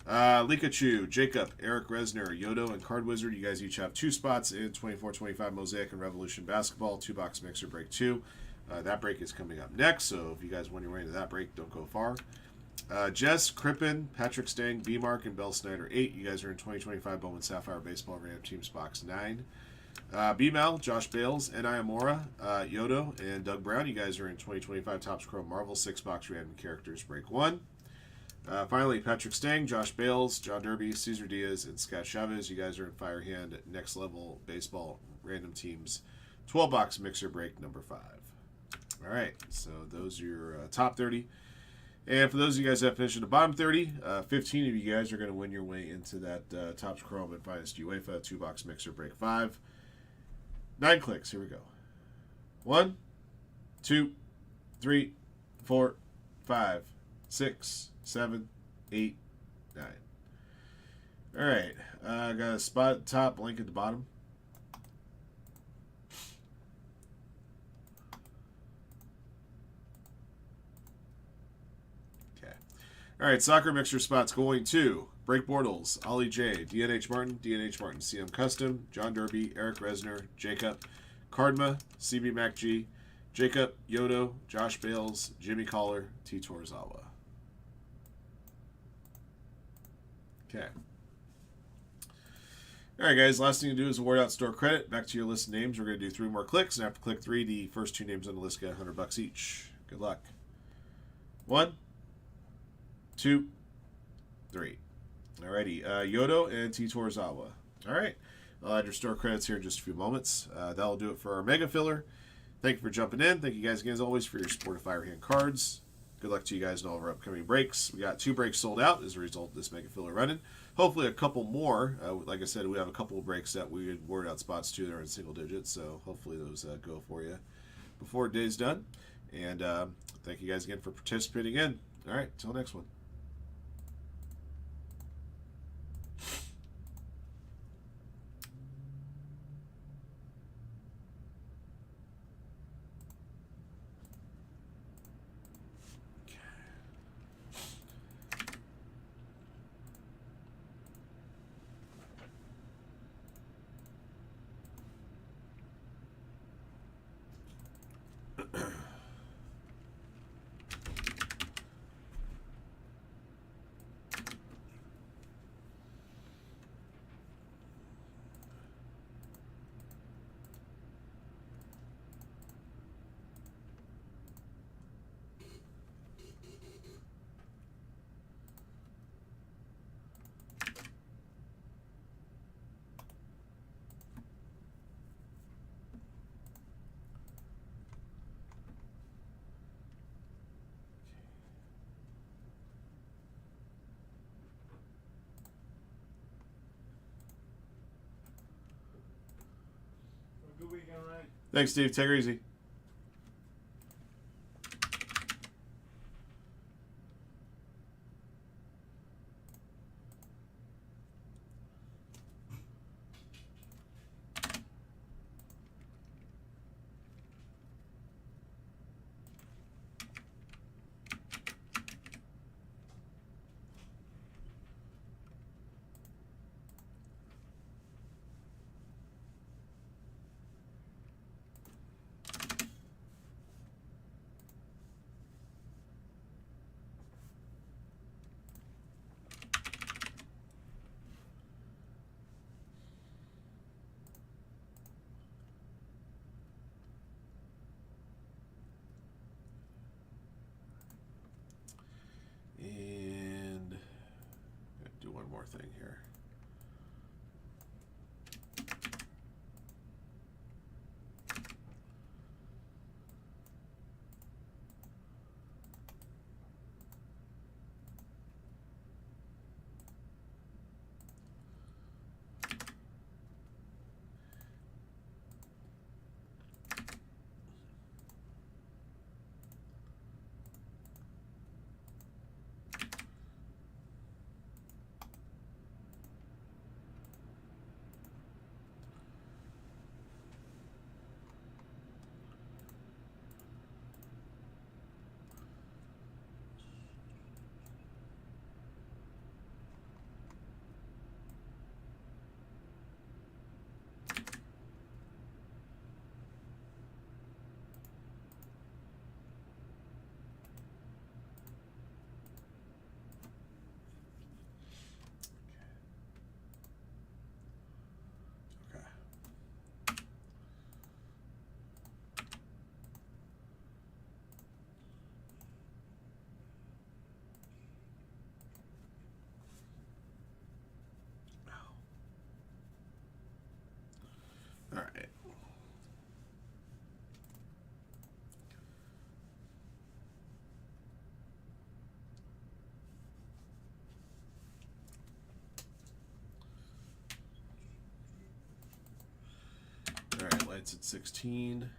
Likachu, Jacob, Eric Resner, Yodo, and Card Wizard. You guys each have 2 spots in 24-25 Mosaic and Revolution Basketball 2-box Mixer break 2. That break is coming up next, so if you guys want your way into that break, don't go far. Jess, Crippen, Patrick Stang, B-Mark, and Bell Snyder 8. You guys are in 2025 Bowman Sapphire Baseball Ram Teams box 9. B-Mal, Josh Bales, N.I. Amora, Yodo, and Doug Brown. You guys are in 2025 Topps Chrome Marvel 6-box Random Characters break 1. Finally, Patrick Stang, Josh Bales, John Derby, Cesar Diaz, and Scott Chavez. You guys are in Firehand Next Level Baseball Random Teams 12-box Mixer break number 5. All right, so those are your top 30. And for those of you guys that finished in the bottom 30, 15 of you guys are going to win your way into that Topps Chrome and Finest UEFA 2-box Mixer break 5. 9 clicks. Here we go. 1, 2, 3, 4, 5, 6, 7, 8, 9. All right. Got a spot at the top, link at the bottom. Okay. All right. Soccer Mixer spots going to Break Bortles, Ollie J, DNH Martin, CM Custom, John Derby, Eric Resner, Jacob, Cardma, CB Mac G, Jacob, Yodo, Josh Bales, Jimmy Collar, T Torzawa. Okay. All right, guys. Last thing to do is award out store credit. Back to your list of names. We're going to do 3 more clicks, and after click 3, the first 2 names on the list get $100 each. Good luck. 1, 2, 3. Alrighty. Yodo and T Torzawa. All right. I'll add your store credits here in just a few moments. That'll do it for our mega filler. Thank you for jumping in. Thank you guys again, as always, for your support of Firehand cards. Good luck to you guys in all of our upcoming breaks. We got 2 breaks sold out as a result of this mega filler running. Hopefully a couple more. Like I said, we have a couple of breaks that we would word out spots to that are in single digits. So hopefully those go for you before the day's done. And thank you guys again for participating in. All right. Till next one. Good weekend, Ryan. Thanks, Steve. Take her easy. thing here. All right. All right, lights at 16.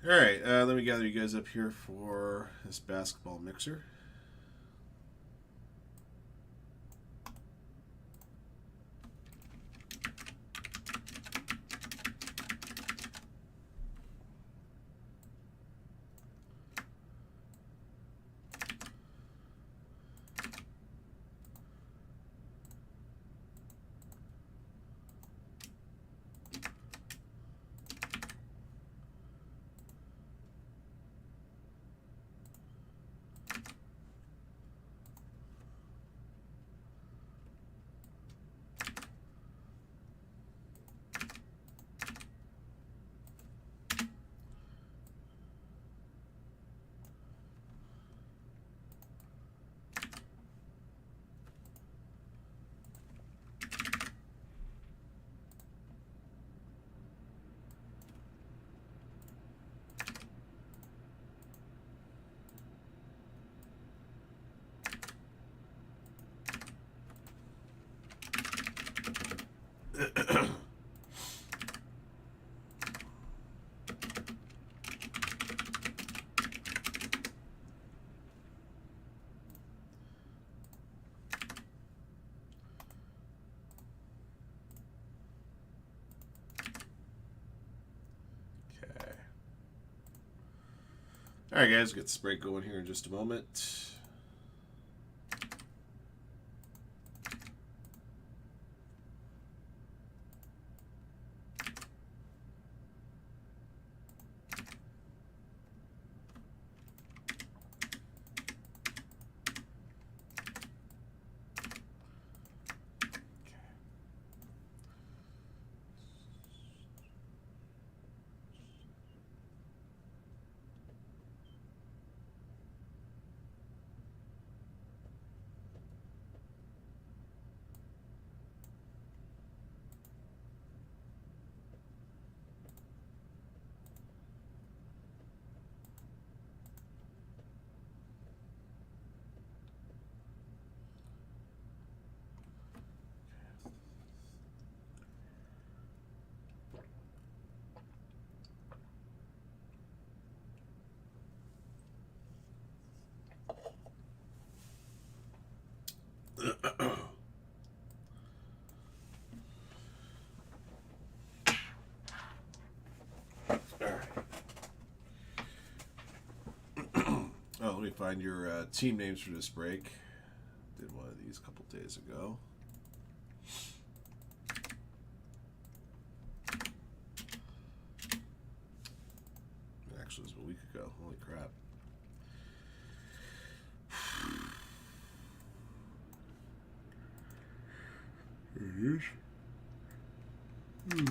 All right, let me gather you guys up here for this basketball mixer. All right, guys, get the break going here in just a moment. Oh, let me find your team names for this break. Did one of these a couple days ago. Actually, it was a week ago. Holy crap. Damn.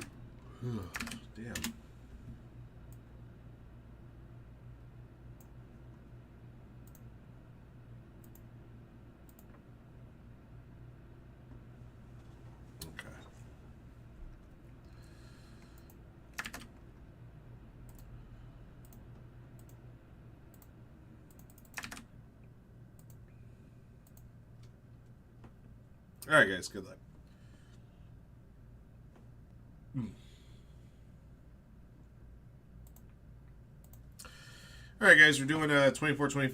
Okay. All right, guys. Good luck. All right, guys. We're doing 24-25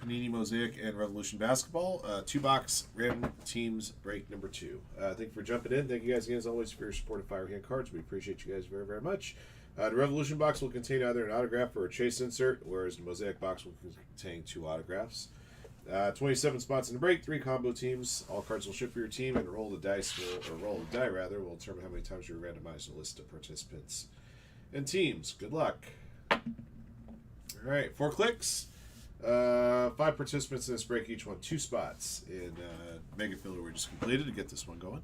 Panini Mosaic and Revolution Basketball. 2-box random teams break number 2. Thank you for jumping in. Thank you guys again, as always, for your support of Firehand cards. We appreciate you guys very, very much. The Revolution box will contain either an autograph or a chase insert, whereas the Mosaic box will contain 2 autographs. 27 spots in the break, 3 combo teams. All cards will ship for your team, and roll the dice will determine how many times you're randomized in a list of participants and teams. Good luck. All right, 4 clicks. 5 participants in this break, each won 2 spots in Mega Filler we just completed to get this one going.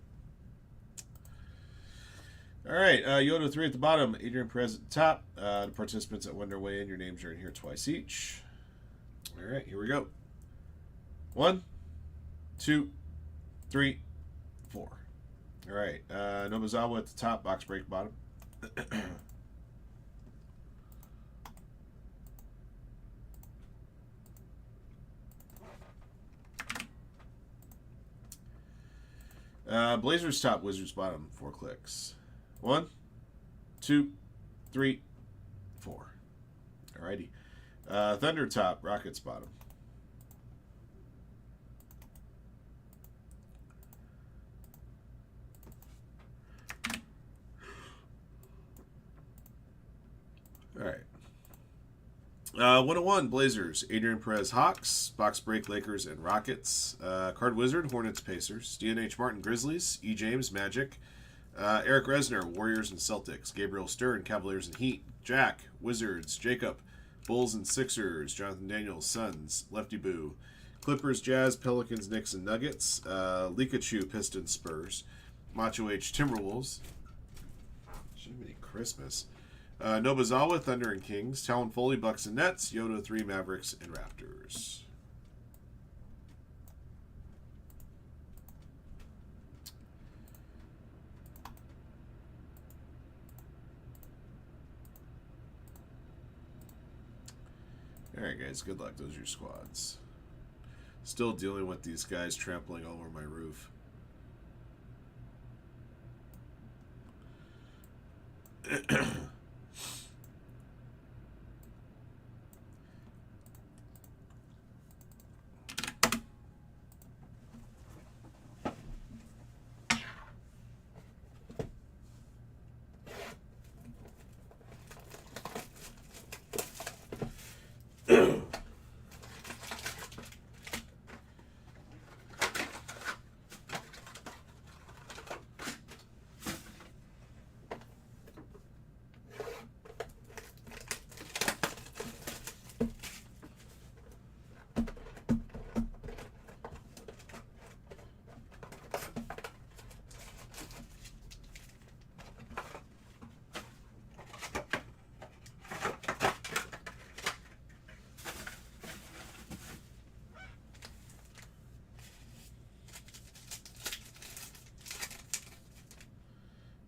All right, Yoda 3 at the bottom, Adrian Perez at the top. The participants that won their way in, your names are in here twice each. All right, here we go. 1, 2, 3, 4. All right, Nobuzawa at the top, box break bottom. Blazers top, Wizards bottom, 4 clicks. 1, 2, 3, 4. Alrighty. Thunder top, Rockets bottom. Alright. 101 Blazers, Adrian Perez Hawks, box break Lakers and Rockets, Card Wizard Hornets Pacers, DNH Martin Grizzlies, E James Magic, Eric Resner Warriors and Celtics, Gabriel Stern Cavaliers and Heat, Jack Wizards, Jacob Bulls and Sixers, Jonathan Daniels Suns, Lefty Boo, Clippers Jazz Pelicans Knicks and Nuggets, Likachu Pistons Spurs, Macho H Timberwolves. Shouldn't be Christmas. Nobuzawa, Thunder and Kings, Talon Foley, Bucks and Nets, Yoda 3, Mavericks and Raptors. Alright guys, good luck. Those are your squads. Still dealing with these guys trampling all over my roof.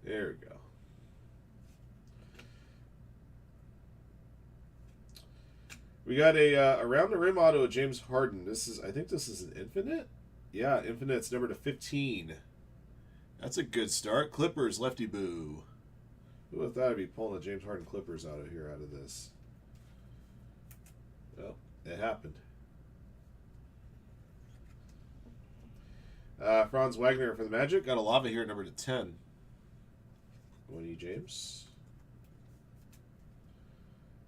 There we go. We got a around the rim auto of James Harden. I think this is an infinite. Yeah, infinite's number to 15. That's a good start. Clippers, Lefty Boo. Who would have thought I'd be pulling a James Harden Clippers out of this? Well, it happened. Franz Wagner for the Magic. Got a lava here, number to 10. One E James.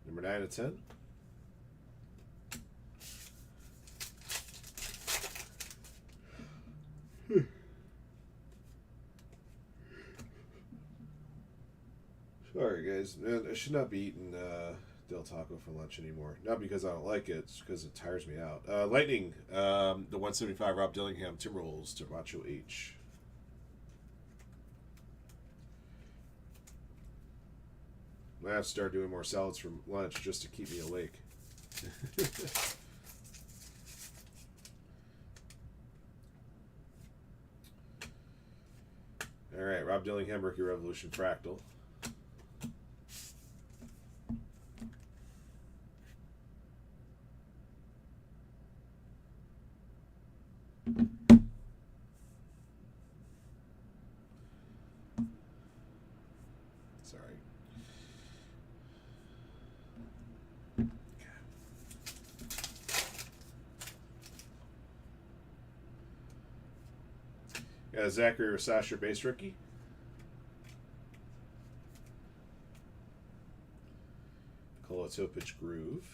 Number 9 to 10. Sorry guys, man, I should not be eating Del Taco for lunch anymore. Not because I don't like it, it's because it tires me out. Lightning, the 175 Rob Dillingham Timberwolves to Macho H. I have to start doing more salads for lunch just to keep me awake. All right, Rob Dillingham, Rookie Revolution Fractal. Sorry. Got a Zachary Sasher base rookie. Kolotopich Groove.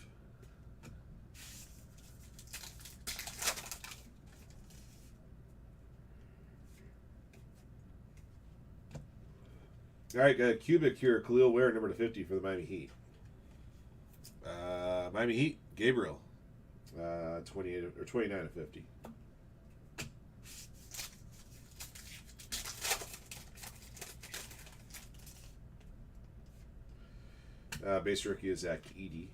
All right, got a cubic here. Khalil Ware, number 50 for the Miami Heat. Miami Heat, Gabriel, 28 or 29 of 50. Base rookie is Zach Edey.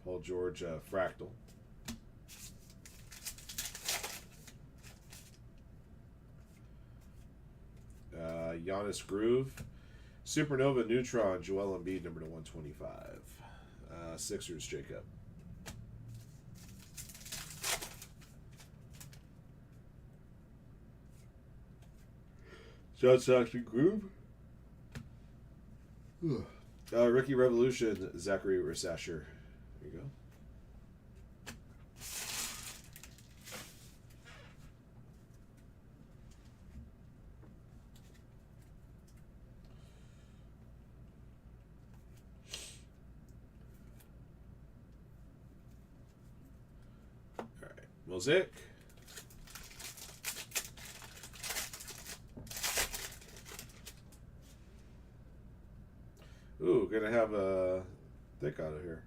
Paul George, Fractal. Giannis Groove. Supernova Neutron, Joel Embiid, number to 125. Sixers, Jacob. John Stockton Groove. Rookie Revolution, Zachary Sasher. There you go. Mosaic. Ooh, gonna have a thick out of here.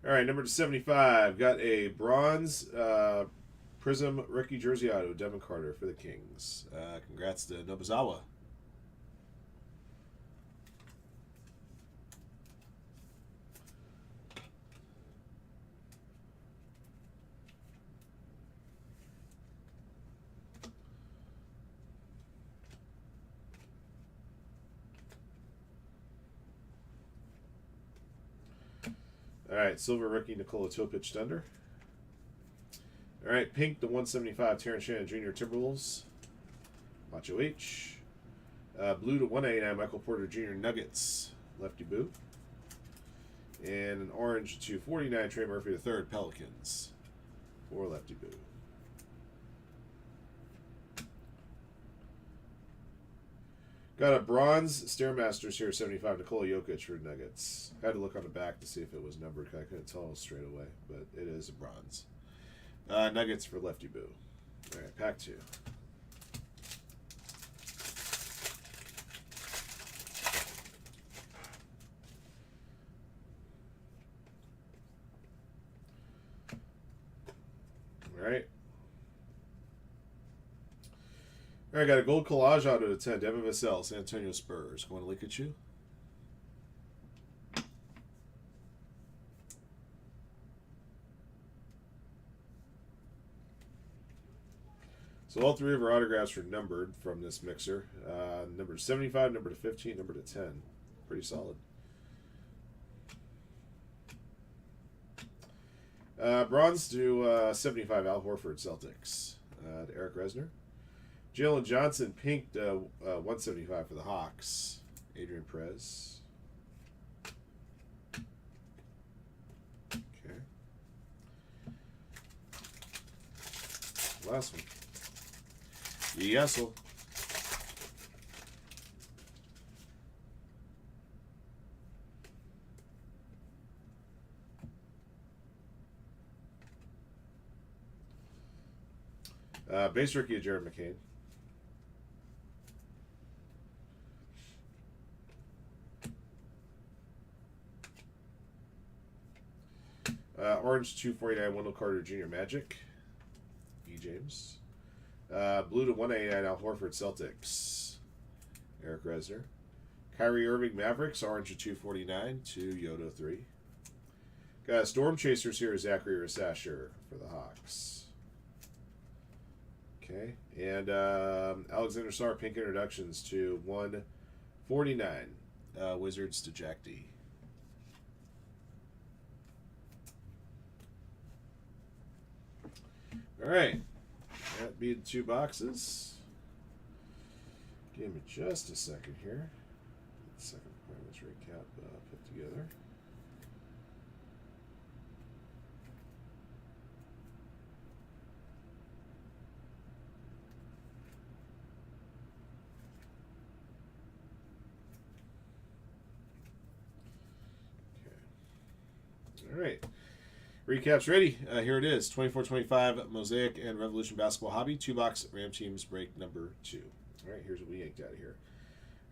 All right, number 75. Got a bronze Prism rookie jersey auto, Devin Carter for the Kings. Congrats to Nobuzawa. All right, silver rookie Nikola Topic Thunder. All right, pink to 175 Terrence Shannon Jr. Timberwolves. Macho H. Blue to 189 Michael Porter Jr. Nuggets. Lefty Boo. And an orange to 49 Trey Murphy III Pelicans. For Lefty Boo. Got a bronze Stairmasters here, 75 Nikola Jokic for Nuggets. Had to look on the back to see if it was numbered. I couldn't tell straight away, but it is a bronze. Nuggets for Lefty Boo. All right, pack 2. All right. All right, got a gold collage auto to 10. Devin Vassell, San Antonio Spurs. Want to look at you? So all 3 of our autographs are numbered from this mixer. Number 75, number to 15, number to 10. Pretty solid. Bronze to 75, Al Horford, Celtics. To Eric Resner. Jalen Johnson, pink to 175 for the Hawks. Adrian Perez. Okay. Last one. Yesel. Base rookie of Jared McCain. Orange 249 Wendell Carter Jr. Magic. E. James. Blue to 199 Al Horford Celtics. Eric Resner. Kyrie Irving Mavericks. Orange to 249 to Yodo 3. Got Storm Chasers here. Zachary Rasasher for the Hawks. Okay. And Alexander Sarr Pink Introductions to 149. Wizards to Jack D. All right. That be the 2 boxes. Give me just a second here. Get the second part of this recap put together. Okay. All right. Recap's ready. Here it is. 24-25 Mosaic and Revolution Basketball Hobby. 2-box Ram Teams break number 2. All right, here's what we yanked out of here.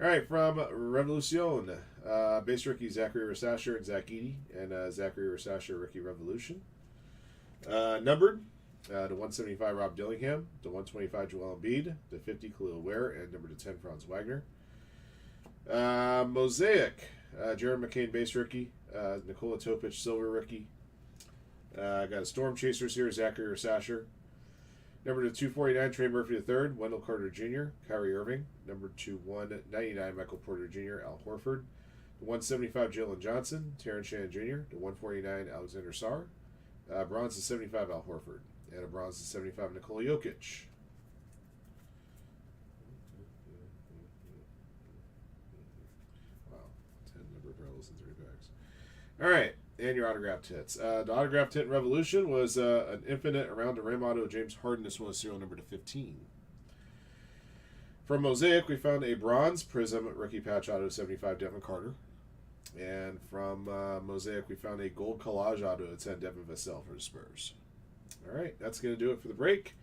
All right, from Revolution. Base rookie Zachary Rasasher and Zach Edey. And Zachary Rasasher rookie Revolution. Numbered to 175 Rob Dillingham. To 125 Joel Embiid. To 50 Khalil Ware. And number to 10 Franz Wagner. Mosaic. Jared McCain base rookie. Nikola Topic silver rookie. Got a Storm Chasers here, Zachary Rasasher. Number to 249, Trey Murphy III, Wendell Carter Jr., Kyrie Irving. Number to 199, Michael Porter Jr., Al Horford. To 175, Jalen Johnson, Terrence Shannon Jr. To 149, Alexander Sarr. Bronze to 75, Al Horford. And a bronze to 75, Nikola Jokic. Wow, 10 number of barrels in 3 bags. All right. And your autographed hits. The autographed hit in Revolution was an infinite around the rim auto James Harden. This one was serial number to 15. From Mosaic, we found a bronze Prism rookie patch auto 75 Devin Carter. And from Mosaic, we found a gold collage auto to 10 Devin Vassell for the Spurs. All right, that's going to do it for the break.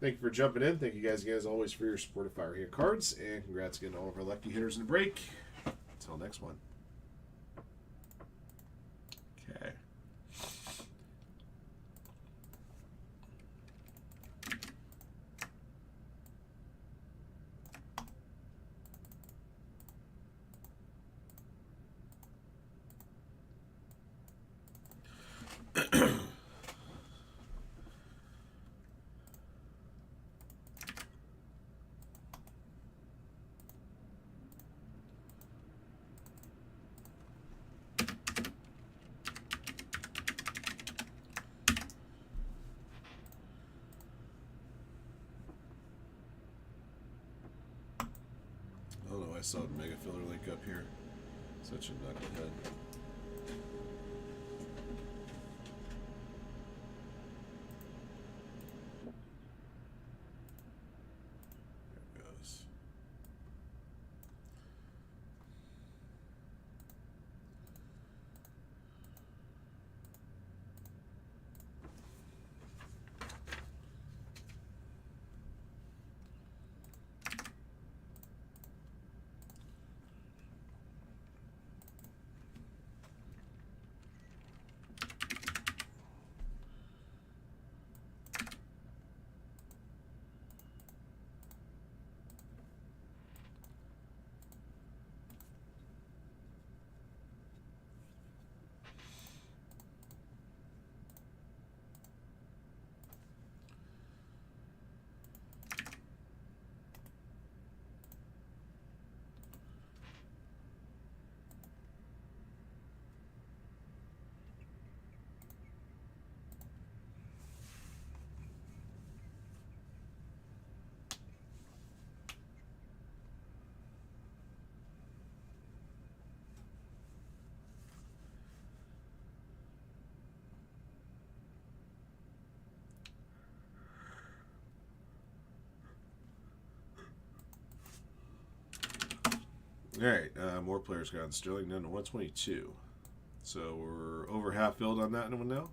Thank you for jumping in. Thank you guys again, as always, for your support of Firehand Cards. And congrats again to all of our lucky hitters in the break. Until next one. Okay. Oh, I saw the Mega Filler link up here. Such a knucklehead. There it goes. All right, more players got Sterling down to 122. So we're over half filled on that one now.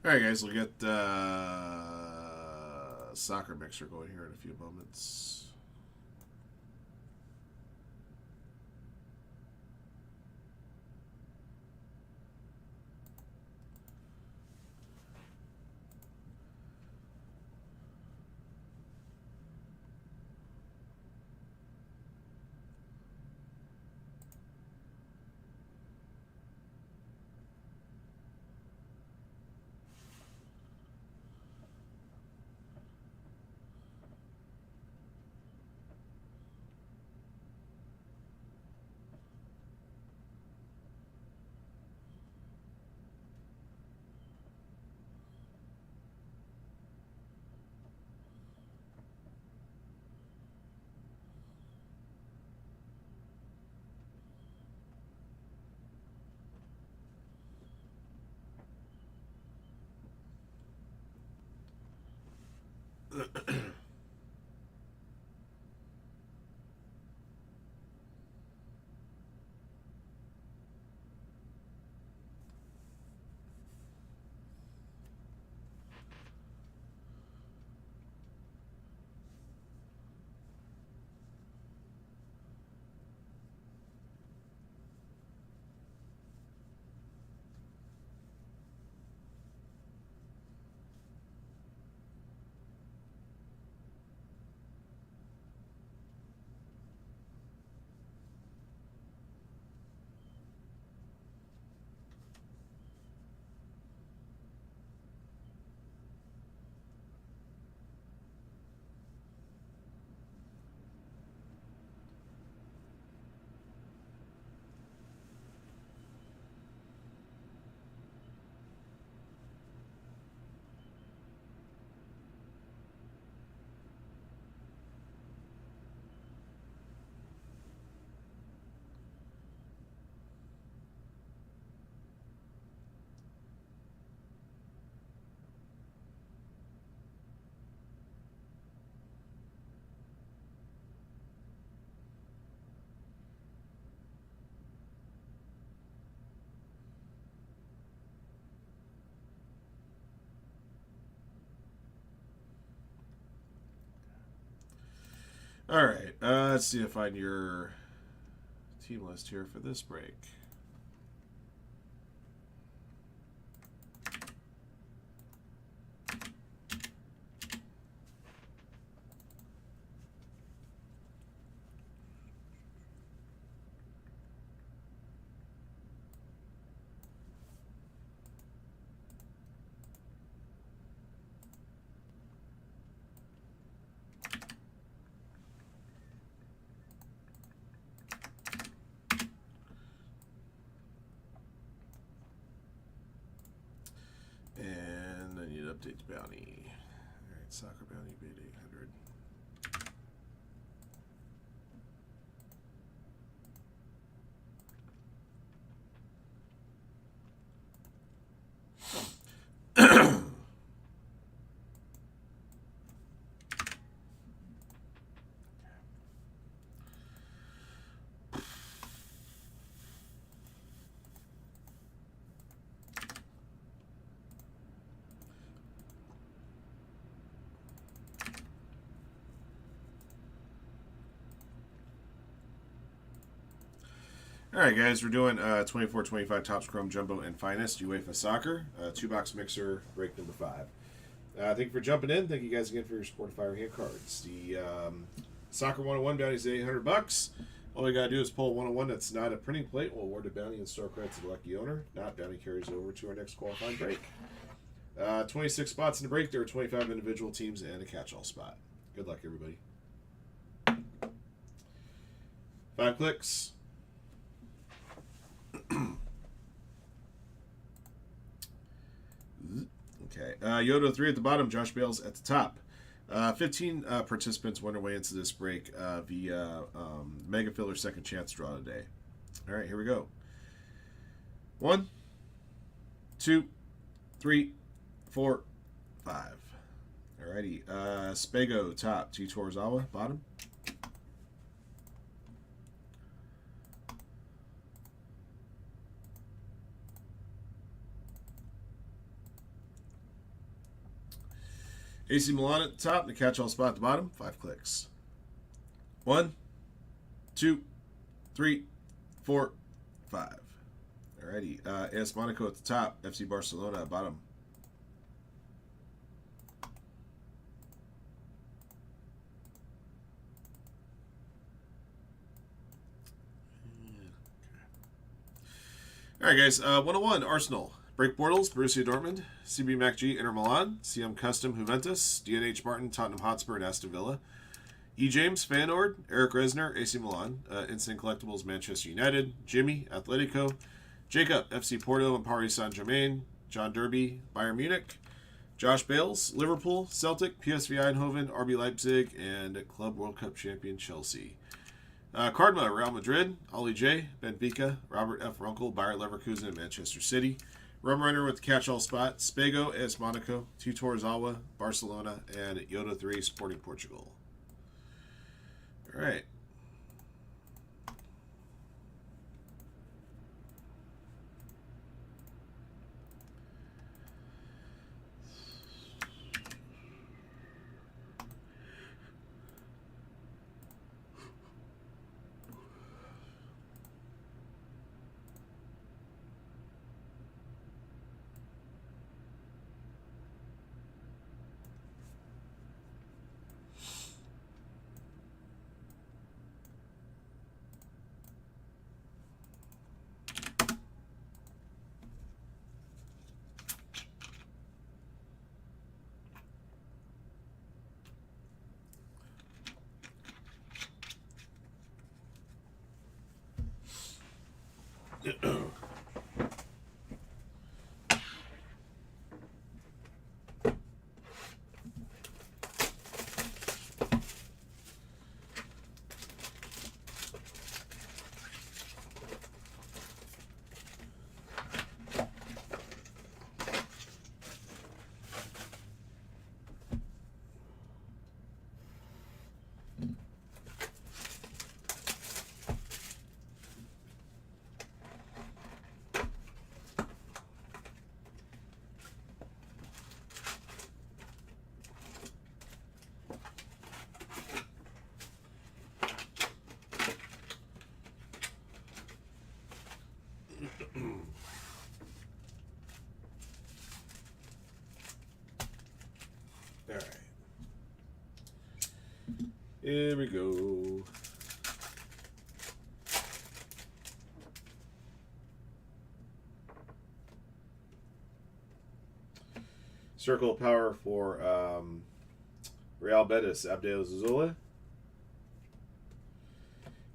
All right, guys, we'll get soccer mixer going here in a few moments. All right, let's see if I find your team list here for this break. And I need to update the bounty. All right, soccer bounty bid 800. All right, guys, we're doing 24-25 Topps Chrome Jumbo and Finest UEFA Soccer, 2-box mixer, break number 5. Thank you for jumping in. Thank you guys again for your support of Firehand cards. The Soccer 101 bounty is $800. All you got to do is pull a 101 that's not a printing plate. We'll award the bounty and store credit to the lucky owner. Not, bounty carries over to our next qualifying break. 26 spots in the break. There are 25 individual teams and a catch-all spot. Good luck, everybody. 5 clicks. Okay, Yodo 3 at the bottom, Josh Bales at the top. 15 participants went their way into this break via Mega Filler Second Chance draw today. All right, here we go. 1, 2, 3, 4, 5. Alrighty, Spago top, T Torzawa bottom. AC Milan at the top and the catch-all spot at the bottom. 5 clicks. 1, 2, 3, 4, 5. Alrighty. AS Monaco at the top. FC Barcelona at bottom. Alright, guys. 101, Arsenal. Break Bortles, Borussia Dortmund. CB MacG, Inter Milan. CM Custom, Juventus. DNH Martin, Tottenham Hotspur, and Aston Villa. E. James, Feyenoord. Eric Resner, AC Milan. Instant Collectibles, Manchester United. Jimmy, Atletico. Jacob, FC Porto and Paris Saint-Germain. John Derby, Bayern Munich. Josh Bales, Liverpool. Celtic, PSV Eindhoven, RB Leipzig, and Club World Cup champion Chelsea. Cardma, Real Madrid. Ollie J, Benfica. Robert F. Runkle, Bayer Leverkusen, and Manchester City. Rum Runner with the catch-all spot. Spago, AS Monaco. Tutor Zawa, Barcelona, and Yoda 3, Sporting Portugal. All right. All right. Here we go. Circle of Power for Real Betis, Abdel Zazula.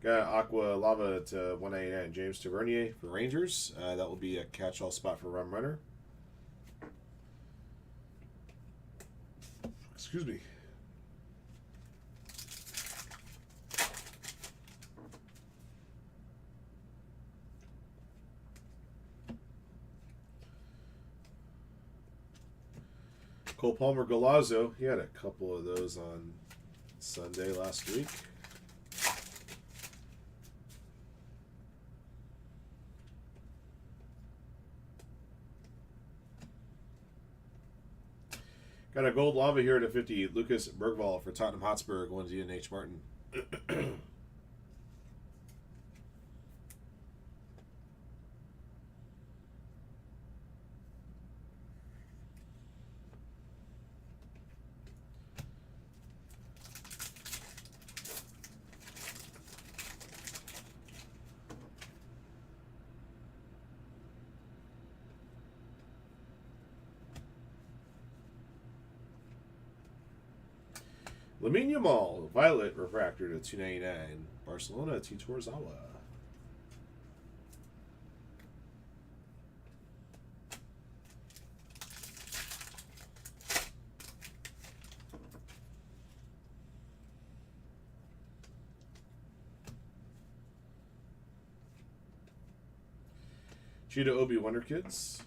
Got Aqua Lava to 199, James Tavernier for Rangers. That will be a catch-all spot for Rum Runner. Excuse me. Cole Palmer Galazzo, he had a couple of those on Sunday last week. Got a gold lava here to 50. Lucas Bergvall for Tottenham Hotspur going to DNH Martin. Lamine Yamal, Violet Refractor to 299. Barcelona, Titor Zawa. Cheetah Obi Wonder Kids.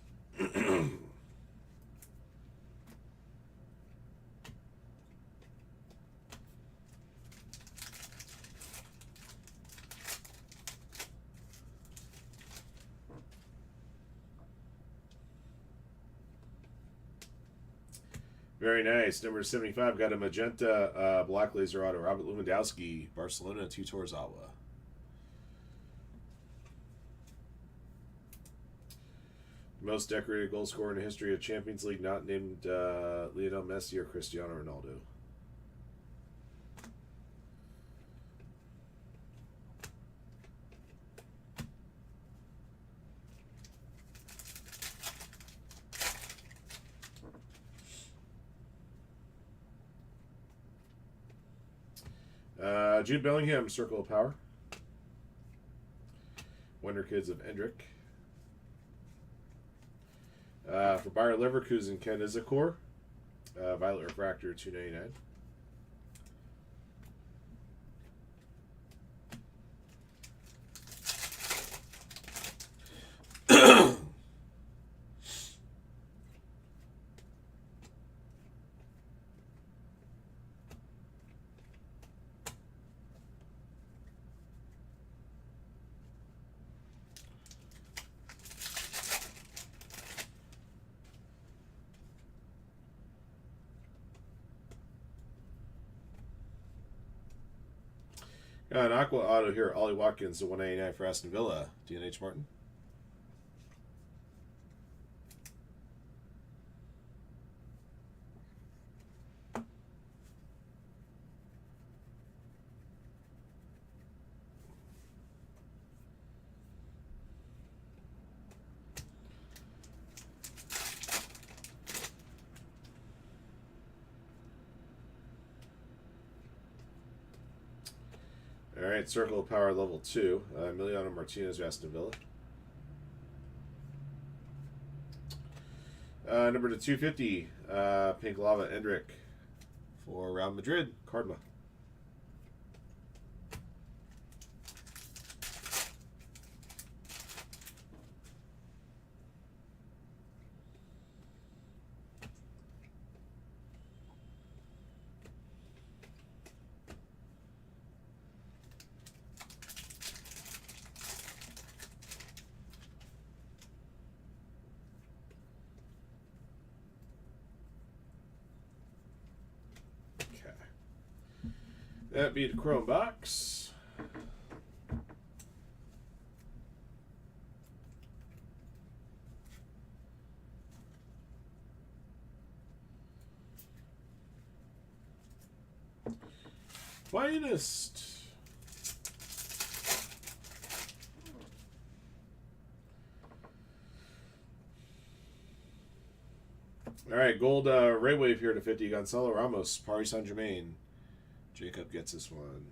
Very nice. Number 75 got a magenta black laser auto. Robert Lewandowski, Barcelona, 2 Torzawa. Most decorated goal scorer in the history of Champions League, not named Lionel Messi or Cristiano Ronaldo. Jude Bellingham, Circle of Power. Wonder Kids of Endrick. For Bayer Leverkusen, Ken Izakor. Violet Refractor, $2.99. An Aqua Auto here, Ollie Watkins, the 199 for Aston Villa. DNH Martin. All right, Circle of Power level 2. Emiliano Martinez, Aston Villa. Number to 250, Pink Lava Endrick for Real Madrid, Cardma. That be the Chrome box. Finest. All right, gold Ray Wave here to 50. Gonzalo Ramos, Paris Saint-Germain. Jacob gets this one.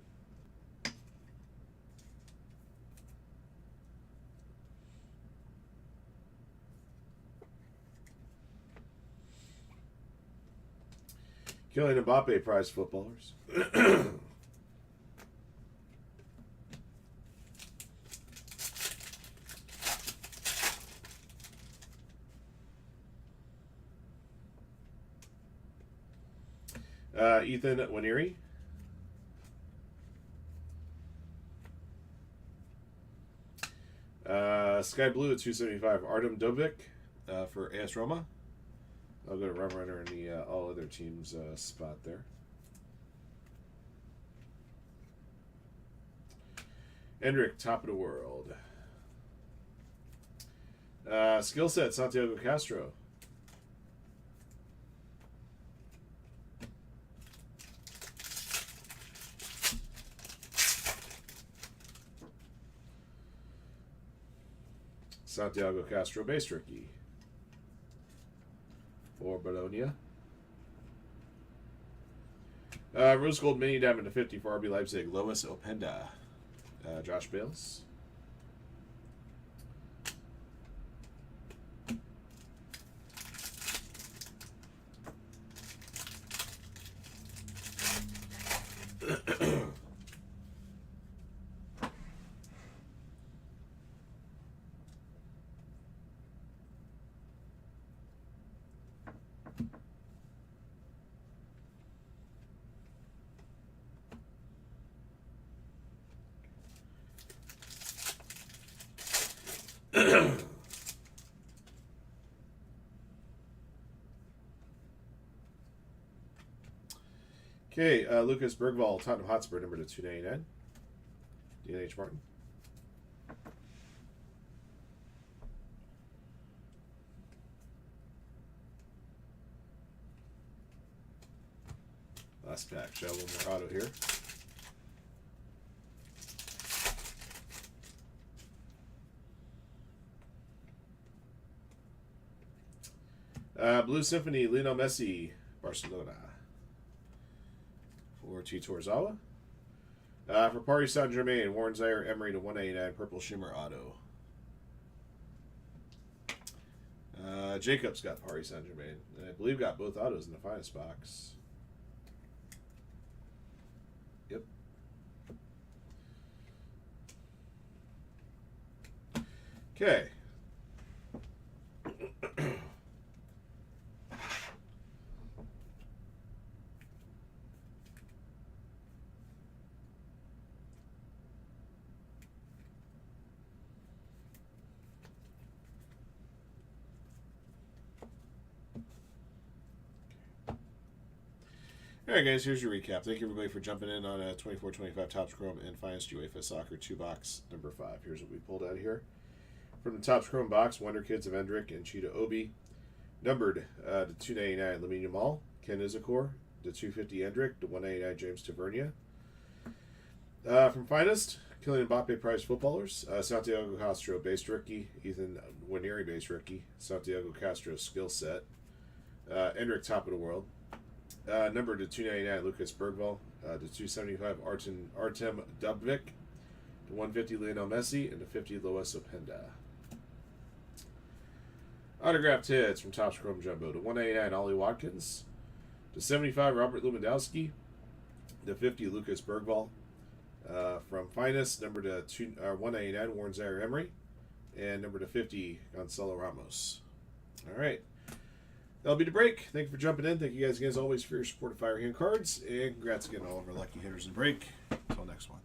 Kylian Mbappe, prize footballers. Ethan Waneri. Sky Blue at 275. Artem Dovik for AS Roma. I'll go to Rum Runner in the all other teams spot there. Endrick, Top of the World. Skill set, Santiago Castro. Santiago Castro base rookie for Bologna. Rose Gold Mini Diamond to 50 for RB Leipzig. Lois Openda. Josh Bales. Okay, Lucas Bergvall, Tottenham Hotspur, number to 299. DNH Martin. Last pack. Show one more auto here. Blue Symphony, Lionel Messi, Barcelona. For T. Torzawa. For Paris Saint Germain, Warren Zaire, Emery to 189, Purple Shimmer Auto. Jacob's got Paris Saint Germain. And I believe got both autos in the finest box. Yep. Okay. Alright guys, here's your recap. Thank you everybody for jumping in on 24-25 Topps Chrome and Finest UEFA Soccer 2-box number 5. Here's what we pulled out here. From the Topps Chrome box, Wonder Kids of Endrick and Cheetah Obi. Numbered to 299 Lamine Yamal, Ken Izakor, to 250 Endrick, to 199 James Tavernia. From Finest, Kylian Mbappe Prize Footballers, Santiago Castro base rookie, Ethan Waneri base rookie, Santiago Castro skill set, Endrick top of the world. Number to 299 Lucas Bergvall, to 275 Artem Dubvik, to 150 Lionel Messi, and to 50 Lois Openda. Autographed hits from Topps Chrome Jumbo, to 189 Ollie Watkins, to 75 Robert Lewandowski, to 50 Lucas Bergvall. From Finest, number to 199 Warren Zaire Emery, and number to 50 Gonzalo Ramos. All right. That'll be the break. Thank you for jumping in. Thank you guys again, as always, for your support of Firehand cards. And congrats again to all of our lucky hitters in the break. Until next one.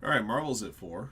All right, Marvel's at 4.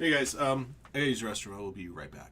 Hey guys, I gotta use the restroom. I will be right back.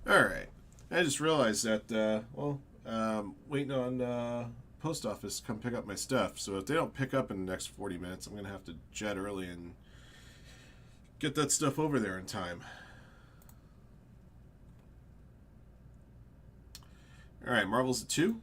All right. I just realized that, waiting on post office to come pick up my stuff. So if they don't pick up in the next 40 minutes, I'm going to have to jet early and get that stuff over there in time. All right, Marvel's at 2.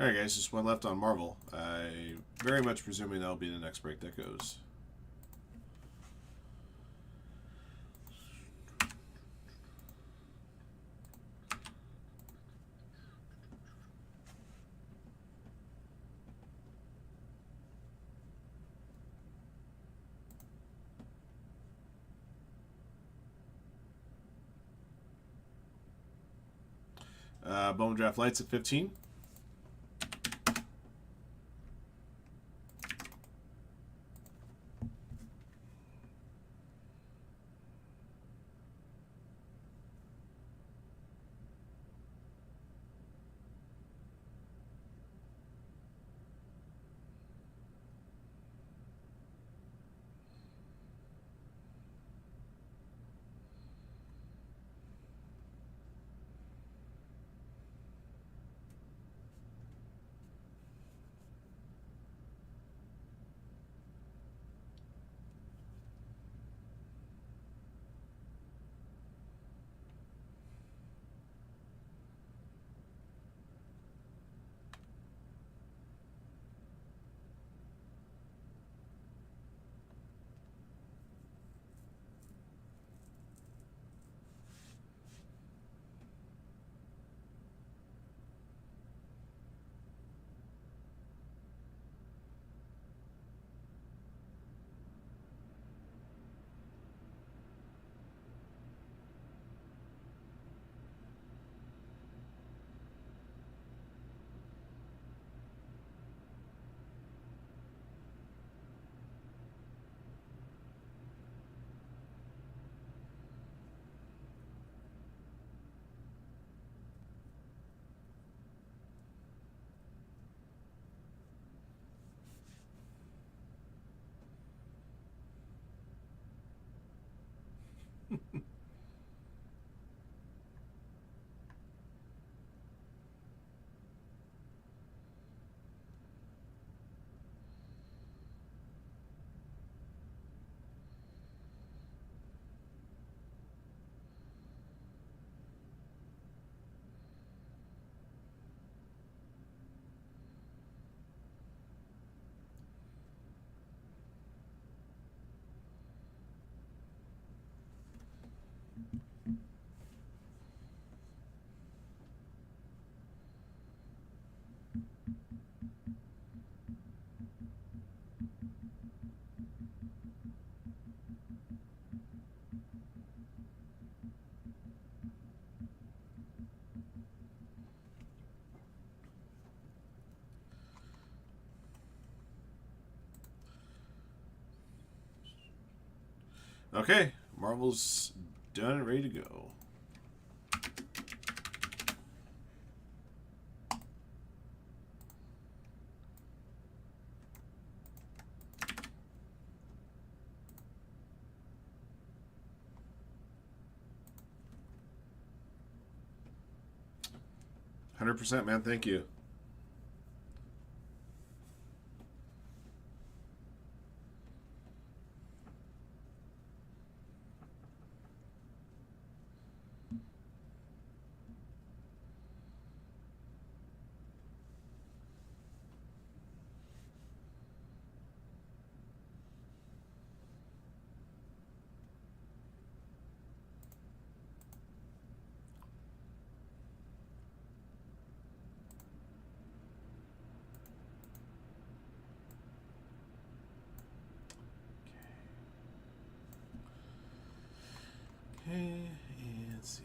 All right, guys, just one left on Marvel. I very much presuming that'll be the next break that goes. Bowman Draft Lights at 15. Okay, Marvel's done and ready to go. %, man. Thank you. Okay, and let's see.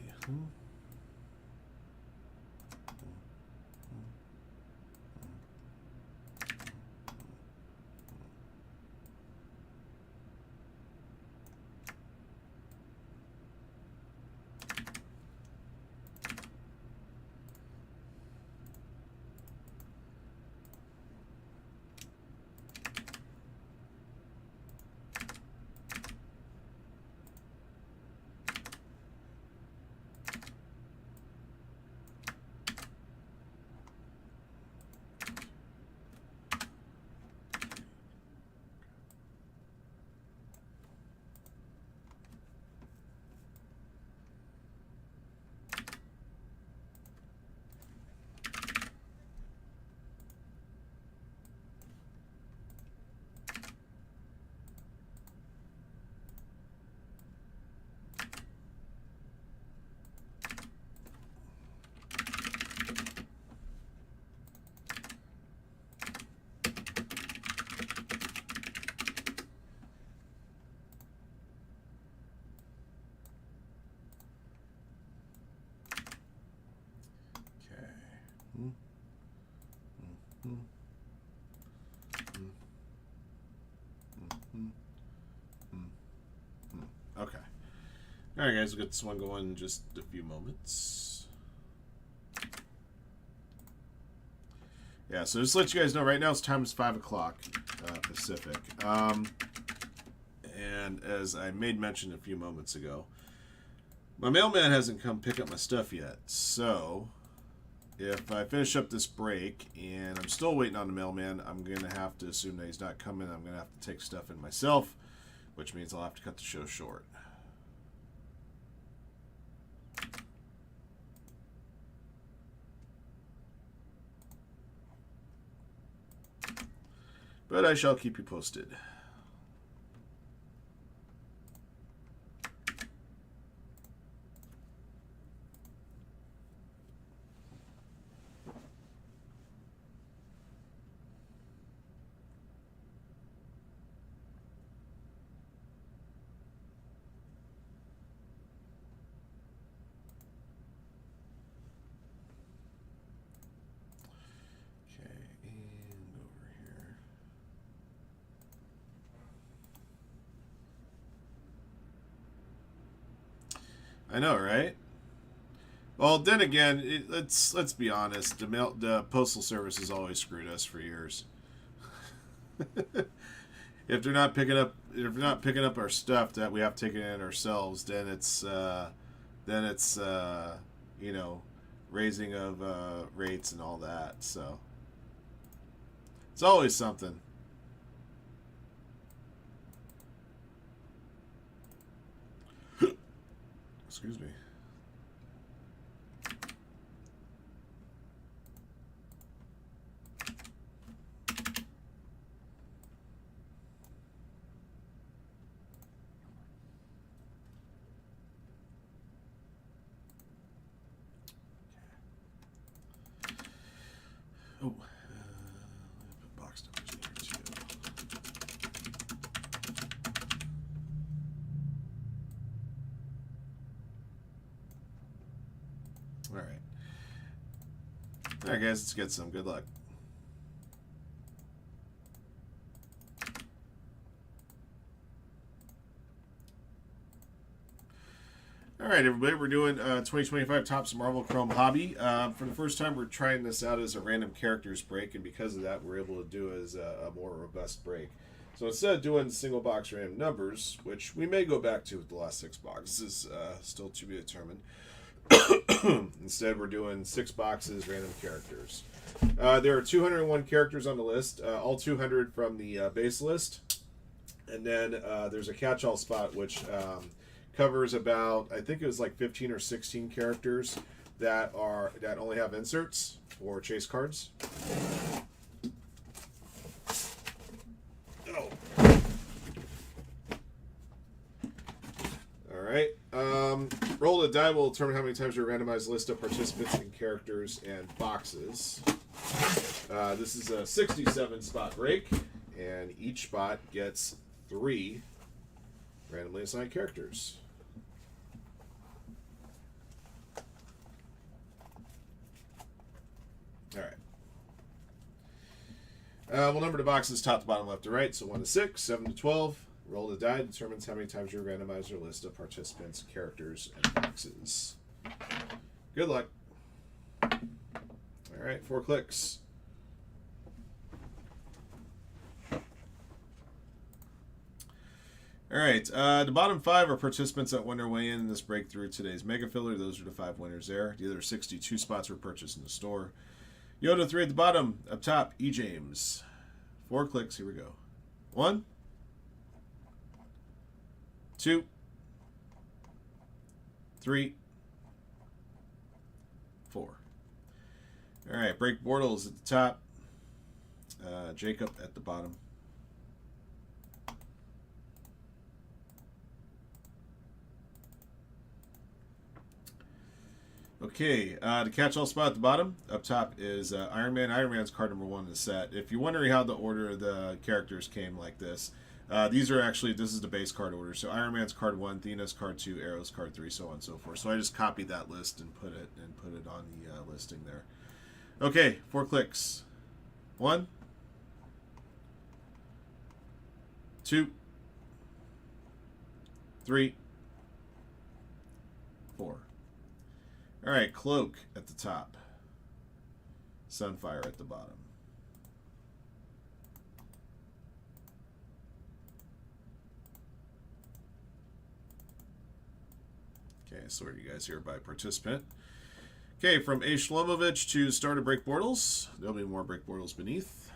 Okay. All right, guys, we'll get this one going in just a few moments. Yeah, so just to let you guys know, right now it's time is 5 o'clock Pacific. And as I made mention a few moments ago, my mailman hasn't come pick up my stuff yet. So if I finish up this break and I'm still waiting on the mailman, I'm going to have to assume that he's not coming. I'm going to have to take stuff in myself, which means I'll have to cut the show short. But I shall keep you posted. I know, right? Well, then again, let's be honest. The postal service has always screwed us for years. If they're not picking up our stuff that we have taken in ourselves, then it's you know, raising of rates and all that. So it's always something. Excuse me. Oh, put box numbers in here too. All right. All right, guys, let's get some. Good luck. All right, everybody, we're doing 2025 Topps Marvel Chrome Hobby. For the first time, we're trying this out as a random characters break, and because of that, we're able to do it as a more robust break. So instead of doing single box random numbers, which we may go back to with the last 6 boxes, still to be determined, instead we're doing 6 boxes random characters. There are 201 characters on the list, all 200 from the base list, and then there's a catch-all spot which covers about, I think it was like 15 or 16 characters that only have inserts or chase cards. Oh. All right. Roll the die will determine how many times you randomize a list of participants and characters and boxes. This is a 67 spot break, and each spot gets 3 randomly assigned characters. All right. We'll number the boxes top to bottom, left to right. So 1 to 6, 7 to 12. Roll the die determines how many times you randomize your list of participants, characters, and boxes. Good luck. All right, 4 clicks. All right, the bottom 5 are participants that won their way in this breakthrough today's Mega Filler. Those are the 5 winners there. The other 62 spots were purchased in the store. Yoda 3 at the bottom. Up top, E. James. 4 clicks. Here we go. 1, 2, 3, 4. All right, Break Bortles at the top. Jacob at the bottom. Okay, the catch-all spot at the bottom. Up top is Iron Man. Iron Man's card number 1 in the set. If you're wondering how the order of the characters came like this, these are actually, this is the base card order. So Iron Man's card 1, Thena's card 2, Arrow's card 3, so on and so forth. So I just copied that list and put it on the listing there. Okay, 4 clicks. 1, 2, 3, 4. All right, Cloak at the top. Sunfire at the bottom. Okay, sort you guys here by participant. Okay, from A. Shlomovich to start to break portals. There'll be more break portals beneath.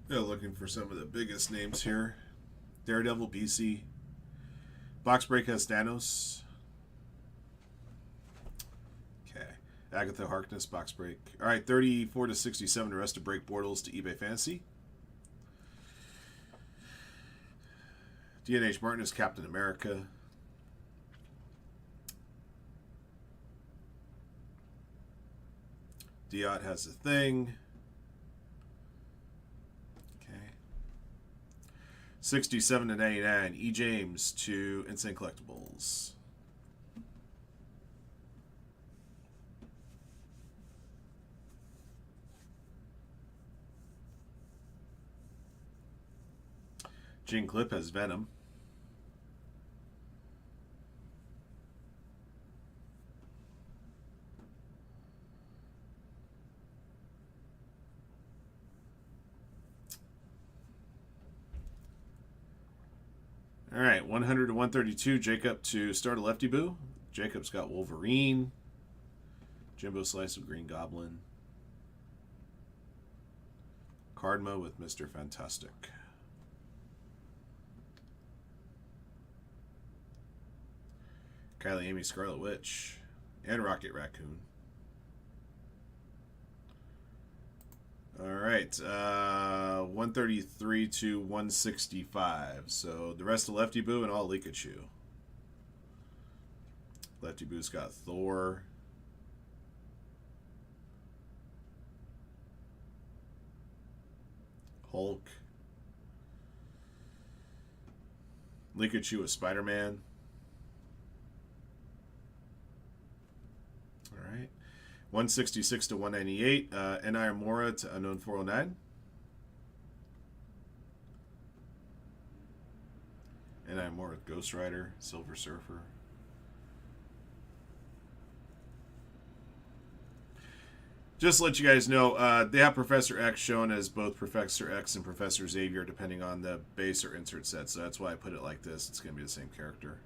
They're looking for some of the biggest names here. Daredevil, BC. Box break has Thanos. Okay. Agatha Harkness, box break. All right, 34 to 67. The rest to break portals to eBay Fantasy. D.N.H. Martin is Captain America. Diot has a thing. Okay. 67 to 99. E. James to Instant Collectibles. Gene Clip has Venom. All right, 100 to 132. Jacob to start a lefty boo. Jacob's got Wolverine. Jimbo Slice of Green Goblin. Cardma with Mr. Fantastic. Kylie Amy Scarlet Witch. And Rocket Raccoon. All right, 133 to 165. So the rest of Lefty Boo and all Pikachu. Lefty Boo's got Thor. Hulk. Pikachu is Spider-Man. All right. 166 to 198. N.I. Mora to Unknown 409. N.I. Mora with Ghost Rider, Silver Surfer. Just to let you guys know, they have Professor X shown as both Professor X and Professor Xavier, depending on the base or insert set. So that's why I put it like this. It's going to be the same character.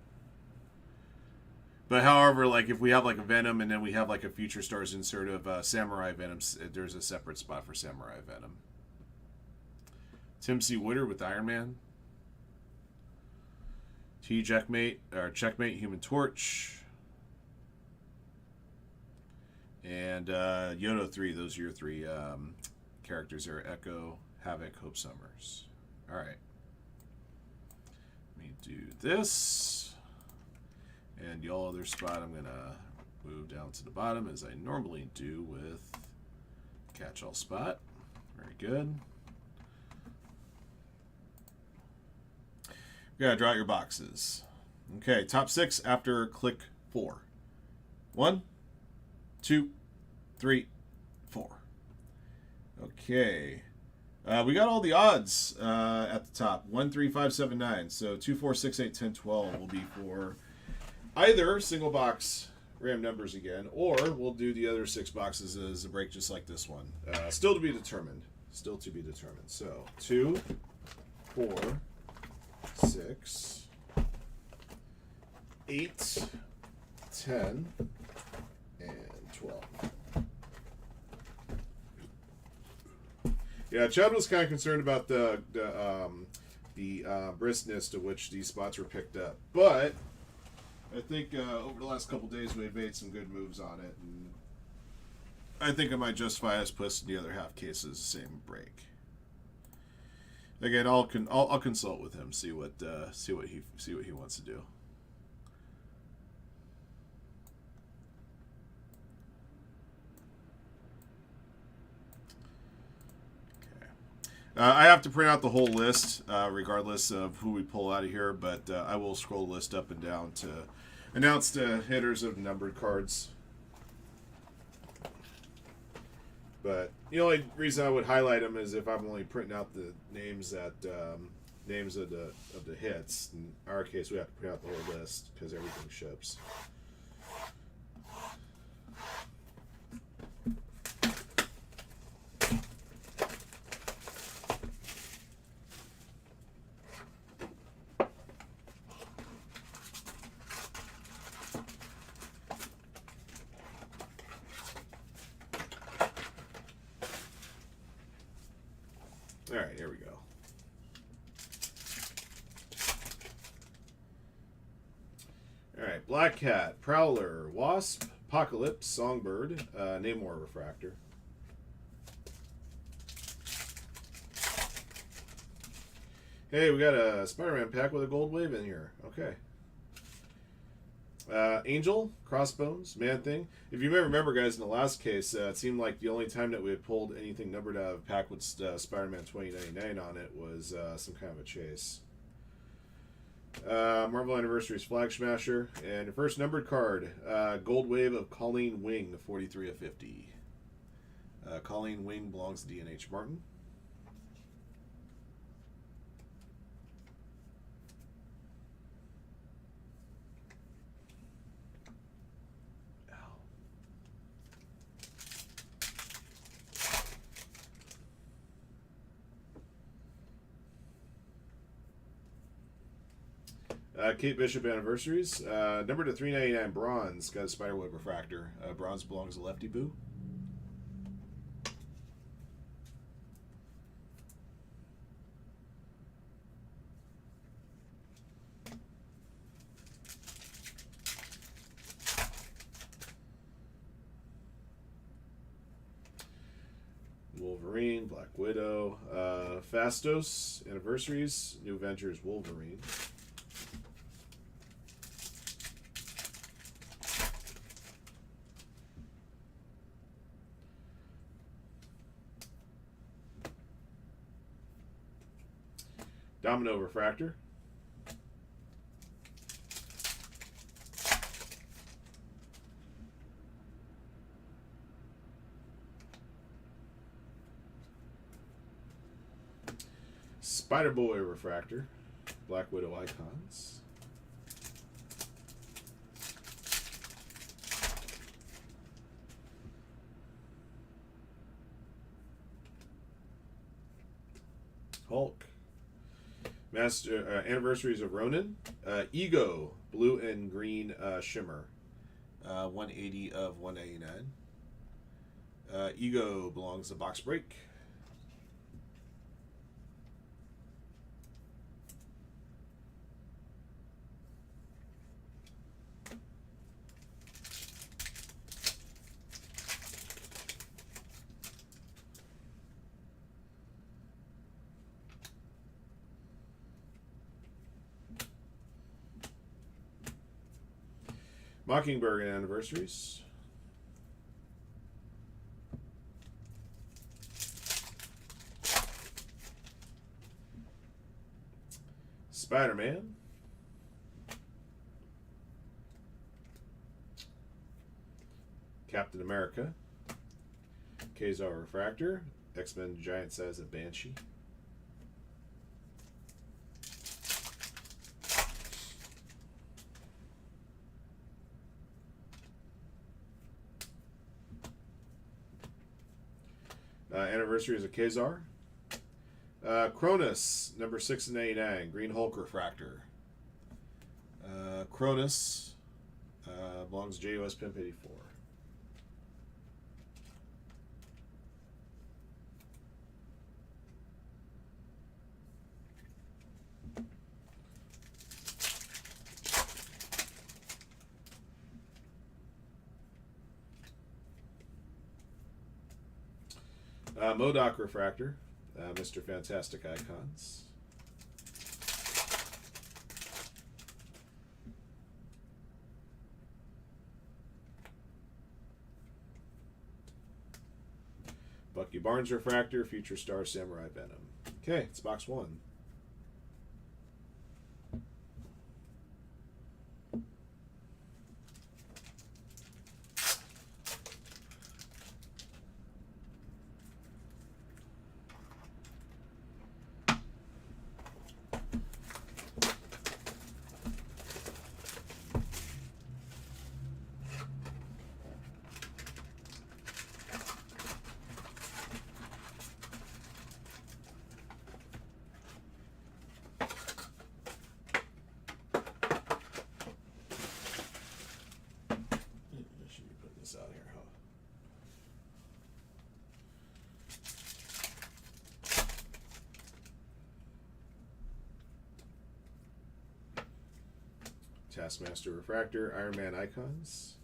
But however, like if we have like a Venom and then we have like a Future Stars insert of Samurai Venom, there's a separate spot for Samurai Venom. Tim C. Wooder with Iron Man. Checkmate Human Torch. And Yodo 3, those are your three characters there. Echo, Havoc, Hope Summers. Alright. Let me do this. And the all other spot I'm going to move down to the bottom as I normally do with catch-all spot. Very good. You gotta draw out your boxes. Okay, top 6 after click 4. 1, 2, 3, 4. Okay. We got all the odds at the top. 1, 3, 5, 7, 9. So 2, 4, 6, 8, 10, 12 will be for either single box RAM numbers again, or we'll do the other 6 boxes as a break just like this one. Still to be determined. Still to be determined. So 2, 4, 6, 8, 10, and 12. Yeah, Chad was kind of concerned about the briskness to which these spots were picked up, but I think over the last couple days we've made some good moves on it, and I think I might justify us pushing the other half cases the same break. Again, I'll consult with him, see what he wants to do. I have to print out the whole list, regardless of who we pull out of here, but I will scroll the list up and down to announce the hitters of numbered cards. But the only reason I would highlight them is if I'm only printing out the names that names of the hits. In our case, we have to print out the whole list because everything ships. All right, here we go. All right, Black Cat, Prowler, Wasp, Apocalypse, Songbird, Namor Refractor. Hey, we got a Spider-Man pack with a gold wave in here. Okay. Angel, Crossbones, Man-Thing. If you may remember, guys, in the last case, it seemed like the only time that we had pulled anything numbered out of a pack with Spider-Man 2099 on it was some kind of a chase. Marvel Anniversary's Flag Smasher. And your first numbered card, Gold Wave of Colleen Wing, 43 of 50. Colleen Wing belongs to D&H Martin. Kate Bishop Anniversaries. Number to 399 Bronze. Got a Spiderweb Refractor. Bronze belongs to Lefty Boo. Wolverine, Black Widow. Fastos Anniversaries. New Ventures Wolverine. Domino Refractor. Spider-Boy Refractor. Black Widow Icons. Hulk. Master Anniversaries of Ronin. Ego, blue and green shimmer. 180 of 189. Ego belongs to Box Break. Mockingbird Anniversaries. Spider-Man. Captain America. Kazar Refractor. X-Men Giant Size of Banshee. Anniversaries of Kazar. Cronus, number 699, Green Hulk Refractor. Cronus belongs to JOS Pimp 84. MODOK Refractor, Mr. Fantastic Icons. Bucky Barnes Refractor, Future Star Samurai Venom. Okay, it's box 1. I should be putting this out here, huh? Taskmaster Refractor, Iron Man Icons.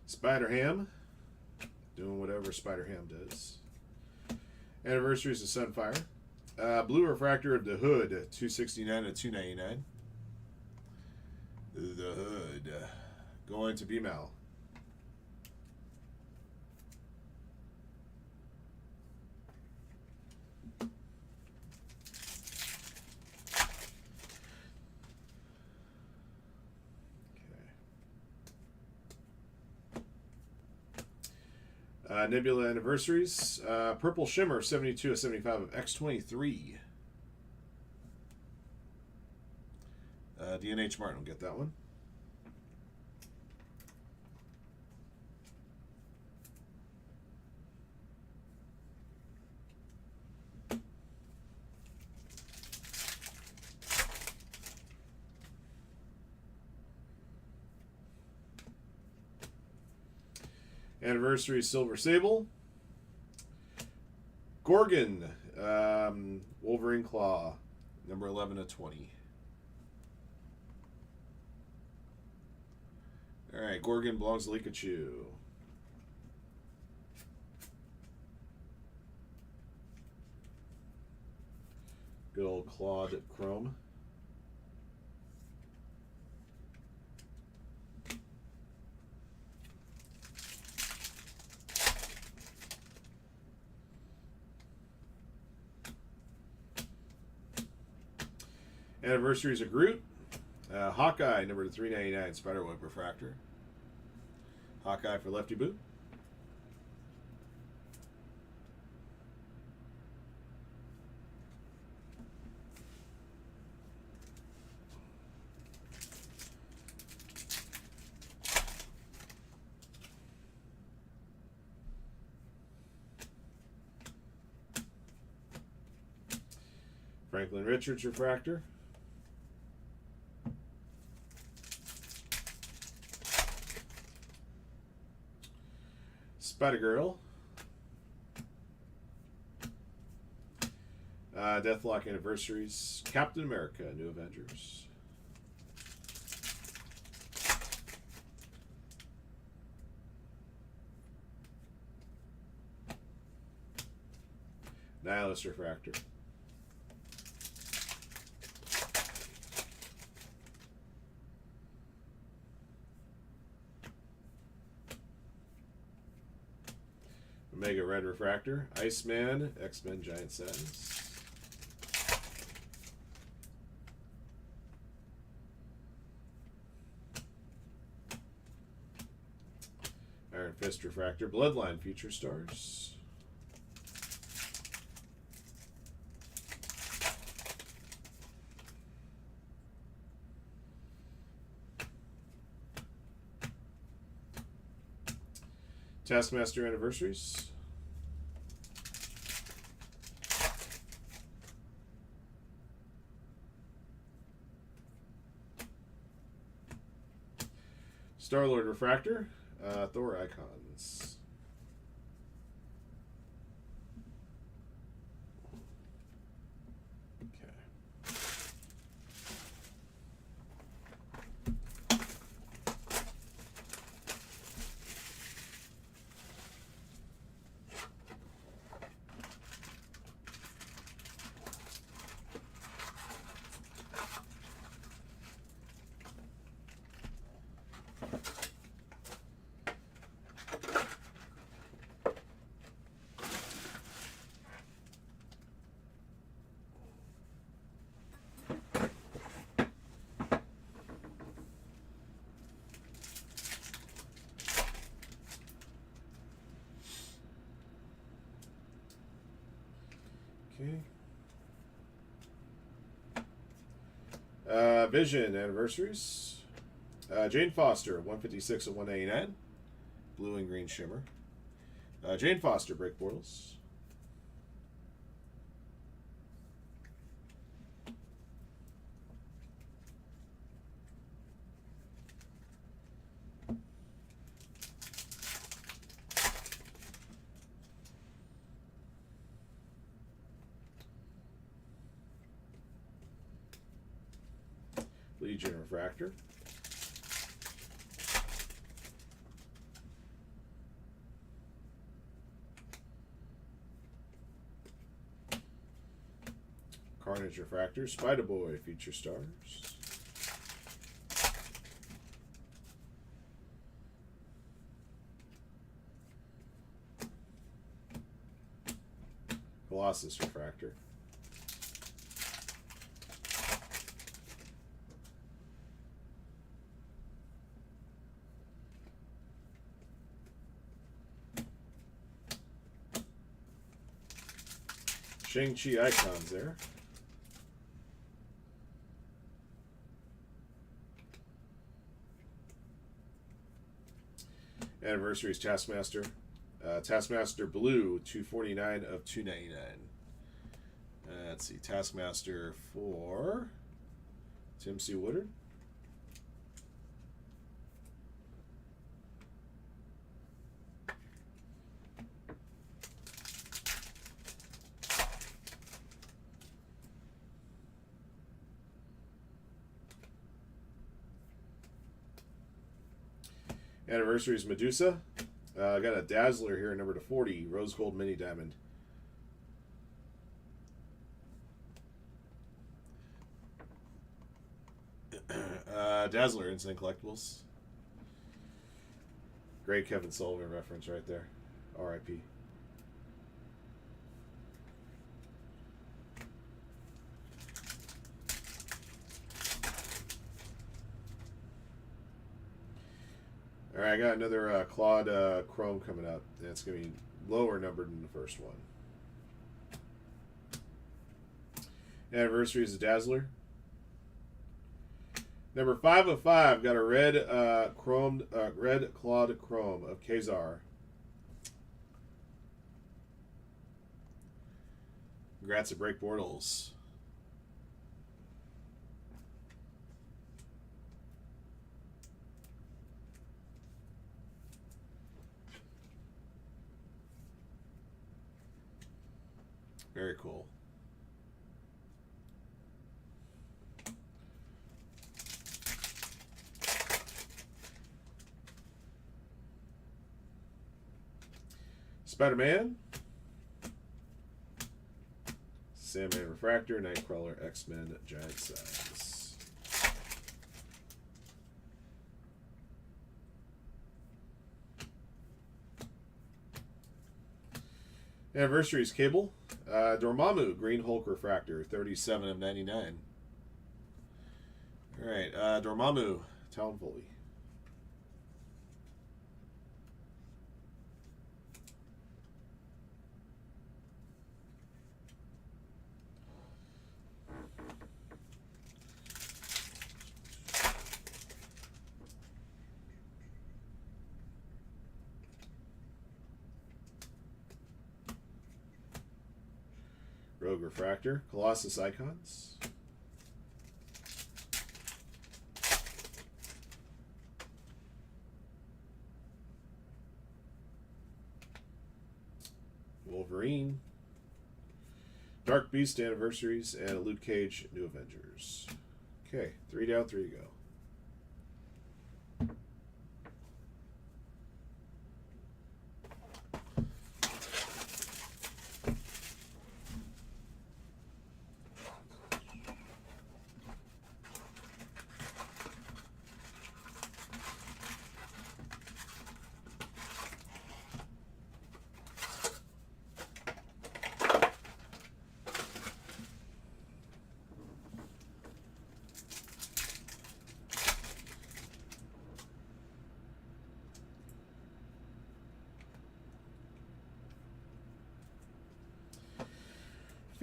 Spider-Ham, doing whatever Spider-Ham does. Anniversaries of Sunfire. Blue Refractor of the Hood, 269 to 299. The Hood. Going to B-Mal. Nebula Anniversaries. Purple Shimmer, 72 of 75 of X23. DNH Martin will get that one. Anniversary Silver Sable. Gorgon, Wolverine Claw, number 11 of 20. All right, Gorgon belongs to Pikachu. Good old Claude Chrome. Anniversaries of Groot. Hawkeye, number 399, Spiderweb Refractor. Hawkeye for Lefty Boo. Franklin Richards Refractor. Spider-Girl. Deathlock Anniversaries. Captain America, New Avengers. Nihilist Refractor. Omega Red Refractor. Iceman, X-Men Giant Sadness. Iron Fist Refractor. Bloodline Future Stars. Taskmaster Anniversaries. Star-Lord Refractor. Thor Icons. Okay. Okay. Vision anniversaries. Jane Foster, 156 of 199. Blue and green shimmer. Jane Foster, break portals. Legion Refractor. Carnage Refractor. Spider Boy, Future Stars. Colossus Refractor. Shang-Chi icons there. Anniversaries Taskmaster. Taskmaster Blue, 249 of 299. Let's see. Taskmaster for Tim C. Woodard. Anniversaries Medusa. I got a Dazzler here, number 40, Rose Gold Mini Diamond. Dazzler, Instant Collectibles. Great Kevin Sullivan reference right there. R.I.P. All right, I got another Claude Chrome coming up. It's going to be lower numbered than the first one. Anniversary is a Dazzler. Number 5 of 5 got a red red Claude Chrome of Kazar. Congrats at Break Portals. Very cool. Spider-Man. Sandman Refractor. Nightcrawler. X-Men. Giant Size. Anniversaries Cable. Dormammu, Green Hulk Refractor, 37 of 99. All right, Dormammu, Talon Foley. Rogue Refractor, Colossus Icons. Wolverine. Dark Beast Anniversaries and a Luke Cage New Avengers. Okay, 3 down, 3 to go.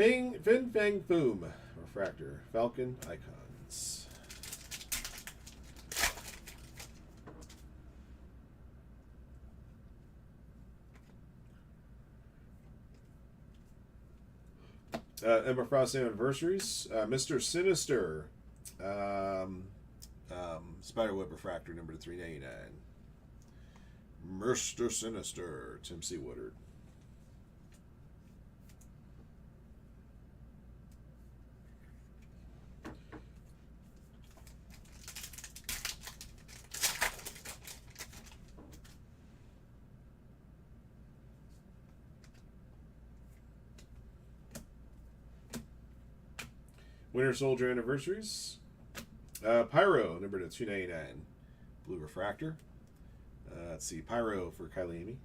Fin Fang Foom. Refractor. Falcon Icons. Emma Frost Anniversaries. Mr. Sinister. Spiderweb Refractor number 399. Mr. Sinister. Tim C. Woodard. Winter Soldier Anniversaries. Pyro, number 299. Blue Refractor. Let's see. Pyro for Kylie Amy.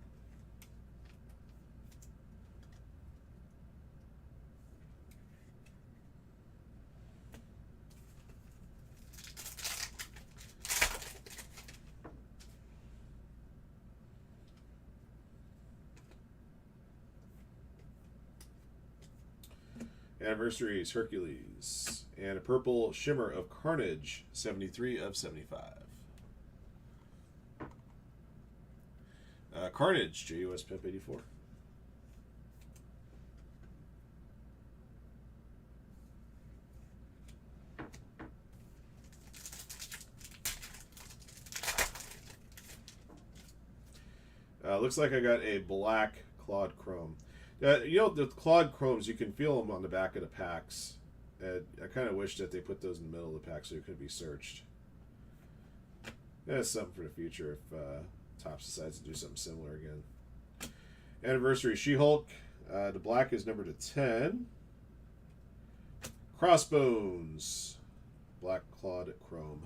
Anniversaries, Hercules. And a purple Shimmer of Carnage, 73 of 75. Carnage, JUS Pimp 84. Looks like I got a black Claude Chrome. You know, the Claude Chromes, you can feel them on the back of the packs. I kind of wish that they put those in the middle of the pack so it could be searched. That's something for the future if Topps decides to do something similar again. Anniversary She-Hulk. The black is number 10. Crossbones. Black Claude Chrome.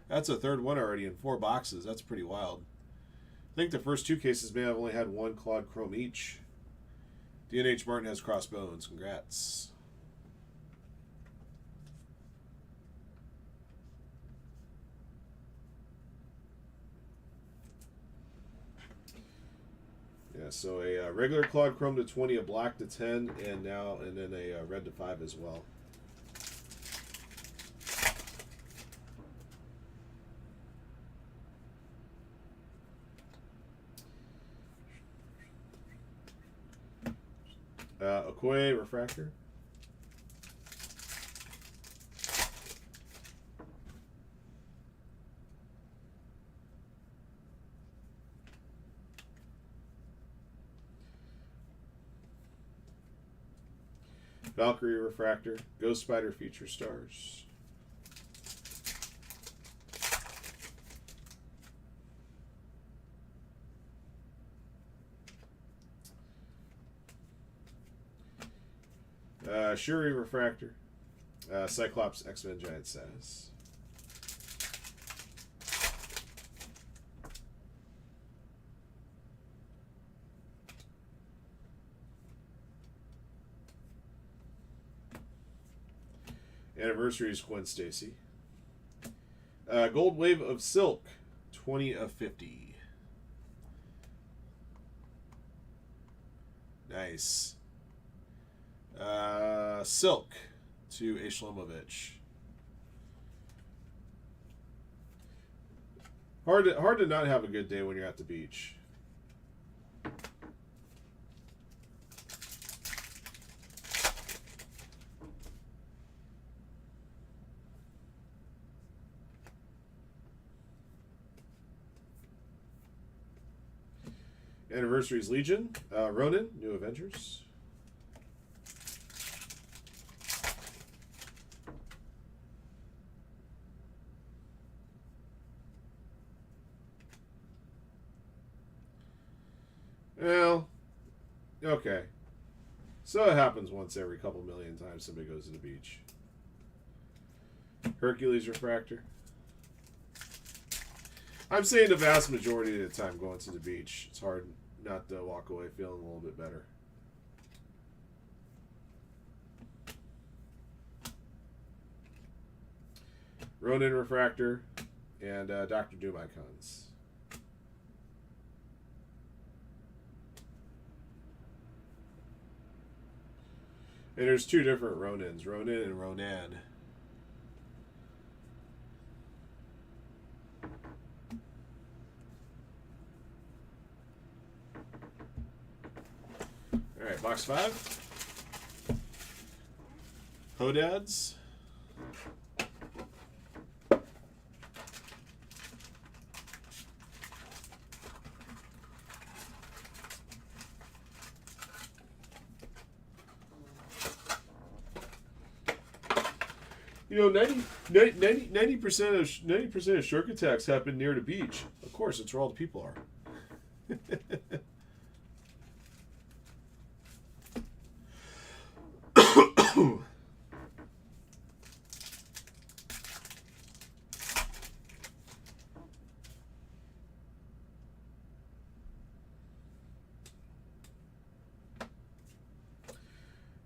That's a third one already in 4 boxes. That's pretty wild. I think the first 2 cases may have only had 1 Claude Chrome each. DNH Martin has Crossbones. Congrats. Yeah, so a regular Claude Chrome to 20, a black to 10, and then a red to 5 as well. Okoye Refractor. Valkyrie Refractor. Ghost Spider Future Stars. Shuri Refractor. Cyclops X-Men Giant Size. Anniversaries Gwen Stacy. Gold Wave of Silk, 20 of 50. Nice. Silk to A. Shlomovich. Hard to not have a good day when you're at the beach. Anniversaries Legion. Ronin, New Avengers. Well, okay. So it happens once every couple million times somebody goes to the beach. Hercules Refractor. I'm saying the vast majority of the time going to the beach, it's hard not to walk away feeling a little bit better. Ronin Refractor and Dr. Doom Icons. And there's two different Ronins, Ronin and Ronan. All right, box 5. Hodads. You know, 90% of shark attacks happen near the beach. Of course, it's where all the people are.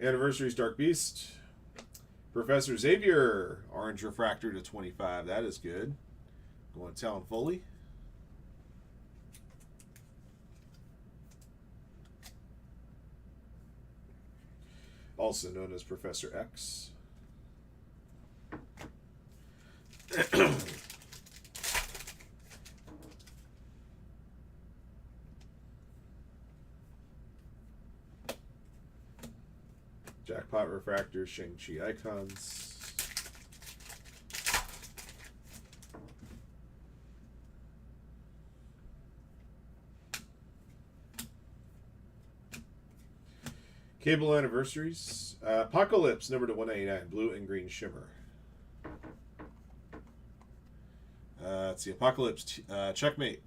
Anniversary's Dark Beast. Professor Xavier, orange refractor to 25. That is good. Going to Talon Foley. Also known as Professor X. Jackpot refractor, Shang-Chi icons. Cable anniversaries. Apocalypse, number to 199, blue and green shimmer. It's the Apocalypse checkmate.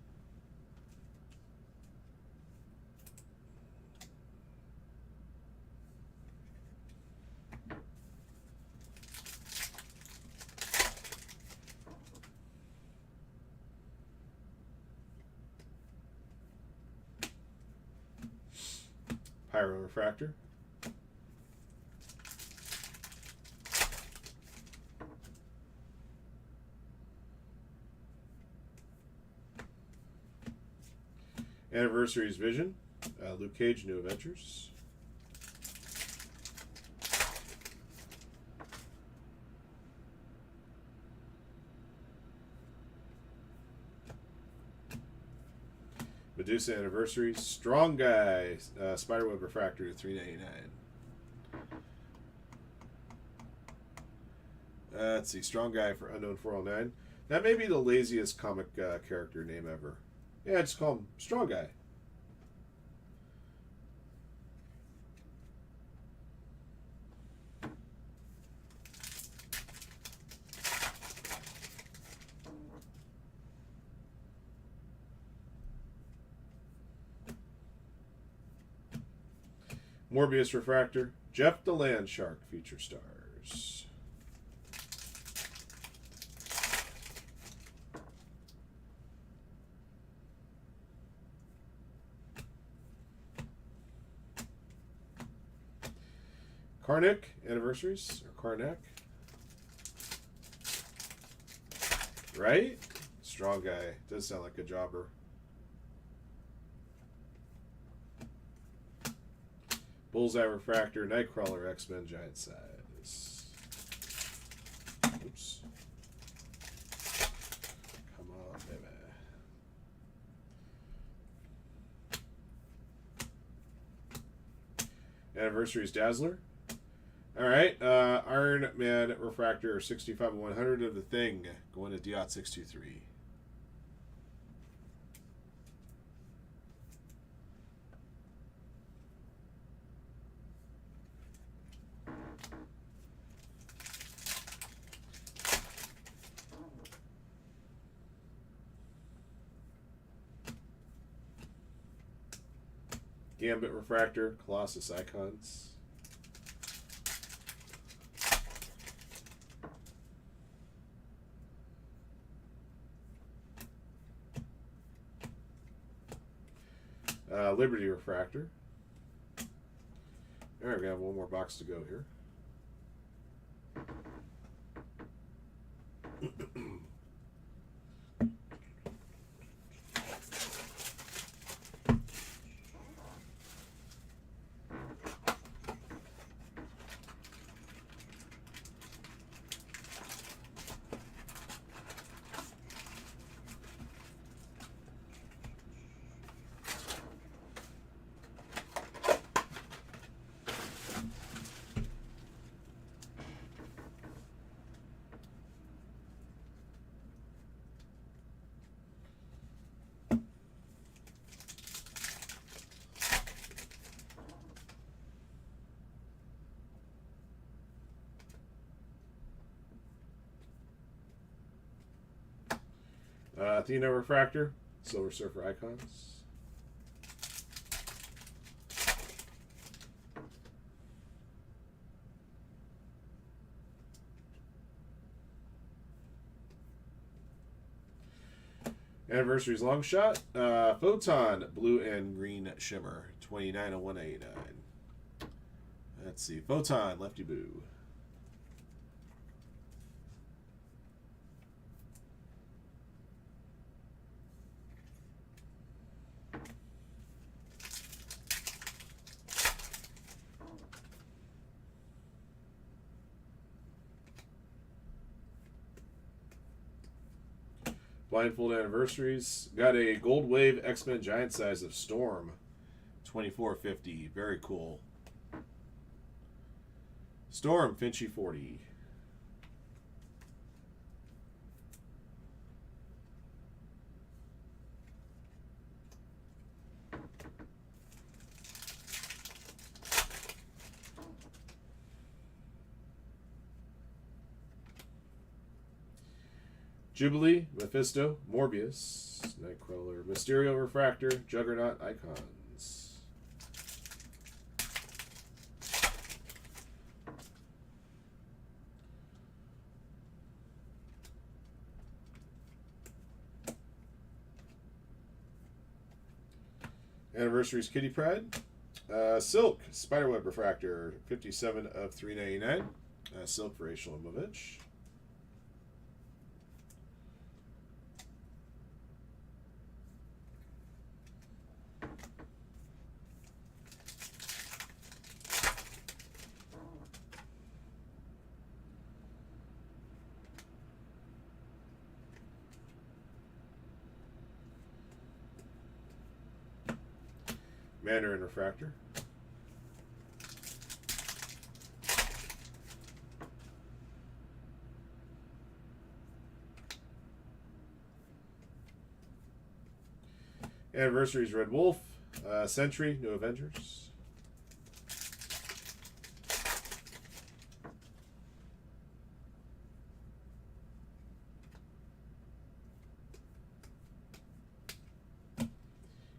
Pyro refractor. Anniversary's Vision. Luke Cage, New Adventures. Medusa Anniversary. Strong Guy. Spiderweb refractor to $3.99. Let's see. Strong Guy for Unknown 409. That may be the laziest comic character name ever. Yeah, just call him Strong Guy. Morbius refractor. Jeff the Land Shark feature stars. Karnak anniversaries, or Karnak. Right? Strong Guy. Does sound like a jobber. Bullseye refractor, Nightcrawler, X-Men giant size. Oops. Come on, baby. Anniversary's Dazzler. Alright, Iron Man refractor, 65 and 100 of the Thing. Going to Diot 623. Gambit refractor, Colossus icons. Liberty refractor. All right, we have one more box to go here. Athena Refractor, Silver Surfer Icons. Anniversary's long shot. Photon, blue and green shimmer. 29/189. Let's see. Photon, lefty boo. Blindfold anniversaries. Got a Gold Wave X-Men Giant size of Storm. 24/50. Very cool. Storm, Finchy 40. Jubilee, Mephisto, Morbius, Nightcrawler, Mysterio Refractor, Juggernaut Icons. Anniversary's Kitty Pride. Silk, Spiderweb Refractor, 57/399. Silk for Rachel Imovich. Mandarin Refractor. Anniversary's Red Wolf. Sentry, New Avengers.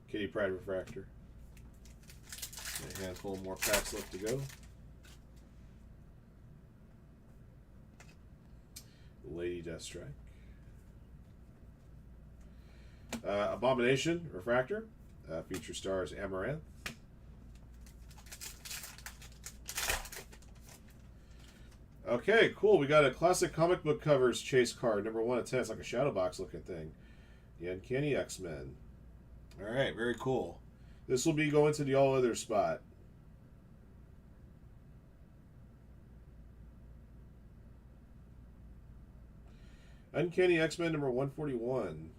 Kitty Pride Refractor. A handful more packs left to go. Lady Deathstrike. Abomination Refractor. Feature stars Amaranth. Okay, cool. We got a classic comic book covers chase card, number 1/10. It's like a shadow box looking thing. The Uncanny X-Men. All right, very cool. This will be going to the all other spot. Uncanny X-Men number 141.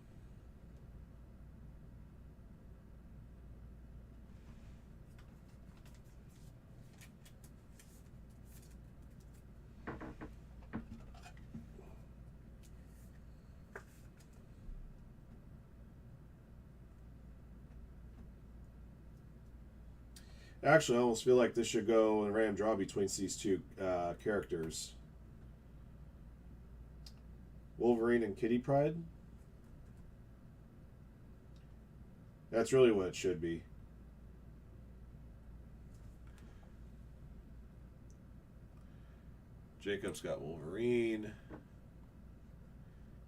Actually, I almost feel like this should go in a random draw between these two characters. Wolverine and Kitty Pride. That's really what it should be. Jacob's got Wolverine.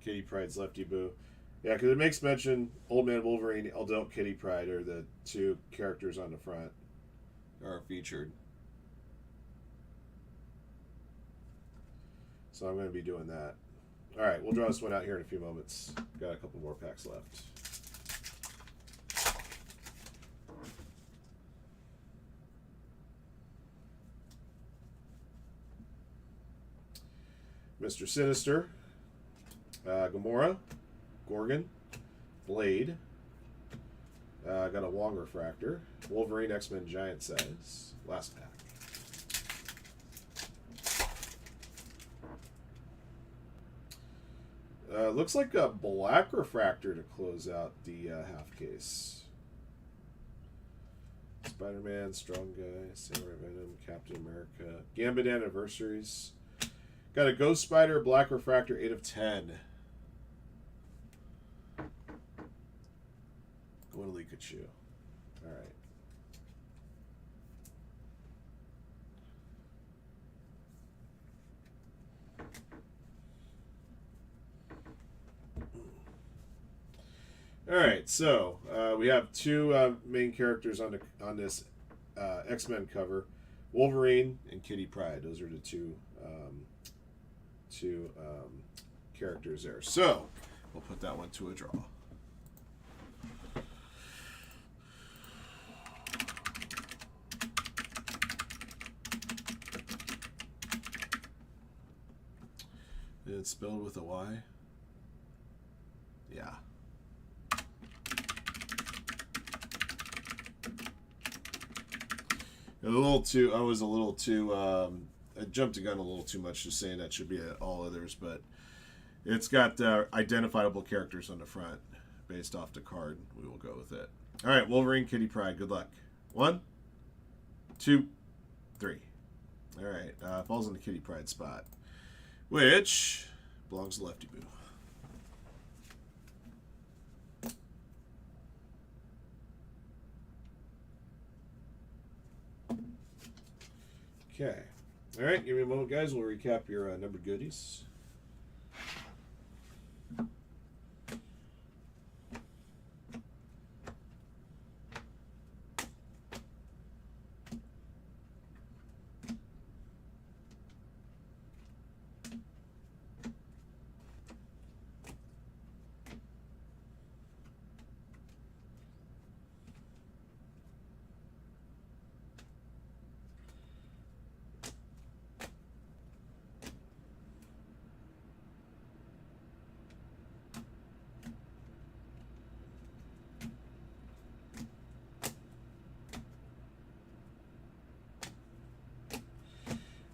Kitty Pride's Lefty Boo. Yeah, because it makes mention Old Man Wolverine, Adult Kitty Pride are the two characters on the front are featured. So I'm going to be doing that. All right, we'll draw this one out here in a few moments. Got a couple more packs left. Mr. Sinister, Gamora, Gorgon, Blade. Got a Wong Refractor, Wolverine X-Men Giant size. Last pack. Looks like a Black Refractor to close out the half case. Spider-Man, Strong Guy, Samurai Venom, Captain America, Gambit Anniversaries. Got a Ghost Spider, Black Refractor, 8/10. Gwendolyn Kachu. All right. All right, so we have two main characters on this X-Men cover, Wolverine and Kitty Pryde. Those are the two characters there. So we'll put that one to a draw. It's spelled with a Y. Yeah. I was a little too. I jumped the gun a little too much, just saying that should be all others, but it's got identifiable characters on the front based off the card. We will go with it. All right, Wolverine, Kitty Pryde. Good luck. 1, 2, 3. All right, falls in the Kitty Pryde spot, which belongs to Lefty Boo. Okay. All right, give me a moment, guys. We'll recap your numbered goodies.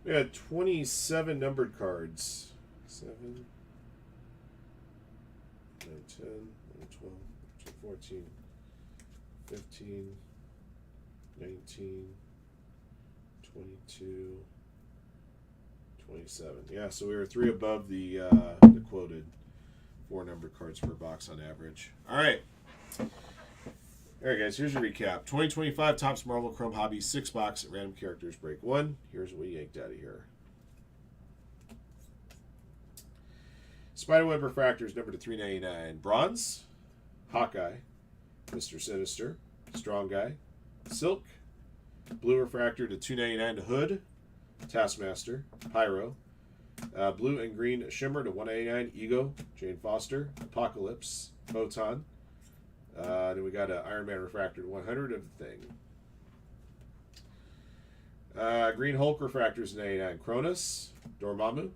We had 27 numbered cards. 7, 9, 10, 11, 12, 14, 15, 19, 22, 27. Yeah, so we were 3 above the quoted 4 numbered cards per box on average. All right. All right, guys, here's your recap. 2025 Topps Marvel Chrome Hobby 6 box at random characters break 1. Here's what we yanked out of here. Spiderweb Refractors number to 399. Bronze, Hawkeye, Mr. Sinister, Strong Guy, Silk, Blue Refractor to 299 to Hood, Taskmaster, Pyro, Blue and Green Shimmer to 199, Ego, Jane Foster, Apocalypse, Photon. Then we got an Iron Man Refractor to 100 of the Thing. Green Hulk Refractors to 99, Cronus, Dormammu.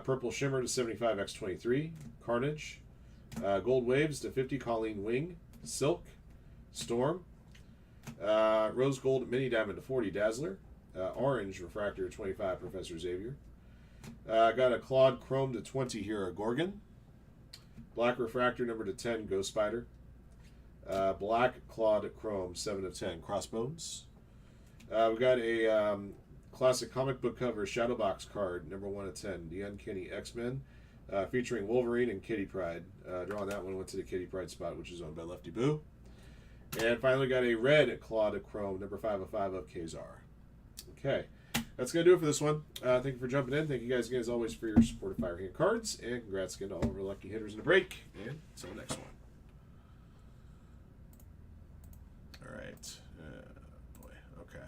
Purple Shimmer to 75 X23, Carnage. Gold Waves to 50, Colleen Wing, Silk, Storm. Rose Gold Mini Diamond to 40, Dazzler. Orange Refractor to 25, Professor Xavier. Got a Claude Chrome to 20 here, a Gorgon. Black Refractor number to 10, Ghost Spider. Black Claude Chrome 7 of 10, Crossbones. We got a classic comic book cover Shadowbox card number 1 of 10, The Uncanny X-Men, featuring Wolverine and Kitty Pryde. Drawing that one went to the Kitty Pryde spot, which is owned by Lefty Boo. And finally got a red Claude Chrome number 5 of 5 of Kazar. Okay, that's going to do it for this one. Thank you for jumping in. Thank you guys again, as always, for your support of Firehand cards. And congrats again to all of our lucky hitters in the break. And until next one. All right. Boy. Okay.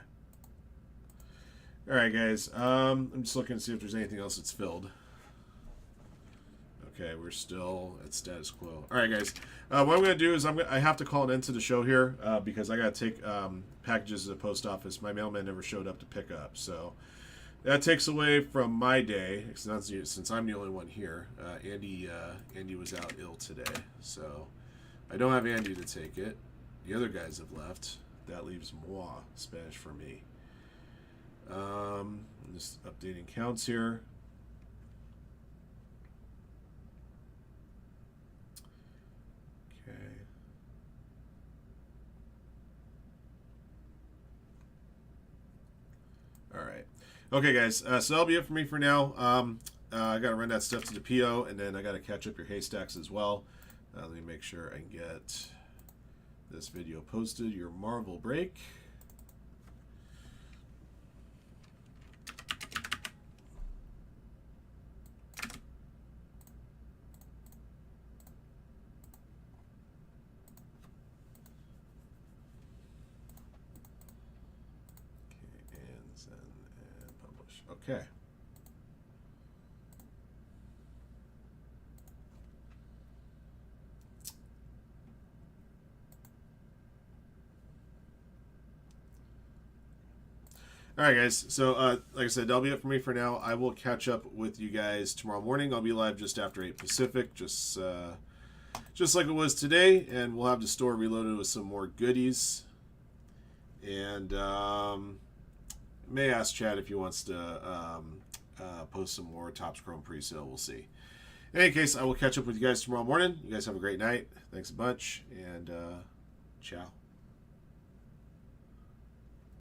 All right, guys. I'm just looking to see if there's anything else that's filled. Okay, we're still at status quo. All right, guys. What I'm going to do is I have to call an end to the show here because I got to take packages to the post office. My mailman never showed up to pick up, so that takes away from my day since I'm the only one here. Andy was out ill today, so I don't have Andy to take it. The other guys have left. That leaves moi, Spanish for me. I'm just updating counts here. Okay. All right. Okay, guys. So that'll be it for me for now. I got to run that stuff to the PO, and then I got to catch up your haystacks as well. Let me make sure I can get this video posted, your Marvel break. And send and publish. Okay. All right, guys. So, like I said, that'll be it for me for now. I will catch up with you guys tomorrow morning. I'll be live just after 8 Pacific, just like it was today, and we'll have the store reloaded with some more goodies. And may ask Chad if he wants to post some more Topps Chrome pre-sale. We'll see. In any case, I will catch up with you guys tomorrow morning. You guys have a great night. Thanks a bunch, and ciao.